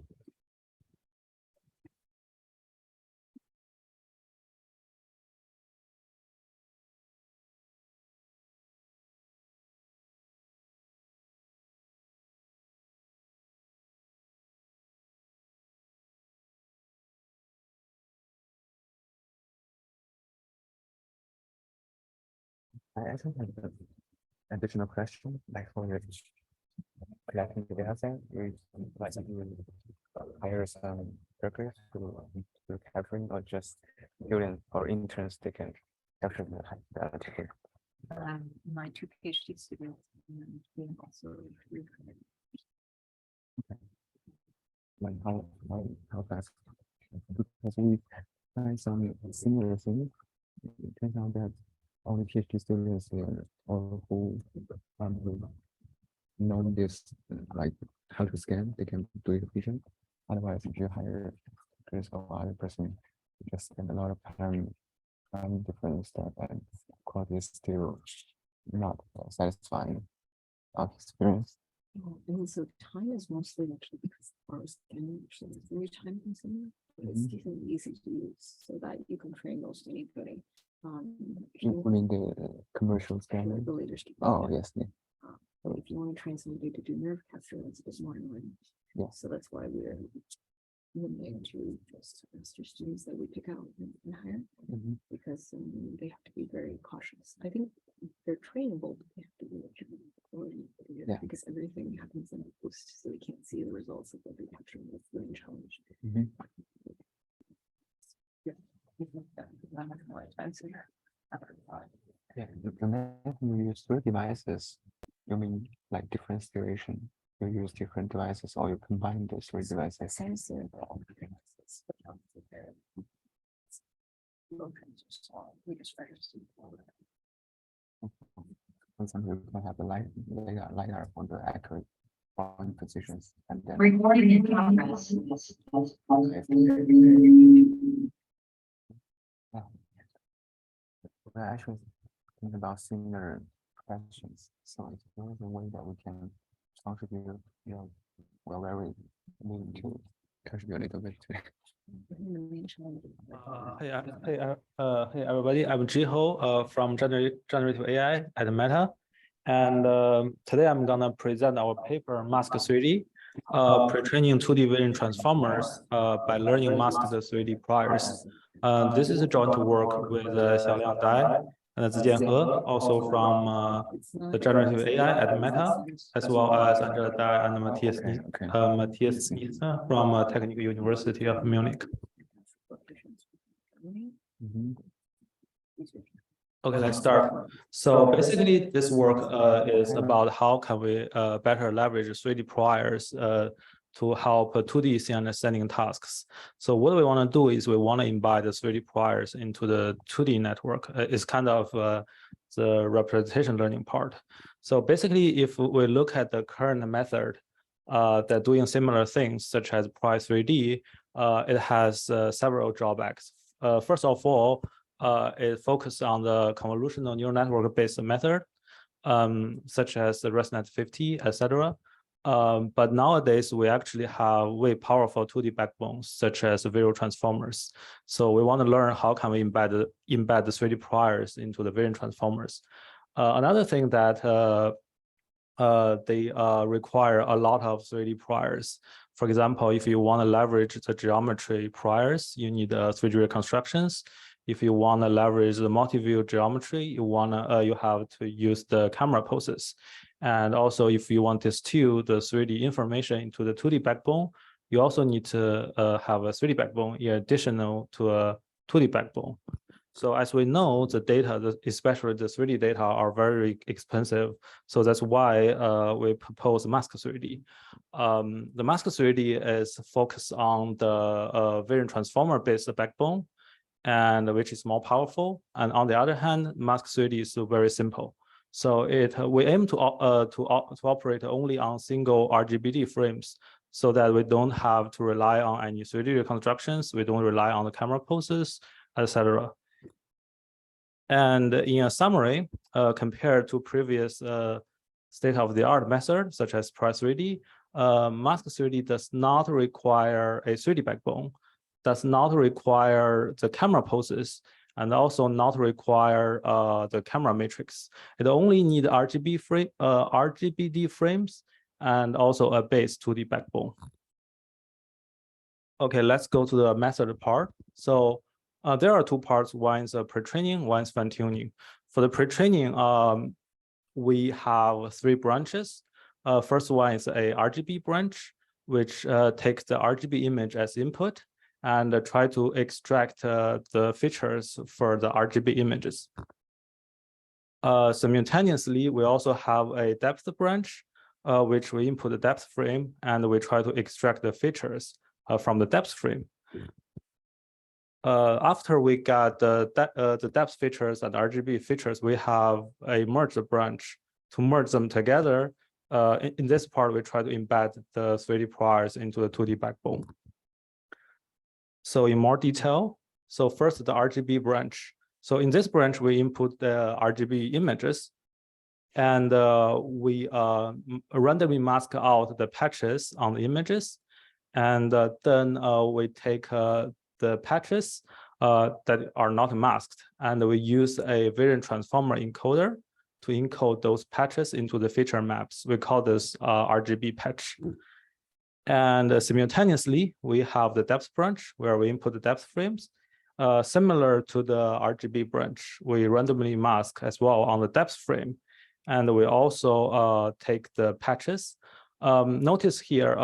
I also have an additional question, like for your collecting the data set, we like to hire some workers to capturing, or just students or interns they can capture the data. My 2 PhD students, and we also Like how fast? Because we find some similar things. It turns out that only PhD students or who know this, like how to scan, they can do it efficient. Otherwise, if you hire this or other person, you just spend a lot of time on different stuff, and quality is still not satisfying our experience. and so time is mostly actually because our scanning actually is very time consuming, but it's decently easy to use so that you can train most anybody. You mean the commercial scanner? The latest. Oh, yes. Yeah. So if you want to train somebody to do nerve capture, that's a bit more annoying. Yeah. So that's why we're limiting to just master students that we pick out and hire, because they have to be very cautious. I think they're trainable, but they have to be Yeah. because everything happens in the post, so we can't see the results of what they capture. That's the main challenge. Yeah, the next you use 3 devices. You mean like different situation? You use different devices, or you combine the 3 devices? Sensor. For example, you can have a LiDAR for the accurate point positions, and then Recording in progress. We're actually thinking about similar questions. So if there is a way that we can contribute, we're very willing to contribute a little bit to it. Hey everybody, I'm Jiho from Generative AI at Meta. And today I'm gonna present our paper Mask 3D, pre-training 2D vision transformers by learning masked 3D priors. This is a joint work with Xiaoliang Dai and Zijian He, also from the Generative AI at Meta, as well as Angela Dai and Matthias Nies from Technical University of Munich. Okay, let's start. So basically, this work is about how can we better leverage 3D priors to help 2D scene understanding tasks. So what we want to do is we want to embed the 3D priors into the 2D network. It's kind of the representation learning part. So basically, if we look at the current method that doing similar things, such as prior 3D, it has several drawbacks. First of all, it focuses on the convolutional neural network-based method, such as the ResNet 50, etc. But nowadays, we actually have way powerful 2D backbones, such as visual transformers. So we want to learn how can we embed the 3D priors into the vision transformers. Another thing that they require a lot of 3D priors. For example, if you want to leverage the geometry priors, you need 3D reconstructions. If you want to leverage the multi-view geometry, you have to use the camera poses. And also, if you want to distill the 3D information into the 2D backbone, you also need to have a 3D backbone in addition to a 2D backbone. So as we know, the data, especially the 3D data, are very expensive. So that's why we propose Mask 3D. The Mask 3D is focused on the vision transformer-based backbone, and which is more powerful. And on the other hand, Mask 3D is very simple. So we aim to operate only on single RGBD frames, so that we don't have to rely on any 3D reconstructions. We don't rely on the camera poses, etc. And in a summary, compared to previous state-of-the-art methods, such as Prior 3D, Mask 3D does not require a 3D backbone, does not require the camera poses, and also not require the camera matrix. It only needs RGBD frames and also a base 2D backbone. Okay, let's go to the method part. So there are two parts. One is pre-training, one is fine-tuning. For the pre-training, we have three branches. First one is a RGB branch, which takes the RGB image as input and try to extract the features for the RGB images. Simultaneously, we also have a depth branch, which we input the depth frame, and we try to extract the features from the depth frame. After we got the depth features and RGB features, we have a merge branch to merge them together. In this part, we try to embed the 3D priors into the 2D backbone. So in more detail, so first the RGB branch. So in this branch, we input the RGB images, and we randomly mask out the patches on the images, and then we take the patches that are not masked, and we use a vision transformer encoder to encode those patches into the feature maps. We call this RGB patch. And simultaneously, we have the depth branch where we input the depth frames. Similar to the RGB branch, we randomly mask as well on the depth frame. And we also take the patches. Notice here,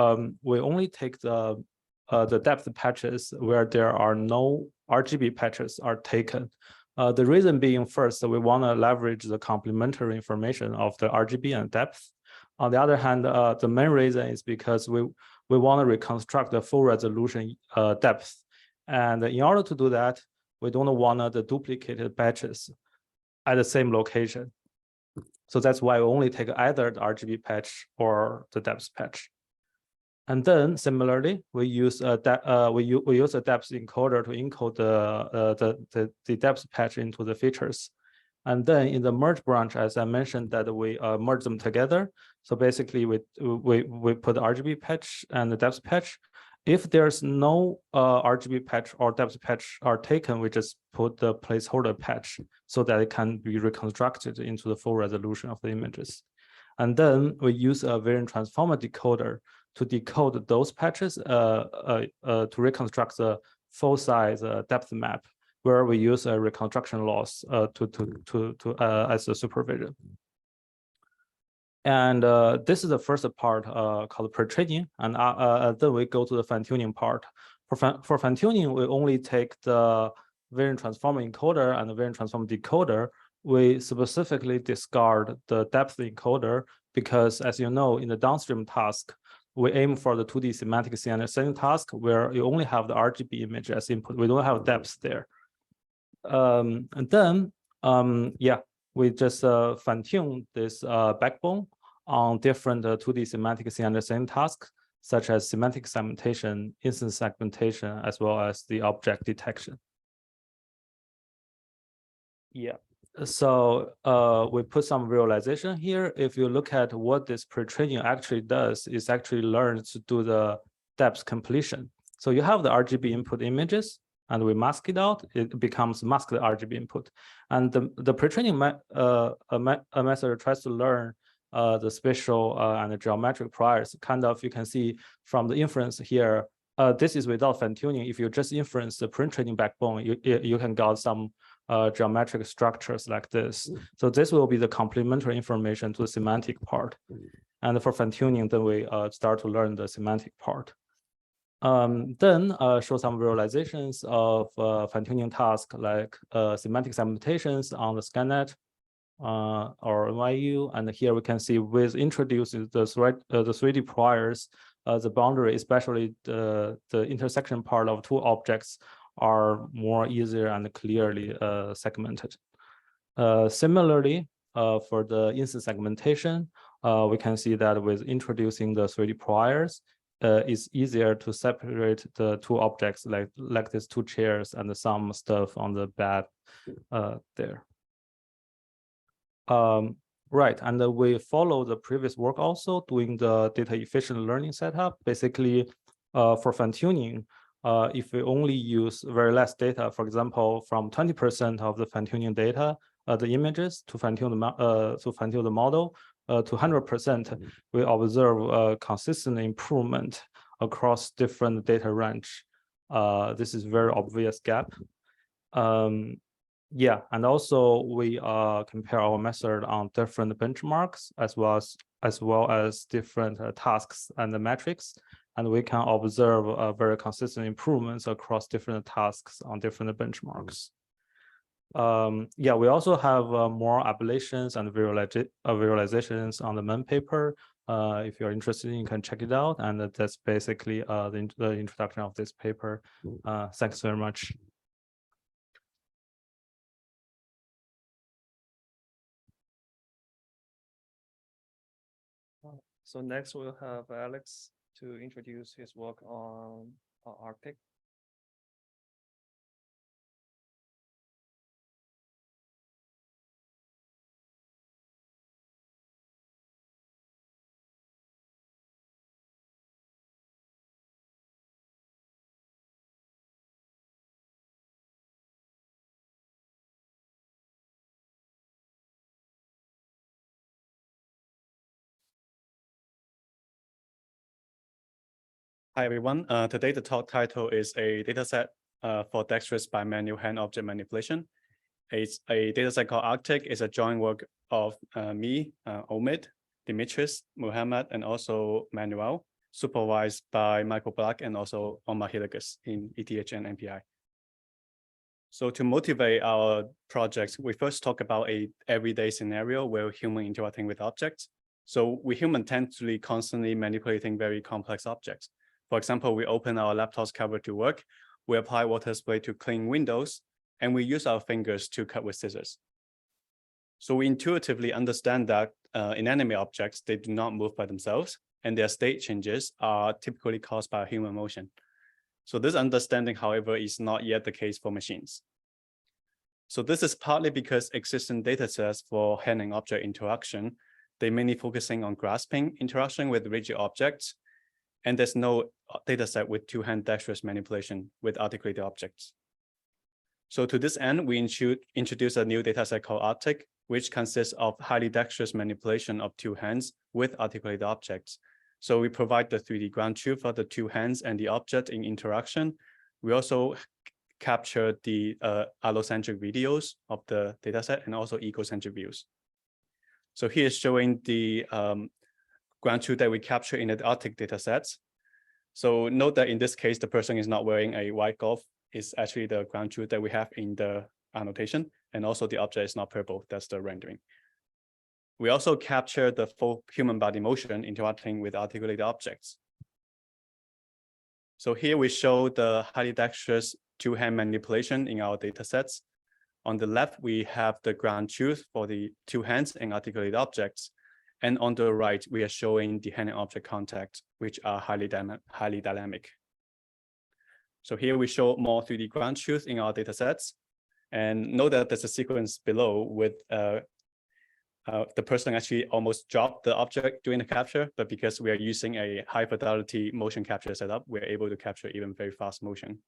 we only take the depth patches where there are no RGB patches are taken. The reason being, first, we want to leverage the complementary information of the RGB and depth. On the other hand, the main reason is because we want to reconstruct the full resolution depth. And in order to do that, we don't want the duplicated patches at the same location. So that's why we only take either the RGB patch or the depth patch. And then similarly, we use a depth encoder to encode the depth patch into the features. And then in the merge branch, as I mentioned, that we merge them together. So basically, we put the RGB patch and the depth patch, If there's no RGB patch or depth patch are taken, we just put the placeholder patch so that it can be reconstructed into the full resolution of the images. And then we use a vision transformer decoder to decode those patches to reconstruct the full size depth map, where we use a reconstruction loss as a supervision. And this is the first part called pre-training, and then we go to the fine-tuning part. For fine-tuning, we only take the vision transformer encoder and the vision transformer decoder. We specifically discard the depth encoder because, as you know, in the downstream task, we aim for the 2D semantic scene understanding task where you only have the RGB image as input. We don't have depth there. And then, yeah, we just fine-tune this backbone on different 2D semantic scene understanding tasks, such as semantic segmentation, instance segmentation, as well as the object detection. Yeah, so we put some realization here. If you look at what this pre-training actually does, is actually learns to do the depth completion. So you have the RGB input images, and we mask it out, it becomes masked RGB input. And the pre-training method tries to learn the spatial and the geometric priors. Kind of, you can see from the inference here, this is without fine-tuning. If you just inference the pre-training backbone, you can get some geometric structures like this. So this will be the complementary information to the semantic part. And for fine-tuning, then we start to learn the semantic part. Then show some realizations of fine-tuning tasks like semantic segmentations on the ScanNet or NYU. And here we can see with introducing the 3D priors, the boundary, especially the intersection part of two objects, are more easier and clearly segmented. Similarly, for the instance segmentation, we can see that with introducing the 3D priors, it's easier to separate the two objects like these two chairs and some stuff on the bed there. Right, and we follow the previous work also doing the data efficient learning setup. Basically, for fine-tuning, if we only use very less data, for example, from 20% of the fine-tuning data, the images to fine-tune the model, to 100%, we observe a consistent improvement across different data range. This is very obvious gap. Yeah, and also we compare our method on different benchmarks as well as different tasks and the metrics, and we can observe very consistent improvements across different tasks on different benchmarks. Yeah, we also have more ablations and visualizations on the main paper. If you're interested, you can check it out. And that's basically the introduction of this paper. Thanks very much. So next we'll have Alex to introduce his work on Arctic. Hi, everyone. Today, the talk title is a dataset for dexterous bimanual hand object manipulation. It's a dataset called Arctic. It's a joint work of me, Omid, Dimitris, Muhammad, and also Manuel, supervised by Michael Black and also Omar Hillegas in ETH and MPI. So to motivate our projects, we first talk about a everyday scenario where human interacting with objects. So we human tend to be constantly manipulating very complex objects. For example, we open our laptop's cover to work, we apply water spray to clean windows, and we use our fingers to cut with scissors. So we intuitively understand that inanimate objects, they do not move by themselves, and their state changes are typically caused by human motion. So this understanding, however, is not yet the case for machines. So this is partly because existing data sets for hand and object interaction, they mainly focusing on grasping interaction with rigid objects. and there's no data set with two-hand dexterous manipulation with articulated objects. So to this end, we introduce a new data set called Arctic, which consists of highly dexterous manipulation of two hands with articulated objects. So we provide the 3D ground truth for the two hands and the object in interaction. We also capture the allocentric videos of the dataset and also egocentric views. So here is showing the ground truth that we capture in the Arctic datasets. So note that in this case, the person is not wearing a white glove. It's actually the ground truth that we have in the annotation. And also the object is not purple. That's the rendering. We also capture the full human body motion interacting with articulated objects. So here we show the highly dexterous two-hand manipulation in our datasets. On the left, we have the ground truth for the two hands and articulated objects. And on the right, we are showing the hand and object contact, which are highly dynamic. So here we show more 3D ground truth in our datasets. And note that there's a sequence below with the person actually almost dropped the object during the capture, but because we are using a high fidelity motion capture setup, we're able to capture even very fast motion.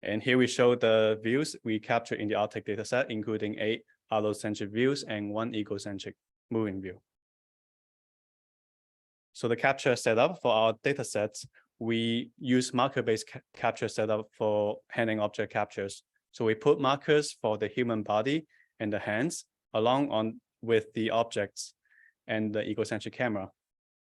And here we show the views we capture in the Arctic dataset, including 8 allocentric views and 1 egocentric moving view. So the capture setup for our datasets, we use marker-based capture setup for hand and object captures. So we put markers for the human body and the hands along with the objects and the egocentric camera.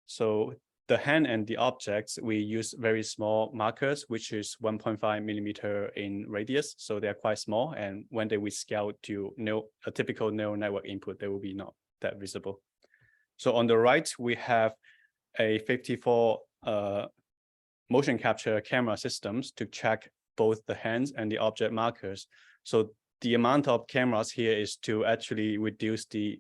So the hand and the objects, we use very small markers, which is 1.5 millimeter in radius. So they're quite small. And when we scale to a typical neural network input, they will be not that visible. So on the right, we have a 54 motion capture camera systems to check both the hands and the object markers. So the amount of cameras here is to actually reduce the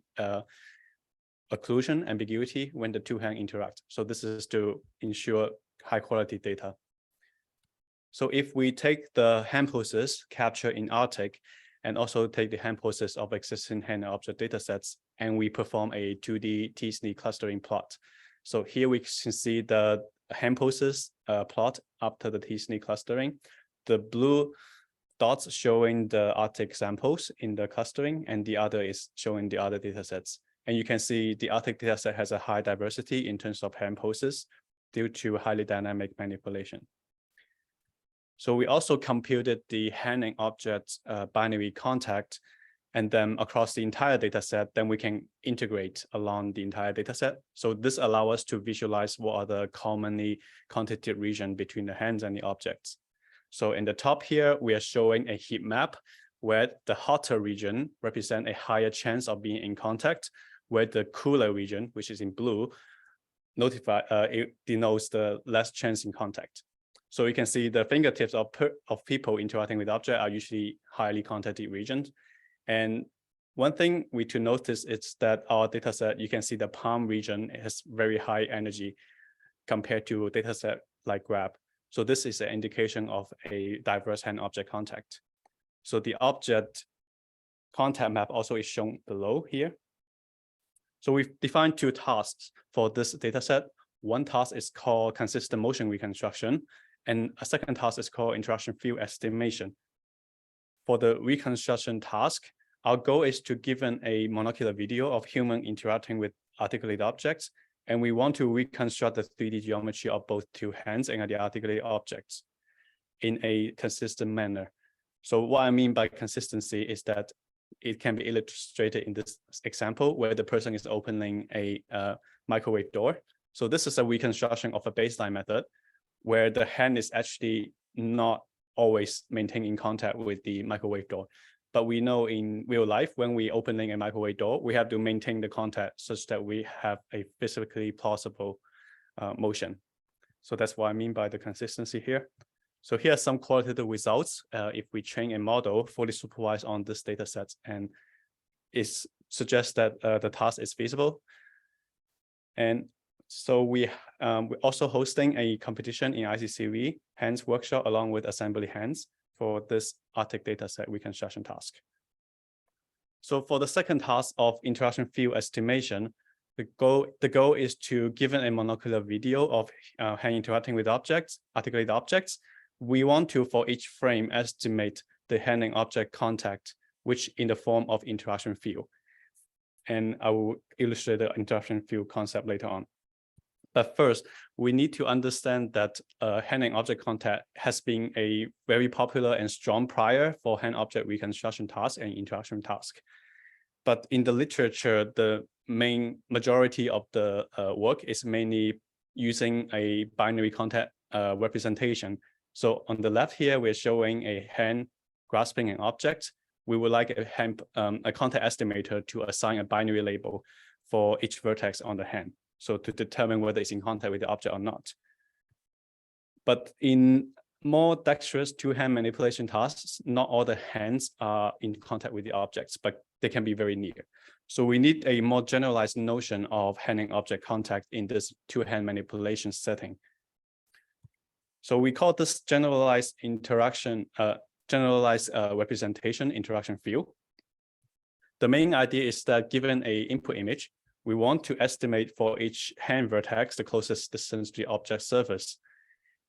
occlusion ambiguity when the two hands interact. So this is to ensure high quality data. So if we take the hand poses captured in Arctic and also take the hand poses of existing hand and object datasets, and we perform a 2D t-SNE clustering plot. So here we can see the hand poses plot after the t-SNE clustering. The blue dots showing the Arctic samples in the clustering, and the other is showing the other datasets. And you can see the Arctic dataset has a high diversity in terms of hand poses due to highly dynamic manipulation. So we also computed the hand and object binary contact, and then across the entire dataset, then we can integrate along the entire dataset. So this allows us to visualize what are the commonly contacted region between the hands and the objects. So in the top here, we are showing a heat map where the hotter region represent a higher chance of being in contact, where the cooler region, which is in blue, it denotes the less chance in contact. So you can see the fingertips of people interacting with object are usually highly contacted regions. And one thing to notice is that our dataset, you can see the palm region has very high energy compared to a dataset like grab. So this is an indication of a diverse hand-object contact. So the object contact map also is shown below here. So we've defined 2 tasks for this dataset. One task is called consistent motion reconstruction, and a second task is called interaction field estimation. For the reconstruction task, our goal is to given a monocular video of human interacting with articulated objects, and we want to reconstruct the 3D geometry of both two hands and the articulated objects in a consistent manner. So what I mean by consistency is that it can be illustrated in this example where the person is opening a microwave door. So this is a reconstruction of a baseline method where the hand is actually not always maintaining contact with the microwave door. But we know in real life, when we opening a microwave door, we have to maintain the contact such that we have a physically plausible motion. So that's what I mean by the consistency here. So here are some qualitative results if we train a model fully supervised on this data set, and it suggests that the task is feasible. And so we're also hosting a competition in ICCV hands workshop along with assembly hands for this Arctic dataset reconstruction task. So for the second task of interaction field estimation, The goal is to, given a monocular video of hand interacting with objects, articulated objects, we want to, for each frame, estimate the hand and object contact, which in the form of interaction field. And I will illustrate the interaction field concept later on. But first, we need to understand that hand and object contact has been a very popular and strong prior for hand object reconstruction task and interaction task. But in the literature, the majority of the work is mainly using a binary contact representation. So on the left here, we're showing a hand grasping an object. We would like a contact estimator to assign a binary label for each vertex on the hand, so to determine whether it's in contact with the object or not. But in more dexterous two-hand manipulation tasks, not all the hands are in contact with the objects, but they can be very near. So we need a more generalized notion of hand and object contact in this two-hand manipulation setting. So we call this generalized interaction, representation interaction field. The main idea is that given an input image, we want to estimate for each hand vertex the closest distance to the object surface,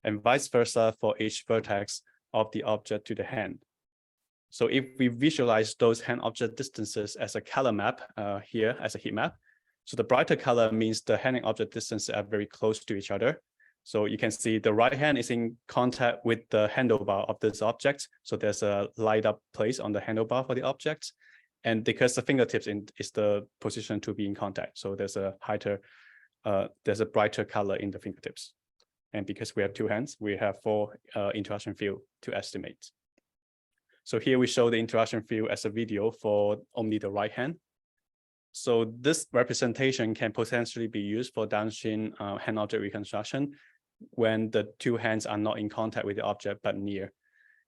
and vice versa for each vertex of the object to the hand. So if we visualize those hand object distances as a color map here as a heat map, so the brighter color means the hand and object distances are very close to each other. So you can see the right hand is in contact with the handlebar of this object. So there's a light up place on the handlebar for the object. And because the fingertips is the position to be in contact. So there's a brighter color in the fingertips. And because we have two hands, we have 4 interaction field to estimate. So here we show the interaction field as a video for only the right hand. So this representation can potentially be used for downstream hand object reconstruction when the two hands are not in contact with the object but near.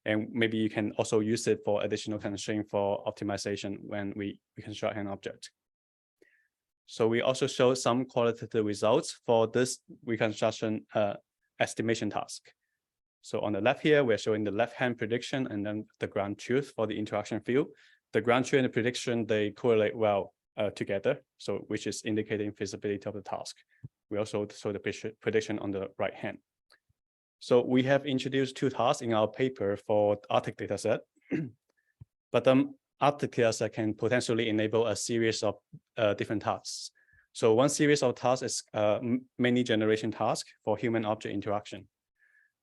And maybe you can also use it for additional constraint for optimization when we reconstruct an object. So we also show some qualitative results for this reconstruction estimation task. So on the left here, we're showing the left hand prediction and then the ground truth for the interaction field. The ground truth and the prediction, they correlate well together, so which is indicating feasibility of the task. We also show the prediction on the right hand. So we have introduced 2 tasks in our paper for Arctic dataset, but Arctic dataset can potentially enable a series of different tasks. So one series of tasks is many generation task for human object interaction.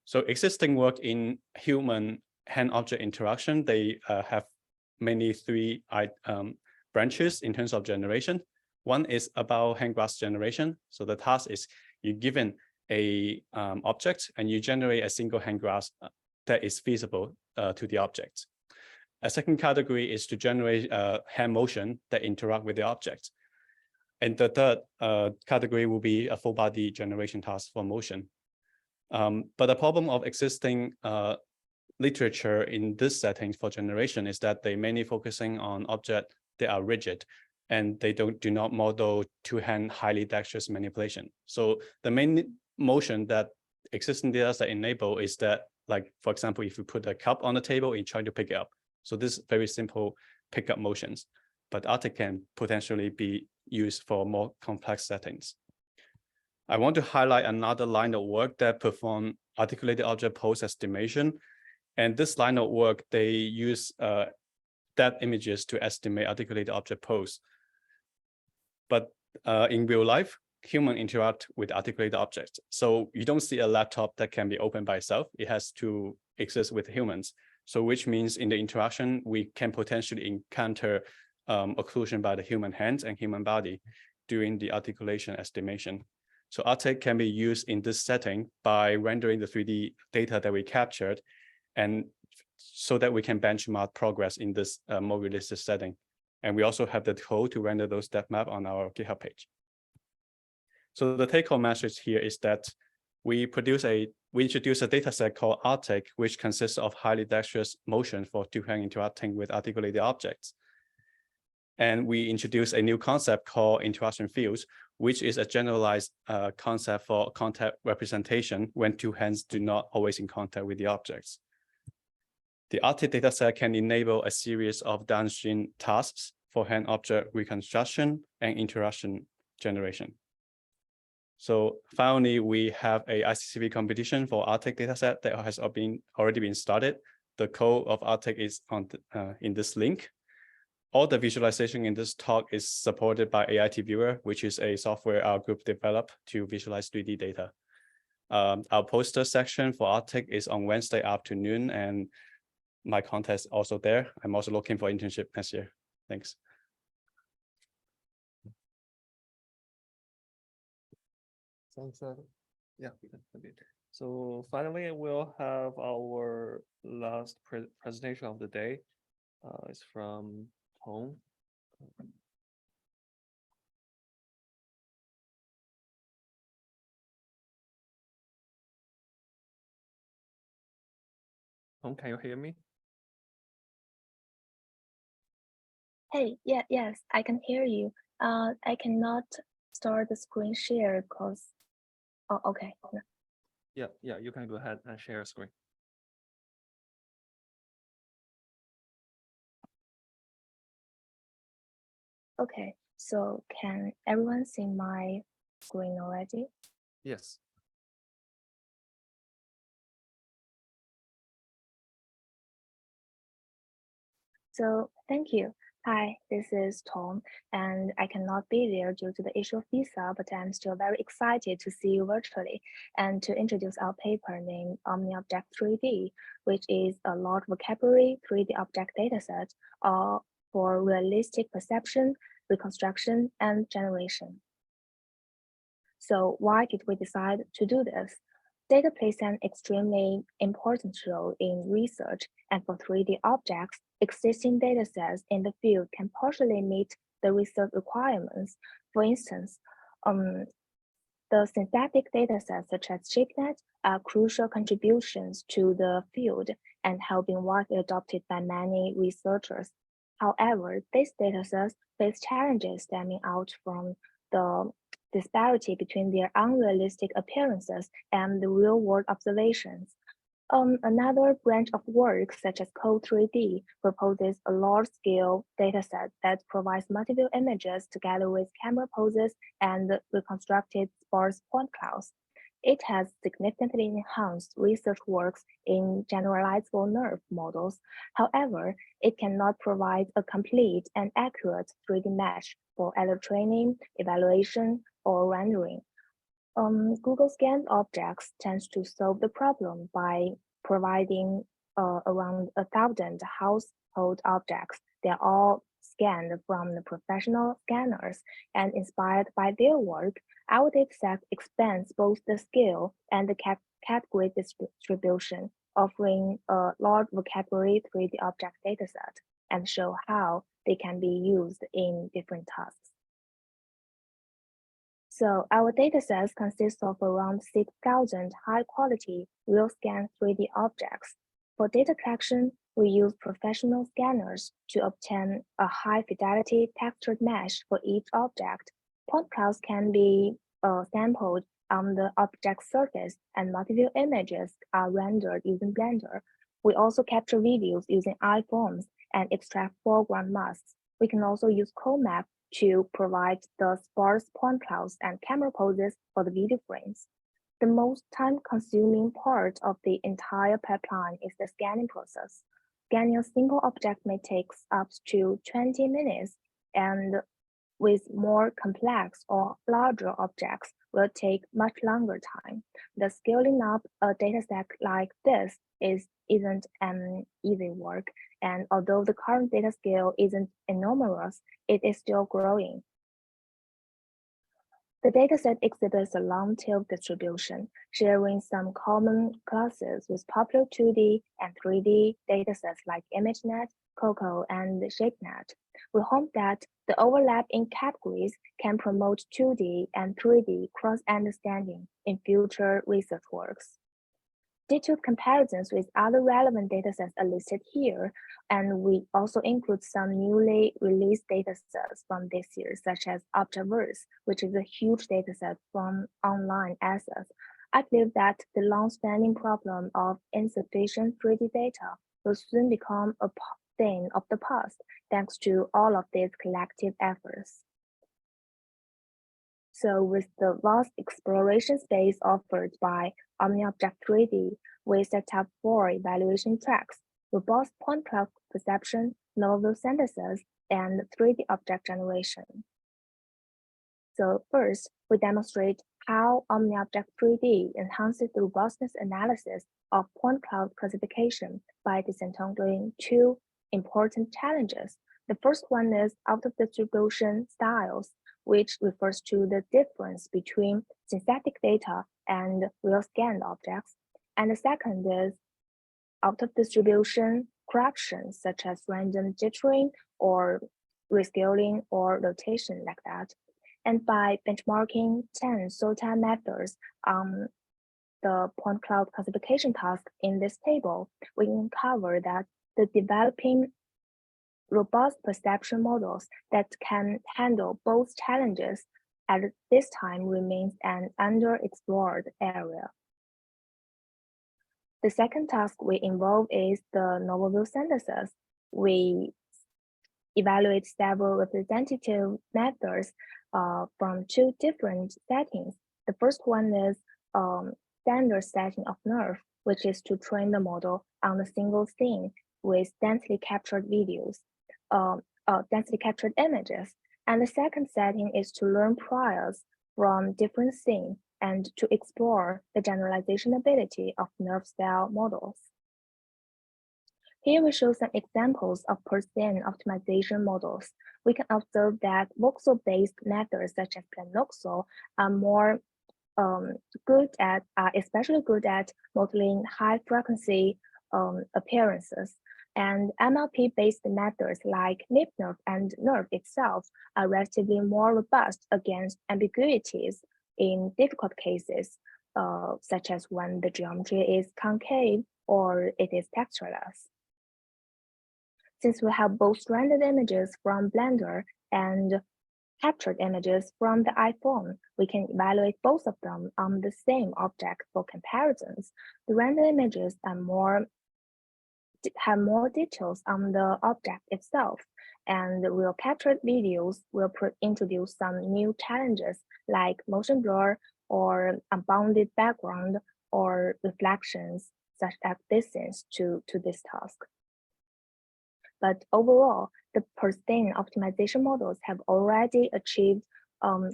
So existing work in human hand object interaction, they have mainly 3 branches in terms of generation. One is about hand grasp generation. So the task is you given a object and you generate a single hand grasp that is feasible to the object. A second category is to generate hand motion that interact with the object. And the third category will be a full body generation task for motion. But the problem of existing literature in this setting for generation is that they mainly focusing on objects that are rigid and they do not model two-hand highly dexterous manipulation. So the main motion that existing data that enable is that, like, for example, if you put a cup on the table and try to pick it up. So this is very simple pickup motions, but Arctic can potentially be used for more complex settings. I want to highlight another line of work that perform articulated object pose estimation. And this line of work, they use depth images to estimate articulated object pose. But in real life, humans interact with articulated objects. So you don't see a laptop that can be opened by itself. It has to exist with humans. So which means in the interaction, we can potentially encounter occlusion by the human hands and human body during the articulation estimation. So Arctic can be used in this setting by rendering the 3D data that we captured, and so that we can benchmark progress in this more realistic setting. And we also have the code to render those depth map on our GitHub page. So the take-home message here is that we introduce a data set called Arctic, which consists of highly dexterous motion for two-hand interacting with articulated objects. And we introduce a new concept called interaction fields, which is a generalized concept for contact representation when two hands do not always in contact with the objects. The Arctic dataset can enable a series of downstream tasks for hand object reconstruction and interaction generation. So finally, we have a ICCV competition for RTEC dataset that has already been started. The code of RTEC is on in this link. All the visualization in this talk is supported by AIT Viewer, which is a software our group developed to visualize 3D data. Our poster section for RTEC is on Wednesday afternoon, and my contact is also there. I'm also looking for internship next year. Thanks. Thanks, yeah. So finally, we'll have our last presentation of the day. It's from Tom. Tom, can you hear me? Hey, yes, I can hear you. I cannot start the screen share because, oh, okay. Yeah, you can go ahead and share screen. Okay, so can everyone see my screen already? Yes. So thank you. Hi, this is Tom, and I cannot be there due to the issue of visa, but I'm still very excited to see you virtually and to introduce our paper named OmniObject 3D, which is a large vocabulary 3D object dataset for realistic perception, reconstruction, and generation. So why did we decide to do this? Data plays an extremely important role in research, and for 3D objects, existing datasets in the field can partially meet the research requirements. For instance, the synthetic datasets such as ShapeNet are crucial contributions to the field and have been widely adopted by many researchers. However, these datasets face challenges stemming out from the disparity between their unrealistic appearances and the real-world observations. Another branch of work, such as Code3D, proposes a large-scale dataset that provides multiple images together with camera poses and reconstructed sparse point clouds. It has significantly enhanced research works in generalizable nerve models. However, it cannot provide a complete and accurate 3D mesh for either training, evaluation, or rendering. Google Scanned Objects tends to solve the problem by providing around 1,000 household objects. They're all scanned from the professional scanners, and inspired by their work, our dataset expands both the scale and the category distribution, offering a large vocabulary 3D object dataset, and show how they can be used in different tasks. So our datasets consist of around 6,000 high-quality real-scan 3D objects. For data collection, we use professional scanners to obtain a high-fidelity textured mesh for each object. Point clouds can be sampled on the object surface, and multiple images are rendered using Blender. We also capture videos using iPhones and extract foreground masks. We can also use CoMap to provide the sparse point clouds and camera poses for the video frames. The most time-consuming part of the entire pipeline is the scanning process. Scanning a single object may take up to 20 minutes, and with more complex or larger objects will take much longer time. The scaling up a dataset like this isn't an easy work, and although the current data scale isn't enormous, it is still growing. The dataset exhibits a long-tail distribution, sharing some common classes with popular 2D and 3D datasets like ImageNet, Coco, and ShapeNet. We hope that the overlap in categories can promote 2D and 3D cross-understanding in future research works. Detailed comparisons with other relevant datasets are listed here, and we also include some newly released datasets from this year, such as Observerse, which is a huge dataset from online assets. I believe that the long-standing problem of insufficient 3D data will soon become a thing of the past, thanks to all of these collective efforts. So with the vast exploration space offered by OmniObject 3D, we set up 4 evaluation tracks: robust point cloud perception, novel synthesis, and 3D object generation. So first, we demonstrate how OmniObject 3D enhances the robustness analysis of point cloud classification by disentangling 2 important challenges. The first one is out-of-distribution styles, which refers to the difference between synthetic data and real scanned objects. And the second is out-of-distribution corruption, such as random jittering or rescaling or rotation like that. And by benchmarking 10 SOTA methods on the point cloud classification task in this table, we can cover that the developing robust perception models that can handle both challenges at this time remains an underexplored area. The second task we involve is the novel view synthesis. We evaluate several representative methods from 2 different settings. The first one is standard setting of NeRF, which is to train the model on a single scene with densely captured videos, densely captured images. And the second setting is to learn priors from different scenes and to explore the generalization ability of NeRF style models. Here we show some examples of per-scene optimization models. We can observe that voxel-based methods such as PlanVoxel are more especially good at modeling high-frequency appearances. And MLP-based methods like LibNeRF and NeRF itself are relatively more robust against ambiguities in difficult cases, such as when the geometry is concave or it is textureless. Since we have both rendered images from Blender and captured images from the iPhone, we can evaluate both of them on the same object for comparisons. The rendered images are have more details on the object itself, and the real captured videos will introduce some new challenges like motion blur or unbounded background or reflections such as distance to this task. But overall, the per-scene optimization models have already achieved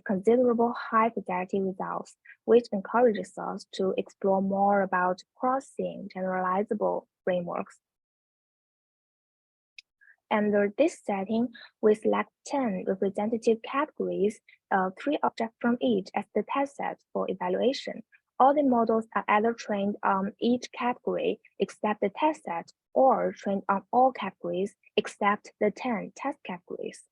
considerable high fidelity results, which encourages us to explore more about cross-scene generalizable frameworks. Under this setting, we select 10 representative categories, 3 objects from each as the test set for evaluation. All the models are either trained on each category except the test set, or trained on all categories except the 10 test categories.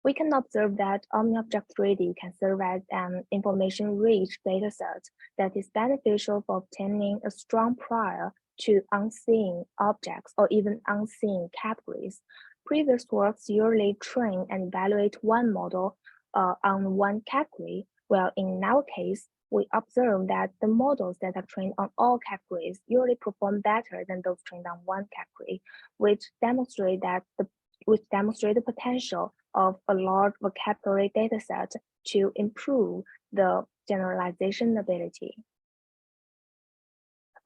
We can observe that OmniObject 3D can serve as an information-rich dataset that is beneficial for obtaining a strong prior to unseen objects or even unseen categories. Previous works usually train and evaluate one model on one category, while in our case, we observe that the models that are trained on all categories usually perform better than those trained on one category, which demonstrate the potential of a large vocabulary dataset to improve the generalization ability.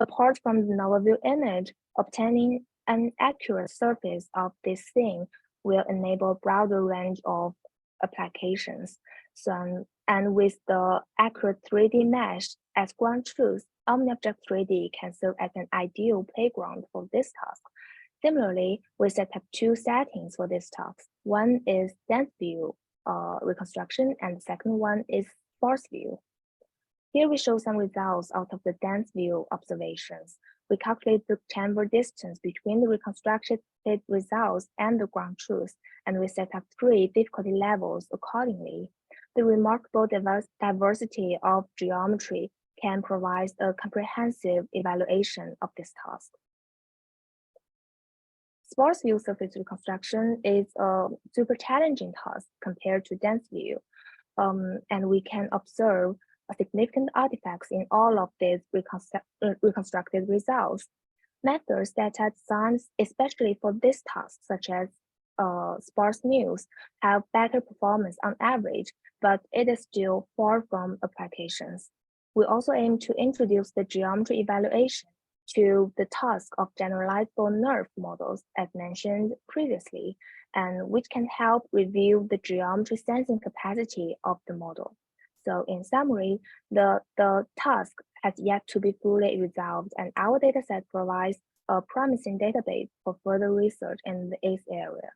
Apart from the novel view image, obtaining an accurate surface of this scene will enable a broader range of applications. And with the accurate 3D mesh as ground truth, OmniObject 3D can serve as an ideal playground for this task. Similarly, we set up 2 settings for this task. One is dense view reconstruction, and the second one is sparse view. Here we show some results out of the dense view observations. We calculate the chamber distance between the reconstructed results and the ground truth, and we set up 3 difficulty levels accordingly. The remarkable diversity of geometry can provide a comprehensive evaluation of this task. Sparse view surface reconstruction is a super challenging task compared to dense view, and we can observe significant artifacts in all of these reconstructed results. Methods that are designed especially for this task, such as sports news have better performance on average, but it is still far from applications. We also aim to introduce the geometry evaluation to the task of generalizable nerve models, as mentioned previously, and which can help review the geometry sensing capacity of the model. So in summary, the task has yet to be fully resolved, and our dataset provides a promising database for further research in this area.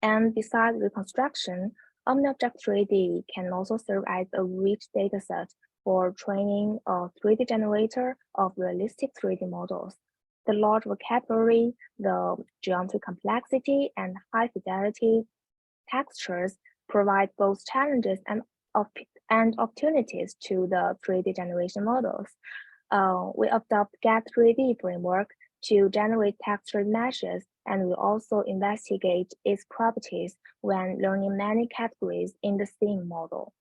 And besides reconstruction, OmniObject 3D can also serve as a rich dataset for training a 3D generator of realistic 3D models. The large vocabulary, the geometry complexity, and high fidelity textures provide both challenges and opportunities to the 3D generation models. We adopt Get3D framework to generate textured meshes, and we also investigate its properties when learning many categories in the same model.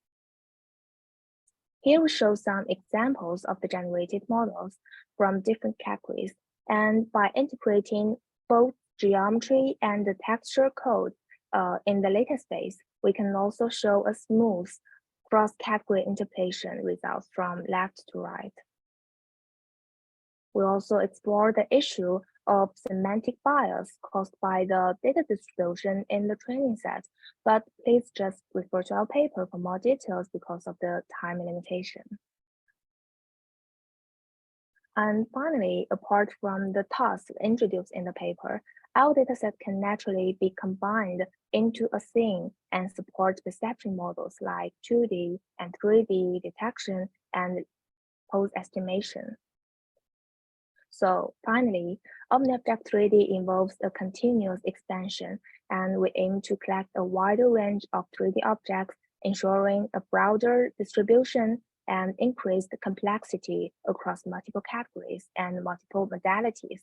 Here we show some examples of the generated models from different categories, and by integrating both geometry and the texture code in the latest space, we can also show a smooth cross-category interpolation results from left to right. We also explore the issue of semantic bias caused by the data distribution in the training set, but please just refer to our paper for more details because of the time limitation. And finally, apart from the tasks introduced in the paper, our dataset can naturally be combined into a scene and support perception models like 2D and 3D detection and pose estimation. So finally, OmniObject 3D involves a continuous expansion, and we aim to collect a wider range of 3D objects, ensuring a broader distribution and increased complexity across multiple categories and multiple modalities.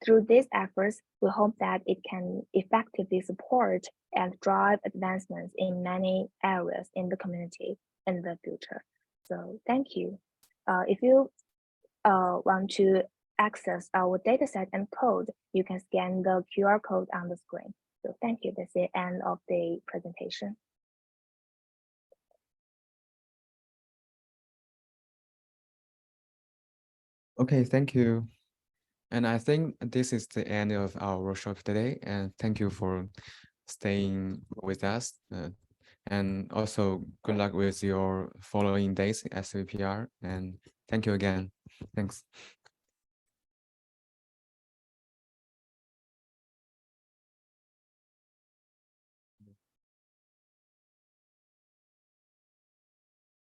Through these efforts, we hope that it can effectively support and drive advancements in many areas in the community in the future. So thank you. If you want to access our dataset and code, you can scan the QR code on the screen. So thank you. That's the end of the presentation. Okay, thank you. And I think this is the end of our workshop today. And thank you for staying with us. And also good luck with your following days at CVPR. And thank you again. Thanks.